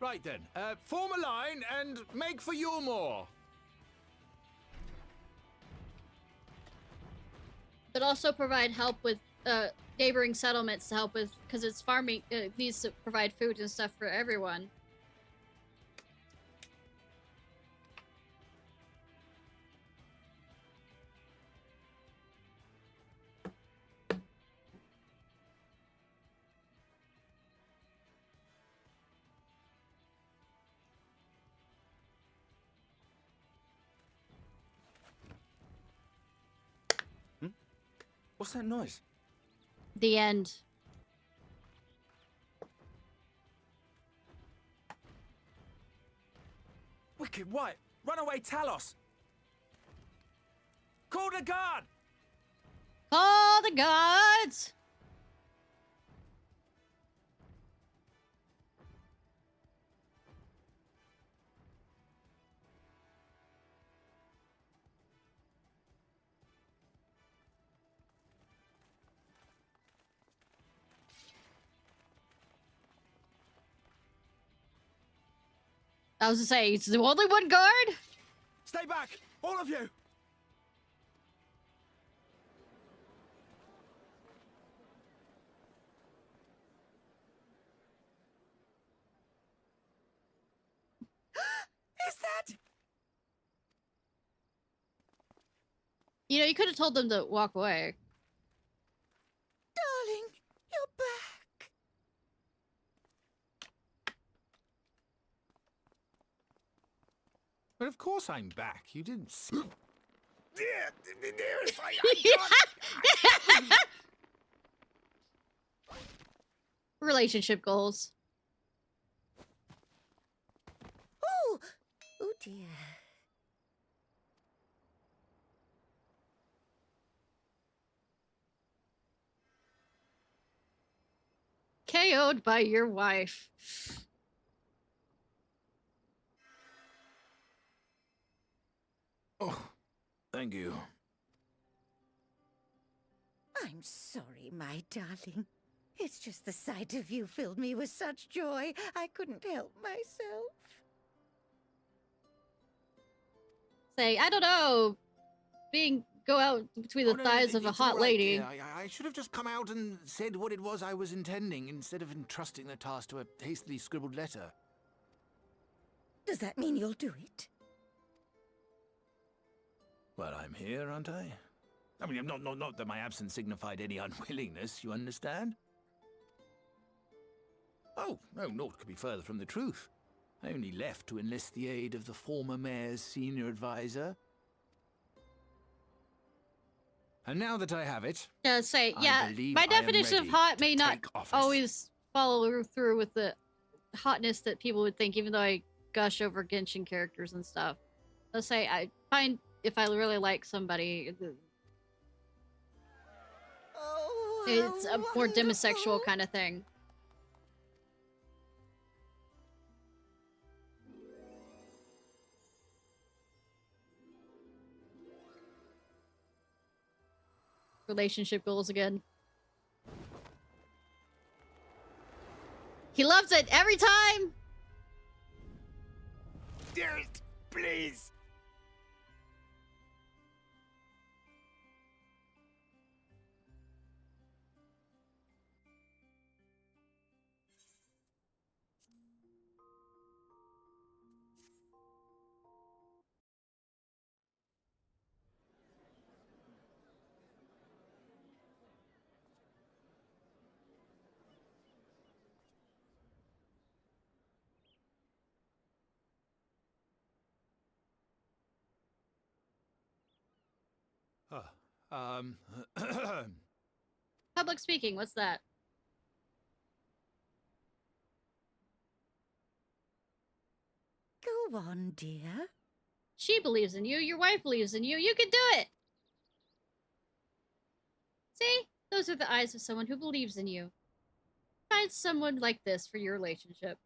Right then. Form a line and make for Yulmore. but also provide help with neighboring settlements to help with, because it's farming, needs to provide food and stuff for everyone. What's that noise? The end. Wicked White! Runaway Talos! Call the guard! Call the gods! I was to say, it's the only one guard? Stay back! All of you! Is that? You know, you could have told them to walk away. Darling, you're back. But of course I'm back. You didn't see. Relationship goals. Oh, oh dear. KO'd by your wife. Oh, thank you. I'm sorry, my darling. It's just the sight of you filled me with such joy, I couldn't help myself. say, I don't know, go out between the thighs of a hot lady. I should have just come out and said what it was I was intending, instead of entrusting the task to a hastily scribbled letter. Does that mean you'll do it? Well, I'm here, aren't I? I mean, not that my absence signified any unwillingness, you understand? Oh, no, naught could be further from the truth. I only left to enlist the aid of the former mayor's senior advisor. And now that I have it, Yeah, my definition of hot may not always follow through with the hotness that people would think, even though I gush over Genshin characters and stuff. Let's say I find if I really like somebody, it's a more demisexual kind of thing. Relationship goals again. He loves it every time! Dearest, please! Public speaking, what's that? Go on, dear. She believes in you, your wife believes in you, you can do it! See? Those are the eyes of someone who believes in you. Find someone like this for your relationship.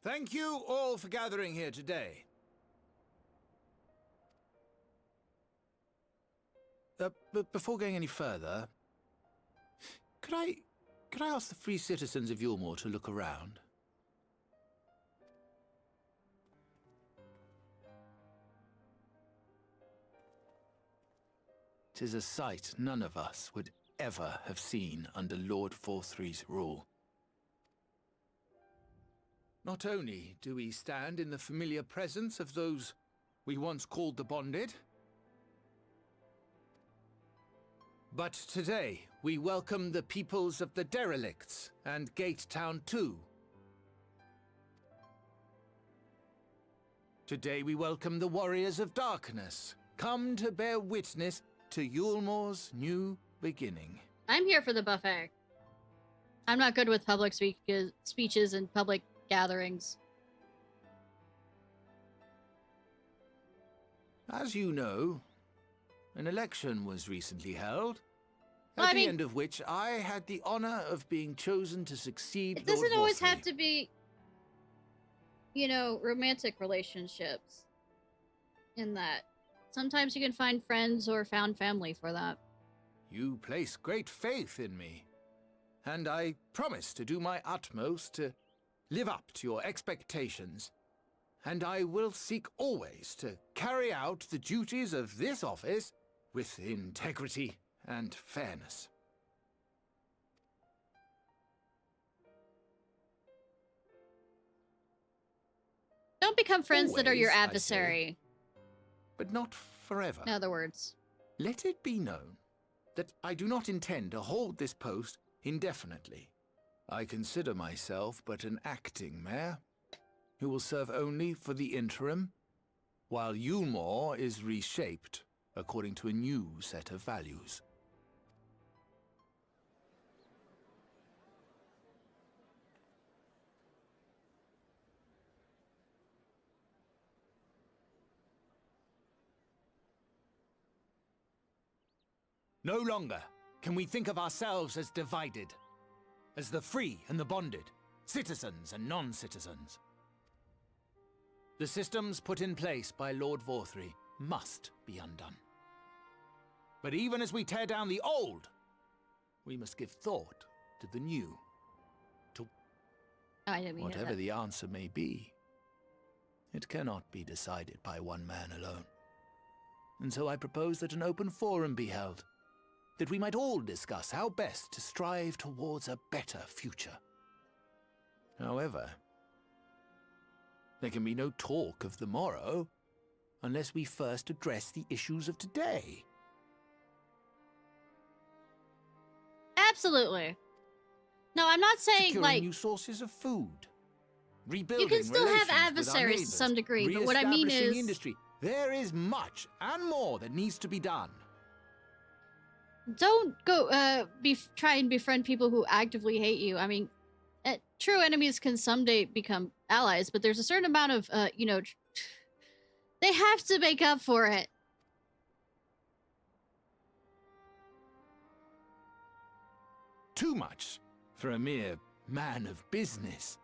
Thank you all for gathering here today. But before going any further, could I ask the free citizens of Yulmore to look around? 'Tis a sight none of us would ever have seen under Lord Forthree's rule. Not only do we stand in the familiar presence of those we once called the Bonded, but today we welcome the peoples of the Derelicts and Gate Town too. Today we welcome the Warriors of Darkness, come to bear witness to Yulmore's new beginning. I'm here for the buffet. I'm not good with public speeches and public gatherings. As you know, an election was recently held, at the end of which I had the honor of being chosen to succeed Lord Vorthree. It doesn't always have to be, you know, romantic relationships in that. Sometimes you can find friends or found family for that. You place great faith in me, and I promise to do my utmost to live up to your expectations, and I will seek always to carry out the duties of this office with integrity and fairness. Don't become friends that are your adversary. But not forever. In other words. Let it be known that I do not intend to hold this post indefinitely. I consider myself but an acting mayor, who will serve only for the interim, while Yulmore is reshaped according to a new set of values. No longer can we think of ourselves as divided, as the free and the bonded, citizens and non-citizens. The systems put in place by Lord Vorthree must be undone. But even as we tear down the old, We must give thought to the new, to I didn't mean whatever that. the answer may be. It cannot be decided by one man alone. And so I propose that an open forum be held, that we might all discuss how best to strive towards a better future. However, there can be no talk of the morrow unless we first address the issues of today. Absolutely. No, I'm not saying Securing like new sources of food, rebuilding you can still have relations with our adversaries to neighbors, some degree, but what I mean re-establishing is industry. There is much and more that needs to be done. don't go try and befriend people who actively hate you. I mean, true enemies can someday become allies, but there's a certain amount of you know, they have to make up for it. Too much for a mere man of business.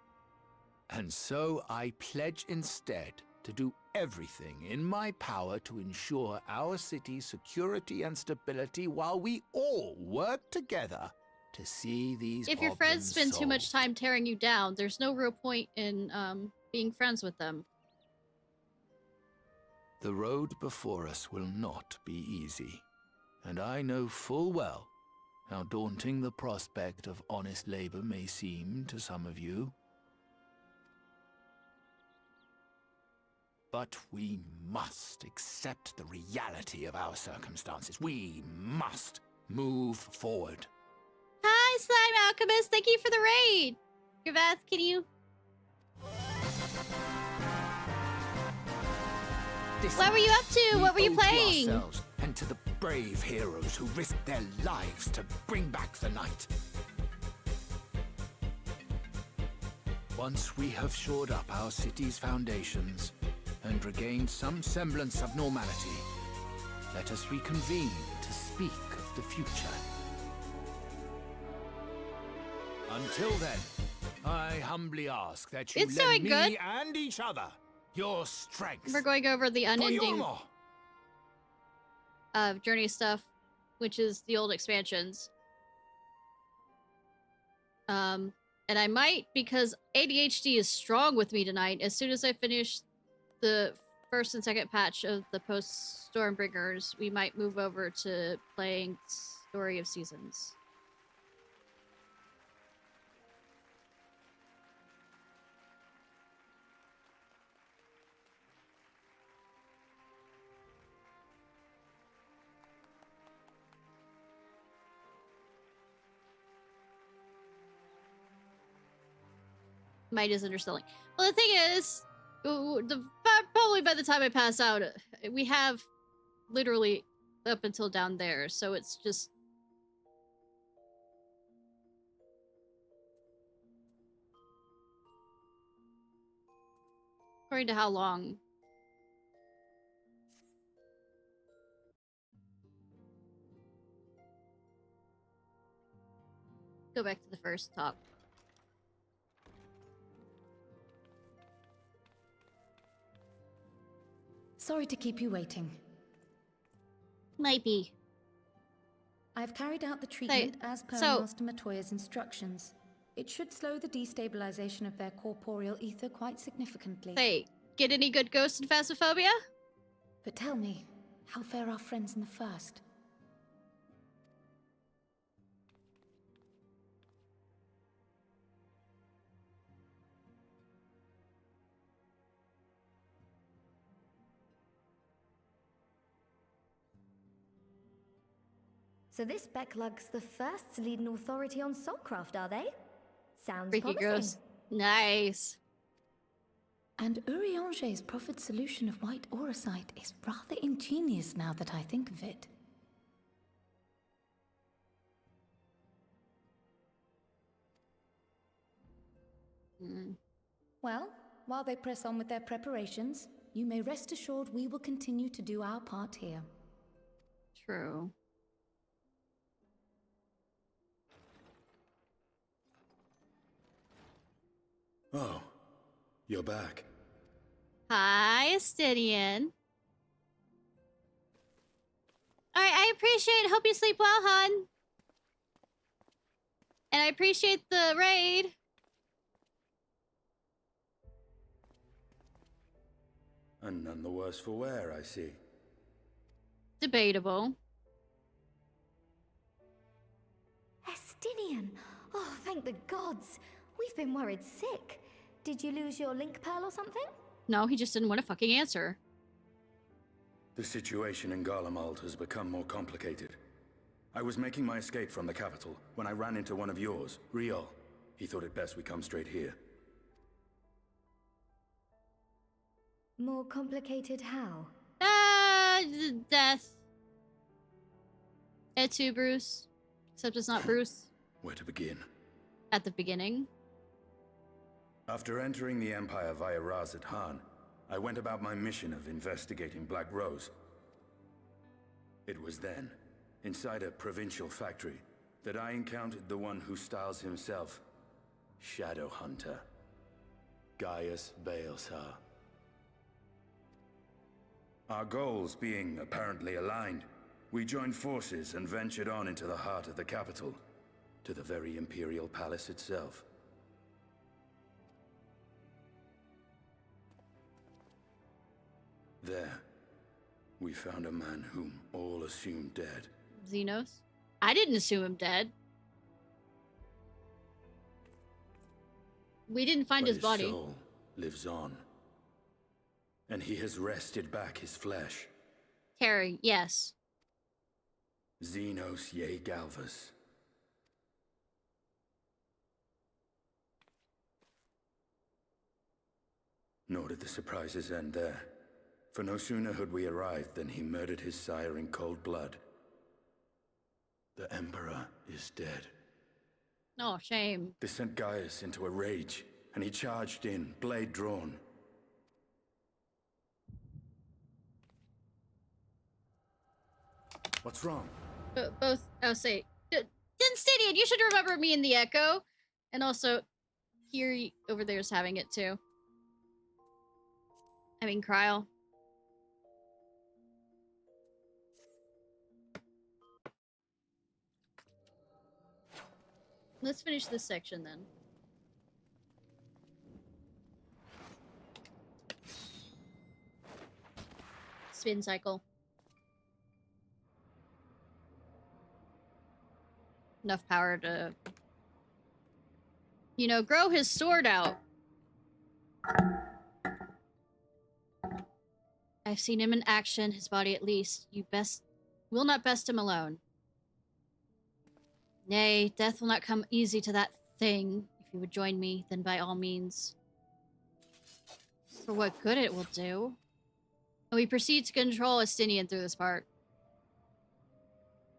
And so I pledge instead to do everything in my power to ensure our city's security and stability while we all work together to see these If your friends spend too much time tearing you down, there's no real point in being friends with them. The road before us will not be easy, and I know full well how daunting the prospect of honest labor may seem to some of you. But we must accept the reality of our circumstances. We must move forward. Hi, Slime Alchemist. Thank you for the raid. Gravath, can you? What were you up to? What were you playing? To ourselves and to the brave heroes who risked their lives to bring back the night. Once we have shored up our city's foundations and regained some semblance of normality, let us reconvene to speak of the future. Until then, I humbly ask that you It's lend doing me good. and each other your strength. We're going over the Unending Journey stuff, which is the old expansions. And I might, because ADHD is strong with me tonight, as soon as I finish the first and second patch of the post Stormbringers, we might move over to playing Story of Seasons. Might is underselling. Well, the thing is, probably by the time I pass out, we have literally up until down there, so it's just... According to how long. Go back to the first talk. Sorry to keep you waiting. Might be. I've carried out the treatment as per Master Matoya's instructions. It should slow the destabilization of their corporeal ether quite significantly. Hey, get any good ghosts in Phasmophobia? But tell me, how fare our friends in the first? So this Becklug's the first to lead an authority on soulcraft, are they? Sounds Freaky promising. gross. Nice. And Urianger's proffered solution of white auracite is rather ingenious now that I think of it. Well, while they press on with their preparations, you may rest assured we will continue to do our part here. True. Oh, you're back. Hi, Astidian. Alright, I appreciate it. Hope you sleep well, hon. And I appreciate the raid. And none the worse for wear, I see. Debatable. Estinian! Oh, thank the gods! We've been worried sick. Did you lose your link pearl or something? No, he just didn't want to fucking answer. The situation in Garlemald has become more complicated. I was making my escape from the capital when I ran into one of yours, Riol. He thought it best we come straight here. More complicated how? Death. It too, Bruce. Except it's not Bruce. Where to begin? At the beginning. After entering the Empire via Razat Han, I went about my mission of investigating Black Rose. It was then, inside a provincial factory, that I encountered the one who styles himself Shadow Hunter, Gaius Baelsar. Our goals being apparently aligned, we joined forces and ventured on into the heart of the capital, to the very Imperial Palace itself. There, we found a man whom all assumed dead. Xenos? I didn't assume him dead. We didn't find But his body. His soul lives on. And he has wrested back his flesh. Carrie, yes. Xenos Ye Galvus. Nor did the surprises end there. For no sooner had we arrived than he murdered his sire in cold blood. The Emperor is dead. Oh, shame. This sent Gaius into a rage, and he charged in, blade drawn. What's wrong? Both, oh, say, Stidian, you should remember me in the Echo. And also, here, over there is having it too. I mean, Kryl. Let's finish this section then. Spin cycle. Enough power to, you know, grow his sword out. I've seen him in action, his body at least. You will not best him alone. Nay, death will not come easy to that thing. If you would join me, then by all means. For what good it will do. And we proceed to control Estinian through this part.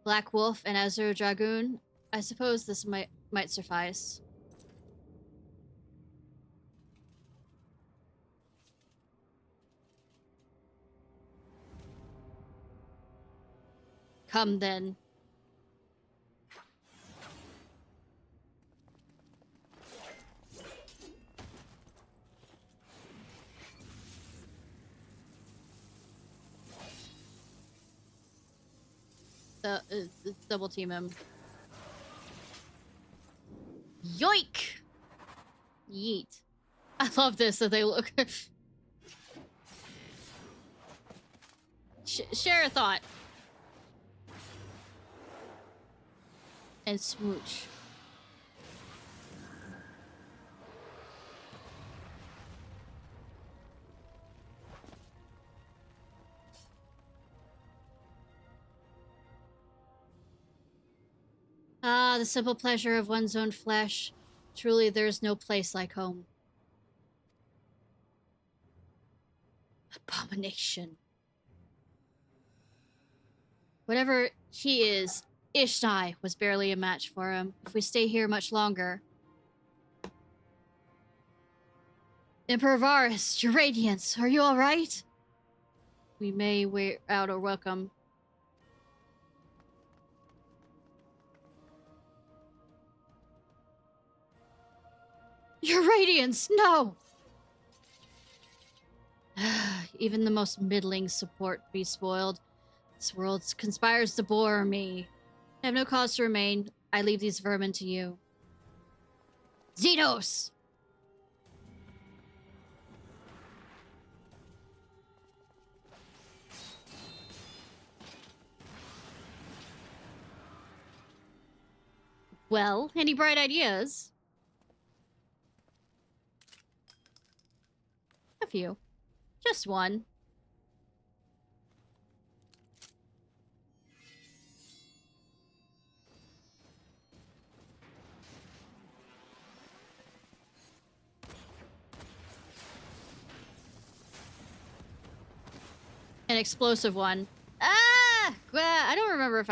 Black Wolf and Azure Dragoon. I suppose this might suffice. Come then. Double team him. Yoink! Yeet. I love this that they look. Share a thought. And smooch. Ah, the simple pleasure of one's own flesh. Truly, there is no place like home. Abomination. Whatever he is, Ishnai was barely a match for him. If we stay here much longer. Emperor Varus, your radiance, are you alright? We may wear out our welcome. Your radiance, no! Even the most middling support be spoiled. This world conspires to bore me. I have no cause to remain. I leave these vermin to you. Xenos! Well, any bright ideas? A few. Just one. An explosive one. Ah! I don't remember if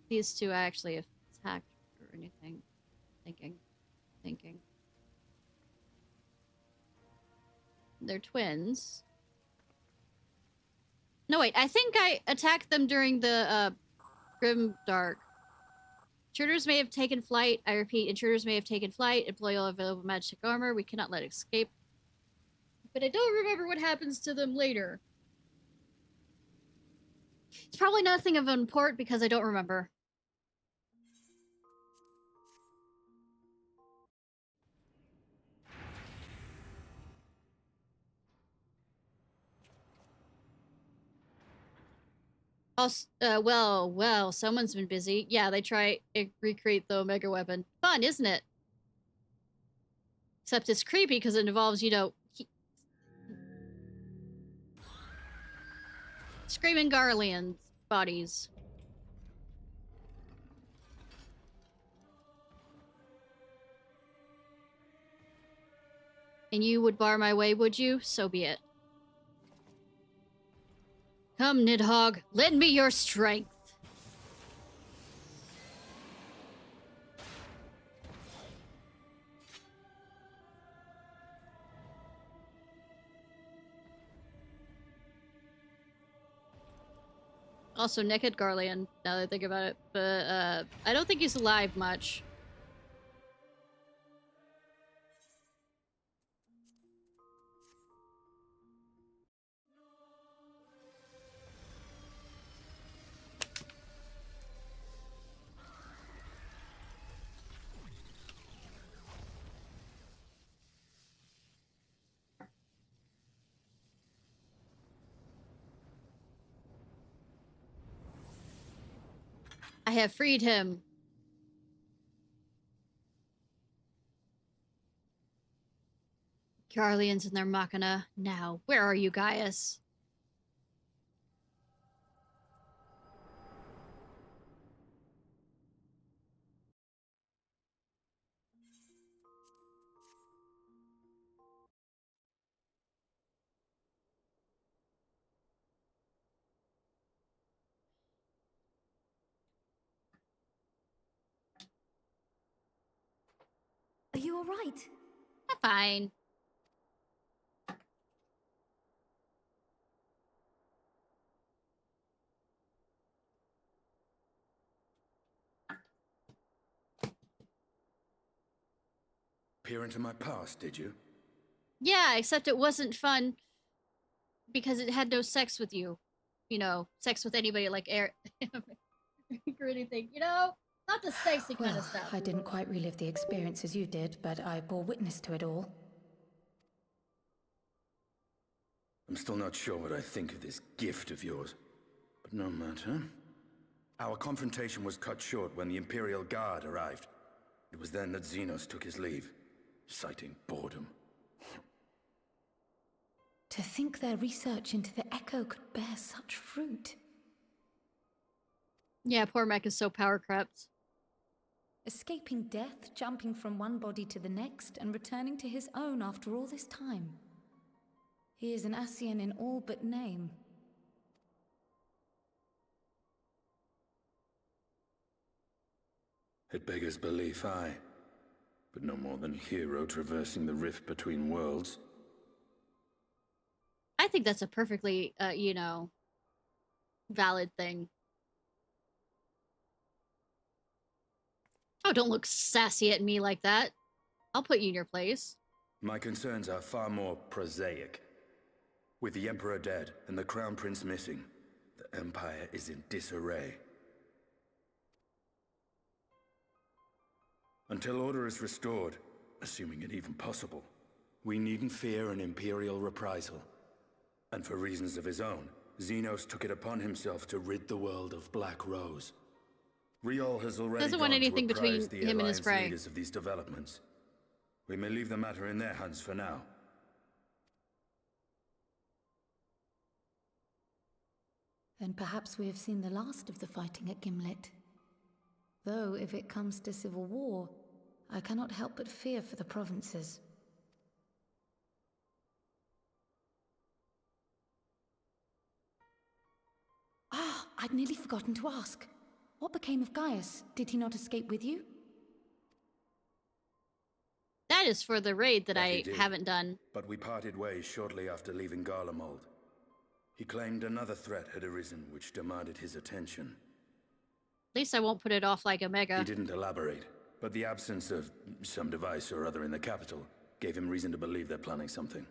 these two actually attacked or anything. Thinking. They're twins. No, wait. I think I attacked them during the Grim Dark. Intruders may have taken flight. I repeat, intruders may have taken flight. Employ all available magic armor. We cannot let escape. But I don't remember what happens to them later. It's probably nothing of import because I don't remember. Also, well, someone's been busy. Yeah, they try to recreate the Omega weapon. Fun, isn't it? Except it's creepy because it involves, you know, screaming Garleans bodies. And you would bar my way, would you? So be it. Come, Nidhogg, lend me your strength. Also, Naked Garlean, now that I think about it. But, I don't think he's alive much. I have freed him. Garleans and their Machina. Now, where are you, Gaius? Are you alright? I'm fine. Peer into my past, did you? Yeah, except it wasn't fun because it had no sex with you. You know, sex with anybody like Eric or anything, you know? Not the sexy kind of stuff. I didn't quite relive the experience as you did, but I bore witness to it all. I'm still not sure what I think of this gift of yours. But no matter. Our confrontation was cut short when the Imperial Guard arrived. It was then that Xenos took his leave, citing boredom. To think their research into the Echo could bear such fruit. Yeah, poor Mech is so power crept. Escaping death, jumping from one body to the next, and returning to his own after all this time. He is an Ascian in all but name. It beggars belief, aye. But no more than a hero traversing the rift between worlds. I think that's a perfectly, you know, valid thing. Oh, don't look sassy at me like that. I'll put you in your place. My concerns are far more prosaic. With the Emperor dead and the Crown Prince missing, the Empire is in disarray. Until order is restored, assuming it even possible. We needn't fear an Imperial reprisal. And for reasons of his own, Xenos took it upon himself to rid the world of Black Rose. Riol has already Doesn't want gone anything to apprise between the him and his Alliance prey. leaders of these developments. We may leave the matter in their hands for now. Then perhaps we have seen the last of the fighting at Gimlet. Though, if it comes to civil war, I cannot help but fear for the provinces. Ah, I'd nearly forgotten to ask. What became of Gaius? Did he not escape with you? That is for the raid that I did. haven't done. But we parted ways shortly after leaving Garlemald. He claimed another threat had arisen which demanded his attention. At least I won't put it off like a mega. He didn't elaborate, but the absence of some device or other in the capital gave him reason to believe they're planning something.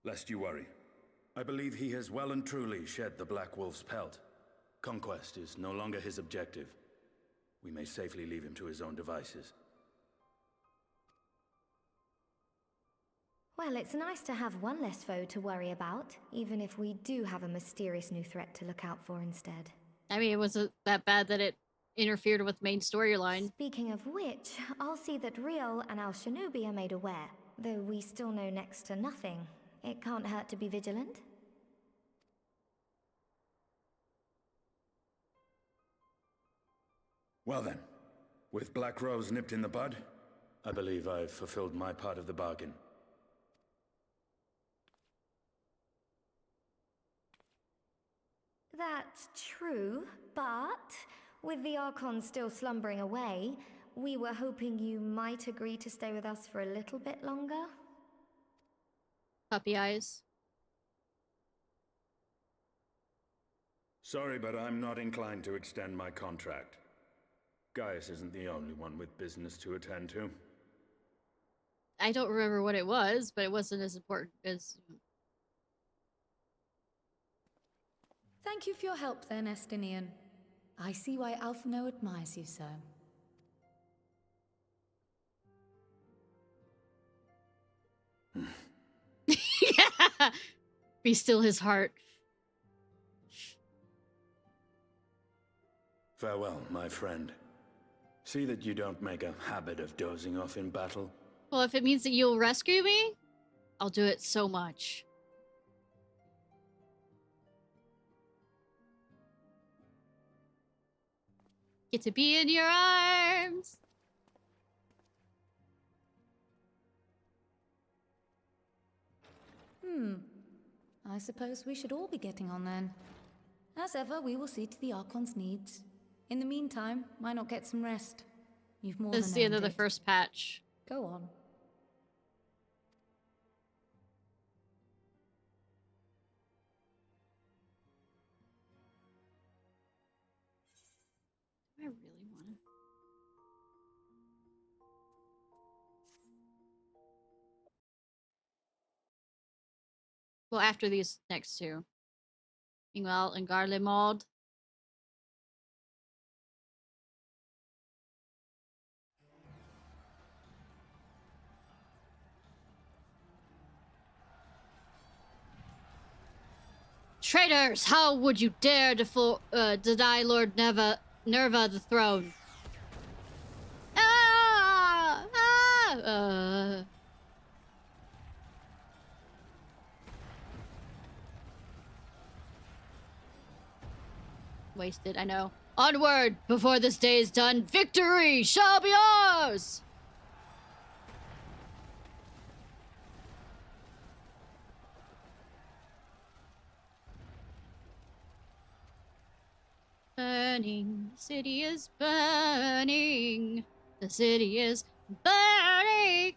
Lest you worry, I believe he has well and truly shed the Black Wolf's pelt. Conquest is no longer his objective. We may safely leave him to his own devices. Well, it's nice to have one less foe to worry about, even if we do have a mysterious new threat to look out for instead. I mean, it wasn't that bad that it interfered with main storyline. Speaking of which, I'll see that Riol and Al Shinobi are made aware. Though we still know next to nothing, it can't hurt to be vigilant. Well then, with Black Rose nipped in the bud, I believe I've fulfilled my part of the bargain. That's true, but with the Archon still slumbering away, we were hoping you might agree to stay with us for a little bit longer. Puppy eyes. Sorry, but I'm not inclined to extend my contract. Gaius isn't the only one with business to attend to. I don't remember what it was, but it wasn't as important as... Thank you for your help then, Estinian. I see why Alphino admires you so. Yeah! Be still his heart. Farewell, my friend. See that you don't make a habit of dozing off in battle. Well, if it means that you'll rescue me, I'll do it so much. Get to be in your arms! I suppose we should all be getting on then. As ever, we will see to the Archon's needs. In the meantime, why not get some rest? You've more This than is the end of earned the first patch. Go on. I really want to... Well, after these next two. Meanwhile, in Garlemald. Traitors! How would you dare deny Lord Nerva the throne? Ah! Ah! Wasted, I know. Onward! Before this day is done, victory shall be ours! Burning, the city is burning. The city is burning.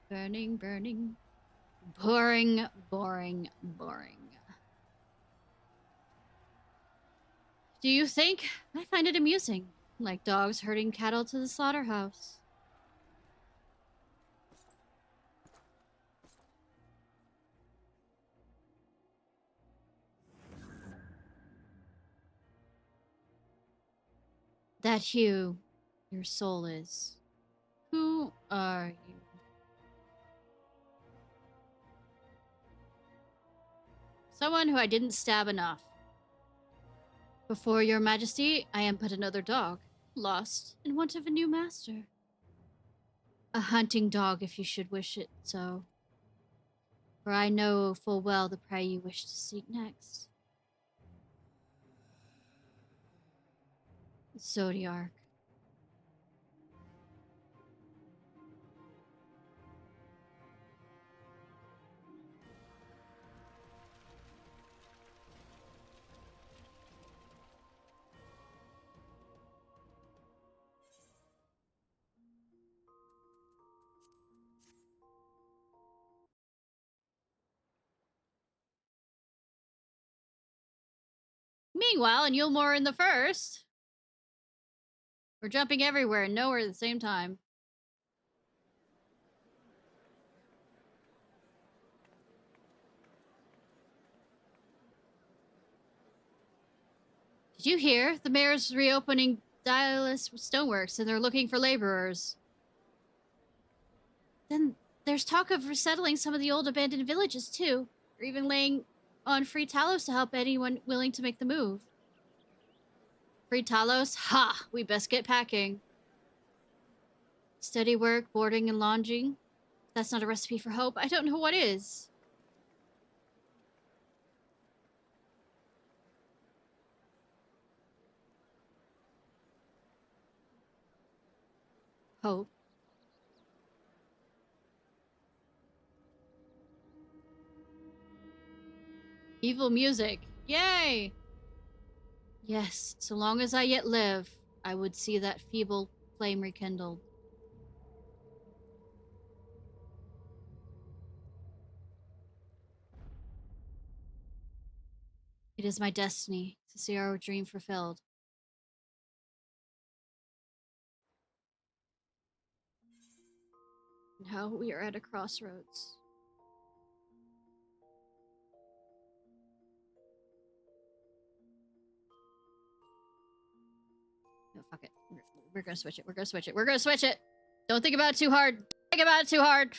Burning, burning. Boring, boring, boring. Do you think? I find it amusing. Like dogs herding cattle to the slaughterhouse. that hue your soul is. Who are you? Someone who I didn't stab enough. Before your majesty, I am but another dog, lost in want of a new master. A hunting dog, if you should wish it so. For I know full well the prey you wish to seek next. The Zodiarch. Meanwhile, in Yulmore in the first, we're jumping everywhere and nowhere at the same time. Did you hear? The mayor's reopening Dialis Stoneworks and they're looking for laborers. Then there's talk of resettling some of the old abandoned villages too, or even laying on free Talos to help anyone willing to make the move. Free Talos? Ha! We best get packing. Steady work, boarding, and lodging. If that's not a recipe for hope, I don't know what is. Hope. Evil music. Yay! Yes, so long as I yet live, I would see that feeble flame rekindled. It is my destiny to see our dream fulfilled. Now we are at a crossroads. No, fuck it. We're gonna switch it. We're gonna switch it. We're gonna switch it. Don't think about it too hard. Think about it too hard.